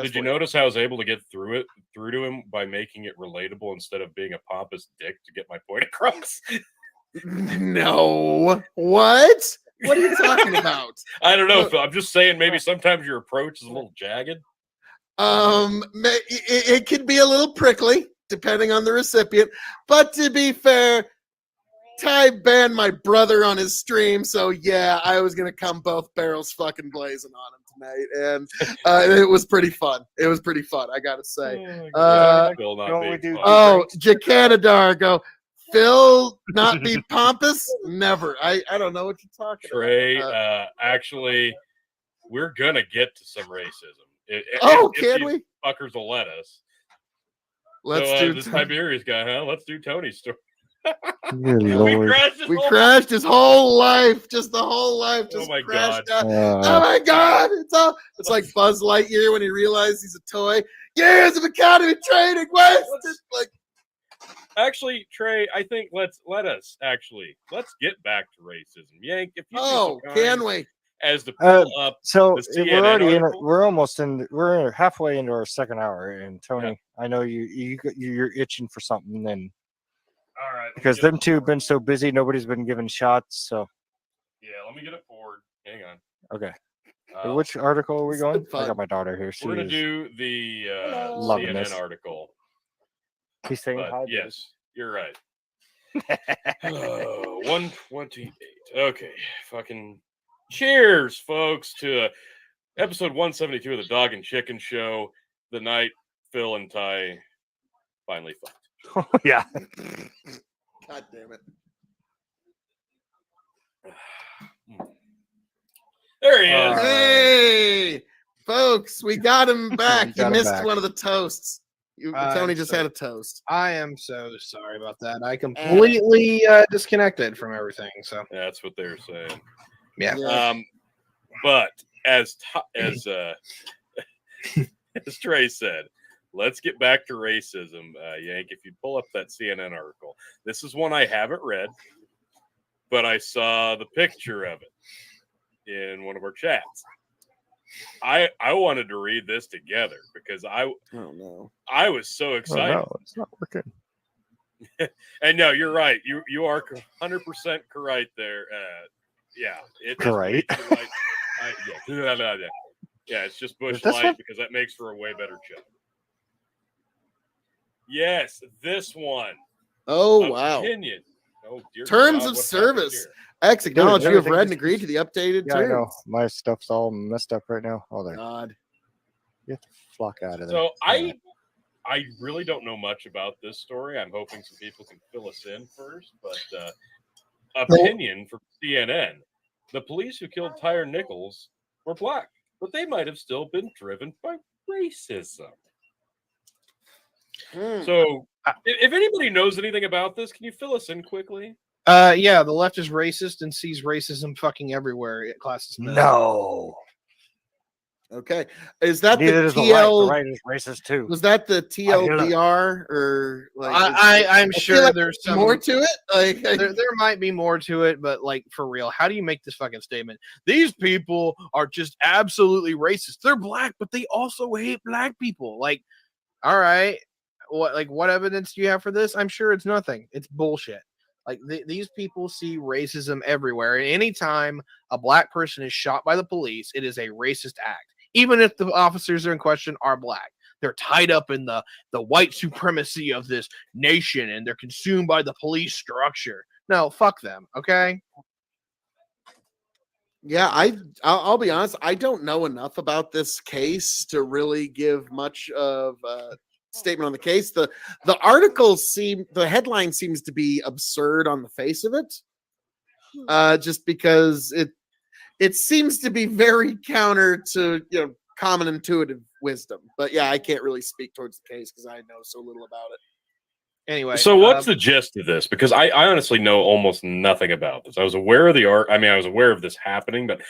how I was able to get through to him by making it relatable instead of being a pompous dick to get my point across? No. What? What are you talking about? I don't know, Phil. I'm just saying maybe sometimes your approach is a little jagged. It could be a little prickly depending on the recipient, but to be fair, Ty banned my brother on his stream, so yeah, I was gonna come both barrels fucking blazing on him tonight, and it was pretty fun. It was pretty fun, I gotta say. Jacanadar go, Phil not be pompous? Never. I don't know what you're talking about. Trey, actually, we're gonna get to some racism. Can we? Fuckers will let us. Let's do this Tiberius guy, huh? Let's do Tony's story. We crashed his whole life, just the whole life. Just oh my crashed god! Oh my god! It's like Buzz Lightyear when he realized he's a toy. Years of academy training wasted. Like, actually, Trey, I think let's get back to racism. Yank, if you can we? As the pull up, so we're already in. We're halfway into our second hour, and Tony, I know you're itching for something. Then, all right, because them two have been so busy, nobody's been giving shots. So, yeah, let me get it forward. Hang on. Okay. Which article are we going? I got my daughter here. We're gonna do the CNN article. He's saying hi. Yes, you're right. 128. Okay, fucking. Cheers, folks, to episode 172 of the Dog and Chicken Show. The night Phil and Ty finally fucked. Oh, yeah. God damn it. There he is. Hey, folks, we got him back. You missed one of the toasts. Tony just had a toast. I am so sorry about that. I completely disconnected from everything. So that's what they're saying. Yeah. But as Trey said, let's get back to racism. Yank, if you pull up that CNN article, this is one I haven't read, but I saw the picture of it in one of our chats. I wanted to read this together because I was so excited. Oh, no, it's not working. And no, you're right. You are 100% correct there. Yeah, it's right. Yeah, it's just Bush Light because that makes for a way better show. Yes, this one. Oh, wow. Opinion. Oh, dear Terms God, of service. X acknowledge you have read and agreed to the updated terms. I know. My stuff's all messed up right now. Oh, there. God. You have to flock out of there. So I really don't know much about this story. I'm hoping some people can fill us in first, but opinion from CNN. The police who killed Tyre Nichols were black, but they might have still been driven by racism. So if anybody knows anything about this, can you fill us in quickly? Yeah, the left is racist and sees racism fucking everywhere. It classes no. Okay. Is that Neither the does the right. The TL? right is racist too. Was that the I hear that. TLDR or like? I'm feel sure like there's some more to it. Like, there might be more to it, but like for real, how do you make this fucking statement? These people are just absolutely racist. They're black, but they also hate black people. Like, all right, what evidence do you have for this? I'm sure it's nothing. It's bullshit. Like these people see racism everywhere, and anytime a black person is shot by the police, it is a racist act. Even if the officers are in question are black, they're tied up in the white supremacy of this nation, and they're consumed by the police structure. No, fuck them. Okay. yeah, I'll be honest. I don't know enough about this case to really give much of a statement on the case. The headline seems to be absurd on the face of it, just because it seems to be very counter to common intuitive wisdom. But yeah, I can't really speak towards the case because I know so little about it. Anyway, So what's the gist of this? Because I honestly know almost nothing about this. I was aware of the art. I mean, I was aware of this happening, but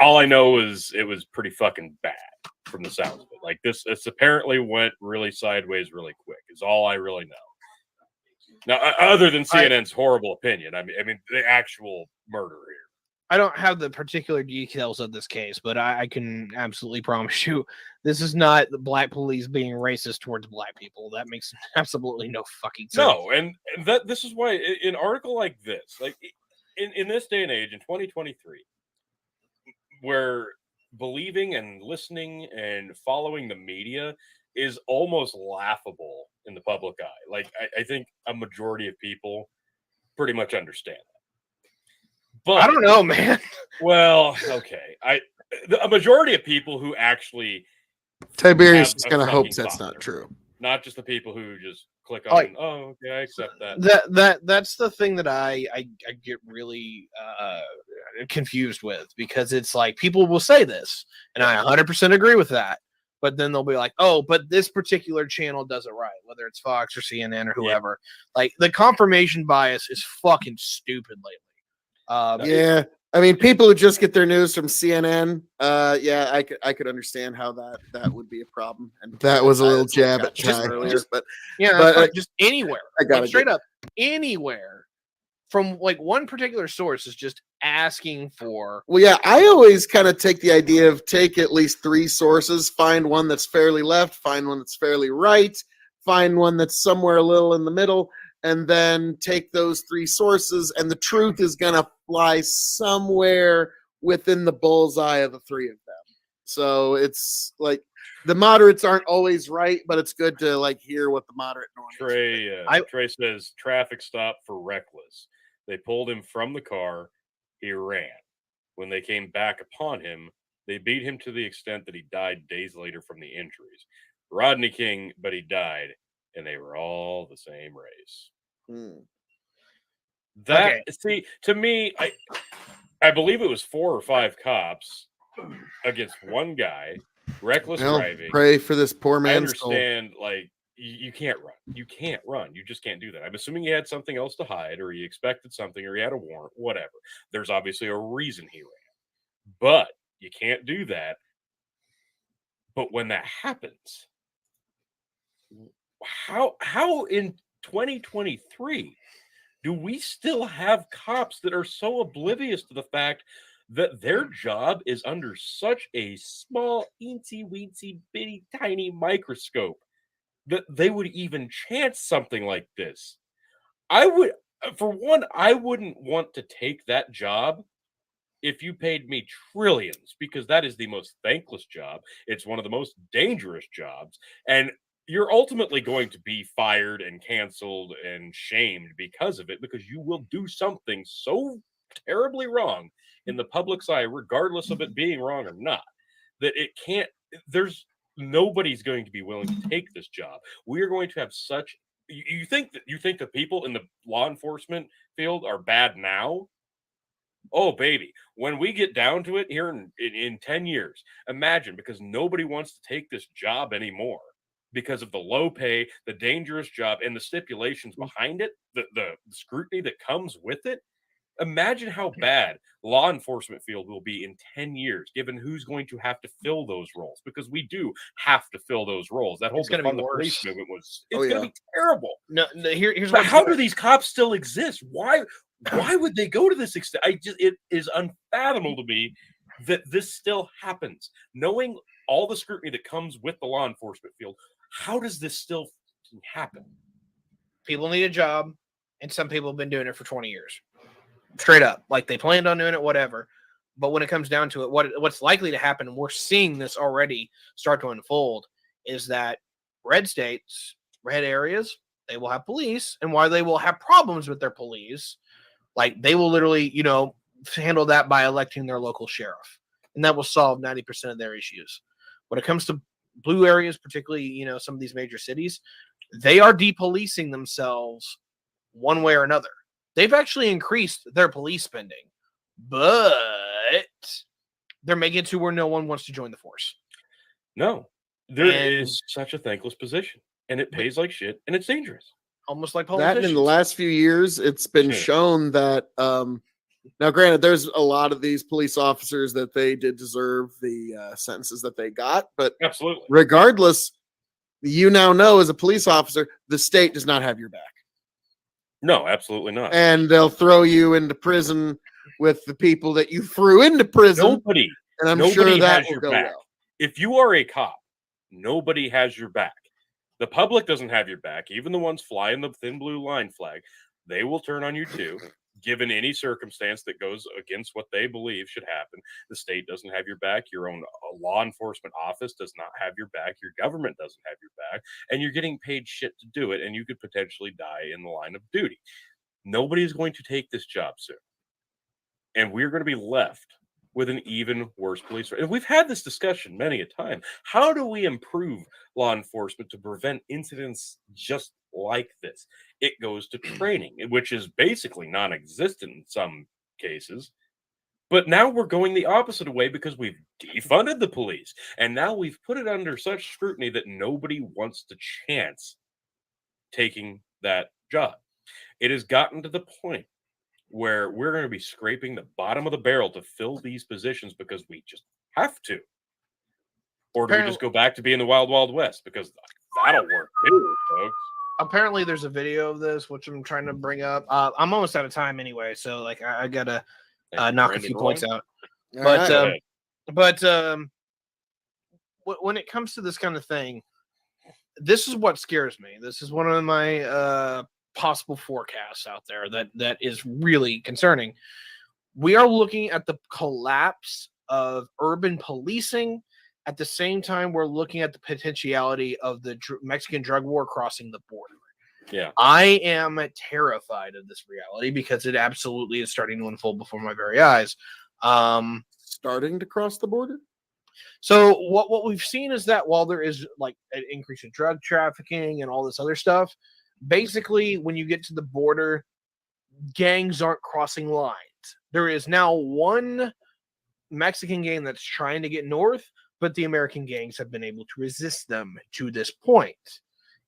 all I know is it was pretty fucking bad from the sounds of it. Like this apparently went really sideways really quick is all I really know. Now, other than CNN's horrible opinion, I mean the actual murder here. I don't have the particular details of this case, but I can absolutely promise you this is not the black police being racist towards black people. That makes absolutely no fucking sense. No, and that this is why an article like this, like in this day and age, in 2023, where believing and listening and following the media is almost laughable in the public eye. Like I think a majority of people pretty much understand that. But I don't know, man. Well, okay. A majority of people who actually Tiberius have is a going to hope fucking that's thought not there. true. Not just the people who just click on, Like- oh, okay, I accept that. That's the thing that I get really confused with, because it's like people will say this, and I 100% agree with that. But then they'll be like, oh, but this particular channel does it right, whether it's Fox or CNN or whoever. Like the confirmation bias is fucking stupid lately. Yeah, I mean, people who just get their news from CNN. Yeah, I could understand how that would be a problem. And that was a little jab at Chai earlier, but Yeah, but, that's fine. Just anywhere. I got Like, straight up anywhere from like one particular source is just asking for. well, yeah, I always kind of take the idea of take at least 3 sources, find one that's fairly left, find one that's fairly right, find one that's somewhere a little in the middle, and then take those 3 sources, and the truth is gonna fly somewhere within the bullseye of the 3 of them. So it's like the moderates aren't always right, but it's good to like hear what the moderate normally. Trey says traffic stop for reckless. They pulled him from the car. He ran. When they came back upon him, they beat him to the extent that he died days later from the injuries. Rodney King, but he died, and they were all the same race. That see, to me, I believe it was 4 or 5 cops against one guy, reckless driving. Pray for this poor I man's soul. understand, like you can't run. You can't run. You just can't do that. I'm assuming he had something else to hide, or he expected something, or he had a warrant, whatever. There's obviously a reason he ran, but you can't do that. But when that happens, how in 2023 do we still have cops that are so oblivious to the fact that their job is under such a small, eensy-weensy, bitty, tiny microscope that they would even chance something like this? I wouldn't want to take that job if you paid me trillions, because that is the most thankless job. It's one of the most dangerous jobs. And you're ultimately going to be fired and canceled and shamed because of it, because you will do something so terribly wrong in the public's eye, regardless of it being wrong or not, that nobody's going to be willing to take this job. We are going to have such. You think the people in the law enforcement field are bad now? Oh, baby. When we get down to it here in 10 years, imagine, because nobody wants to take this job anymore because of the low pay, the dangerous job, and the stipulations behind it, the scrutiny that comes with it. Imagine how bad law enforcement field will be in 10 years, given who's going to have to fill those roles, because we do have to fill those roles. That whole It's gonna be defund the police worse. movement was Oh, it's going to yeah. be terrible. No, here's But what's how do worse. these cops still exist? Why would they go to this extent? It is unfathomable to me that this still happens. Knowing all the scrutiny that comes with the law enforcement field, how does this still happen? People need a job, and some people have been doing it for 20 years. Straight up. Like they planned on doing it, whatever. But when it comes down to it, what's likely to happen, and we're seeing this already start to unfold, is that red states, red areas, they will have police, and while they will have problems with their police, like they will literally, handle that by electing their local sheriff, and that will solve 90% of their issues. When it comes to blue areas, particularly, some of these major cities, they are depolicing themselves one way or another. They've actually increased their police spending, but they're making it to where no one wants to join the force. No, there And- is such a thankless position, and it pays like shit, and it's dangerous. Almost like That politicians. and in the last few years, it's been Yeah. shown that now, granted, there's a lot of these police officers that they did deserve the sentences that they got, but Absolutely. regardless, you now know as a police officer, the state does not have your back, No, absolutely not. and they'll throw you into prison with the people that you threw into prison, Nobody and I'm nobody sure that has will your go back. well. If you are a cop, nobody has your back. The public doesn't have your back. Even the ones flying the thin blue line flag, they will turn on you too, given any circumstance that goes against what they believe should happen. The state doesn't have your back. Your own law enforcement office does not have your back. Your government doesn't have your back. And you're getting paid shit to do it, and you could potentially die in the line of duty. Nobody is going to take this job soon. And we're going to be left with an even worse police. And we've had this discussion many a time. How do we improve law enforcement to prevent incidents just like this? It goes to training, which is basically non-existent in some cases. But now we're going the opposite way because we've defunded the police. And now we've put it under such scrutiny that nobody wants to chance taking that job. It has gotten to the point where we're going to be scraping the bottom of the barrel to fill these positions because we just have to. Or do we just go back to being the wild, wild west? Because that'll work too, folks. Apparently, there's a video of this, which I'm trying to bring up. I'm almost out of time anyway, so like I gotta knock a few points out. All But right. when it comes to this kind of thing, this is what scares me. This is one of my possible forecasts out there that is really concerning. We are looking at the collapse of urban policing. At the same time, we're looking at the potentiality of the Mexican drug war crossing the border. Yeah. I am terrified of this reality because it absolutely is starting to unfold before my very eyes. Starting to cross the border? So what we've seen is that while there is like an increase in drug trafficking and all this other stuff, basically when you get to the border, gangs aren't crossing lines. There is now one Mexican gang that's trying to get north, but the American gangs have been able to resist them to this point.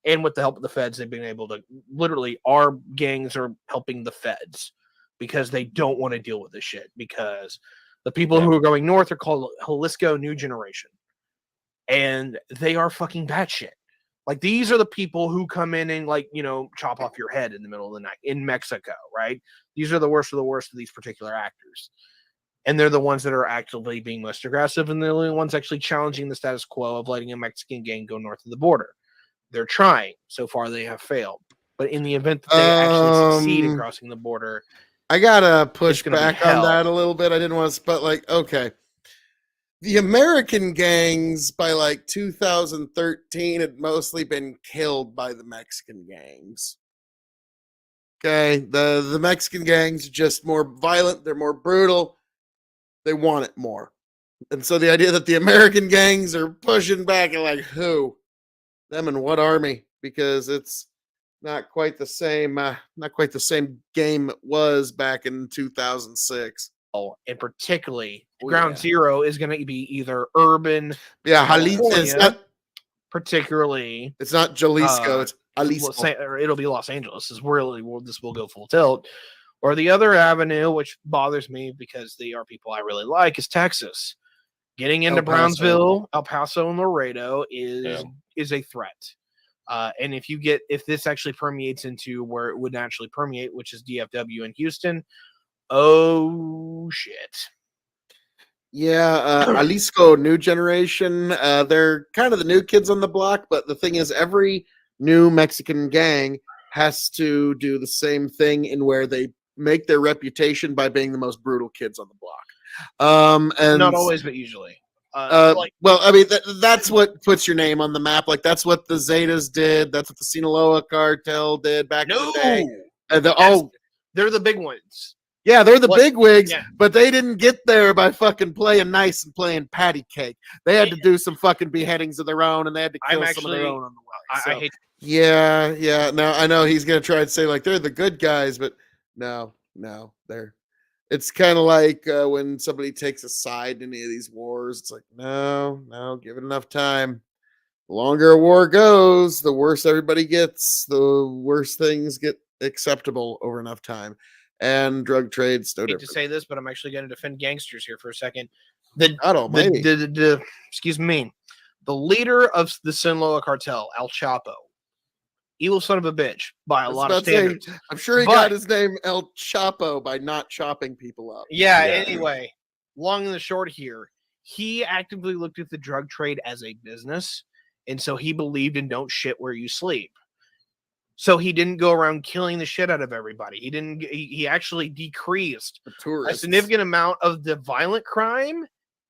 And with the help of the feds, they've been able to literally, our gangs are helping the feds because they don't want to deal with this shit. Because the people who are going north are called Jalisco New Generation. And they are fucking batshit. Like, these are the people who come in and, like, chop off your head in the middle of the night in Mexico, right? These are the worst of the worst of these particular actors. And they're the ones that are actively being most aggressive, and they're the only ones actually challenging the status quo of letting a Mexican gang go north of the border. They're trying. So far, they have failed. But in the event that they actually succeed in crossing the border, I gotta push gonna be back on hell. that a little bit. I didn't want to, but okay. The American gangs by like 2013 had mostly been killed by the Mexican gangs. Okay, the Mexican gangs are just more violent. They're more brutal. They want it more. And so the idea that the American gangs are pushing back and like, who? Them and what army? Because it's not quite the same game it was back in 2006. and particularly Oh, Ground yeah. Zero is going to be either urban, Yeah, Jalisco. particularly It's not Jalisco. It's Jalisco. or it'll be Los Angeles. Is really where this will go full tilt. Or the other avenue, which bothers me because they are people I really like, is Texas. Getting into El Paso. Brownsville, El Paso, and Laredo is a threat. And if this actually permeates into where it would naturally permeate, which is DFW in Houston, oh shit. Yeah, Jalisco, new generation. They're kind of the new kids on the block, but the thing is, every new Mexican gang has to do the same thing in where they make their reputation by being the most brutal kids on the block. And Not always, but usually. well, I mean, that's what puts your name on the map. Like, that's what the Zetas did. That's what the Sinaloa cartel did back in the day. They're the big ones. Yeah, they're the What- big wigs, yeah. but they didn't get there by fucking playing nice and playing patty cake. They had to do some fucking beheadings of their own, and they had to kill some of their own on the way. I So, hate. yeah. Now I know he's gonna try and say like they're the good guys, but no, they're. It's kind of like when somebody takes a side in any of these wars. It's like no, give it enough time. The longer a war goes, the worse everybody gets. The worse things get acceptable over enough time. And drug trade's no I hate to different. say this, but I'm actually going to defend gangsters here for a second. God almighty. Excuse me, the leader of the Sinaloa cartel, El Chapo, evil son of a bitch by a lot of standards. I'm sure he got his name El Chapo by not chopping people up. Yeah. Anyway, long and the short here, he actively looked at the drug trade as a business, and so he believed in don't shit where you sleep. So he didn't go around killing the shit out of everybody. He actually decreased a significant amount of the violent crime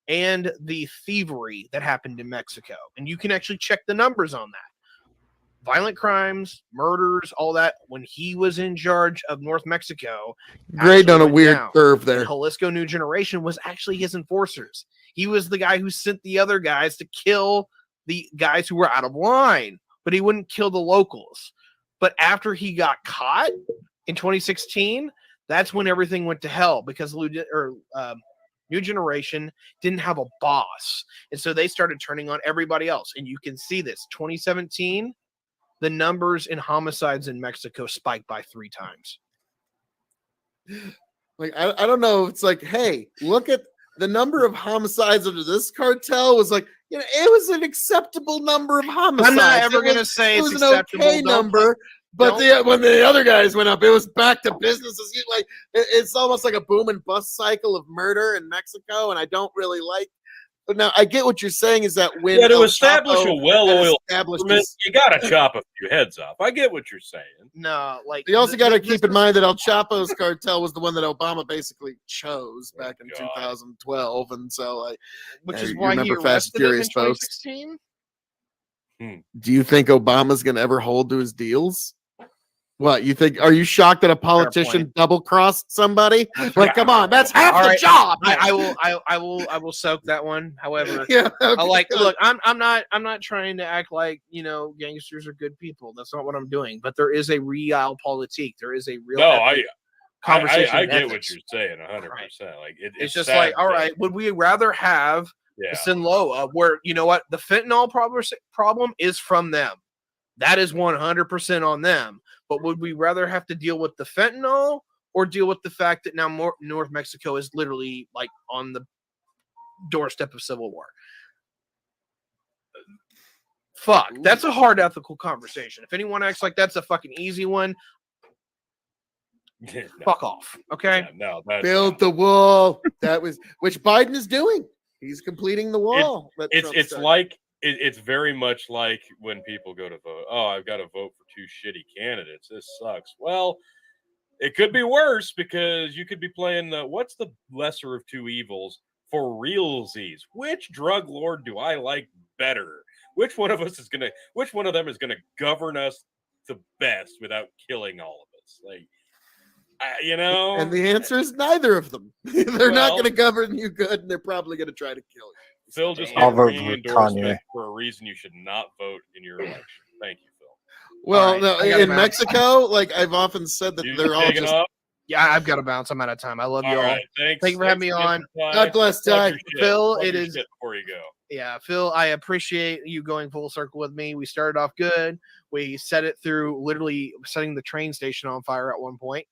and the thievery that happened in Mexico. And you can actually check the numbers on that. Violent crimes, murders, all that, when he was in charge of North Mexico. Grade on a weird curve there. Jalisco New Generation was actually his enforcers. He was the guy who sent the other guys to kill the guys who were out of line, but he wouldn't kill the locals. But after he got caught in 2016, that's when everything went to hell because New Generation didn't have a boss. And so they started turning on everybody else. And you can see this. 2017, the numbers in homicides in Mexico spiked by 3 times. Like, I don't know. It's like, hey, look at the number of homicides under this cartel was like, it was an acceptable number of homicides. I'm not ever going to say it it's was an okay number. But when the other guys went up, it was back to business. Like, it's almost like a boom and bust cycle of murder in Mexico, and I don't really like. But now I get what you're saying is that when to establish a well-oiled government, you got to chop a few heads off. I get what you're saying. No, like you also got to keep in mind that El Chapo's cartel was the one that Obama basically chose back in 2012, and so like, which is why he Fast and arrested him in Furious, folks. 2016. Do you think Obama's going to ever hold to his deals? What you think? Are you shocked that a politician double crossed somebody? Like, come on, that's half the job. I will soak that one. However, look, I'm not trying to act like gangsters are good people. That's not what I'm doing. But there is a real politique. There is a real conversation. I get what you're saying 100%. Like it's just like, all right, would we rather have Sinaloa, where the fentanyl problem is from them? That is 100% on them. But would we rather have to deal with the fentanyl or deal with the fact that now North Mexico is literally like on the doorstep of civil war? Fuck, that's a hard ethical conversation. If anyone acts like that's a fucking easy one, fuck off. Okay. Build the wall. That was which Biden is doing. He's completing the wall. It's very much like when people go to vote. Oh, I've got to vote for 2 shitty candidates. This sucks. Well, it could be worse because you could be playing what's the lesser of 2 evils for realsies? Which drug lord do I like better? Which one of them is going to govern us the best without killing all of us? Like, And the answer is neither of them. They're not going to govern you good, and they're probably going to try to kill you. Phil just I'll vote gave for endorsement Kanye. for a reason you should not vote in your election. Thank you, Phil. Well, right, no, in Mexico, like I've often said that they're all just. Yeah, I've got to bounce. I'm out of time. I love you all. Right, thanks. Thank you for having me on. God bless, Ty. Phil, Plug it your is. shit before you go. Yeah, Phil, I appreciate you going full circle with me. We started off good. We set it through literally setting the train station on fire at one point.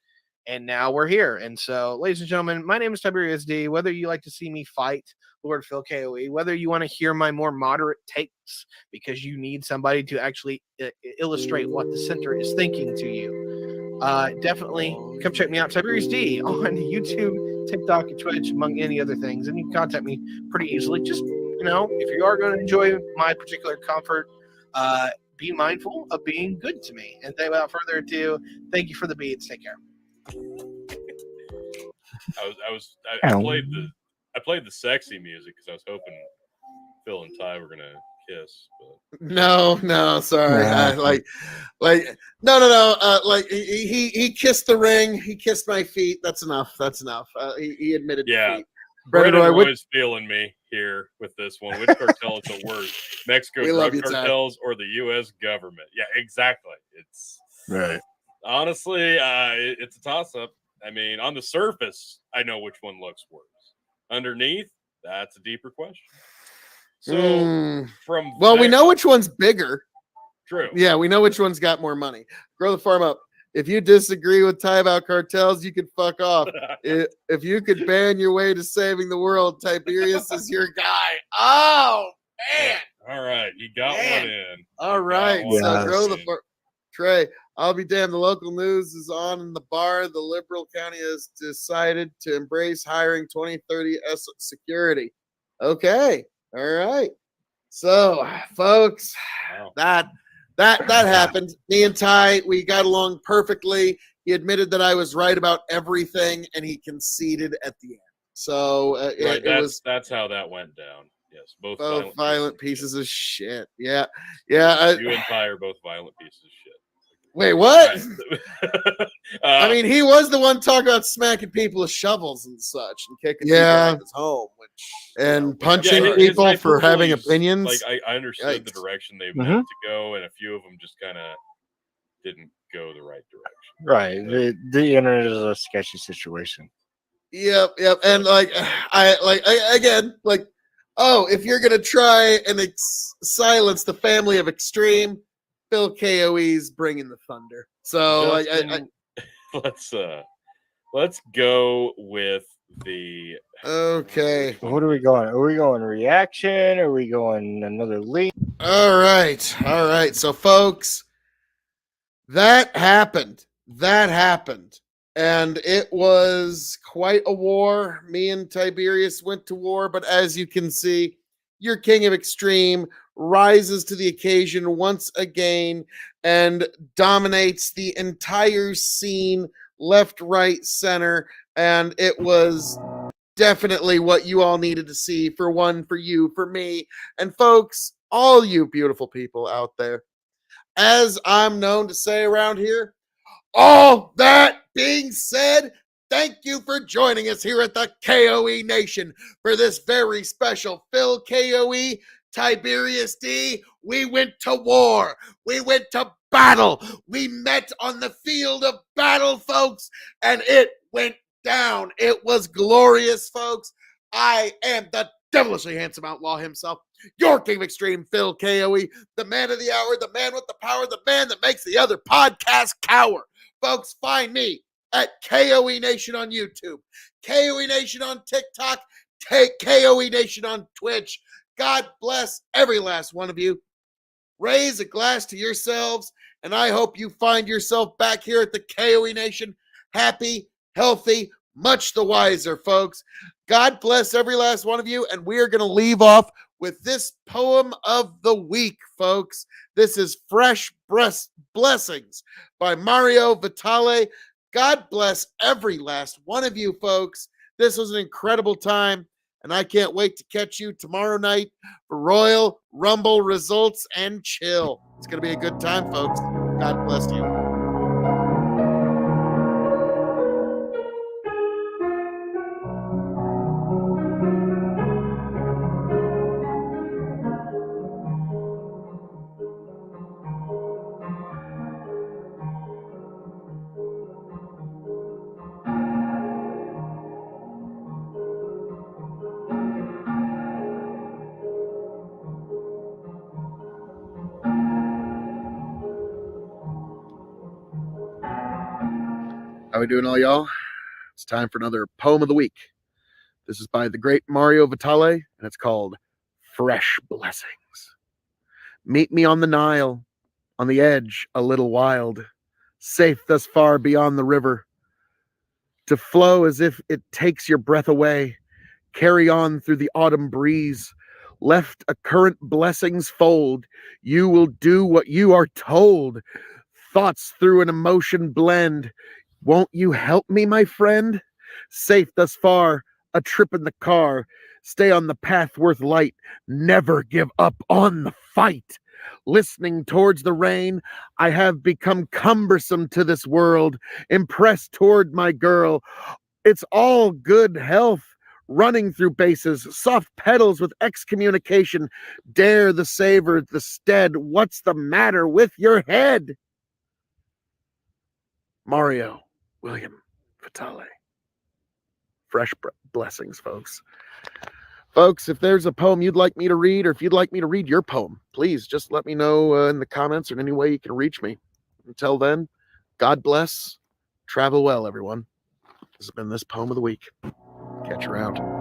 And now we're here. And so, ladies and gentlemen, my name is Tyberius D. Whether you like to see me fight Lord Phil K.O.E., whether you want to hear my more moderate takes because you need somebody to actually illustrate what the center is thinking to you, definitely come check me out, Tyberius D, on YouTube, TikTok, and Twitch, among any other things. And you can contact me pretty easily. Just, if you are going to enjoy my particular comfort, be mindful of being good to me. And without further ado, thank you for the beats. Take care. I played the sexy music because I was hoping Phil and Ty were gonna kiss, but No, sorry. Nah. No. Like he kissed the ring. He kissed my feet. That's enough. He admitted yeah. defeat. Brendan Brennan Roy, Roy's feeling me here with this one. Which cartel is the worst? Mexico We love drug you, Ty. cartels or the U.S. government? Yeah, exactly. It's Right. honestly, it's a toss-up. I mean, on the surface, I know which one looks worse. Underneath, that's a deeper question. So, we know which one's bigger. True. Yeah, we know which one's got more money. Grow the farm up. If you disagree with Ty about cartels, you can fuck off. If you could ban your way to saving the world, Tiberius is your guy. Oh man! All right, you got one in. All right, so grow the in. Trey. I'll be damned. The local news is on in the bar. The Liberal County has decided to embrace hiring 2030 security. Okay, all right. So, folks, Wow. that happened. Me and Ty, we got along perfectly. He admitted that I was right about everything, and he conceded at the end. So that's how that went down. Yes, both violent pieces of shit. Yeah. You and Ty are both violent pieces of shit. Wait, what? Right. I mean, he was the one talking about smacking people with shovels and such, and kicking people out of his home, punching people for having opinions. Like I understood the direction they meant to go, and a few of them just kind of didn't go the right direction. Right. The internet is a sketchy situation. Yep. And if you're gonna try and silence the family of extreme, Phil K.O.E.'s bringing the thunder. So Justin, let's go with the okay. What are we going? Are we going reaction? Are we going another lead? All right. So, folks, that happened. And it was quite a war. Me and Tiberius went to war, but as you can see, your king of extreme rises to the occasion once again and dominates the entire scene, left, right, center. And it was definitely what you all needed to see. For you, for me, and folks, all you beautiful people out there. As I'm known to say around here, all that being said, thank you for joining us here at the K.O.E. Nation for this very special Phil K.O.E. Tiberius D. We went to war. We went to battle. We met on the field of battle, folks, and it went down. It was glorious, folks. I am the devilishly handsome outlaw himself, your king of extreme, Phil K.O.E., the man of the hour, the man with the power, the man that makes the other podcast cower. Folks, find me at K.O.E. Nation on YouTube, K.O.E. Nation on TikTok, K.O.E. Nation on Twitch. God bless every last one of you. Raise a glass to yourselves, and I hope you find yourself back here at the K.O.E. Nation, happy, healthy, much the wiser, folks. God bless every last one of you, and we are going to leave off with this poem of the week, folks. This is Fresh Blessings by Mario Vitale. God bless every last one of you, folks. This was an incredible time, and I can't wait to catch you tomorrow night for Royal Rumble Results and Chill. It's going to be a good time, folks. God bless you. How we doing, all y'all? It's time for another poem of the week. This is by the great Mario Vitale, and it's called Fresh Blessings. Meet me on the Nile, on the edge, a little wild, safe thus far beyond the river, to flow as if it takes your breath away, carry on through the autumn breeze, left a current blessings fold, you will do what you are told, thoughts through an emotion blend. Won't you help me, my friend? Safe thus far, a trip in the car. Stay on the path worth light. Never give up on the fight. Listening towards the rain, I have become cumbersome to this world. Impressed toward my girl. It's all good health. Running through bases, soft pedals with excommunication. Dare the savor, the stead. What's the matter with your head? Mario William Vitale. Fresh blessings, folks. Folks, if there's a poem you'd like me to read, or if you'd like me to read your poem, please just let me know in the comments or in any way you can reach me. Until then, God bless. Travel well, everyone. This has been this poem of the week. Catch you around.